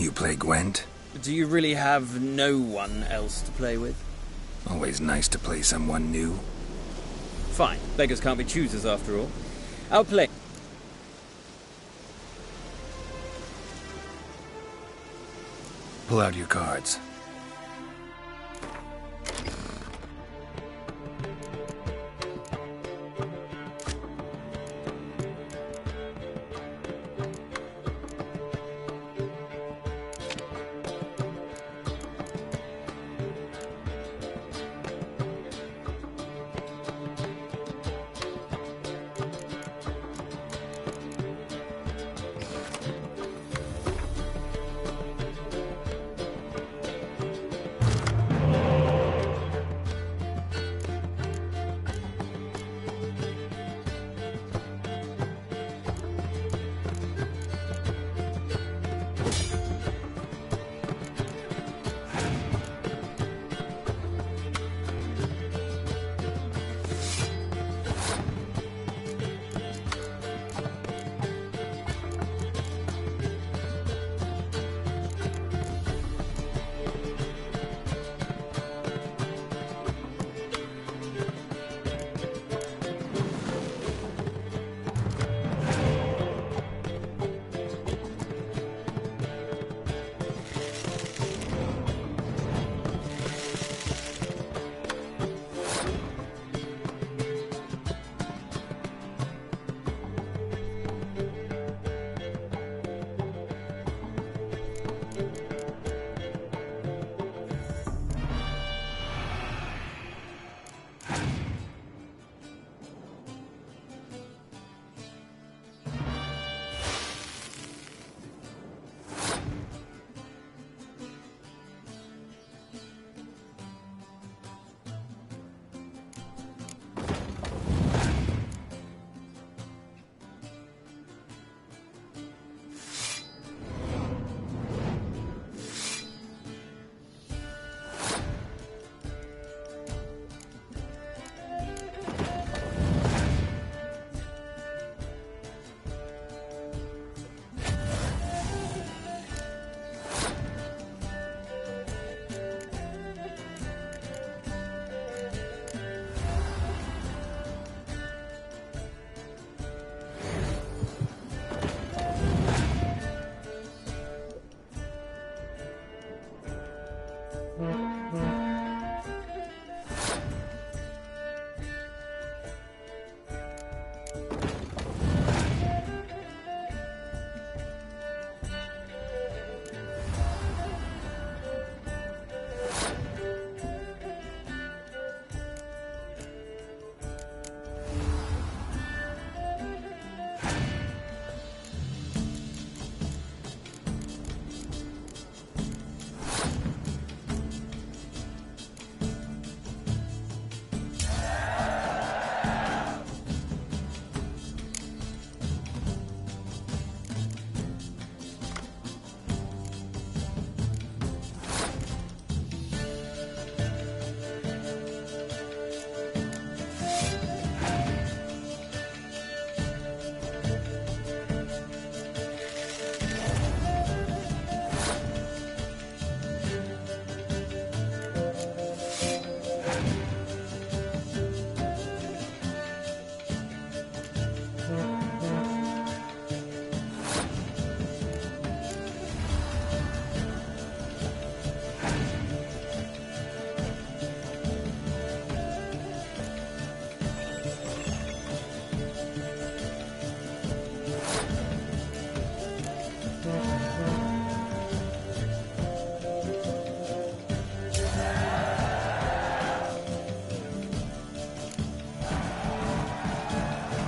You play Gwent? Do you really have no one else to play with? Always nice to play someone new. Fine. Beggars can't be choosers after all. I'll play. Pull out your cards.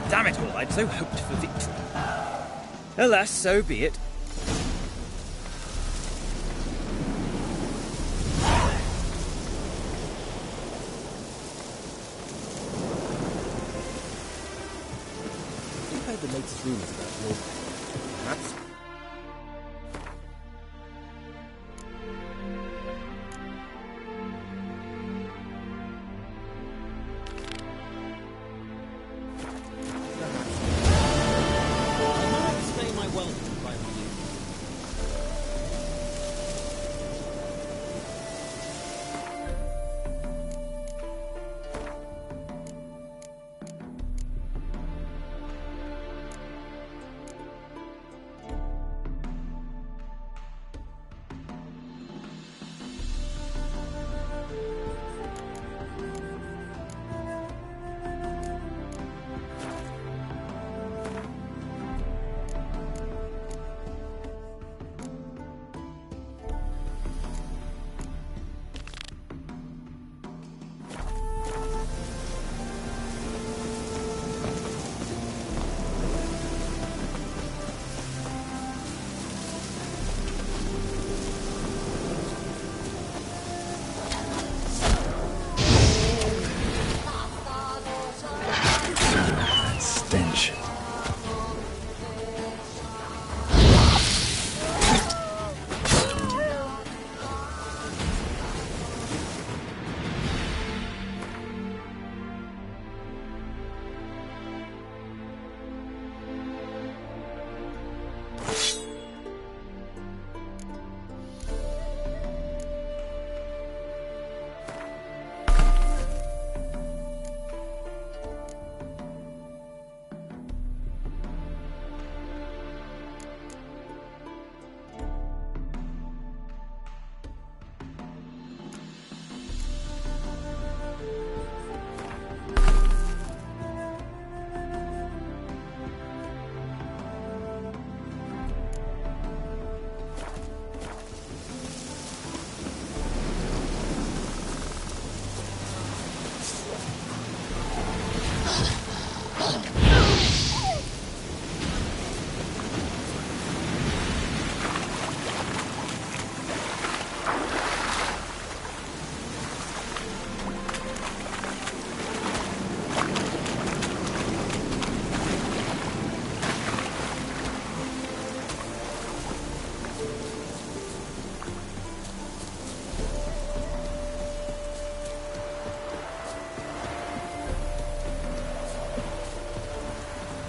Damn it all, I'd so hoped for victory. Alas, so be it. I've heard the latest rumours about your... Perhaps...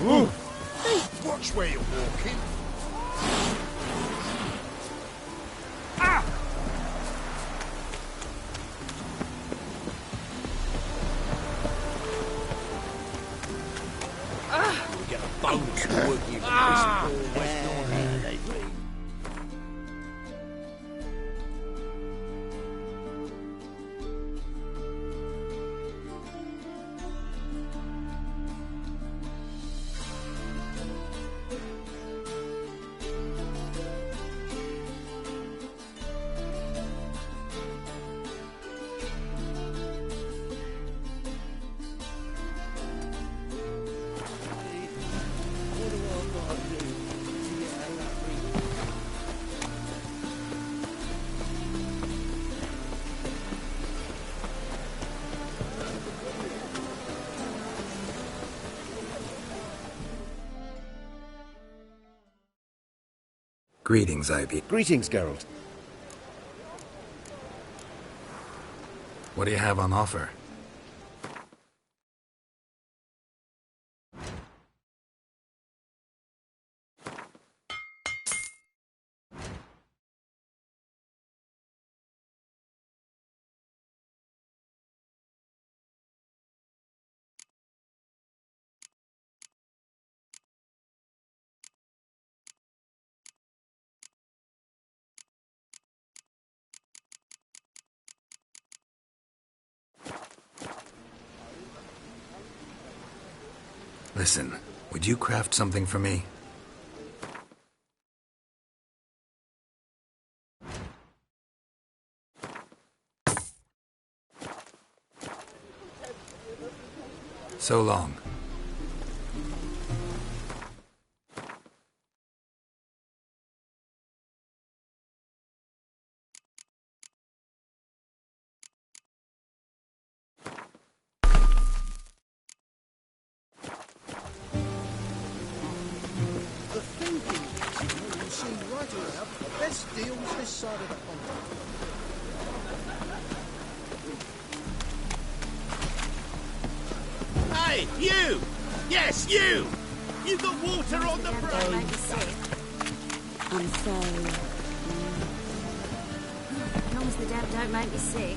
Ooh. Hey, watch where you're walking. Ah! We get a bonus for working with this poor West North lately. Greetings, Ivy. Greetings, Geralt. What do you have on offer? Listen, would you craft something for me? So long. Best deals this side of the pond. Hey, you! Yes, you! You got water on the Don't make brain! me sick. I'm so... As long as the damp don't make me sick.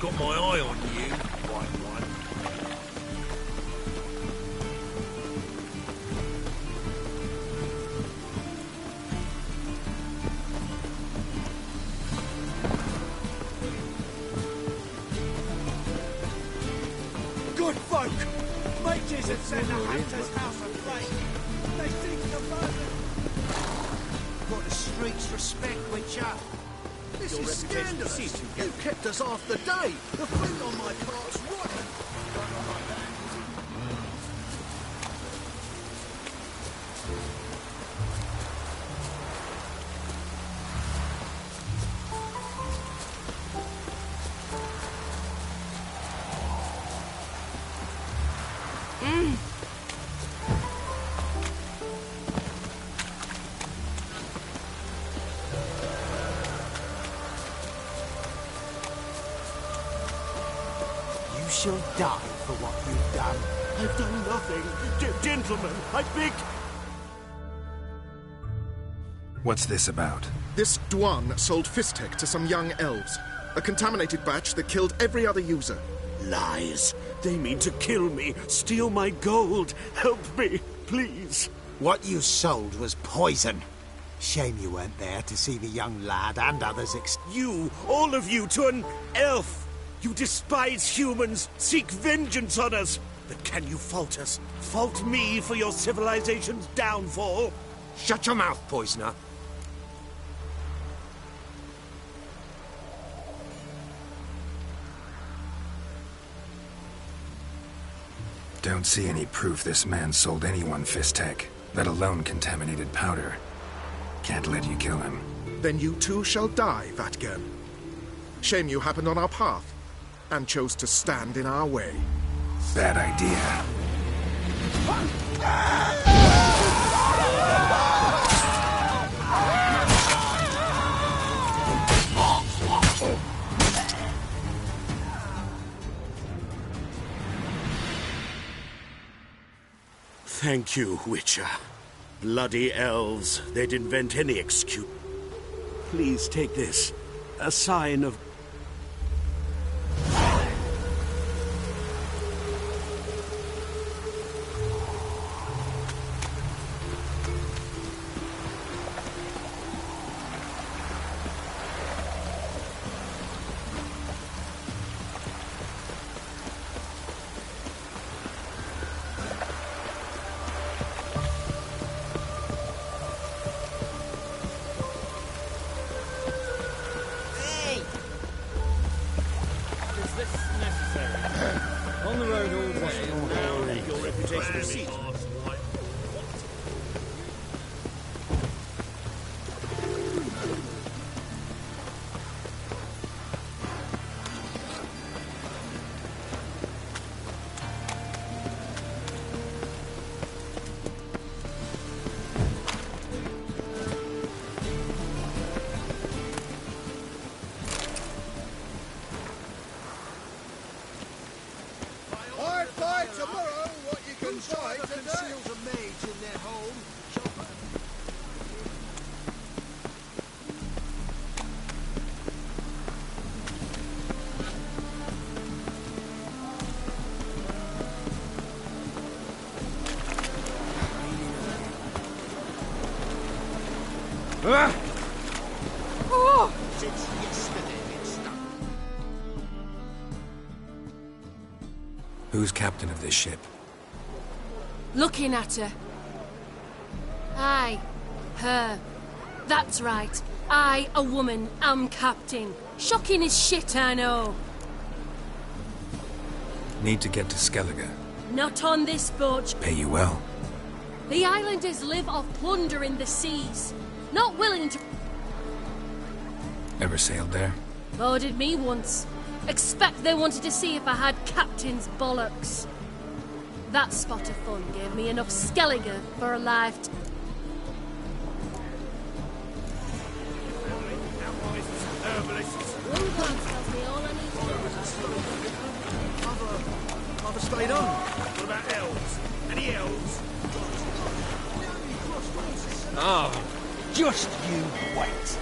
Got my eye on you, white one. Good folk! Mages have set the hunter's house aflame! They seek to murder! Got the streets respect, Witcher! This Your is reputation scandalous. precedes you, You kept us half the day. The food on my cart's rotten. You shall die for what you've done. I've done nothing. Gentlemen, I beg... What's this about? This Dwan sold Fistek to some young elves. A contaminated batch that killed every other user. Lies. They mean to kill me, steal my gold. Help me, please. What you sold was poison. Shame you weren't there to see the young lad and others You, all of you, to an elf. You despise humans, seek vengeance on us. But can you fault us? Fault me for your civilization's downfall? Shut your mouth, poisoner. Don't see any proof this man sold anyone Fistek, let alone contaminated powder. Can't let you kill him. then you too shall die, Vatgern. Shame you happened on our path, and chose to stand in our way. Bad idea. Thank you, Witcher. Bloody elves. They'd invent any excuse. Please take this. A sign of... Who's captain of this ship? Looking at her. Aye, her. That's right. I, a woman, am captain. Shocking as shit, I know. Need to get to Skellige. Not on this boat. Pay you well. The islanders live off plunder in the seas. Not willing to... Ever sailed there? Boarded me once. Expect they wanted to see if I had captain's bollocks. That spot of fun gave me enough Skellige for a lifetime. One glance tells me all I need to know. Mother stayed on. What about elves? Any elves? Oh, just you wait.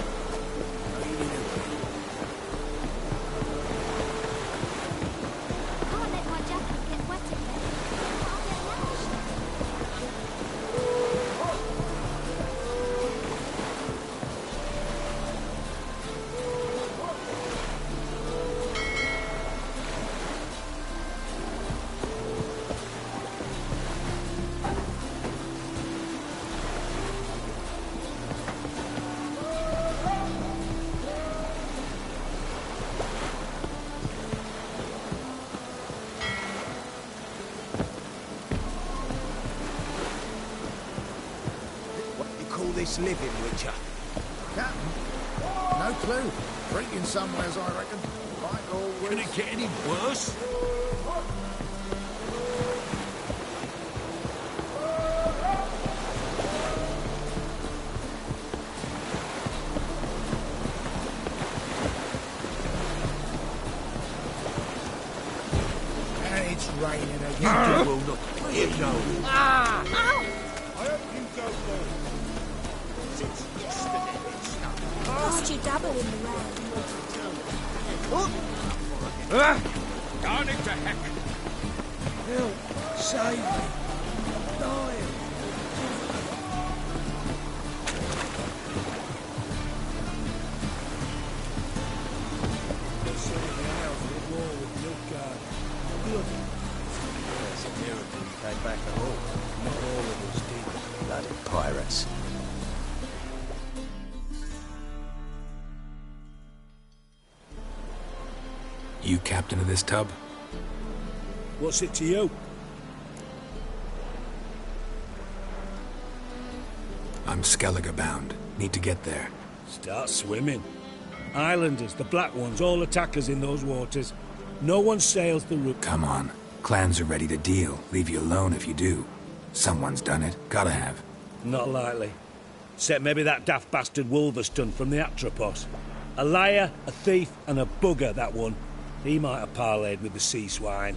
This living, Witcher? Captain? No clue. Drinking somewheres, I reckon. Like always. Can it get any worse? And it's raining again. You will not. Here you go. Ah! Ow! I hope you go first. Lost you double in the rain. Darn it to heck! Help! Save me! Dying! There's some of the house at the wall with milk guard. Look. It's a miracle you came back at all. Not all of us did. Bloody pirates. You captain of this tub? What's it to you? I'm Skellige bound. Need to get there. Start swimming. Islanders, the black ones, all attack us in those waters. No one sails the route. Come on. Clans are ready to deal. Leave you alone if you do. Someone's done it. Gotta have. Not likely. Except maybe that daft bastard Wolverstone from the Atropos. A liar, a thief, and a bugger, that one. He might have parlayed with the sea swine.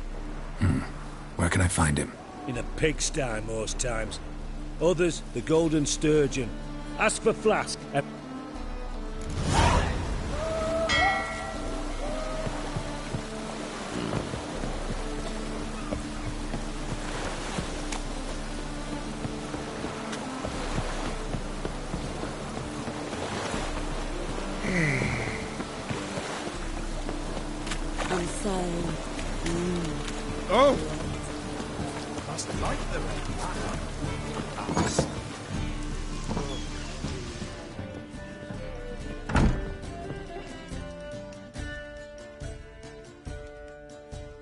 Where can I find him? In a pigsty most times. Others, the golden sturgeon. Ask for Flask. I'm so... Oh! Must like the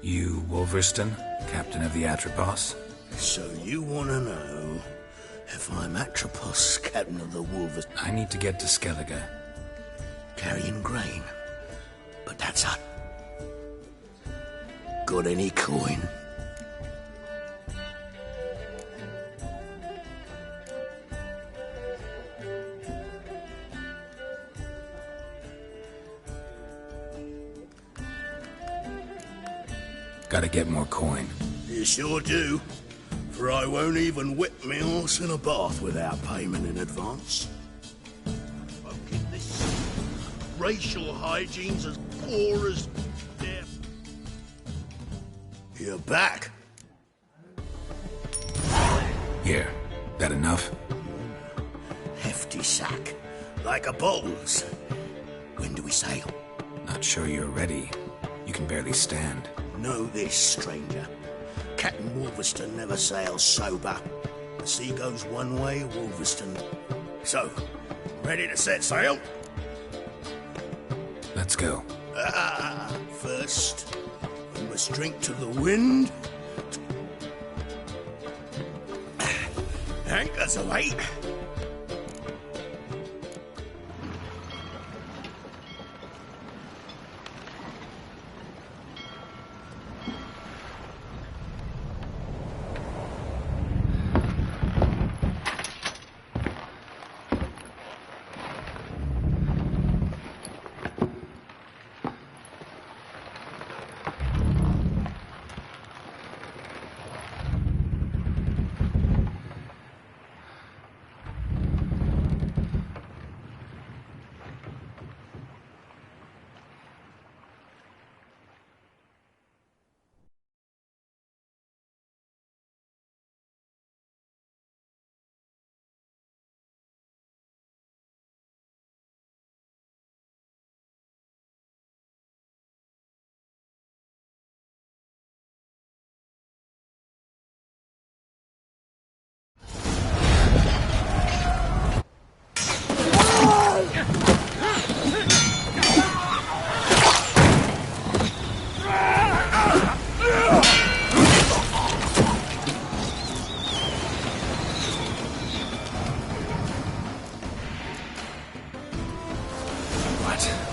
You Wolverstone, captain of the Atropos? So you want to know if I'm Atropos, captain of the Wolverstone? I need to get to Skellige. Carrying grain. But that's it. Got any coin? Gotta get more coin. You sure do. For I won't even whip me horse in a bath without payment in advance. Fucking this racial hygiene's as poor as death. You're back. Here. That enough? Hefty sack. Like a bowls. When do we sail? Not sure you're ready. You can barely stand. Know this, stranger. Captain Wolverstone never sails sober. The sea goes one way, Wolverstone. So, ready to set sail? Let's go. First, we must drink to the wind. Anchors away.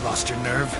Lost your nerve?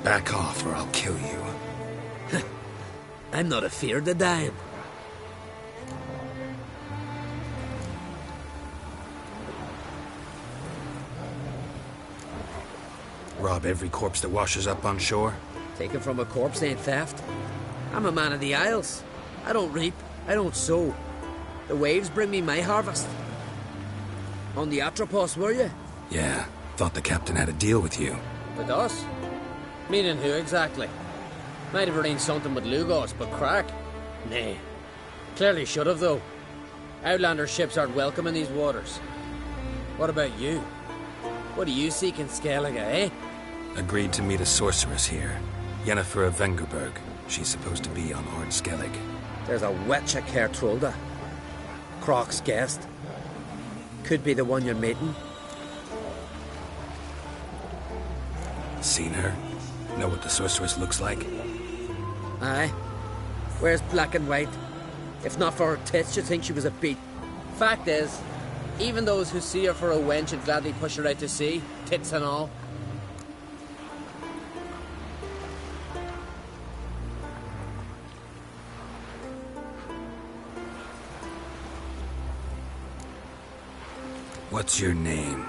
Back off or I'll kill you. I'm not afeard of dying. Rob every corpse that washes up on shore? Taken from a corpse ain't theft. I'm a man of the Isles. I don't reap, I don't sow. The waves bring me my harvest. On the Atropos, were you? Yeah, thought the captain had a deal with you. With us? Meaning who exactly? Might have arranged something with Lugos, but crack? Nay. Clearly should have, though. Outlander ships aren't welcome in these waters. What about you? What do you seek in Skellige, eh? Agreed to meet a sorceress here. Yennefer of Vengerberg. She's supposed to be on Ord Skellig. There's a witch at Kertrolda. Croc's guest. Could be the one you're meeting. Seen her? Know what the sorceress looks like? Aye. Wears black and white. If not for her tits, you'd think she was a beat. Fact is, even those who see her for a wench would gladly push her out to sea, tits and all. What's your name?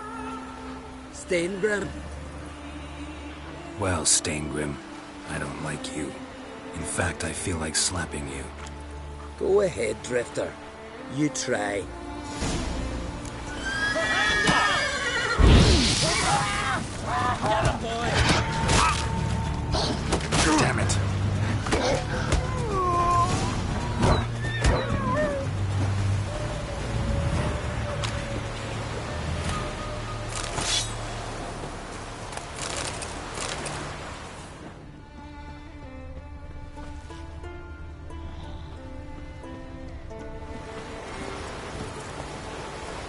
Steingrim. Well, Steingrim, I don't like you. In fact, I feel like slapping you. Go ahead, Drifter. You try. Get him, boy! Damn it.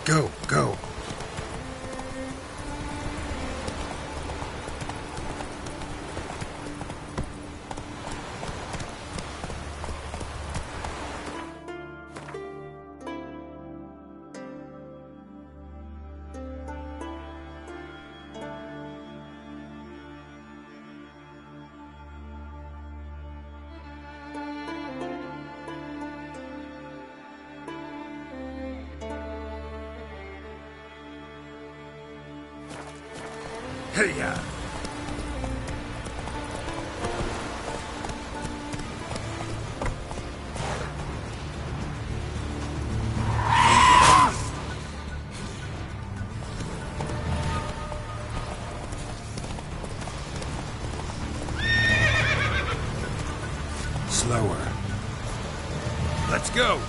Go, go. Hey-ya! Slower. Let's go!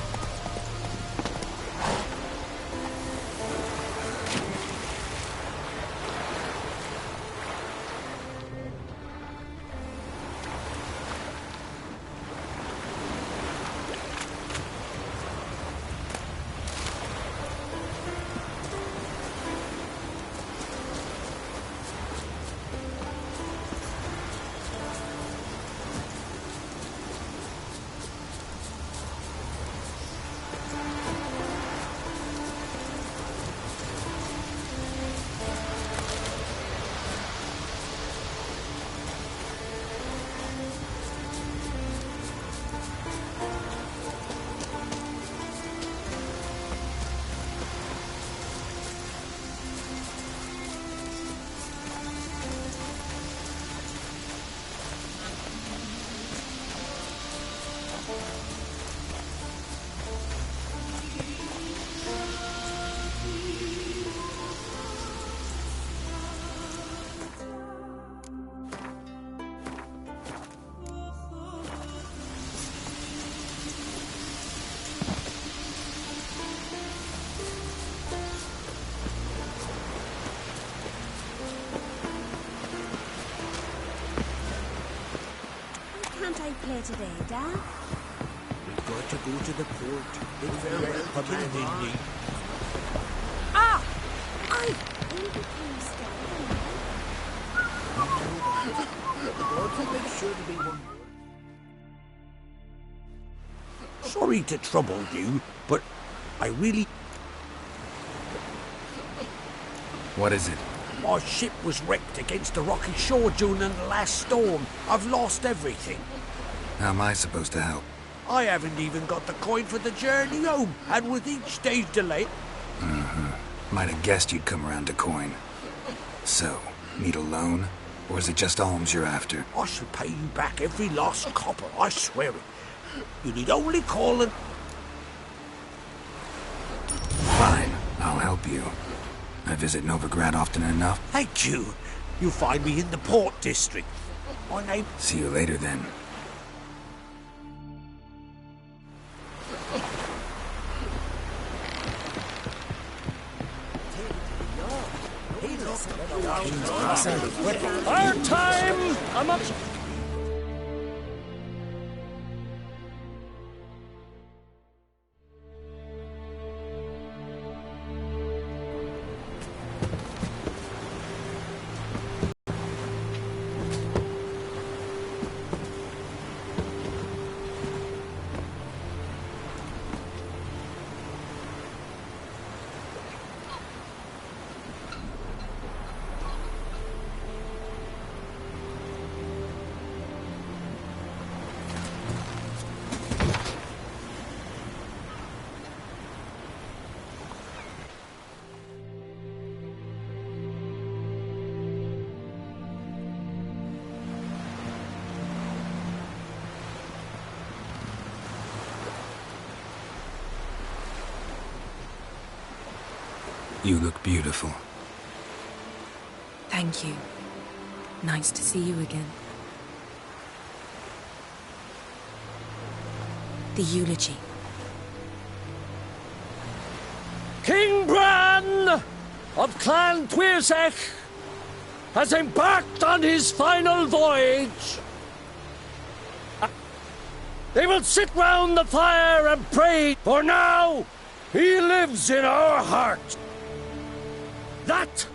Play today, Dad? We've got to go to the port. Look very well commanding me. Ah! I... The Lord will make sure to be one. Sorry to trouble you, but I really... What is it? My ship was wrecked against a rocky shore during the last storm. I've lost everything. How am I supposed to help? I haven't even got the coin for the journey home, and with each day's delay... Might have guessed you'd come around to coin. So, need a loan? Or is it just alms you're after? I shall pay you back every lost copper, I swear it. You need only call and... Fine, I'll help you. I visit Novigrad often enough. Thank you. You'll find me in the port district. My name... See you later then. Our time! I'm up. You look beautiful. Thank you. Nice to see you again. The eulogy. King Bran of Clan Twirsech has embarked on his final voyage. They will sit round the fire and pray, for now he lives in our hearts. That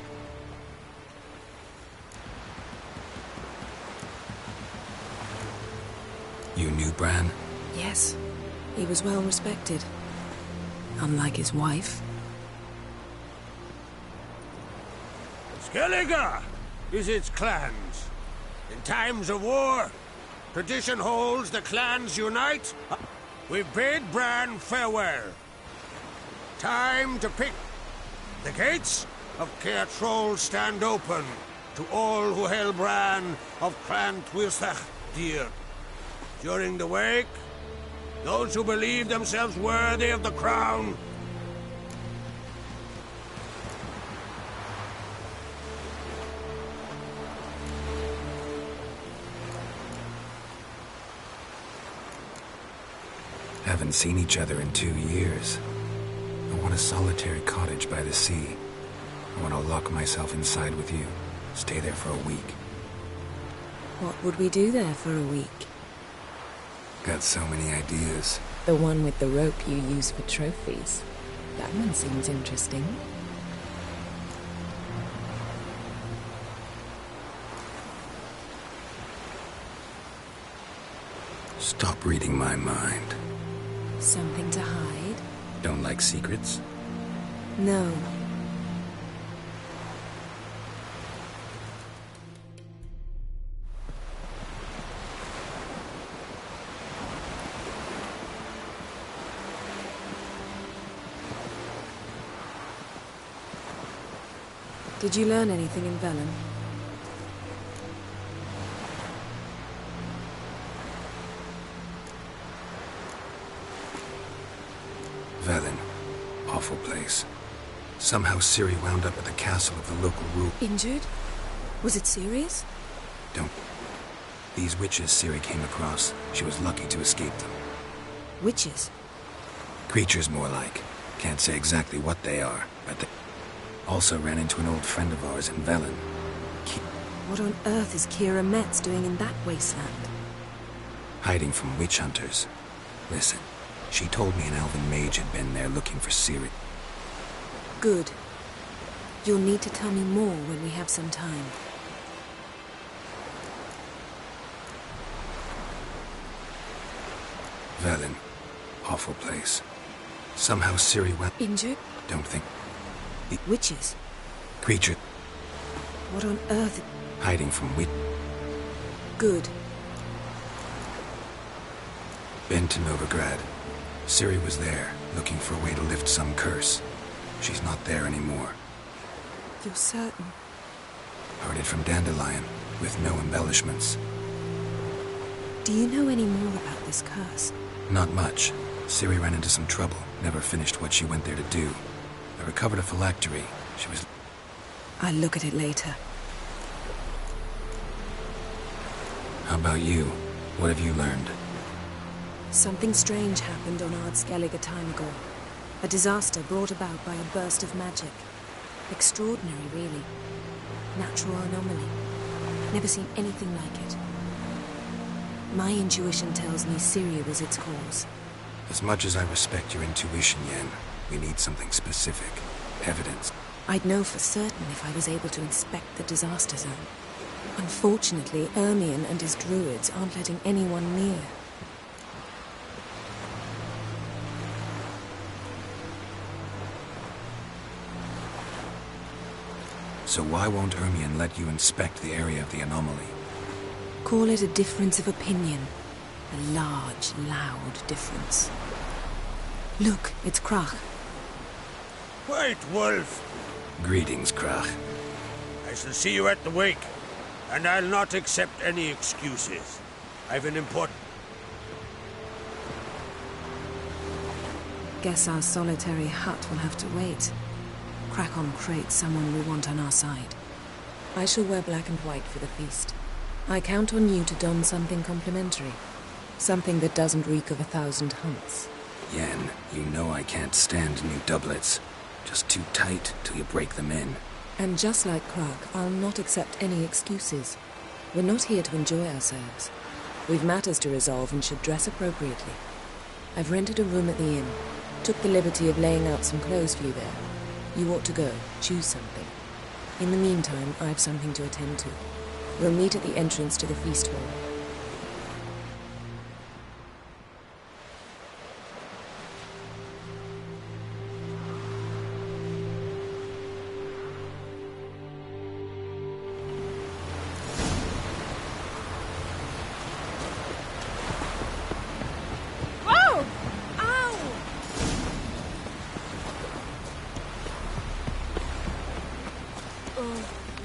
You knew Bran? Yes. He was well respected. Unlike his wife. Skellige is its clans. In times of war, tradition holds the clans unite. We bid Bran farewell. Time to pick. The gates of Caer Troll stand open to all who held Bran of Clan Twirsech dear. During the wake, those who believe themselves worthy of the crown Haven't seen each other in 2 years. I want a solitary cottage by the sea. I want to lock myself inside with you. Stay there for a week. What would we do there for a week? Got so many ideas. The one with the rope you use for trophies. That one seems interesting. Stop reading my mind. Something to hide? Don't like secrets? No. Did you learn anything in Velen? Velen. Awful place. Somehow Ciri wound up at the castle of the local ruler. Injured? Was it serious? Don't. These witches Ciri came across. She was lucky to escape them. Witches? Creatures, more like. Can't say exactly what they are, but they also ran into an old friend of ours in Velen. What on earth is Kira Metz doing in that wasteland? Hiding from witch hunters. Listen, she told me an elven mage had been there looking for Ciri. Good. You'll need to tell me more when we have some time. Velen. Awful place. Somehow Ciri went... Injured? Don't think... Witches? Creature... What on earth? Hiding from Good. Been to Novigrad. Ciri was there, looking for a way to lift some curse. She's not there anymore. You're certain? Heard it from Dandelion, with no embellishments. Do you know any more about this curse? Not much. Ciri ran into some trouble, never finished what she went there to do. I recovered a phylactery. She was... I'll look at it later. How about you? What have you learned? Something strange happened on Ard Skellig a time ago. A disaster brought about by a burst of magic. Extraordinary, really. Natural anomaly. Never seen anything like it. My intuition tells me Ciri was its cause. As much as I respect your intuition, Yen, we need something specific. Evidence. I'd know for certain if I was able to inspect the disaster zone. Unfortunately, Ermion and his druids aren't letting anyone near. So why won't Ermion let you inspect the area of the anomaly? Call it a difference of opinion. A large, loud difference. Look, it's Krach. White Wolf! Greetings, Krach. I shall see you at the wake, and I'll not accept any excuses. I've an important... Guess our solitary hut will have to wait. Crack on crate's someone we want on our side. I shall wear black and white for the feast. I count on you to don something complimentary. Something that doesn't reek of 1,000 hunts. Yen, you know I can't stand new doublets. Just too tight till you break them in. And just like Krach, I'll not accept any excuses. We're not here to enjoy ourselves. We've matters to resolve and should dress appropriately. I've rented a room at the inn. Took the liberty of laying out some clothes for you there. You ought to go. Choose something. In the meantime, I've something to attend to. We'll meet at the entrance to the feast hall.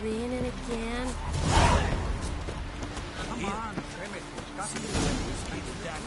Raining again. Come on, trim it. It's got to be done.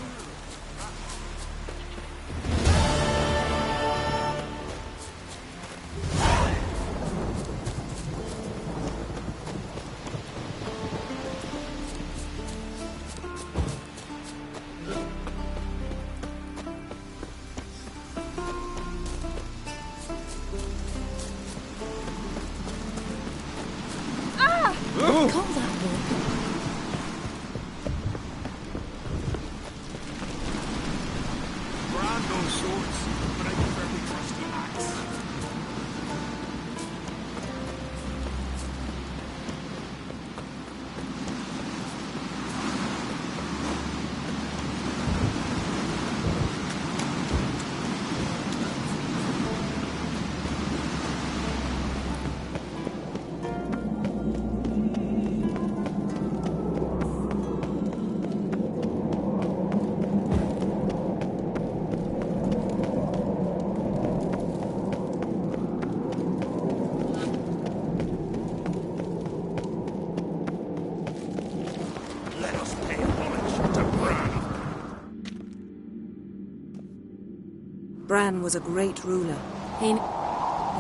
Bran was a great ruler. You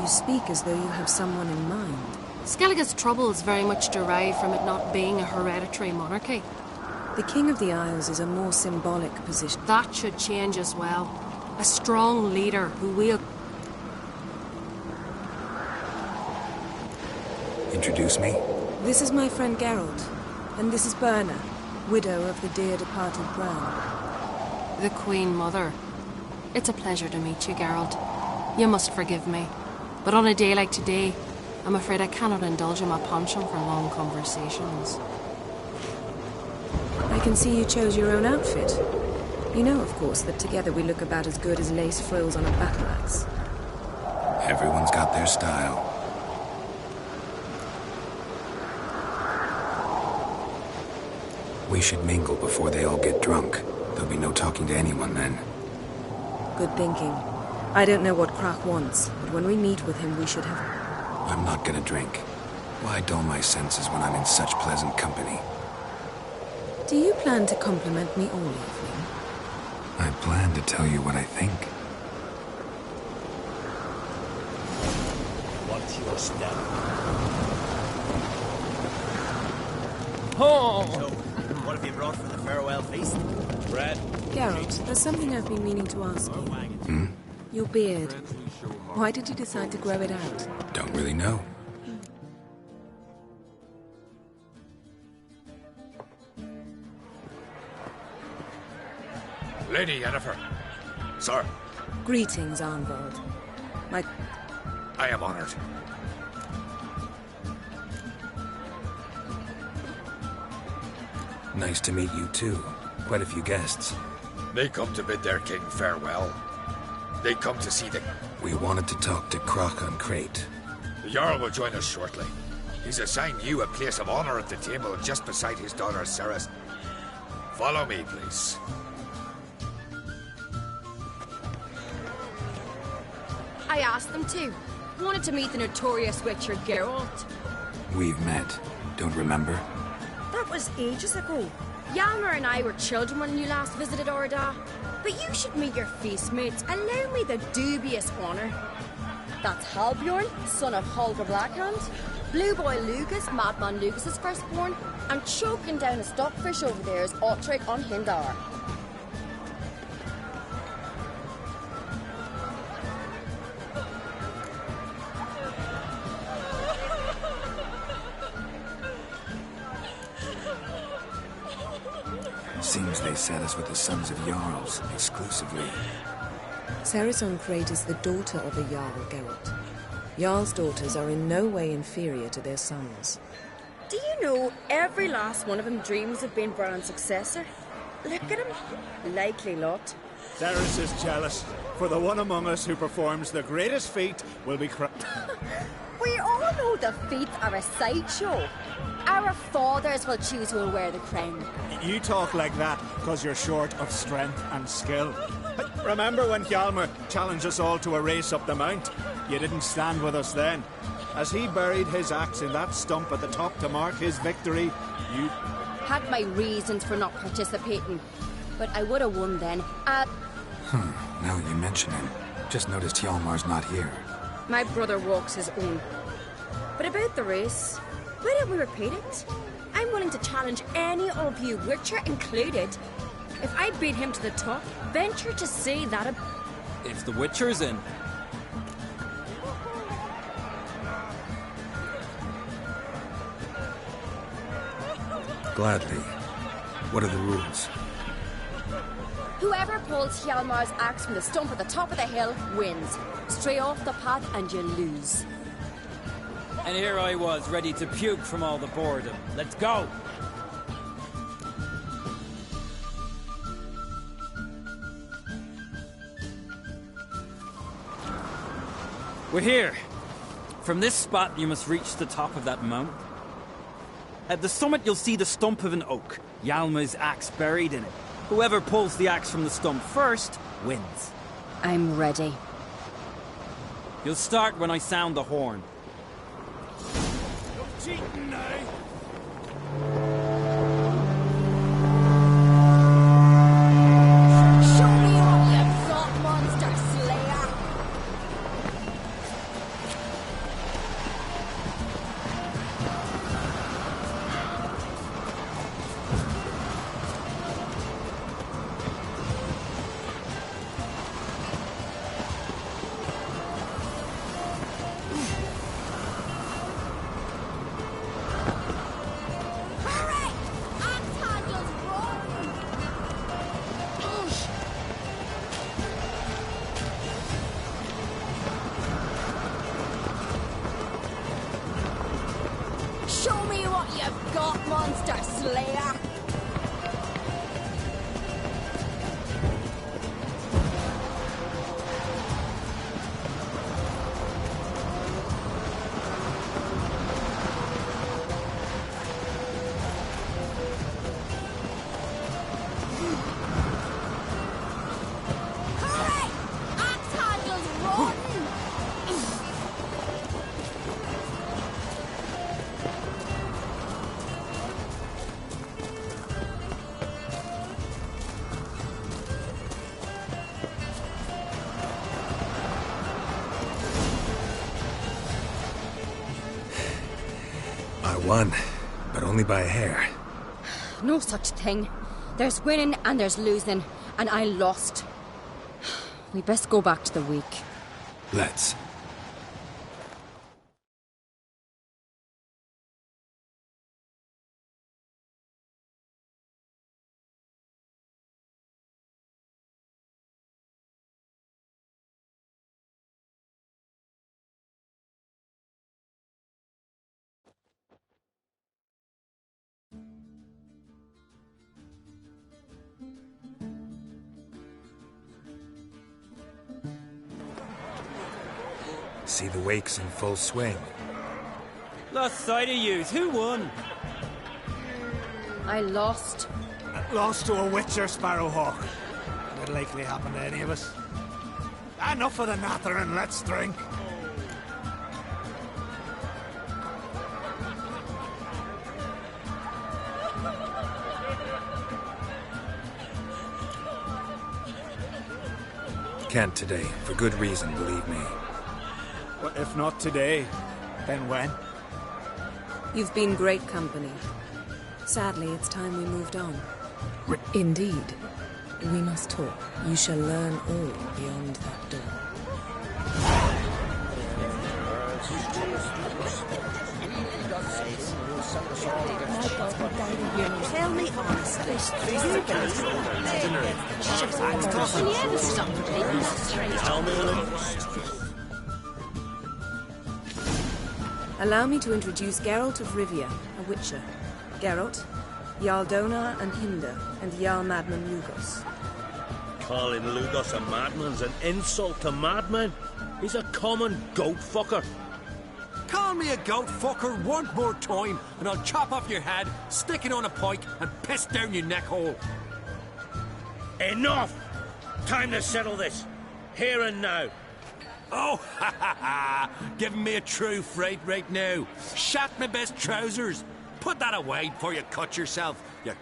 speak as though you have someone in mind. Skellig's troubles very much derive from it not being a hereditary monarchy. The King of the Isles is a more symbolic position. That should change as well. A strong leader who will... Introduce me? This is my friend Geralt, and this is Berna, widow of the dear departed Bran. The Queen Mother. It's a pleasure to meet you, Geralt. You must forgive me, but on a day like today, I'm afraid I cannot indulge in my penchant for long conversations. I can see you chose your own outfit. You know, of course, that together we look about as good as lace frills on a battle axe. Everyone's got their style. We should mingle before they all get drunk. There'll be no talking to anyone then. Good thinking. I don't know what Croc wants, but when we meet with him, we should have... I'm not gonna drink. Why dull my senses when I'm in such pleasant company? Do you plan to compliment me all evening? I plan to tell you what I think. What's your step? Oh! So, what have you brought for the farewell feast? Bread. Geralt, there's something I've been meaning to ask you. Your beard. Why did you decide to grow it out? Don't really know. Lady Yennefer. Sir. Greetings, Arnvald. I am honored. Nice to meet you too. Quite a few guests. They come to bid their king farewell. They come to see the... We wanted to talk to Croc on Crate. The Jarl will join us shortly. He's assigned you a place of honor at the table just beside his daughter Ceres. Follow me, please. I asked them to. Wanted to meet the notorious witcher Geralt. We've met. Don't remember? That was ages ago. Hjalmar and I were children when you last visited Orda. But you should meet your feast mates. Allow me the dubious honour. That's Halbjorn, son of Holger Blackhand. Blue Boy Lucas, Madman Lucas's firstborn. And choking down a stockfish over there is Otric on Hindar. Seems they set us with the sons of Jarls, exclusively. Ceres on Crate is the daughter of a Jarl, Geralt. Jarl's daughters are in no way inferior to their sons. Do you know every last one of them dreams of being Bran's successor? Look at him. Likely lot. Ceres is jealous, for the one among us who performs the greatest feat will be We all know the feats are a sideshow. Our fathers will choose who will wear the crown. You talk like that because you're short of strength and skill. Remember when Hjalmar challenged us all to a race up the mount? You didn't stand with us then. As he buried his axe in that stump at the top to mark his victory, you... Had my reasons for not participating, but I would have won then. Now you mention him. Just noticed Hjalmar's not here. My brother walks his own. But about the race, why don't we repeat it? I'm willing to challenge any of you, Witcher included. If I beat him to the top, venture to say that... If the Witcher's in. Gladly. What are the rules? Whoever pulls Hjalmar's axe from the stump at the top of the hill wins. Stray off the path and you lose. And here I was, ready to puke from all the boredom. Let's go! We're here. From this spot, you must reach the top of that mount. At the summit, you'll see the stump of an oak. Hjalmar's axe buried in it. Whoever pulls the axe from the stump first, wins. I'm ready. You'll start when I sound the horn. You're cheating now. Show me all, you salt monster slayer! won, but only by a hair. No such thing. There's winning and there's losing, and I lost. We best go back to the week. Let's. See the wakes in full swing. Lost sight of yous. Who won? I lost. Lost to a witcher, Sparrowhawk. Would likely happen to any of us. Enough of the natter and let's drink. Can't today, for good reason, believe me. Well, if not today, then when? You've been great company. Sadly, it's time we moved on. Indeed. We must talk. You shall learn all beyond that door. Tell me honestly, Allow me to introduce Geralt of Rivia, a witcher. Geralt, Jarl Donar and Hinder, and Jarl Madman Lugos. Calling Lugos a madman's an insult to madmen. He's a common goat fucker. Call me a goat fucker one more time, and I'll chop off your head, stick it on a pike, and piss down your neck hole. Enough! Time to settle this. Here and now. Oh, ha ha ha! Giving me a true fright right now. Shat my best trousers. Put that away before you cut yourself, you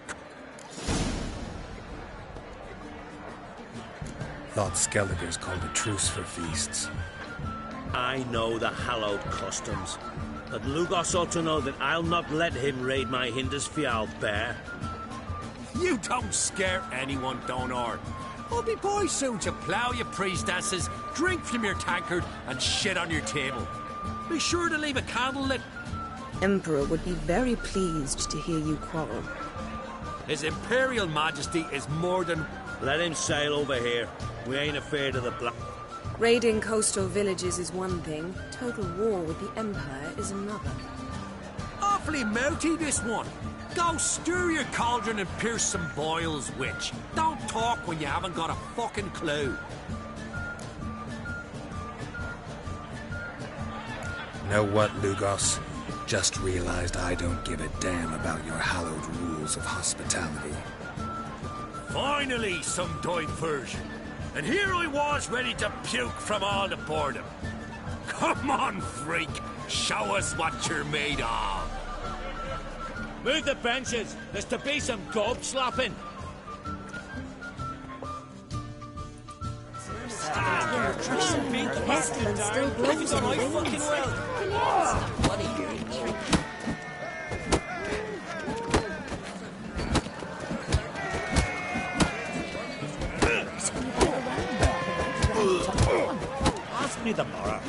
Thought Skelliger's called a truce for feasts. I know the hallowed customs, but Lugos ought to know that I'll not let him raid my Hindisfial bear. You don't scare anyone, Donar. I'll be boy soon to plough your priestesses, drink from your tankard, and shit on your table. Be sure to leave a candle lit. Emperor would be very pleased to hear you quarrel. His Imperial Majesty is more than... Let him sail over here. We ain't afraid of the black... Raiding coastal villages is one thing. Total war with the Empire is another. Awfully mouty, this one. Go stir your cauldron and pierce some boils, witch. Don't talk when you haven't got a fucking clue. Know what, Lugos? Just realized I don't give a damn about your hallowed rules of hospitality. Finally, some diversion. And here I was ready to puke from all the boredom. Come on, freak. Show us what you're made of. Move the benches. There's to be some gob slapping. Pestilence still blows in the winds. Ask me the morrow.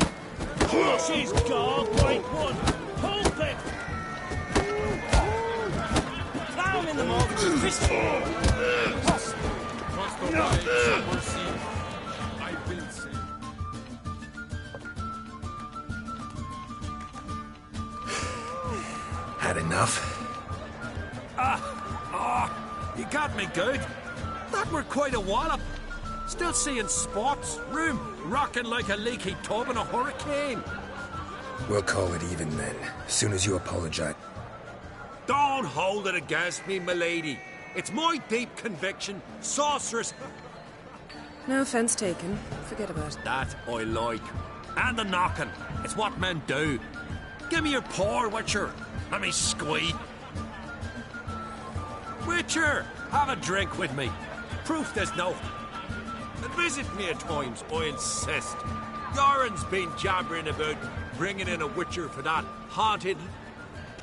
Oh, she's gone, white one. Hold it. Plow him in the mouth with your fist. Had enough? You got me good. That were quite a wallop. Still seeing spots, room rocking like a leaky tub in a hurricane. We'll call it even then, as soon as you apologize. Don't hold it against me, milady. It's my deep conviction, sorceress... No offense taken. Forget about it. That I like. And the knocking. It's what men do. Give me your paw, Witcher. Let me squeak. Witcher, have a drink with me. Proof there's no... And visit me at times, I insist. Yoren's been jabbering about bringing in a Witcher for that haunted...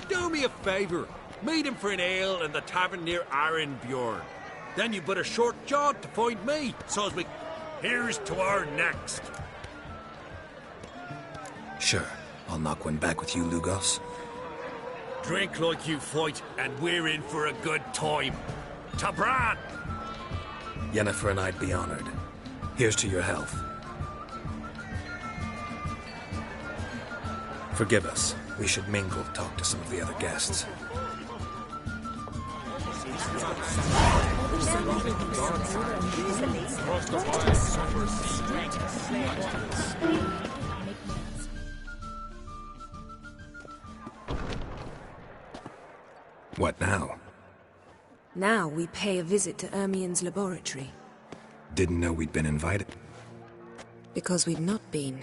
Do me a favour. Meet him for an ale in the tavern near Arenbjorn. Then you but a short jaunt to find me, so's we... Here's to our next. Sure. I'll knock one back with you, Lugos. Drink like you fight, and we're in for a good time. Tabran! Yennefer and I'd be honored. Here's to your health. Forgive us. We should mingle, talk to some of the other guests. What now? Now we pay a visit to Ermien's laboratory. Didn't know we'd been invited. Because we've not been.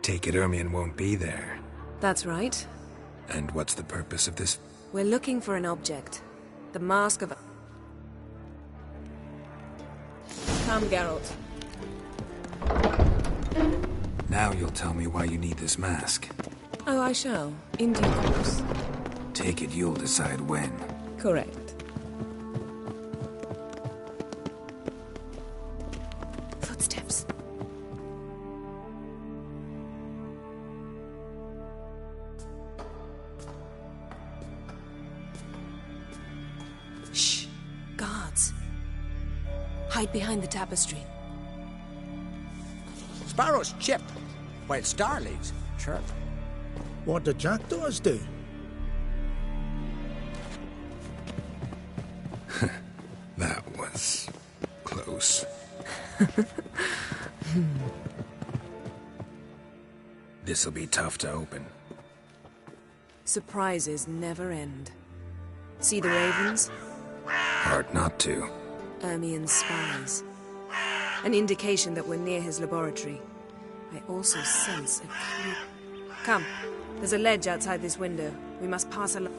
Take it Ermien won't be there. That's right. And what's the purpose of this? We're looking for an object. The mask of... Come, Geralt. Now you'll tell me why you need this mask. Oh, I shall. In due course. Take it you'll decide when. Correct. Footsteps. Shh. Guards. Hide behind the tapestry. Sparrows chip, while starlings chirp. What do jackdaws do? That was... close. This'll be tough to open. Surprises never end. See the ravens? Hard not to. Ermien's spies. An indication that we're near his laboratory. I also sense a clue. Come, there's a ledge outside this window. We must pass along.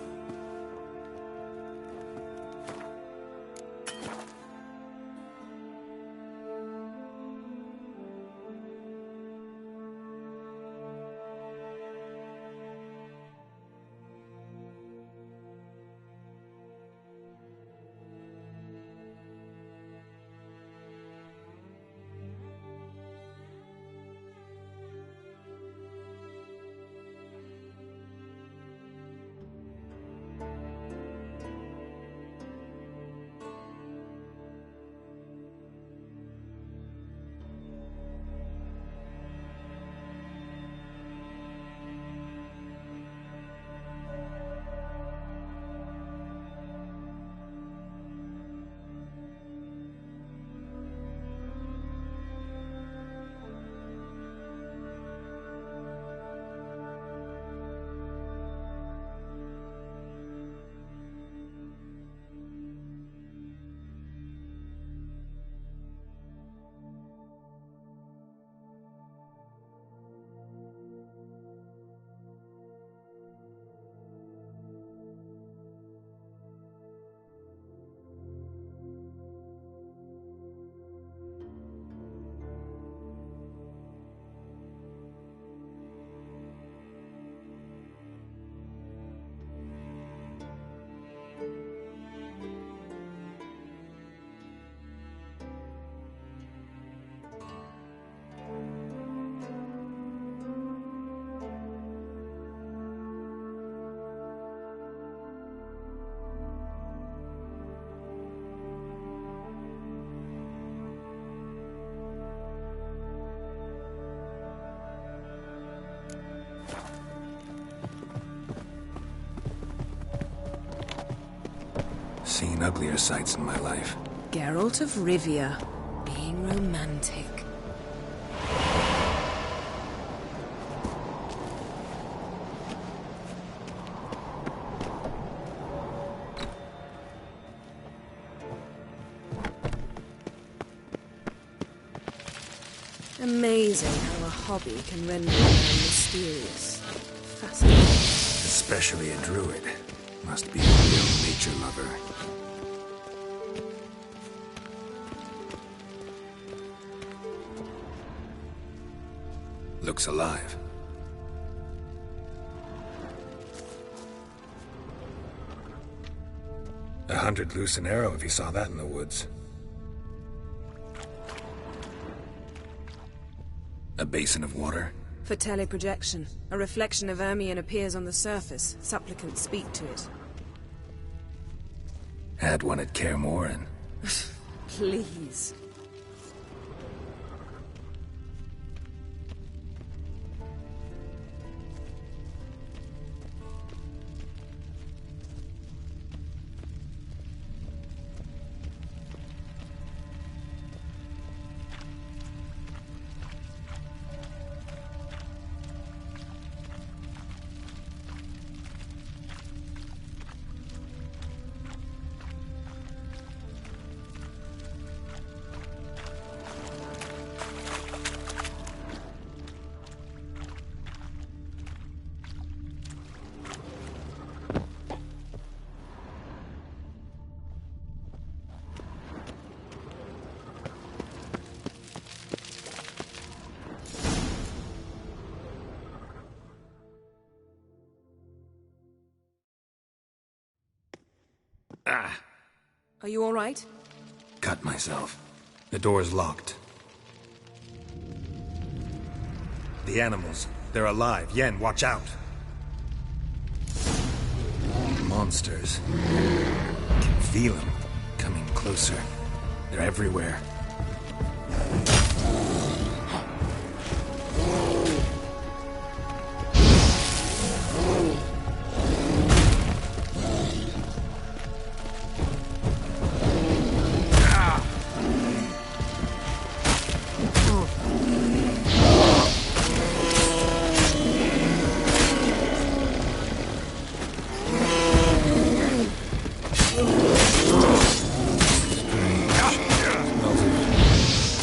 Seen uglier sights in my life. Geralt of Rivia, being romantic. Amazing how a hobby can render a man mysterious. Fascinating. Especially a druid. Must be a real nature lover. Looks alive. A 100 loose an arrow if you saw that in the woods. A basin of water. For teleprojection. A reflection of Ermion appears on the surface. Supplicants speak to it. Had one at Kaer Morhen. Please. Are you all right? Cut myself. The door's locked. The animals. They're alive. Yen, watch out. Monsters. Can feel them. Coming closer. They're everywhere.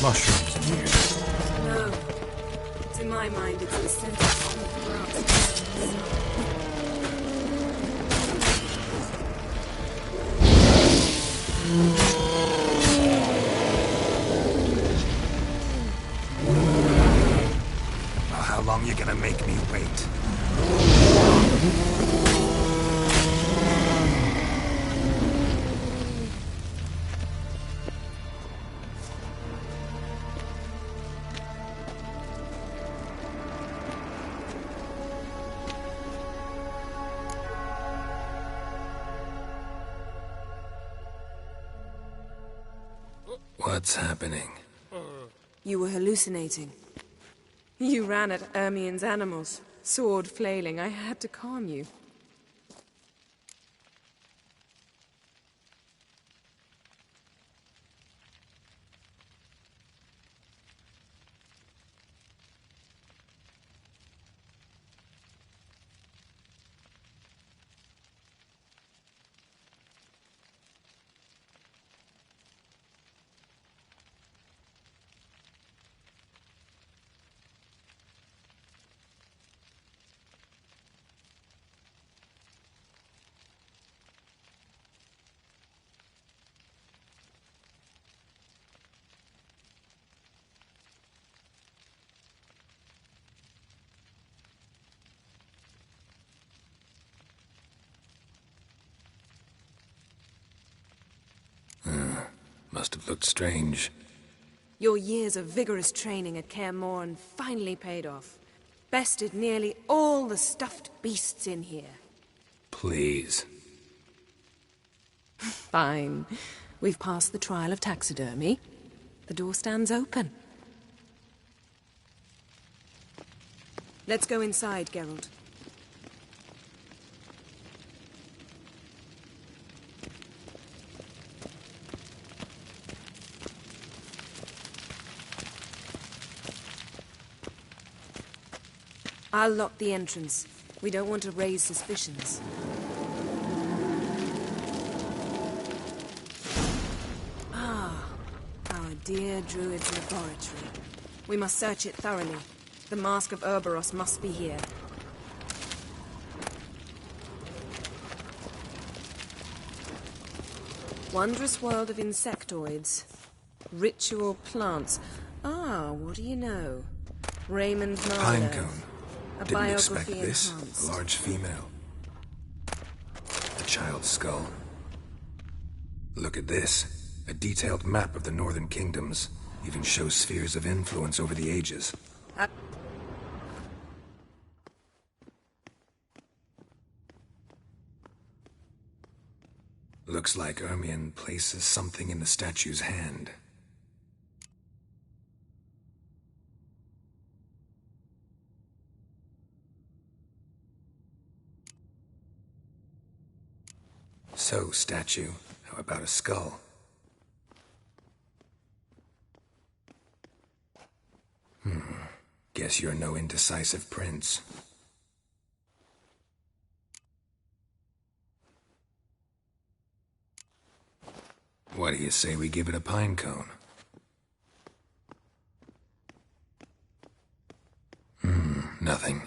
Mushrooms in here. No. To my mind, it's the scent of grass. Well, how long you gonna make me wait? What's happening? You were hallucinating. You ran at Ermion's animals, sword flailing. I had to calm you. Must have looked strange. Your years of vigorous training at Kaer Morhen finally paid off. Bested nearly all the stuffed beasts in here. Please. Fine. We've passed the trial of taxidermy. The door stands open. Let's go inside, Geralt. I'll lock the entrance. We don't want to raise suspicions. Ah, our dear Druid's laboratory. We must search it thoroughly. The Mask of Ouroboros must be here. Wondrous world of insectoids. Ritual plants. Ah, what do you know? Raymond Marlowe. Pinecone. A Didn't biography expect this. enhanced. A large female. A child's skull. Look at this. A detailed map of the Northern Kingdoms. Even shows spheres of influence over the ages. Looks like Ermion places something in the statue's hand. So, statue, how about a skull? Guess you're no indecisive prince. What do you say we give it a pine cone? Nothing.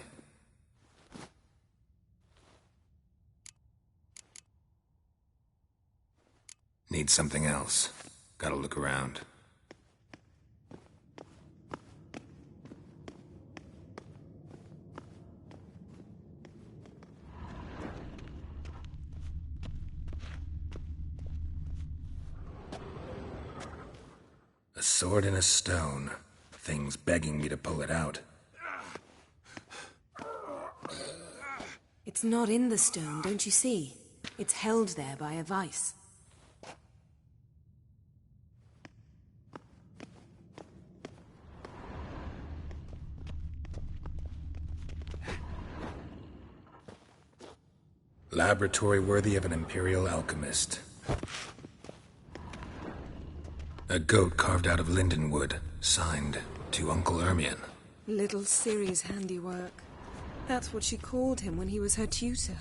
Need something else. Gotta look around. A sword and a stone. Thing's begging me to pull it out. It's not in the stone, don't you see? It's held there by a vice. Laboratory worthy of an imperial alchemist. A goat carved out of linden wood, signed to Uncle Ermion. Little Ciri's handiwork. That's what she called him when he was her tutor.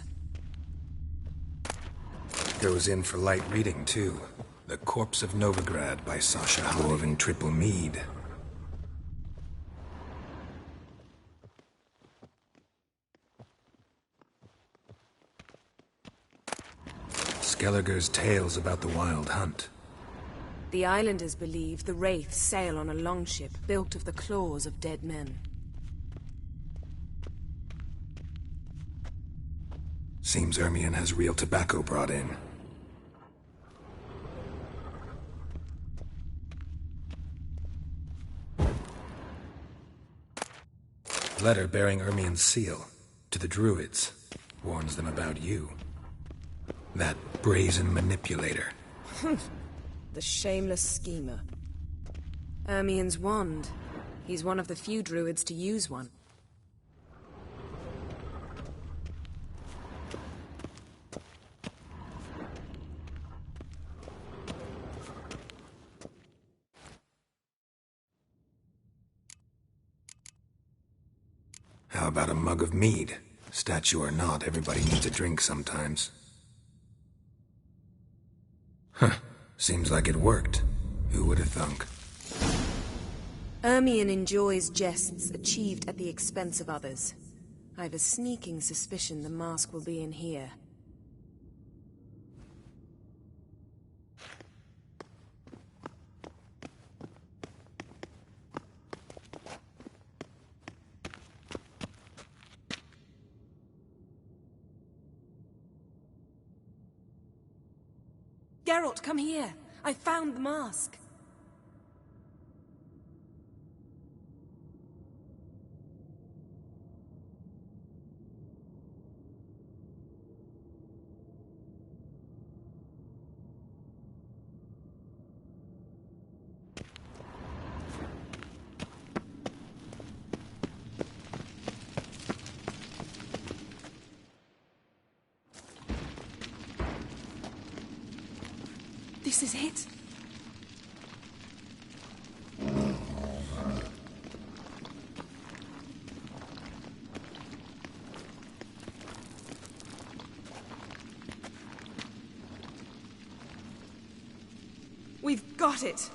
Goes in for light reading, too. The Corpse of Novigrad by Sasha Dwarven Triple Mead. Skelliger's tales about the Wild Hunt. The islanders believe the wraiths sail on a longship built of the claws of dead men. Seems Ermion has real tobacco brought in. Letter bearing Ermion's seal to the Druids. Warns them about you. That brazen manipulator. The shameless schemer. Ermion's wand. He's one of the few druids to use one. How about a mug of mead? Statue or not, everybody needs a drink sometimes. Huh. Seems like it worked. Who would have thunk? Ermion enjoys jests achieved at the expense of others. I've a sneaking suspicion the mask will be in here. Geralt, come here. I found the mask. This is it. We've got it.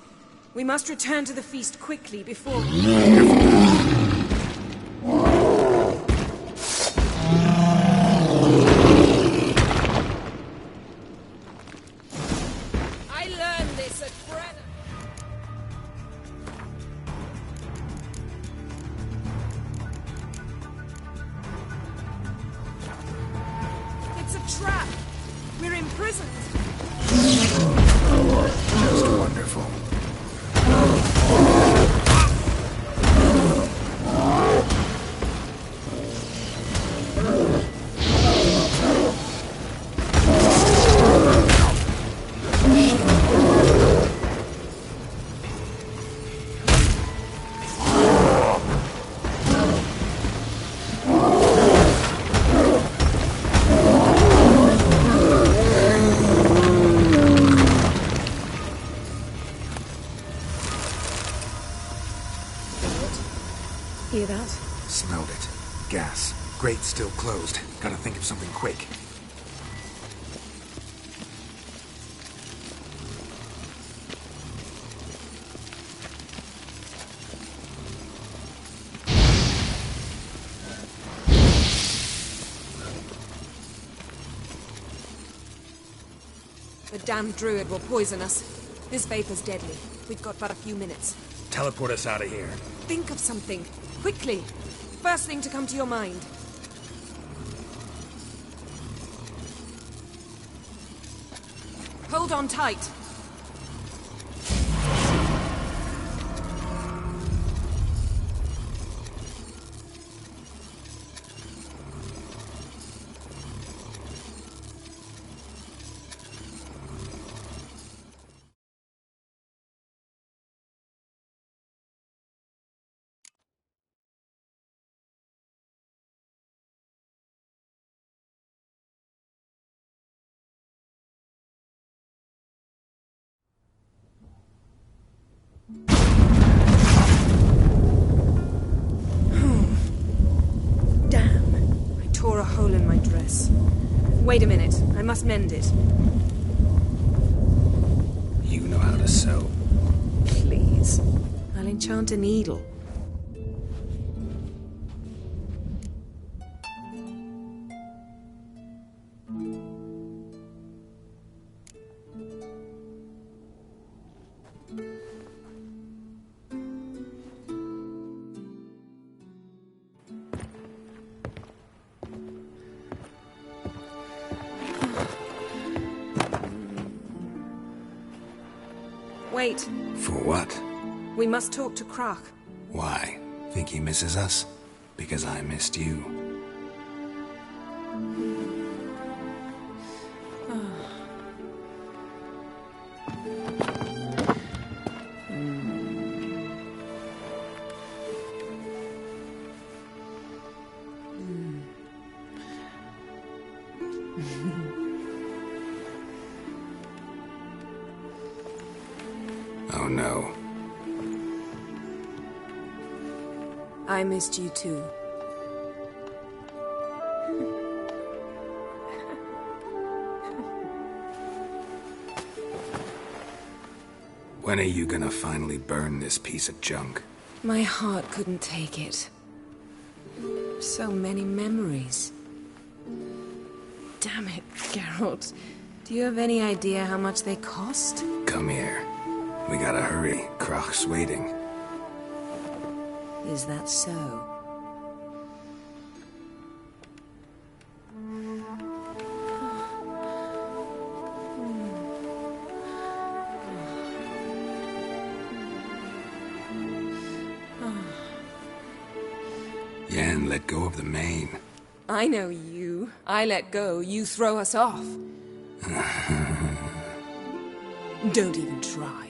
We must return to the feast quickly before... trap! We're imprisoned! Just wonderful. Hear that? Smelled it. Gas. Grate still closed. Gotta think of something quick. The damned druid will poison us. This vapor's deadly. We've got but a few minutes. Teleport us out of here. Think of something. Quickly. First thing to come to your mind. Hold on tight. Damn. I tore a hole in my dress. Wait a minute. I must mend it. You know how to sew. Please. I'll enchant a needle. Wait. For what? We must talk to Croc. Why? Think he misses us? Because I missed you. Oh no. I missed you too. When are you gonna finally burn this piece of junk? My heart couldn't take it. So many memories. Damn it, Geralt. Do you have any idea how much they cost? Come here. We gotta hurry. Croc's waiting. Is that so? Yen, let go of the mane. I know you. I let go, you throw us off. Don't even try.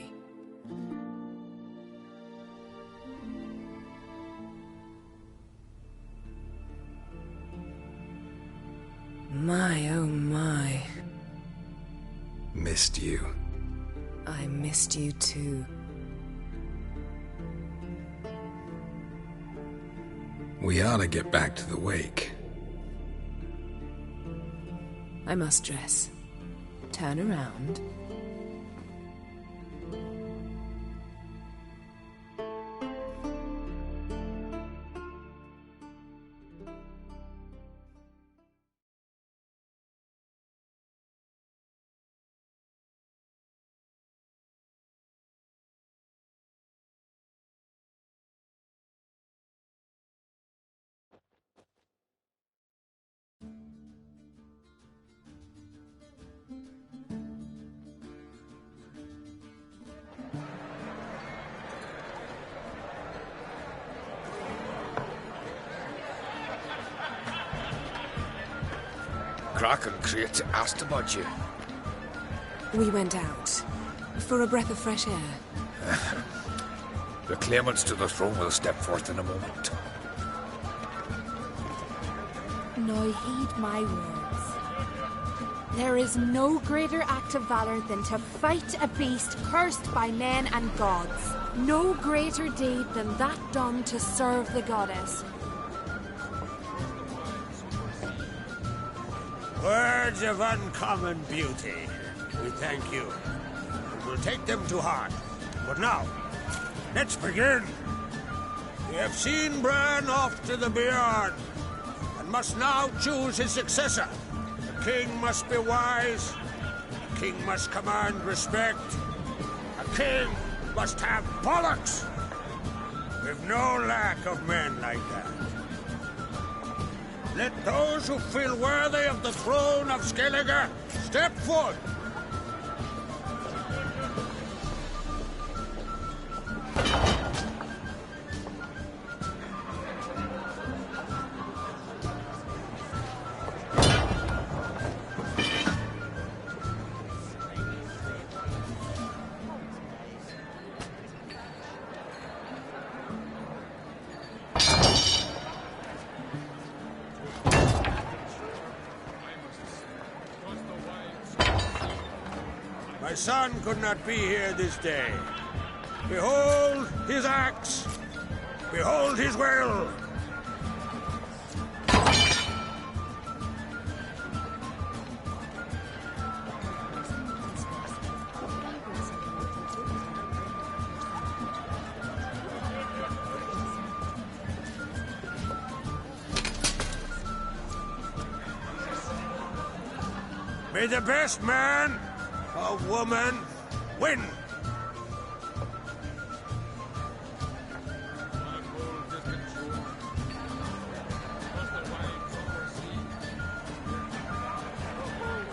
My, oh my. Missed you. I missed you too. We ought to get back to the wake. I must dress. Turn around. Kraken create asked about you. We went out for a breath of fresh air. The claimants to the throne will step forth in a moment. Now heed my words. There is no greater act of valor than to fight a beast cursed by men and gods. No greater deed than that done to serve the goddess. Words of uncommon beauty. We thank you. And we'll take them to heart. But now, let's begin. We have seen Bran off to the beyond, and must now choose his successor. The king must be wise. The king must command respect. A king must have bollocks. We've no lack of men like that. Let those who feel worthy of the throne of Skellige step forth. My son could not be here this day. Behold his axe. Behold his will. May the best man or woman win.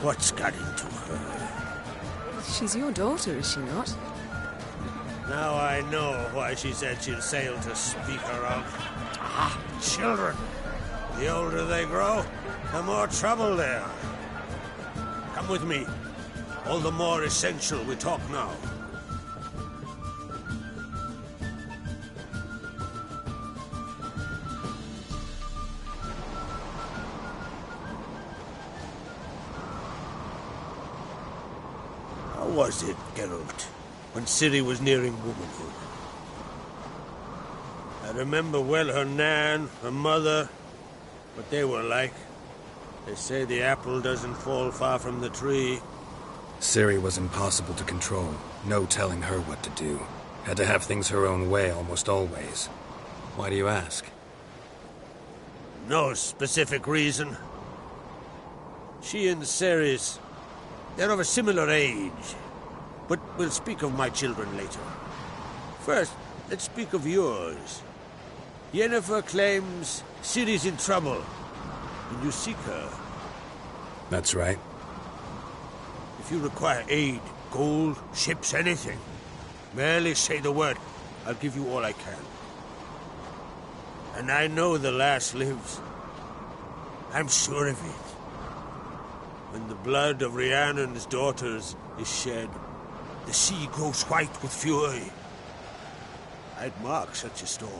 What's got into her? She's your daughter, is she not? Now I know why she said she'll sail to speak her of. Ah, children. The older they grow, the more trouble they are. Come with me. All the more essential we talk now. How was it, Geralt, when Ciri was nearing womanhood? I remember well her nan, her mother, what they were like. They say the apple doesn't fall far from the tree. Ciri was impossible to control. No telling her what to do. Had to have things her own way almost always. Why do you ask? No specific reason. She and Ceres, they're of a similar age. But we'll speak of my children later. First, let's speak of yours. Yennefer claims Ciri's in trouble, and you seek her. That's right. If you require aid, gold, ships, anything, merely say the word. I'll give you all I can. And I know the lass lives. I'm sure of it. When the blood of Rhiannon's daughters is shed, the sea grows white with fury. I'd mark such a storm.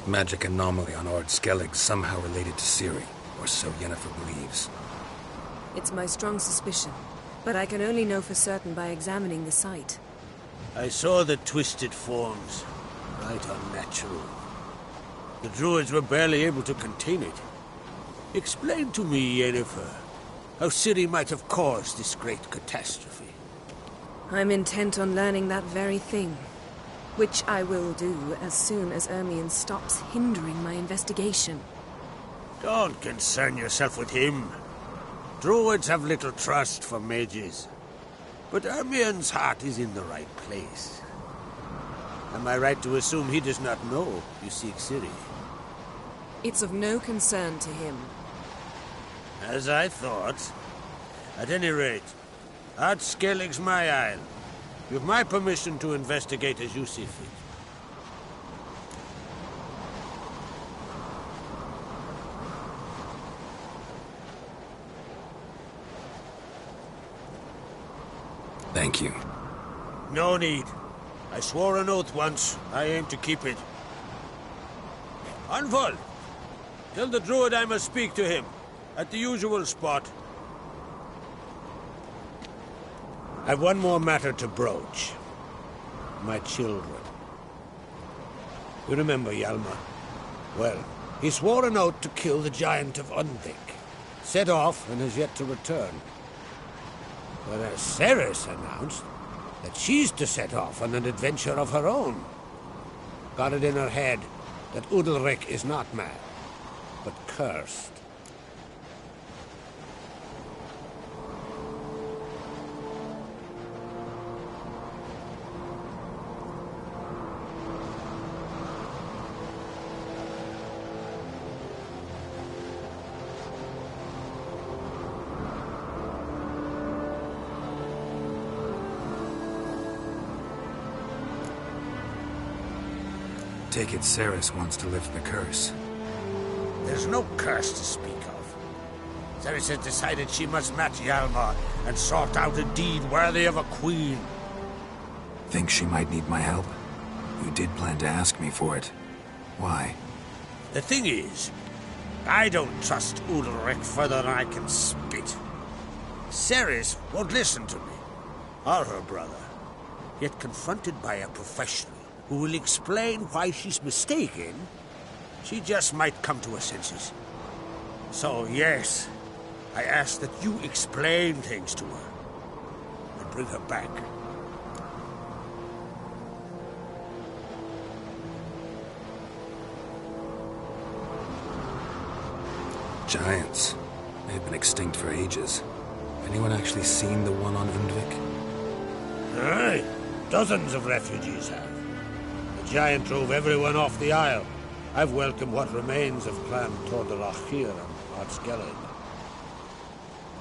Magic anomaly on Ord Skellig somehow related to Ciri, or so Yennefer believes. It's my strong suspicion, but I can only know for certain by examining the site. I saw the twisted forms, right unnatural. The druids were barely able to contain it. Explain to me, Yennefer, how Ciri might have caused this great catastrophe. I'm intent on learning that very thing. Which I will do as soon as Ermion stops hindering my investigation. Don't concern yourself with him. Druids have little trust for mages. But Ermion's heart is in the right place. Am I right to assume he does not know you seek Ciri? It's of no concern to him. As I thought. At any rate, Art Skellig's my isle. You've my permission to investigate as you see fit. Thank you. No need. I swore an oath once. I aim to keep it. Anvol! Tell the druid I must speak to him. At the usual spot. I've one more matter to broach. My children. You remember Hjalmar? Well, he swore an oath to kill the giant of Undvik. Set off and has yet to return. Whereas Ceres announced that she's to set off on an adventure of her own. Got it in her head that Udalric is not mad, but cursed. Take it Ceres wants to lift the curse. There's no curse to speak of. Ceres has decided she must match Hjalmar and sort out a deed worthy of a queen. Think she might need my help? You did plan to ask me for it. Why? The thing is, I don't trust Udalric further than I can spit. Ceres won't listen to me, or her brother. Yet confronted by a professional who will explain why she's mistaken, she just might come to her senses. So, yes, I ask that you explain things to her and bring her back. Giants. They've been extinct for ages. Anyone actually seen the one on Undvik? Aye, dozens of refugees have. The giant drove everyone off the isle. I've welcomed what remains of Clan Tordalachir and Art Skellig.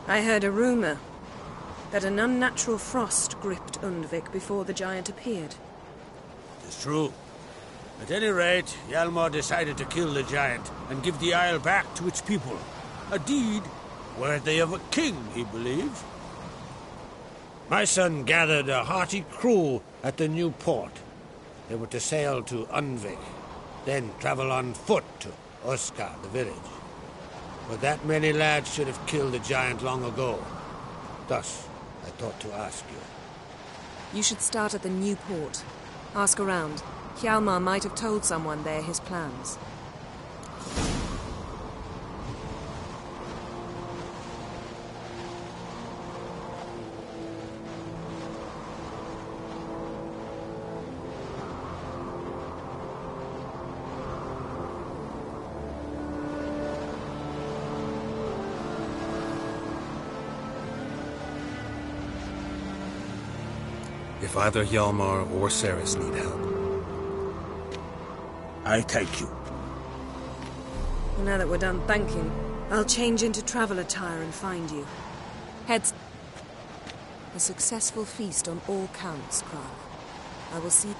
I heard a rumor that an unnatural frost gripped Undvik before the giant appeared. It's true. At any rate, Hjalmar decided to kill the giant and give the isle back to its people. A deed worthy of a king, he believed. My son gathered a hearty crew at the new port. They were to sail to Undvik, then travel on foot to Oskar, the village. But that many lads should have killed the giant long ago. Thus, I thought to ask you. You should start at the new port. Ask around. Hjalmar might have told someone there his plans. If either Hjalmar or Ceres need help, I thank you. Now that we're done thanking, I'll change into travel attire and find you. Heads. A successful feast on all counts, Krag. I will see...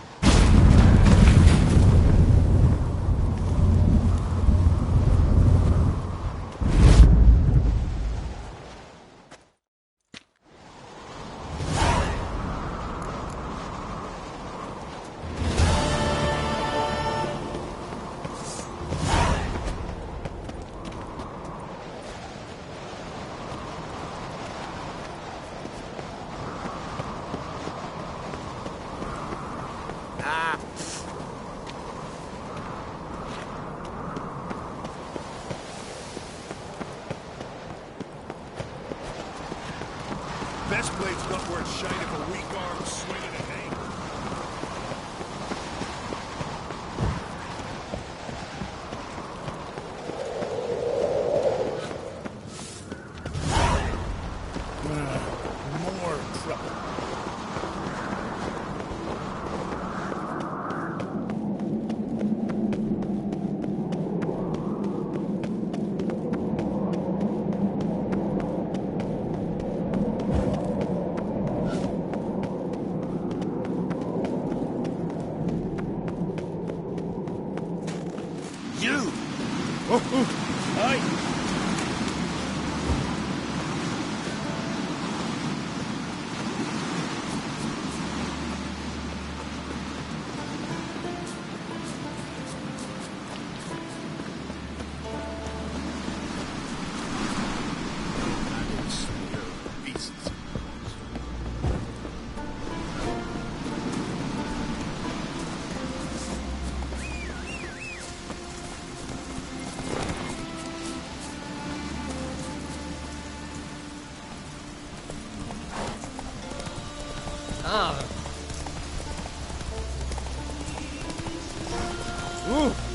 Best blade's not worth shine if a weak arm swinging it, eh? More trouble. Ah. Ooh.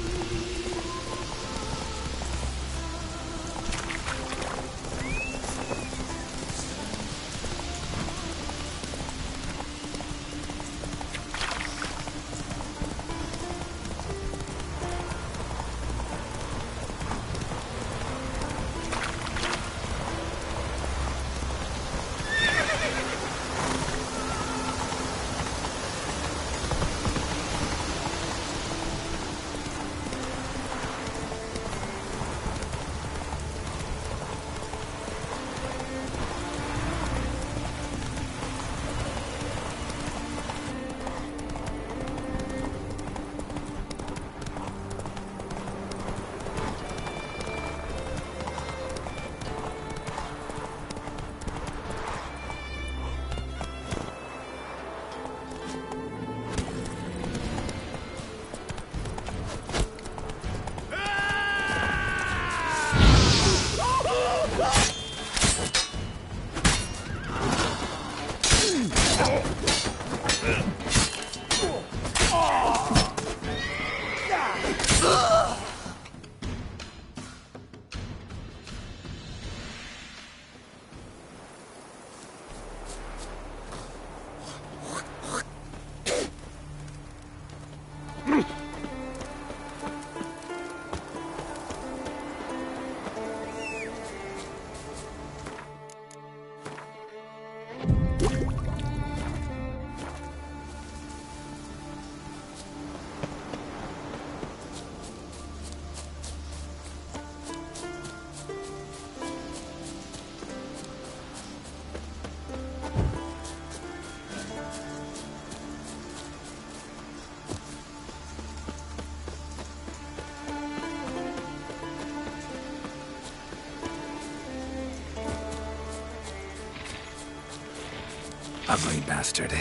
Ugly bastard.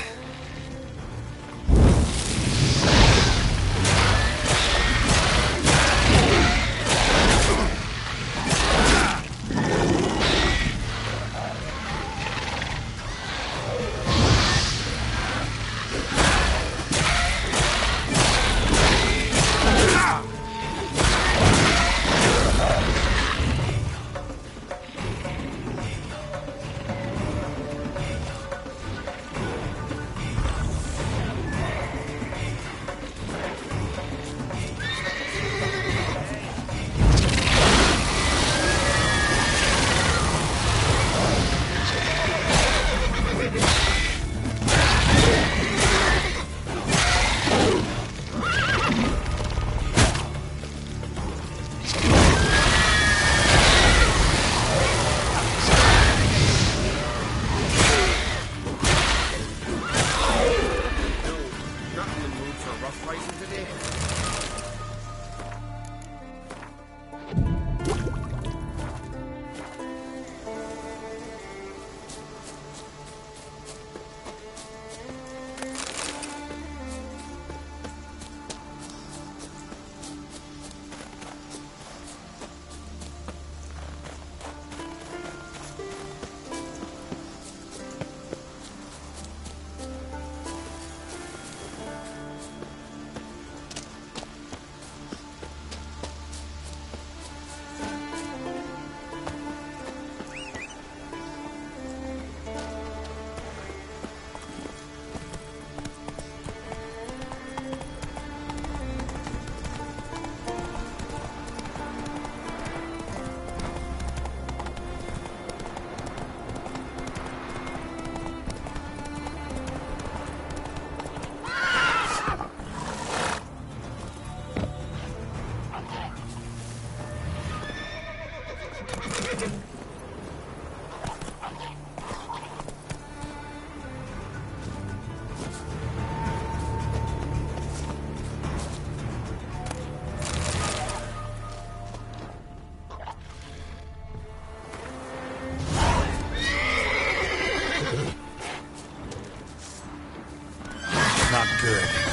Not good.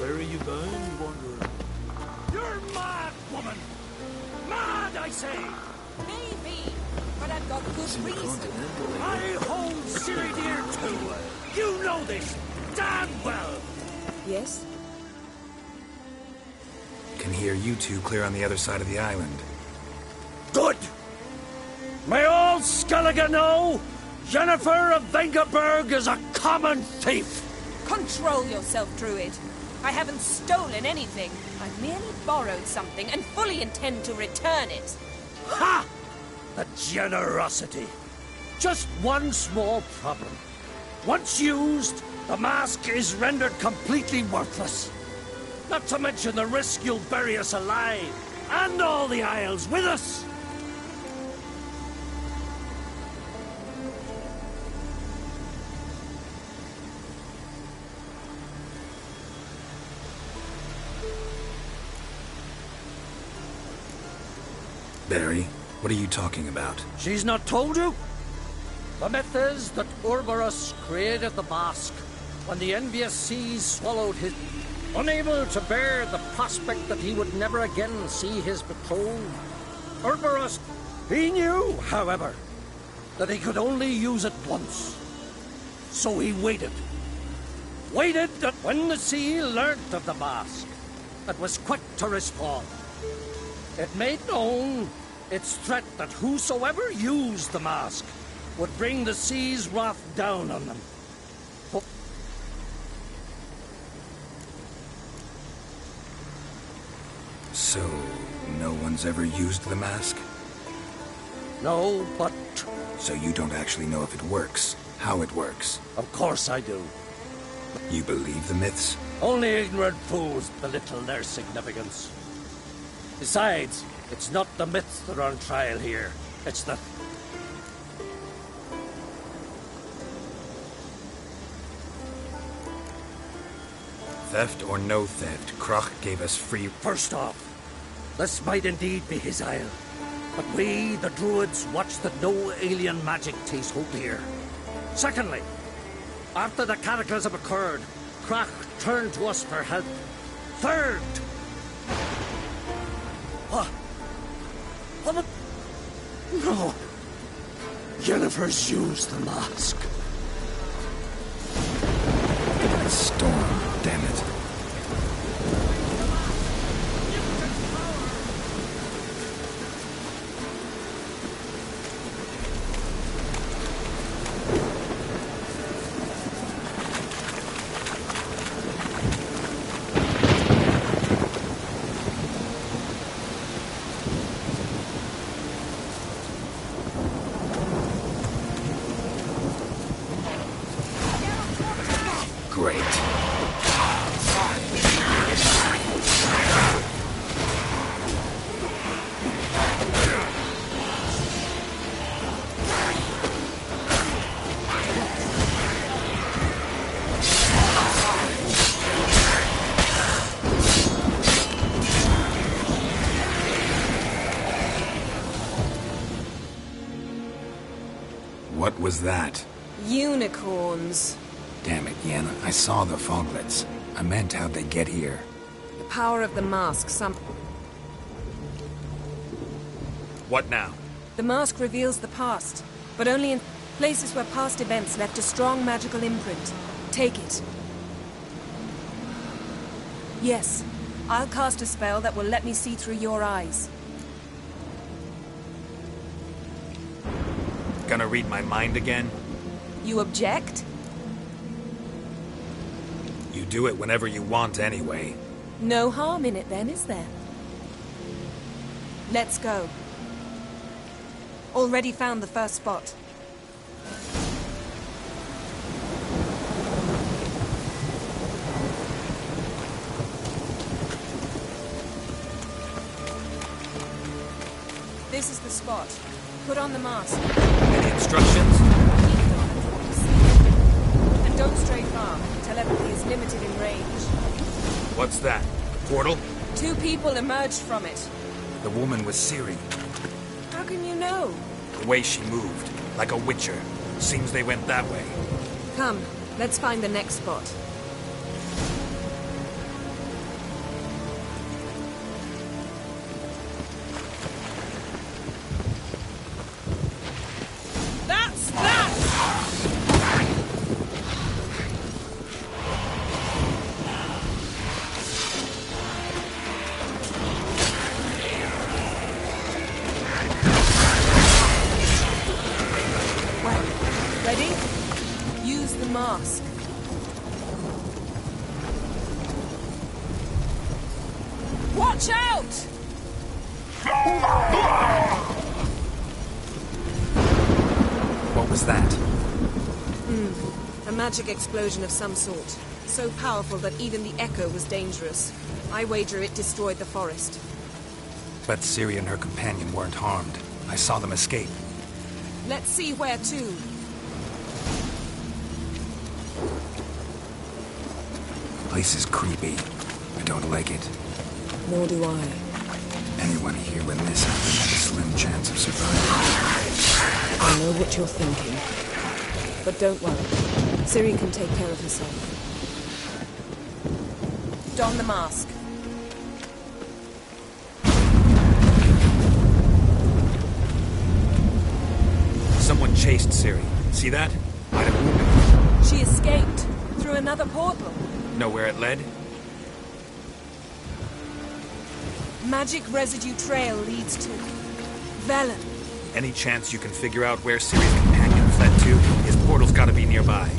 Where are you bound, wanderer? You're mad, woman! Mad, I say! Maybe, but I've got good reason. I hold Ciri dear too! You know this damn well! Yes? Can hear you two clear on the other side of the island. Good! May all Skellige know Jennifer of Vengerberg is a common thief! Control yourself, Druid. I haven't stolen anything. I've merely borrowed something and fully intend to return it. Ha! The generosity. Just one small problem. Once used, the mask is rendered completely worthless. Not to mention the risk you'll bury us alive, and all the Isles with us. Barry, what are you talking about? She's not told you? The myth is that Urberus created the mask when the envious seas swallowed his... Unable to bear the prospect that he would never again see his betrothed, Urberus, he knew, however, that he could only use it once. So he waited. Waited that when the sea learnt of the mask, it was quick to respond. It made known its threat that whosoever used the mask would bring the sea's wrath down on them. But so, no one's ever used the mask? No, but... So you don't actually know if it works, how it works? Of course I do. You believe the myths? Only ignorant fools belittle their significance. Besides, it's not the myths that are on trial here. It's the... Theft or no theft, Kroch gave us free... First off, this might indeed be his isle. But we, the Druids, watch that no alien magic takes hold here. Secondly, after the cataclysm occurred, Kroch turned to us for help. Third... What? No. Jennifer's used the mask. Storm, damn it. What was that? Unicorns. Damn it, Yen. I saw the foglets. I meant how'd they get here. The power of the mask, What now? The mask reveals the past, but only in places where past events left a strong magical imprint. Take it. Yes, I'll cast a spell that will let me see through your eyes. Gonna read my mind again? You object? You do it whenever you want anyway. No harm in it then, is there? Let's go. Already found the first spot. This is the spot. Put on the mask. Any instructions? And don't stray far. Telepathy is limited in range. What's that? Portal? 2 people emerged from it. The woman was Ciri. How can you know? The way she moved, like a witcher. Seems they went that way. Come, let's find the next spot. That's that! Well, ready? Use the mask. Watch out! What was that? A magic explosion of some sort. So powerful that even the echo was dangerous. I wager it destroyed the forest. But Ciri and her companion weren't harmed. I saw them escape. Let's see where to. Place is creepy. I don't like it. Nor do I. Anyone here when this happened had a slim chance of surviving. I know what you're thinking. But don't worry. Ciri can take care of herself. Don the mask. Someone chased Ciri. See that? Might have wounded her. She escaped through another portal. Know where it led? Magic residue trail leads to Velen. Any chance you can figure out where Ciri's companion fled to? His portal's gotta be nearby.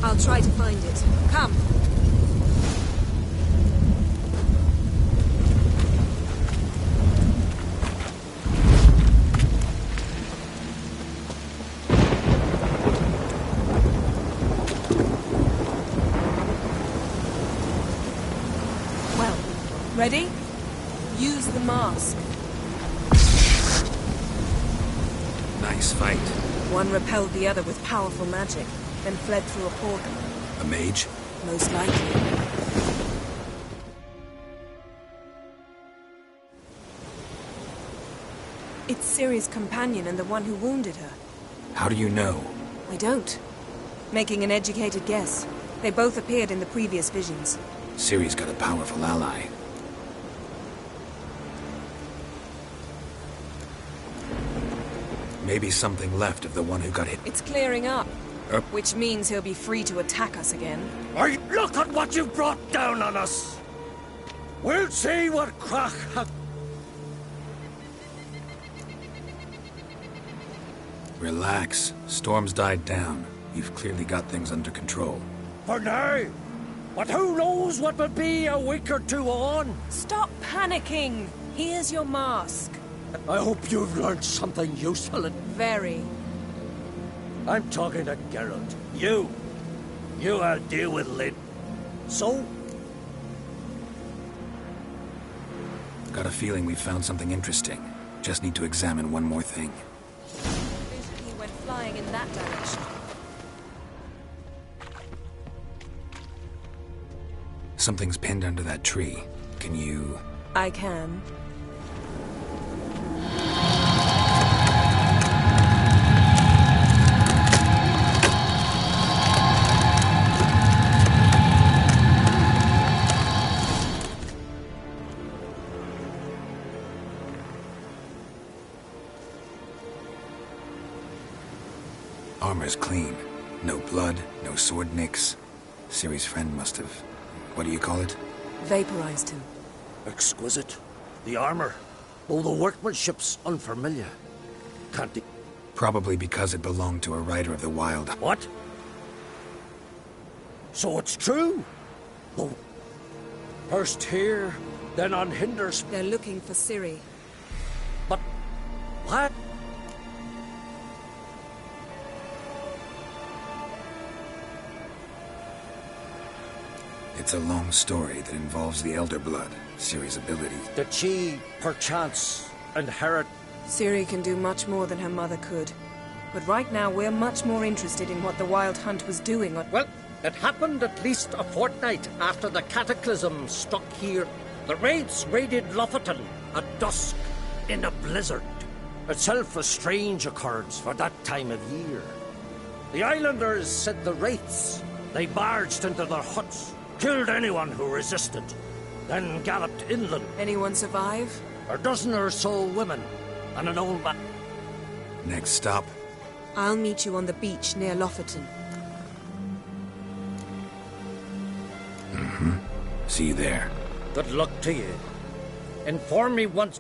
I'll try to find it. Come. Well, ready? Use the mask. Nice fight. One repelled the other with powerful magic, then fled through a portal. A mage? Most likely. It's Ciri's companion and the one who wounded her. How do you know? I don't. Making an educated guess. They both appeared in the previous visions. Ciri's got a powerful ally. Maybe something left of the one who got hit. It's clearing up. Which means he'll be free to attack us again. Hey, look at what you've brought down on us! We'll see what crack ha- Relax. Storm's died down. You've clearly got things under control. For now! But who knows what will be a week or two on? Stop panicking! Here's your mask. I hope you've learned something useful and... Very. I'm talking to Geralt. You I'll deal with Lynn. So? Got a feeling we've found something interesting. Just need to examine one more thing. He went flying in that direction. Something's pinned under that tree. Can you... I can. Armor's clean. No blood, no sword nicks. Ciri's friend must have... what do you call it? Vaporized him. Exquisite. The armor, though the workmanship's unfamiliar. Can't they... Probably because it belonged to a rider of the wild. What? So it's true? Though... First here, then on Hinders... They're looking for Ciri. But... what? It's a long story that involves the Elder Blood, Ciri's ability. Did she, perchance, inherit... Ciri can do much more than her mother could. But right now, we're much more interested in what the Wild Hunt was doing on... Well, it happened at least a fortnight after the cataclysm struck here. The raids raided Lofoten at dusk in a blizzard. Itself a strange occurrence for that time of year. The islanders said the wraiths. They barged into their huts, killed anyone who resisted, then galloped inland. Anyone survive? A dozen or so women, and an old man. Next stop? I'll meet you on the beach near Lofoten. Mm-hmm. See you there. Good luck to you. Inform me once...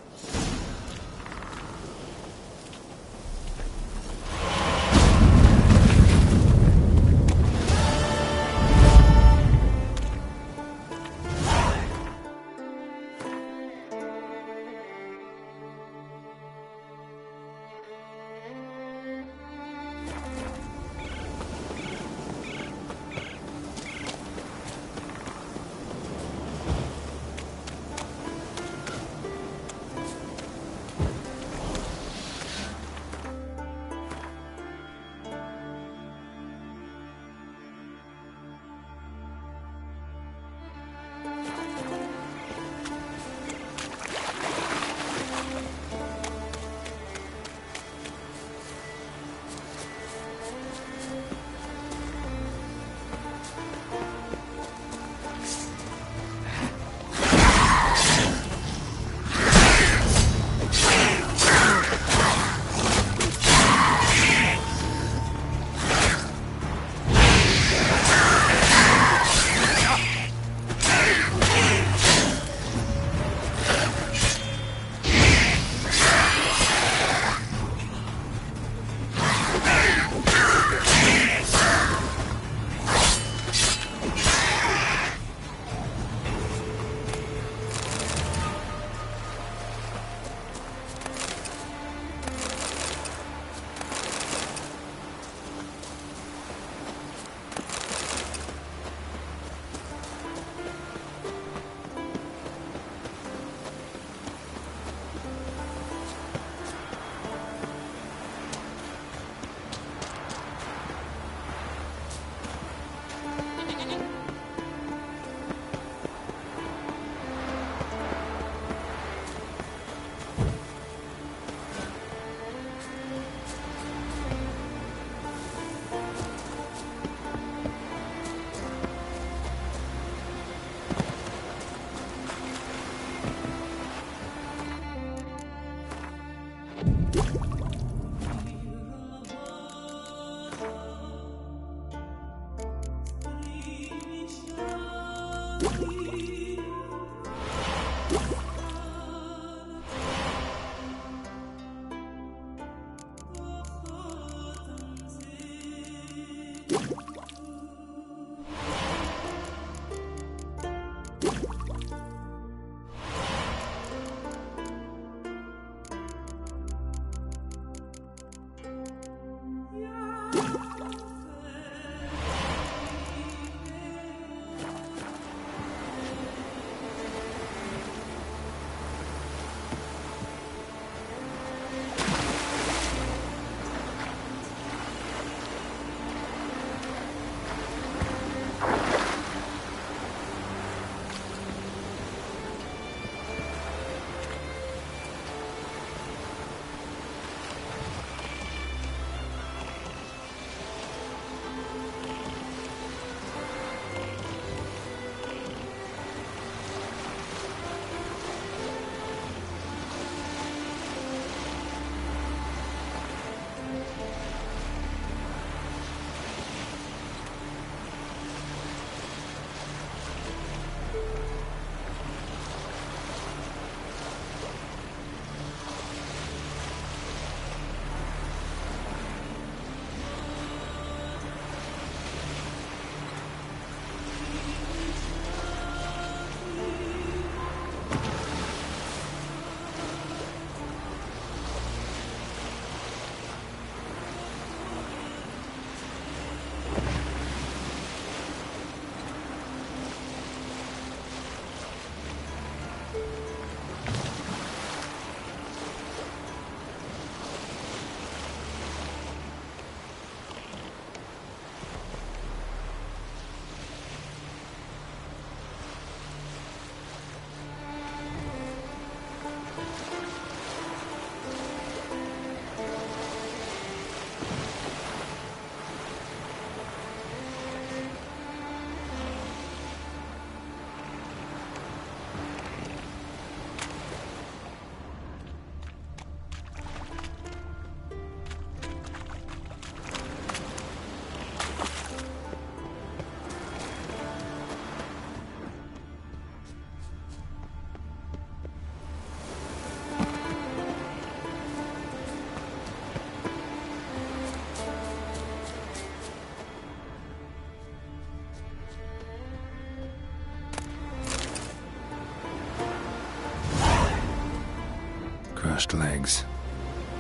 Crushed legs.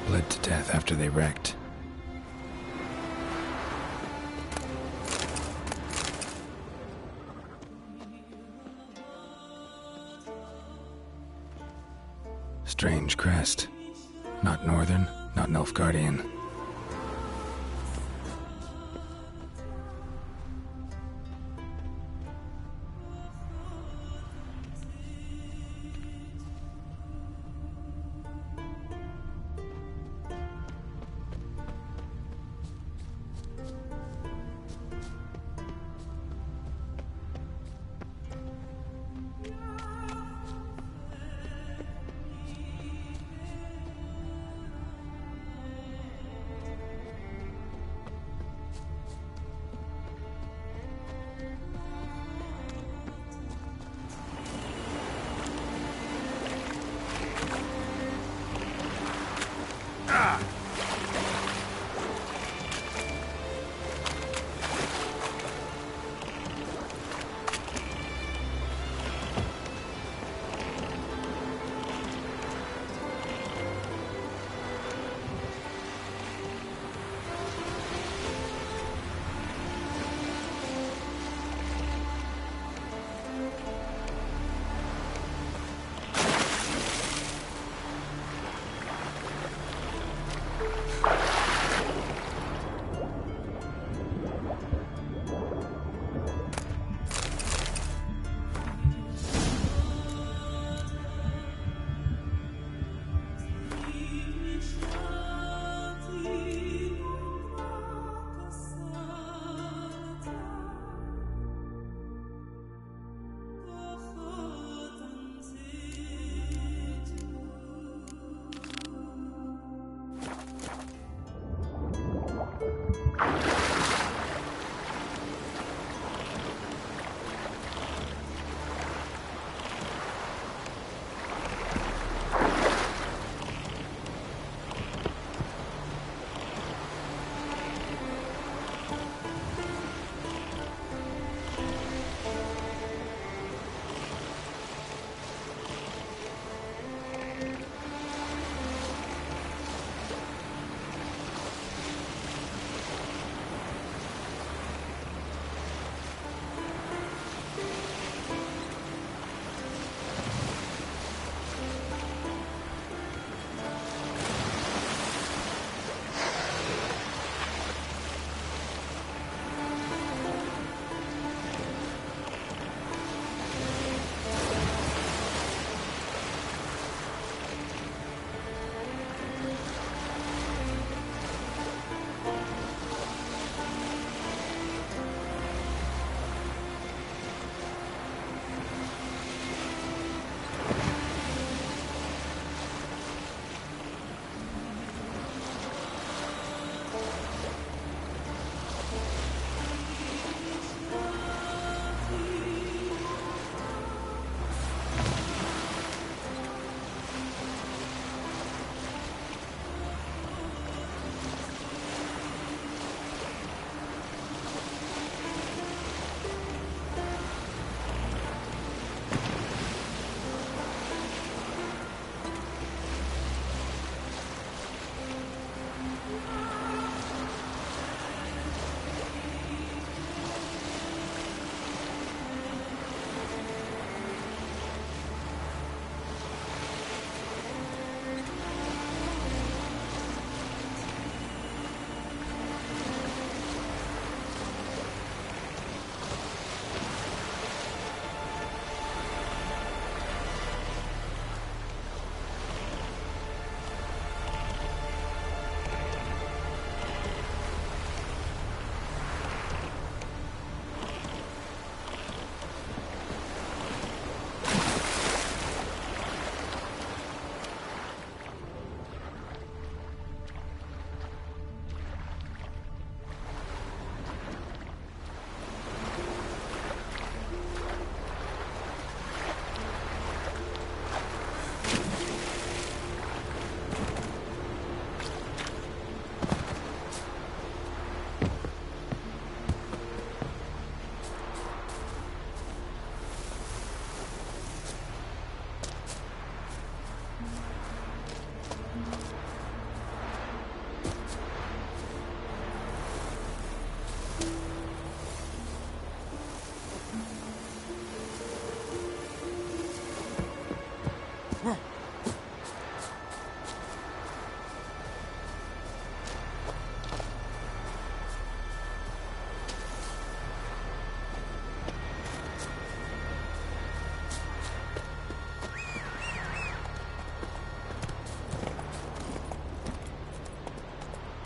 Bled to death after they wrecked. Strange crest. Not Northern, not Nilfgaardian.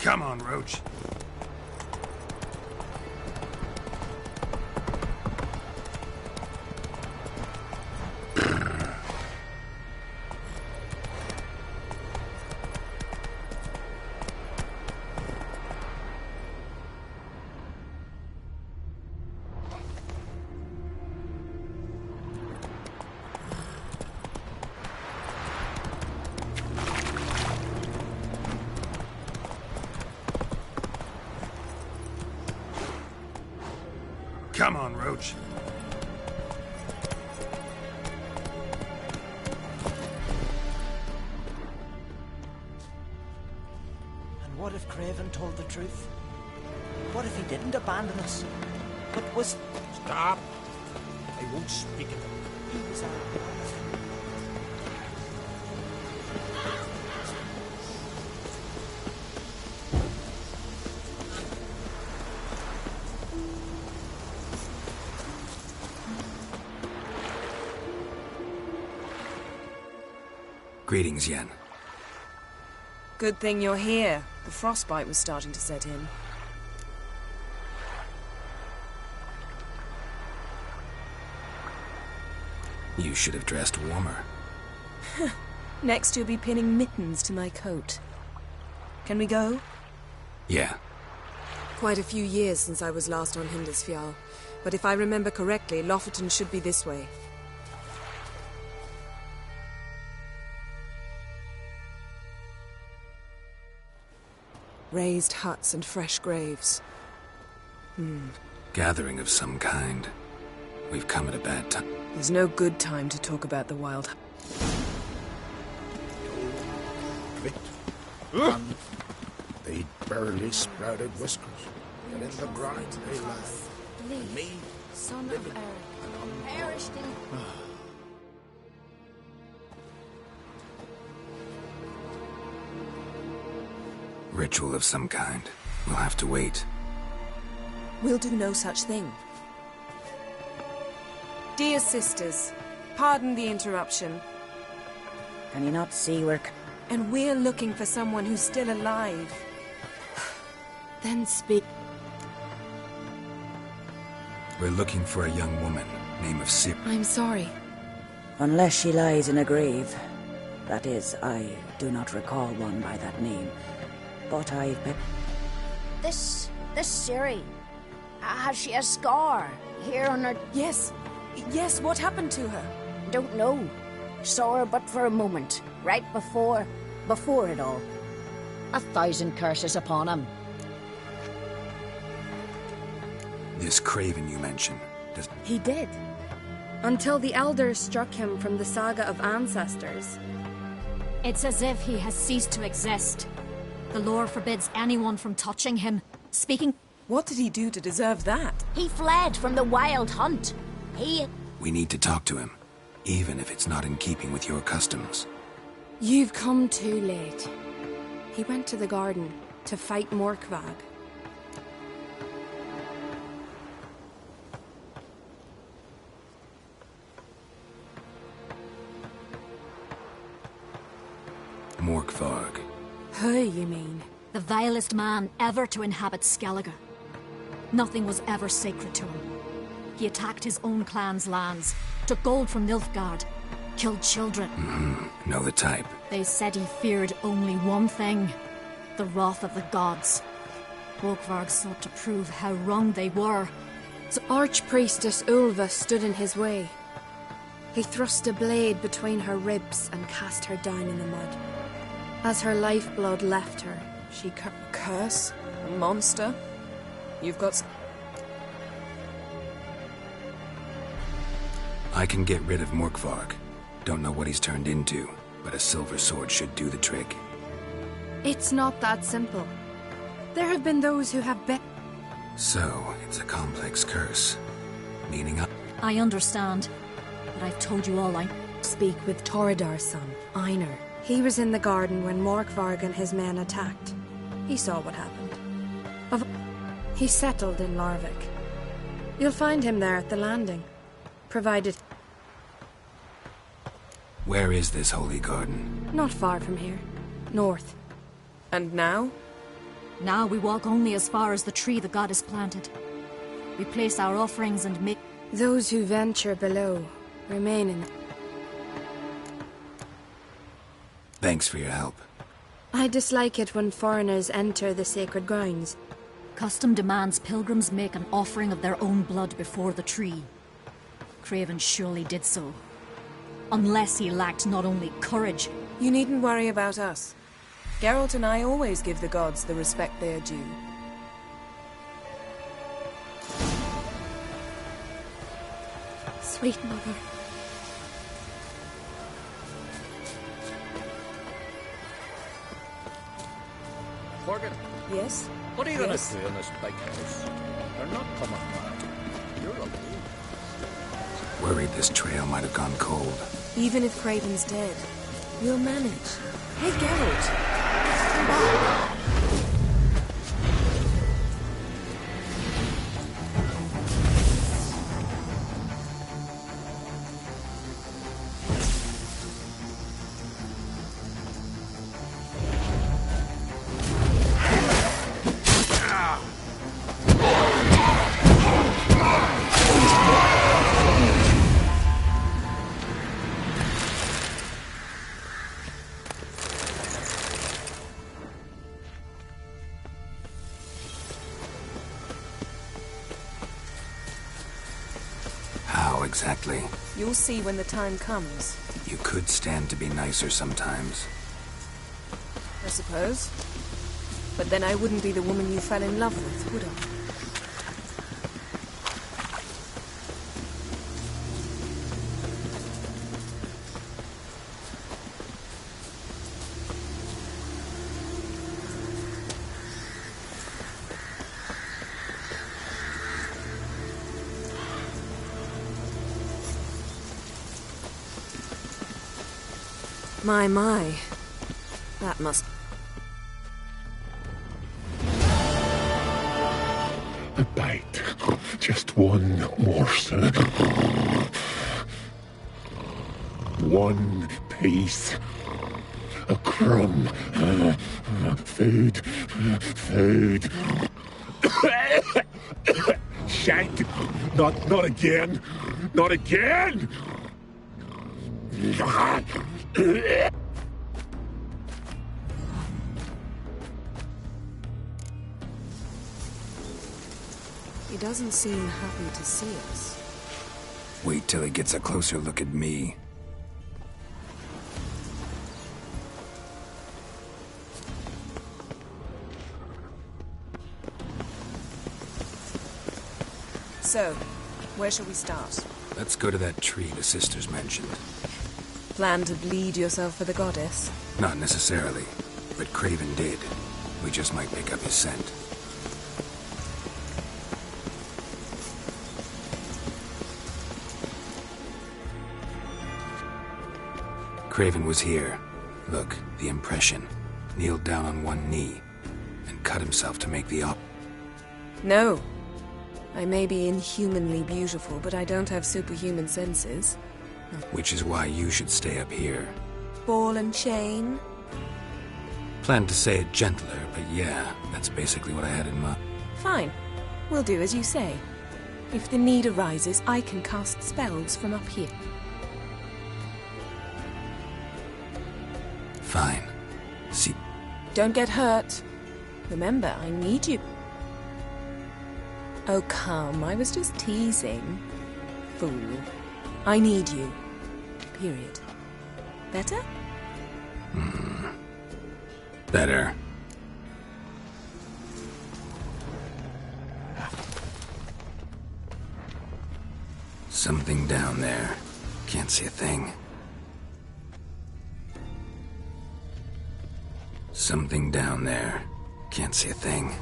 Come on, Roach. Come on, Roach. And what if Craven told the truth? What if he didn't abandon us? But was... Stop! I won't speak of him. He was our brother. Greetings, Yen. Good thing you're here. The frostbite was starting to set in. You should have dressed warmer. Next you'll be pinning mittens to my coat. Can we go? Yeah. Quite a few years since I was last on Hindisfjall, but if I remember correctly, Lofoten should be this way. Raised huts and fresh graves. Gathering of some kind. We've come at a bad time. There's no good time to talk about the wild. They barely sprouted whiskers, but in the grind they lie. And me, Son of Eric, perished in... Ritual of some kind. We'll have to wait. We'll do no such thing. Dear sisters, pardon the interruption. Can you not see we're... And we're looking for someone who's still alive. Then speak. We're looking for a young woman, name of Sir. I'm sorry. Unless she lies in a grave. That is, I do not recall one by that name. But I've been... This Siri, has she a scar here on her... Yes, what happened to her? Don't know. Saw her but for a moment, right before it all. 1,000 curses upon him. This Craven you mentioned, does... He did. Until the elders struck him from the saga of ancestors. It's as if he has ceased to exist. The lore forbids anyone from touching him. Speaking... What did he do to deserve that? He fled from the wild hunt. We need to talk to him, even if it's not in keeping with your customs. You've come too late. He went to the garden to fight Morkvag. Morkvarg. Who, you mean? The vilest man ever to inhabit Skellige. Nothing was ever sacred to him. He attacked his own clan's lands, took gold from Nilfgaard, killed children. Know the type. They said he feared only one thing, the wrath of the gods. Morkvarg sought to prove how wrong they were. So Archpriestess Ulva stood in his way. He thrust a blade between her ribs and cast her down in the mud. As her lifeblood left her, she Curse? A monster? You've got... I can get rid of Morkvarg. Don't know what he's turned into, but a silver sword should do the trick. It's not that simple. There have been those who have So, it's a complex curse. Meaning I understand, but I've told you all I... Speak with Torridar's son, Einar. He was in the garden when Morkvarg and his men attacked. He saw what happened. He settled in Larvik. You'll find him there at the landing. Provided... Where is this holy garden? Not far from here. North. And now? Now we walk only as far as the tree the goddess planted. We place our offerings and make... Those who venture below remain in... Thanks for your help. I dislike it when foreigners enter the sacred grounds. Custom demands pilgrims make an offering of their own blood before the tree. Craven surely did so. Unless he lacked not only courage... You needn't worry about us. Geralt and I always give the gods the respect they are due. Sweet mother. Morgan. Yes? What are you Yes? going to do in this big house? They're not coming back. You're alone. Worried this trail might have gone cold. Even if Craven's dead, we'll manage. Hey, Geralt! Come back! Exactly. You'll see when the time comes. You could stand to be nicer sometimes. I suppose. But then I wouldn't be the woman you fell in love with, would I? My. That must... A bite. Just one morsel. One piece. A crumb. Food. Food. Shank. Not again. Not again! He doesn't seem happy to see us. Wait till he gets a closer look at me. So, where shall we start? Let's go to that tree the sisters mentioned. Plan to bleed yourself for the goddess? Not necessarily, but Craven did. We just might pick up his scent. Craven was here. Look, the impression. Kneeled down on one knee and cut himself to make the op. No. I may be inhumanly beautiful, but I don't have superhuman senses. Which is why you should stay up here. Ball and chain? Planned to say it gentler, but yeah, that's basically what I had in mind. Fine. We'll do as you say. If the need arises, I can cast spells from up here. Fine. See... Don't get hurt. Remember, I need you. Oh, come. I was just teasing. Fool. I need you. Period. Better? Better. Something down there. Can't see a thing. Something down there. Can't see a thing.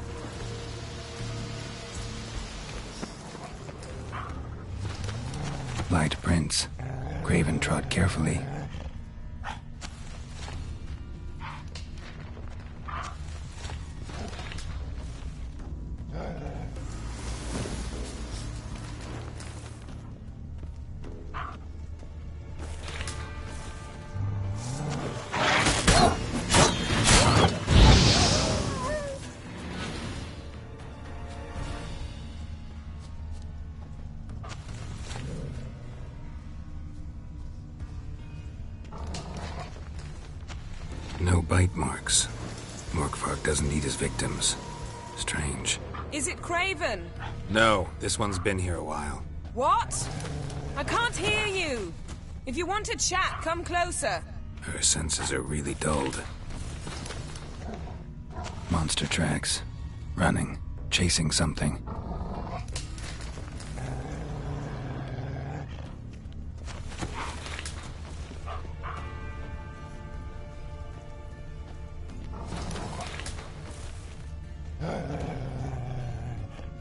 Light prints. Craven trod carefully. bite marks. Morkvark doesn't eat his victims. Strange. Is it Craven? No, this one's been here a while. What? I can't hear you. If you want to chat, come closer. Her senses are really dulled. Monster tracks. Running. Chasing something.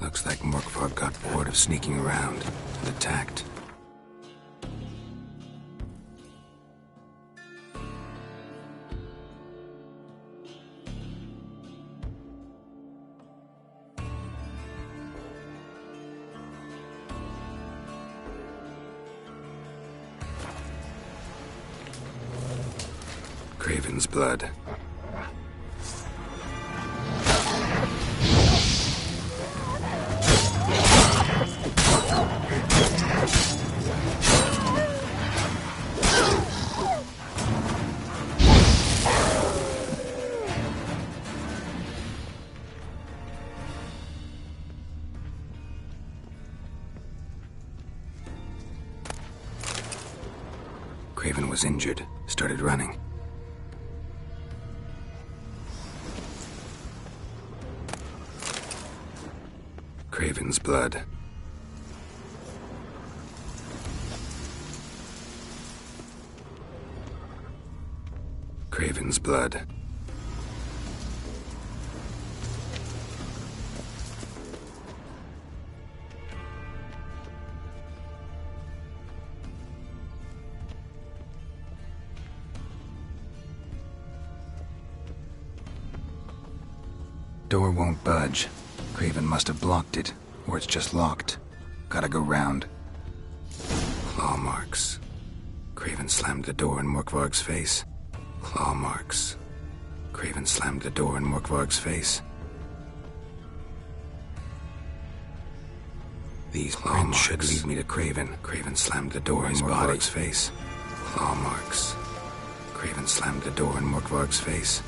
Looks like Morkvark got bored of sneaking around and attacked. Craven's blood. Craven was injured, started running. Craven's blood. Craven's blood. Door won't budge. Craven must have blocked it, or it's just locked. Gotta go round. Claw marks. Craven slammed the door in Morkvark's face. Claw marks. Craven slammed the door in Morkvark's face. These claw marks should lead me to Craven. Craven slammed the door in Morkvark's face. Claw marks. Craven slammed the door in Morkvark's face.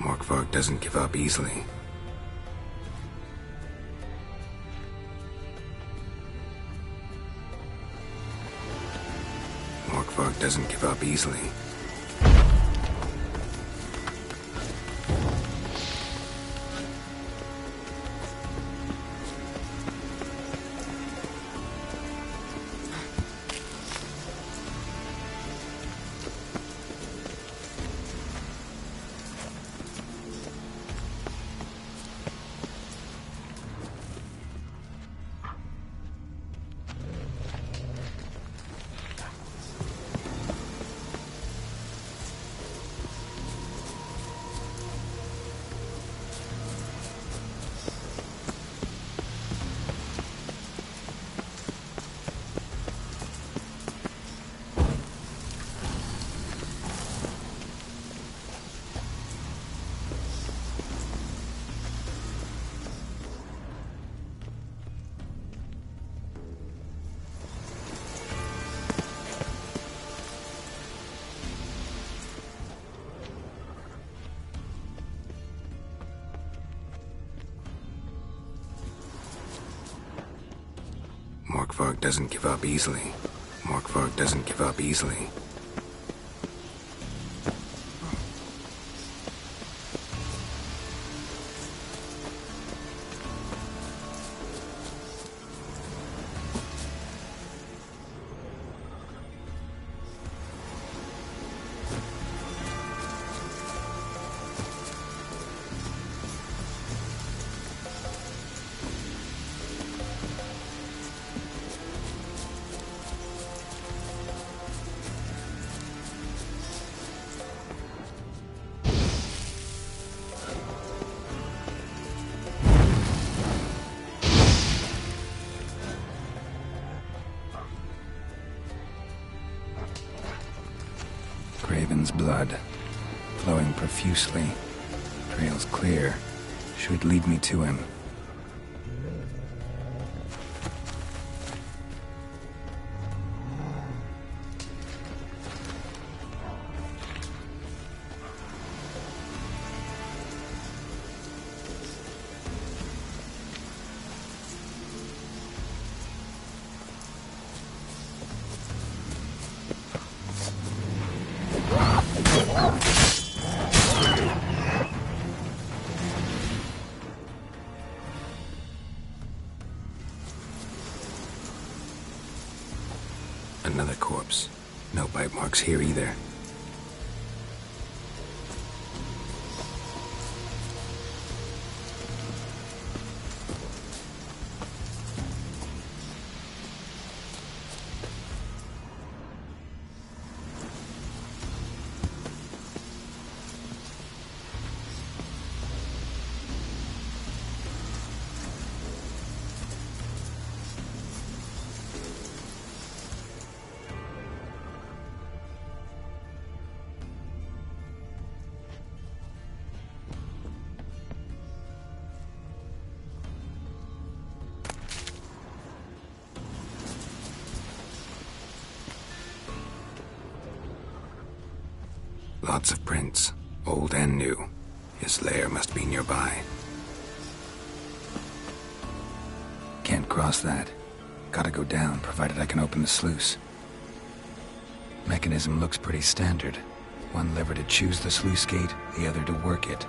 Morkvark doesn't give up easily. Morkvark doesn't give up easily. Morkvark doesn't give up easily. Morkvark doesn't give up easily. Craven's blood, flowing profusely. Trail's clear. Should lead me to him. Another corpse. No bite marks here either. Lots of prints, old and new. His lair must be nearby. Can't cross that. Gotta go down, provided I can open the sluice. Mechanism looks pretty standard. One lever to choose the sluice gate, the other to work it.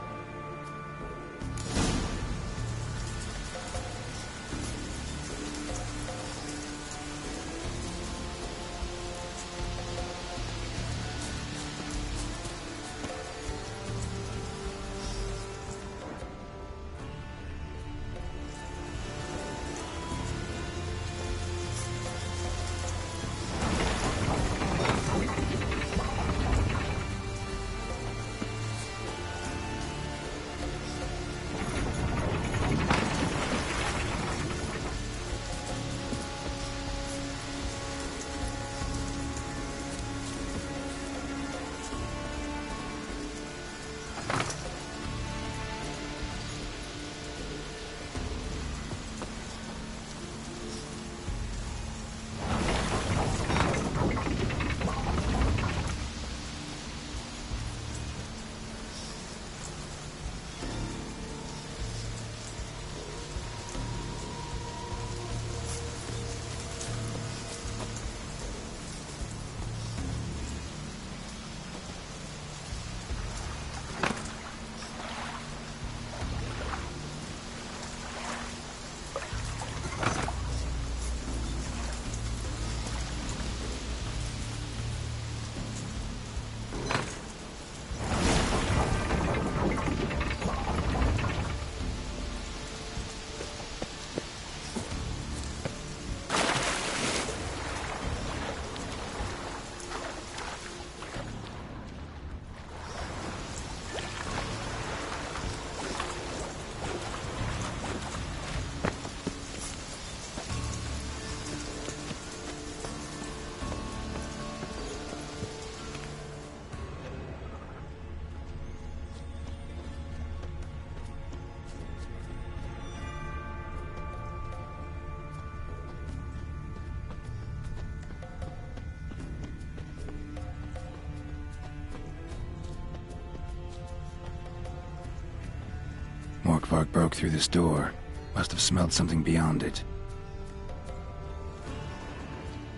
Morkvark broke through this door. Must have smelled something beyond it.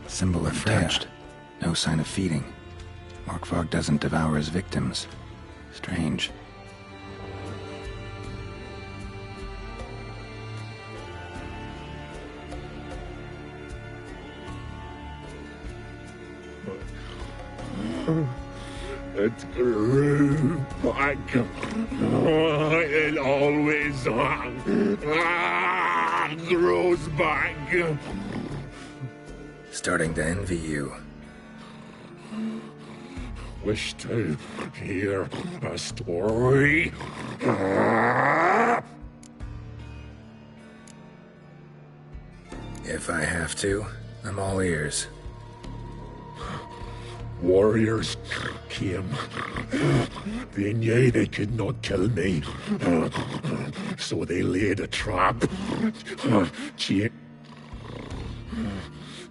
Symbol attached. No sign of feeding. Morkvark doesn't devour his victims. Strange. It grew back. It always grows back. Starting to envy you. Wish to hear a story. If I have to, I'm all ears. Warriors came. They knew they could not kill me. So they laid a trap.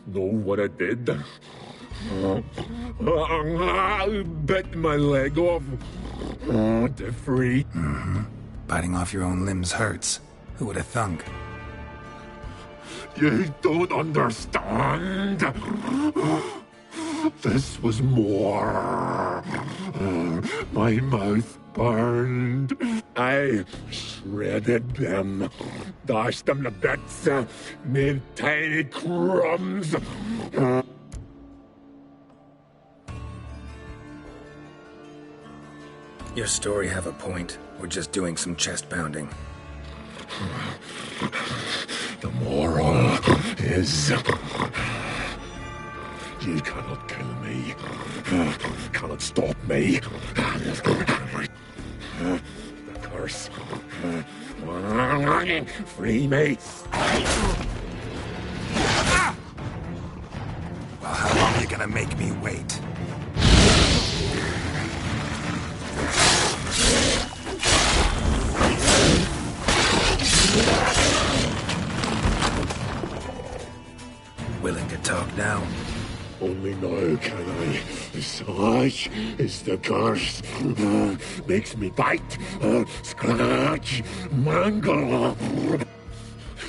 Know what I did? Bit my leg off. To free. Biting off your own limbs hurts. Who would have thunk? You don't understand. This was more. My mouth burned. I shredded them, dashed them to bits, made tiny crumbs. Your story have a point. We're just doing some chest pounding. The moral is... You cannot kill me. Cannot stop me. The curse. Free me. Well, how long are you gonna make me wait? Willing to talk now? Only now can I. Such is the curse. Makes me bite, scratch, mangle.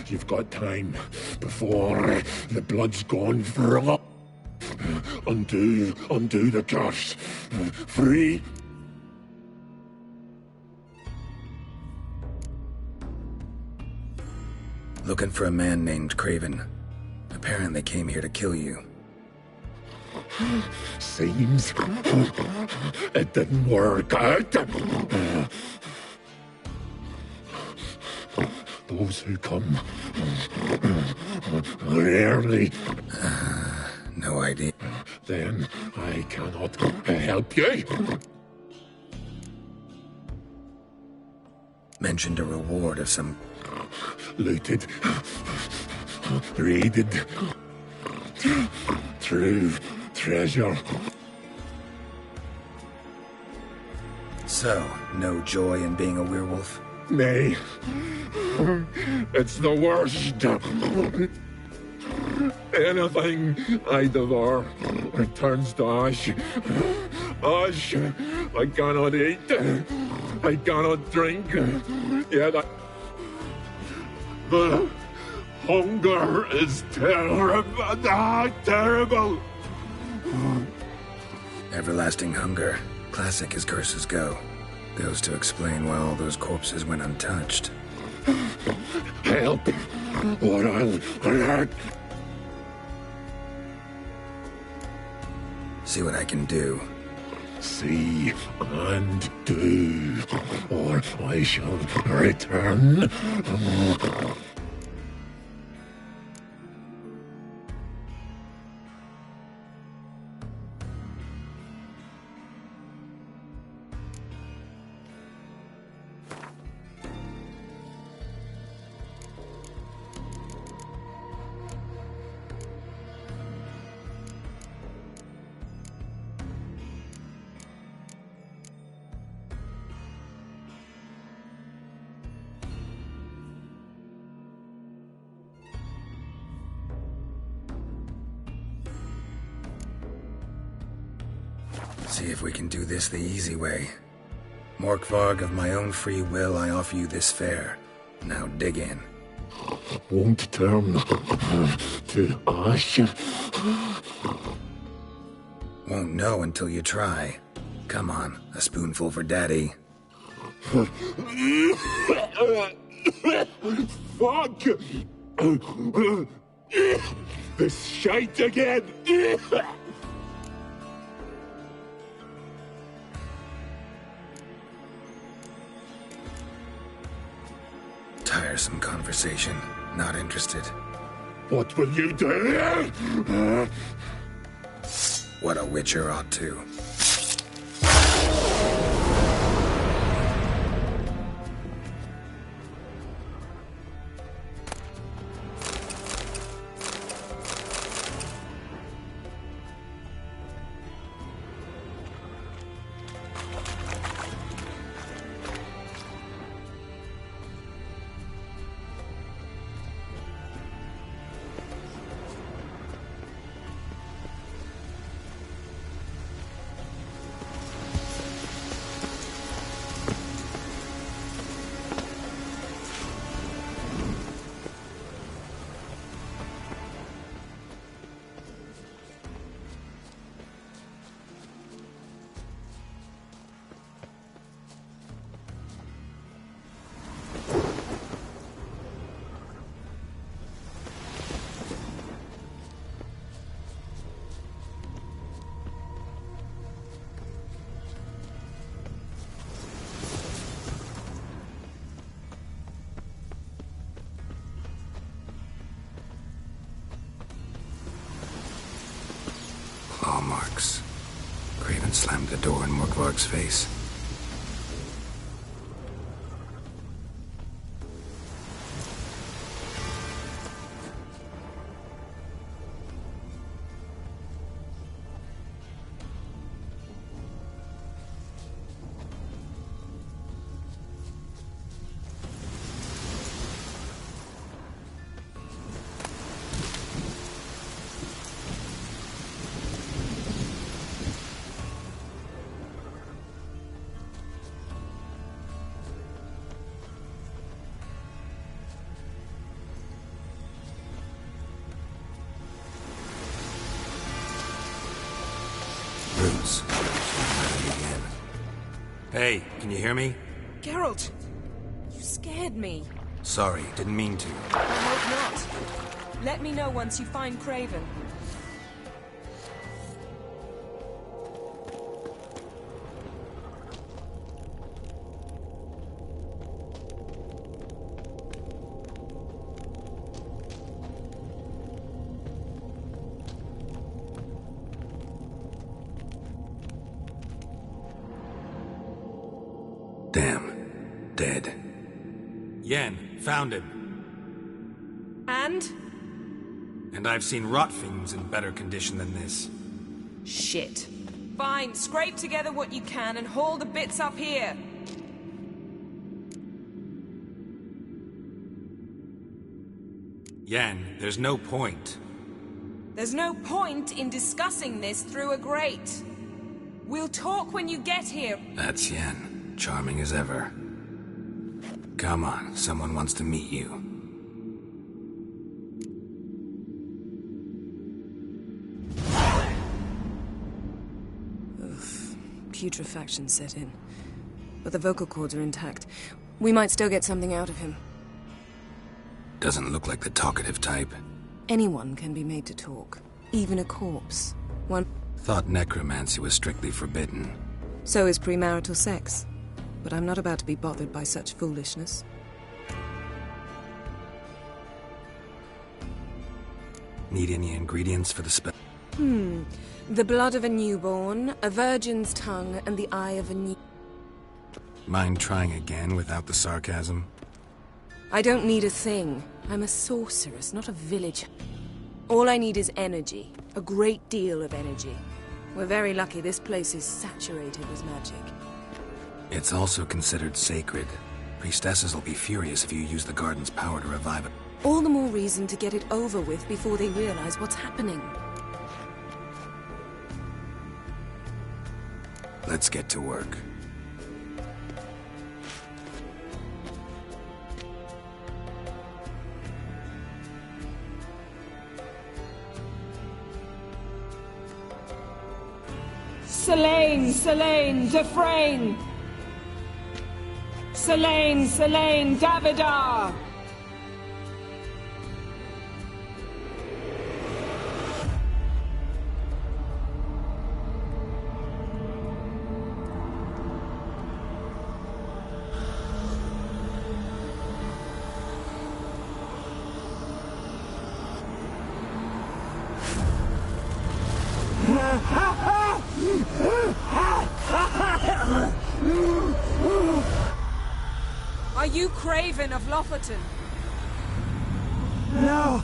You've got time before the blood's gone for all. Undo the curse. Free. Looking for a man named Craven. Apparently came here to kill you. Seems it didn't work out. Those who come rarely. No idea. Then I cannot help you. Mentioned a reward of some... Looted. Raided. True treasure. So, no joy in being a werewolf? Nay. It's the worst. Anything I devour returns to ash. Ash I cannot eat. I cannot drink. Yet the hunger is terrible. Terrible. Everlasting hunger. Classic as curses go. Goes to explain why all those corpses went untouched. Help, or I'll hurt. See what I can do. See and do, or I shall return. See if we can do this the easy way. Morkvarg, of my own free will, I offer you this fare. Now dig in. Won't turn to ash. Won't know until you try. Come on, a spoonful for Daddy. Fuck! This shite again! Tiresome conversation. Not interested. What will you do? What a witcher ought to. Claw marks. Craven slammed the door in Morkvarg's face. Hey, can you hear me? Geralt, you scared me. Sorry, didn't mean to. I hope not. Let me know once you find Craven. Damn. Dead. Yen, found him. And? And I've seen rot fiends in better condition than this. Shit. Fine, scrape together what you can and haul the bits up here. Yen, there's no point. There's no point in discussing this through a grate. We'll talk when you get here. That's Yen. Charming as ever. Come on, someone wants to meet you. Ugh, putrefaction set in. But the vocal cords are intact. We might still get something out of him. Doesn't look like the talkative type. Anyone can be made to talk. Even a corpse. One... Thought necromancy was strictly forbidden. So is premarital sex. But I'm not about to be bothered by such foolishness. Need any ingredients for the spell? The blood of a newborn, a virgin's tongue, and the eye of a new... Mind trying again without the sarcasm? I don't need a thing. I'm a sorceress, not a village. All I need is energy. A great deal of energy. We're very lucky this place is saturated with magic. It's also considered sacred. Priestesses will be furious if you use the garden's power to revive it. All the more reason to get it over with before they realize what's happening. Let's get to work. Selene, Selene, Defrain! Selene, Selene, Davidar! Are you Craven of Lofoten? No,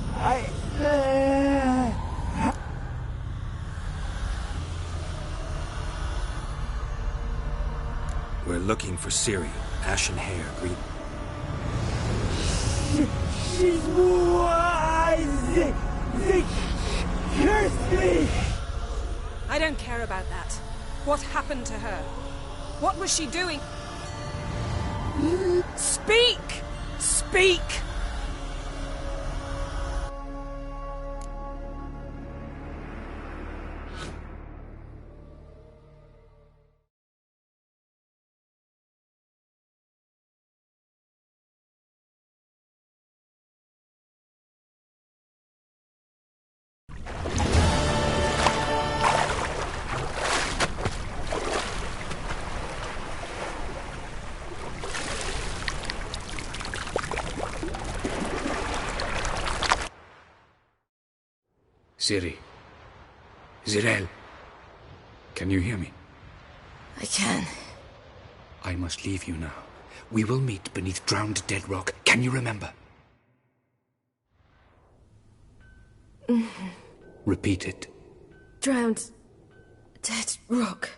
We're looking for Ciri, ashen hair, green. She's wise! They cursed me! I don't care about that. What happened to her? What was she doing? Speak! Speak! Ciri. Zirael. Can you hear me? I can. I must leave you now. We will meet beneath drowned dead rock. Can you remember? Repeat it. Drowned. Dead rock.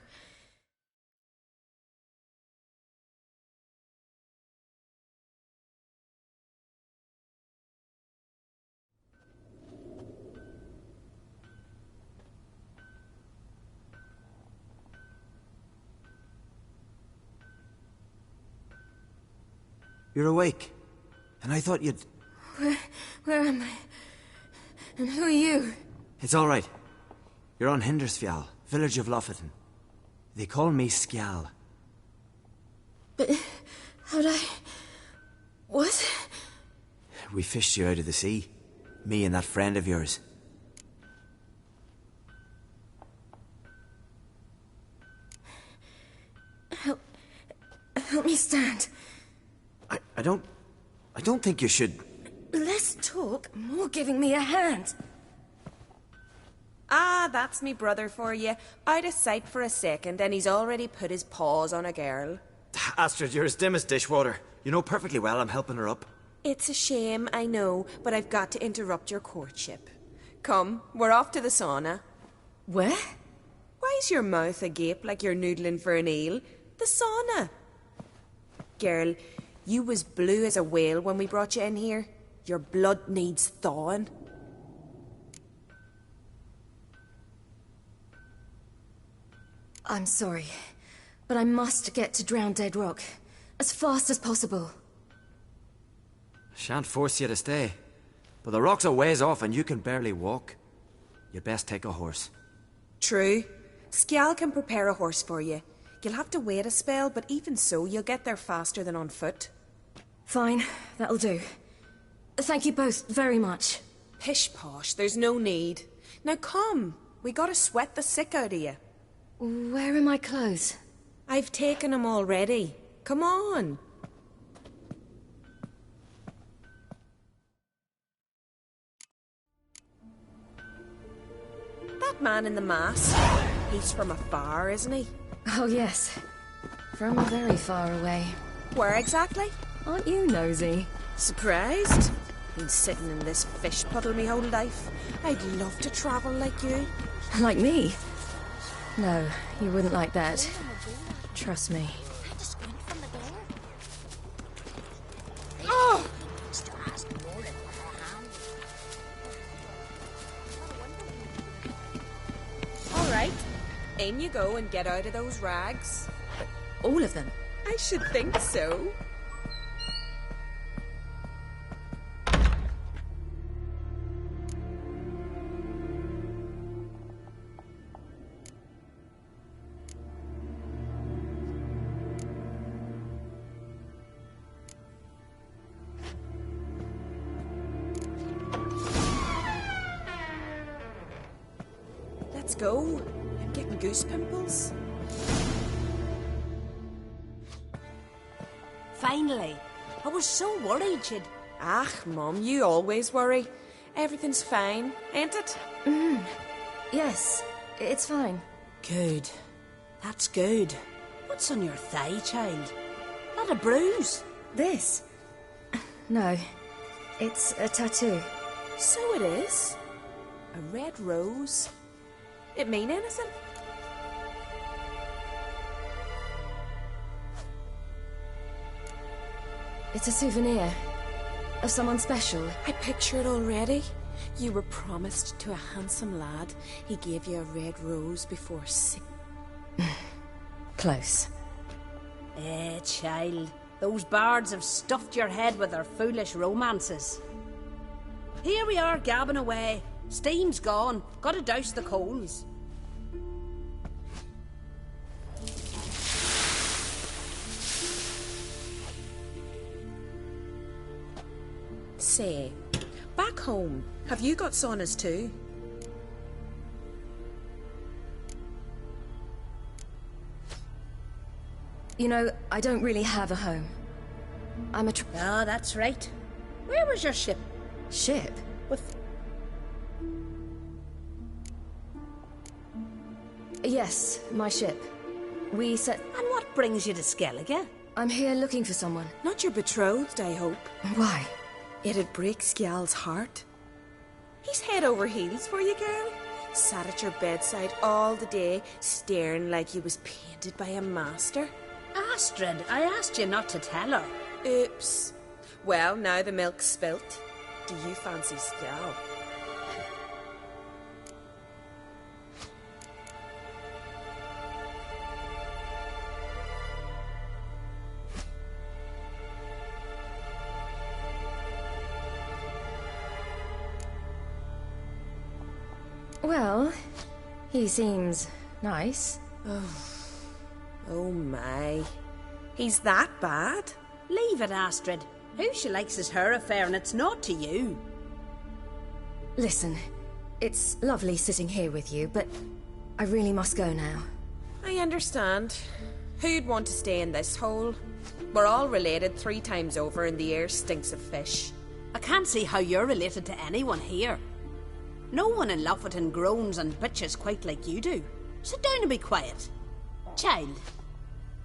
You're awake. And I thought you'd... Where am I? And who are you? It's all right. You're on Hindersfjall, village of Lofoten. They call me Skjal. But how'd I... What? We fished you out of the sea. Me and that friend of yours. Help me stand. I don't think you should... Less talk, more giving me a hand. Ah, that's me brother for you. Out of sight for a second, and he's already put his paws on a girl. Astrid, you're as dim as dishwater. You know perfectly well I'm helping her up. It's a shame, I know, but I've got to interrupt your courtship. Come, we're off to the sauna. Where? Why's your mouth agape like you're noodling for an eel? The sauna. Girl, you was blue as a whale when we brought you in here. Your blood needs thawing. I'm sorry, but I must get to Drowned Dead Rock as fast as possible. Shan't force you to stay. But the rock's a ways off and you can barely walk. You'd best take a horse. True. Skjal can prepare a horse for you. You'll have to wait a spell, but even so, you'll get there faster than on foot. Fine, that'll do. Thank you both very much. Pish-posh, there's no need. Now come, we gotta sweat the sick out of you. Where are my clothes? I've taken them already. Come on. That man in the mask, he's from afar, isn't he? Oh yes, from very far away. Where exactly? Aren't you nosy? Surprised? Been sitting in this fish puddle me whole life. I'd love to travel like you. Like me? No, you wouldn't like that. Trust me. Oh! All right. In you go and get out of those rags. All of them? I should think so. go. I'm getting goose pimples. Finally. I was so worried you'd... Ah, Mum, you always worry. Everything's fine, ain't it? Yes, it's fine. Good. That's good. What's on your thigh, child? Not a bruise? This? No. It's a tattoo. So it is. A red rose. It mean anything? It's a souvenir. Of someone special. I picture it already. You were promised to a handsome lad. He gave you a red rose before Close. Child. Those bards have stuffed your head with their foolish romances. Here we are gabbing away. Steam's gone. Gotta douse the coals. Say, back home, have you got saunas too? You know, I don't really have a home. I'm a Ah, that's right. Where was your ship? Ship? With... Yes, my ship. We set... And what brings you to Skellige? I'm here looking for someone. Not your betrothed, I hope. Why? It'd break Skjal's heart. He's head over heels for you, girl. Sat at your bedside all the day, staring like he was painted by a master. Astrid, I asked you not to tell her. Oops. Well, now the milk's spilt. Do you fancy Skjal? Well, he seems nice. Oh my. He's that bad? Leave it, Astrid. Who she likes is her affair and it's not to you. Listen, it's lovely sitting here with you, but I really must go now. I understand. Who'd want to stay in this hole? We're all related 3 times over and the air stinks of fish. I can't see how you're related to anyone here. No one in Lofferton groans and bitches quite like you do. Sit down and be quiet. Child,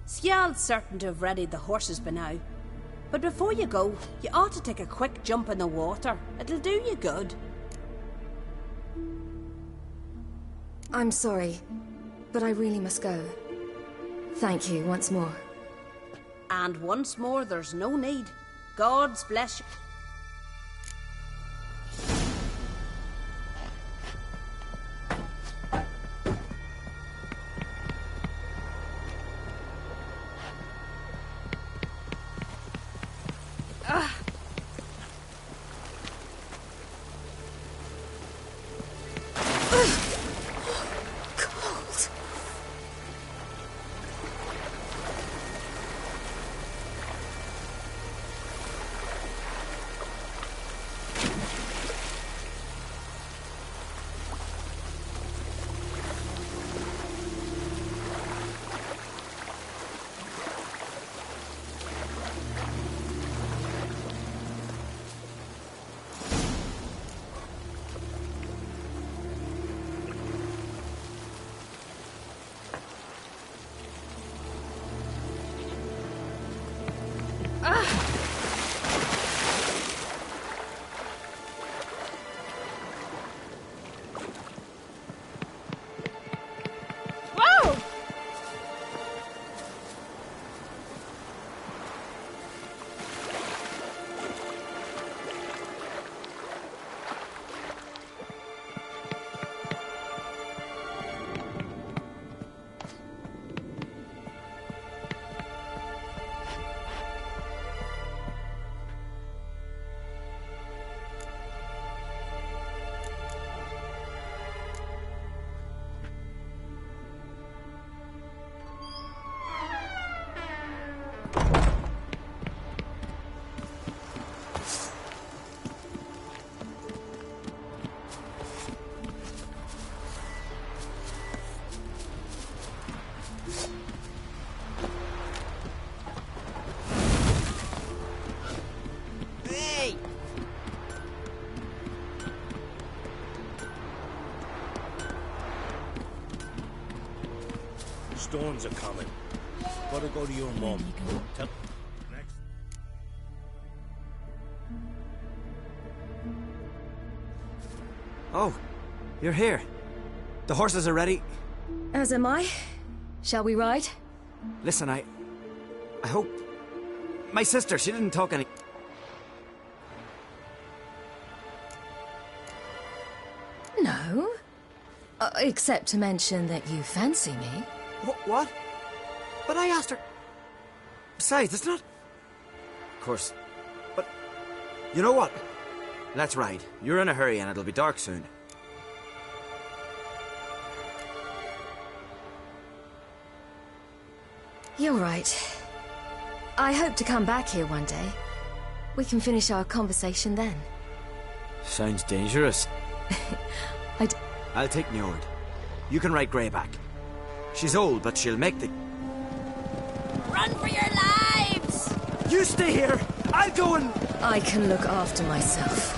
Skjal's certain to have readied the horses by now. But before you go, you ought to take a quick jump in the water. It'll do you good. I'm sorry, but I really must go. Thank you once more. And once more, there's no need. God's bless you. storms are coming. Gotta go to your mum. Tell... Oh, you're here. The horses are ready. As am I. Shall we ride? Listen, I hope... My sister, she didn't talk any... No. Except to mention that you fancy me. What? But I asked her... Besides, it's not... Of course. But... You know what? Let's ride. You're in a hurry and it'll be dark soon. You're right. I hope to come back here one day. We can finish our conversation then. Sounds dangerous. I'll take Njord. You can ride Greyback. She's old, but she'll make the... Run for your lives! You stay here! I'll go and... I can look after myself.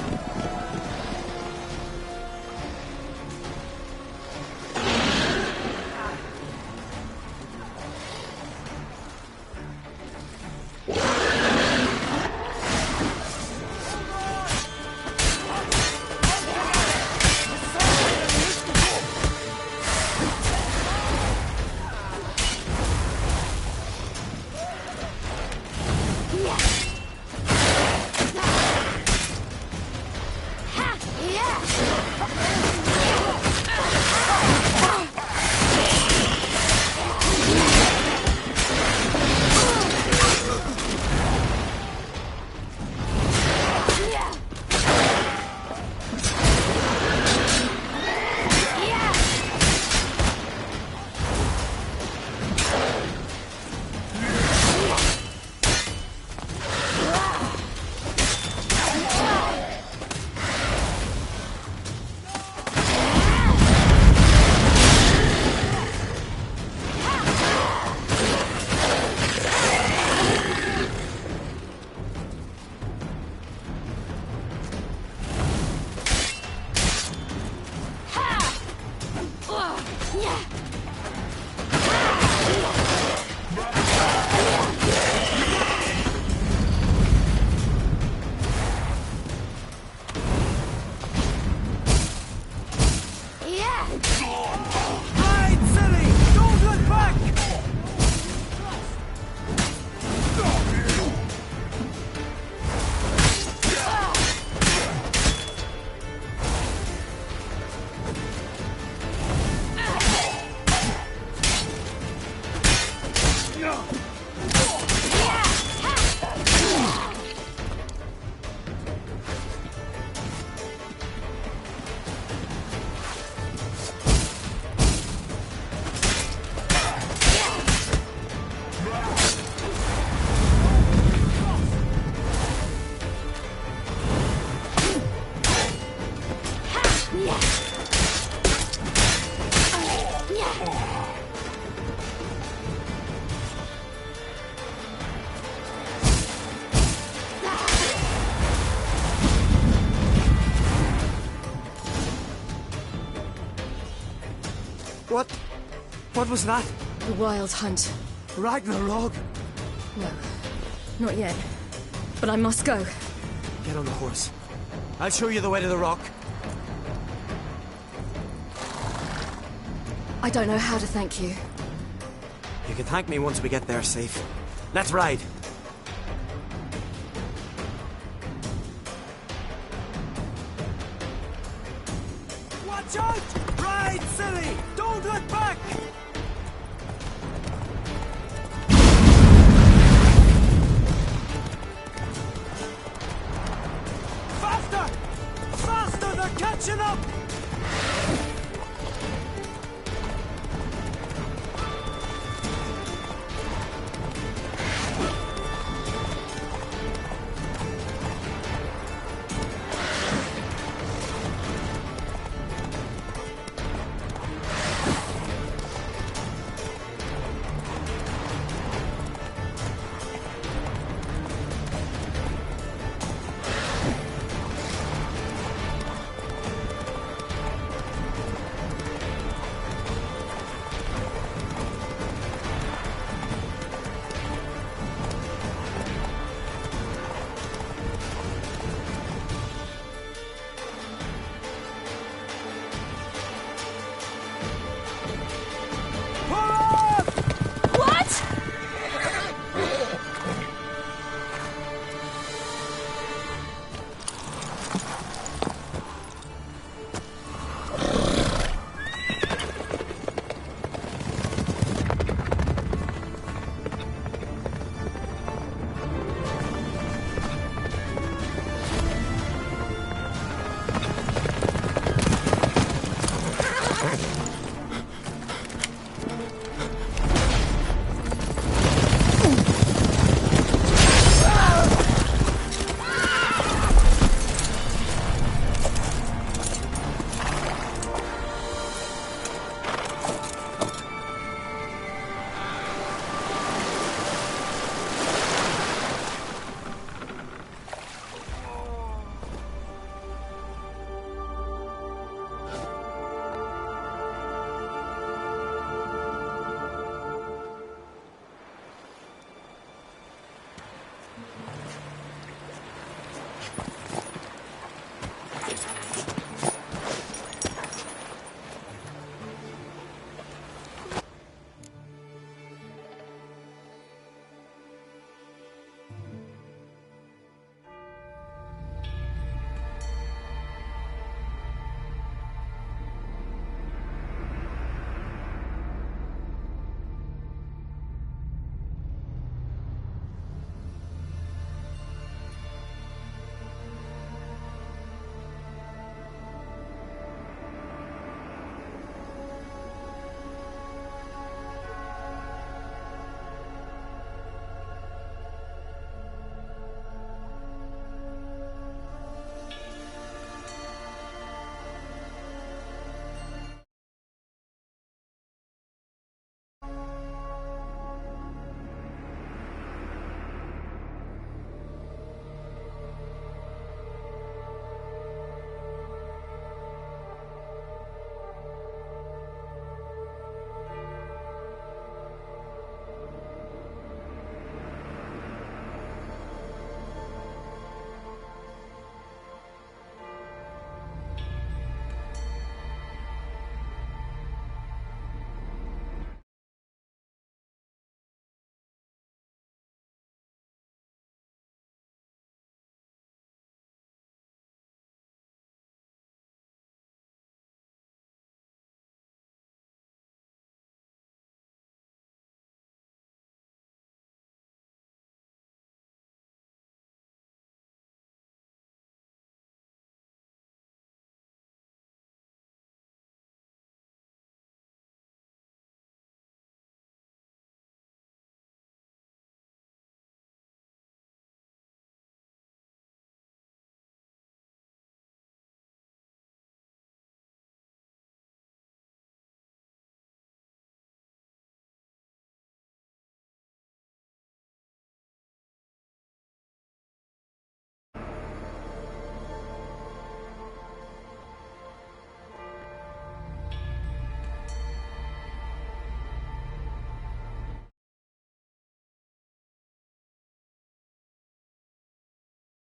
What was that? The Wild Hunt. Ragnarok? No, not yet. But I must go. Get on the horse. I'll show you the way to the rock. I don't know how to thank you. You can thank me once we get there safe. Let's ride.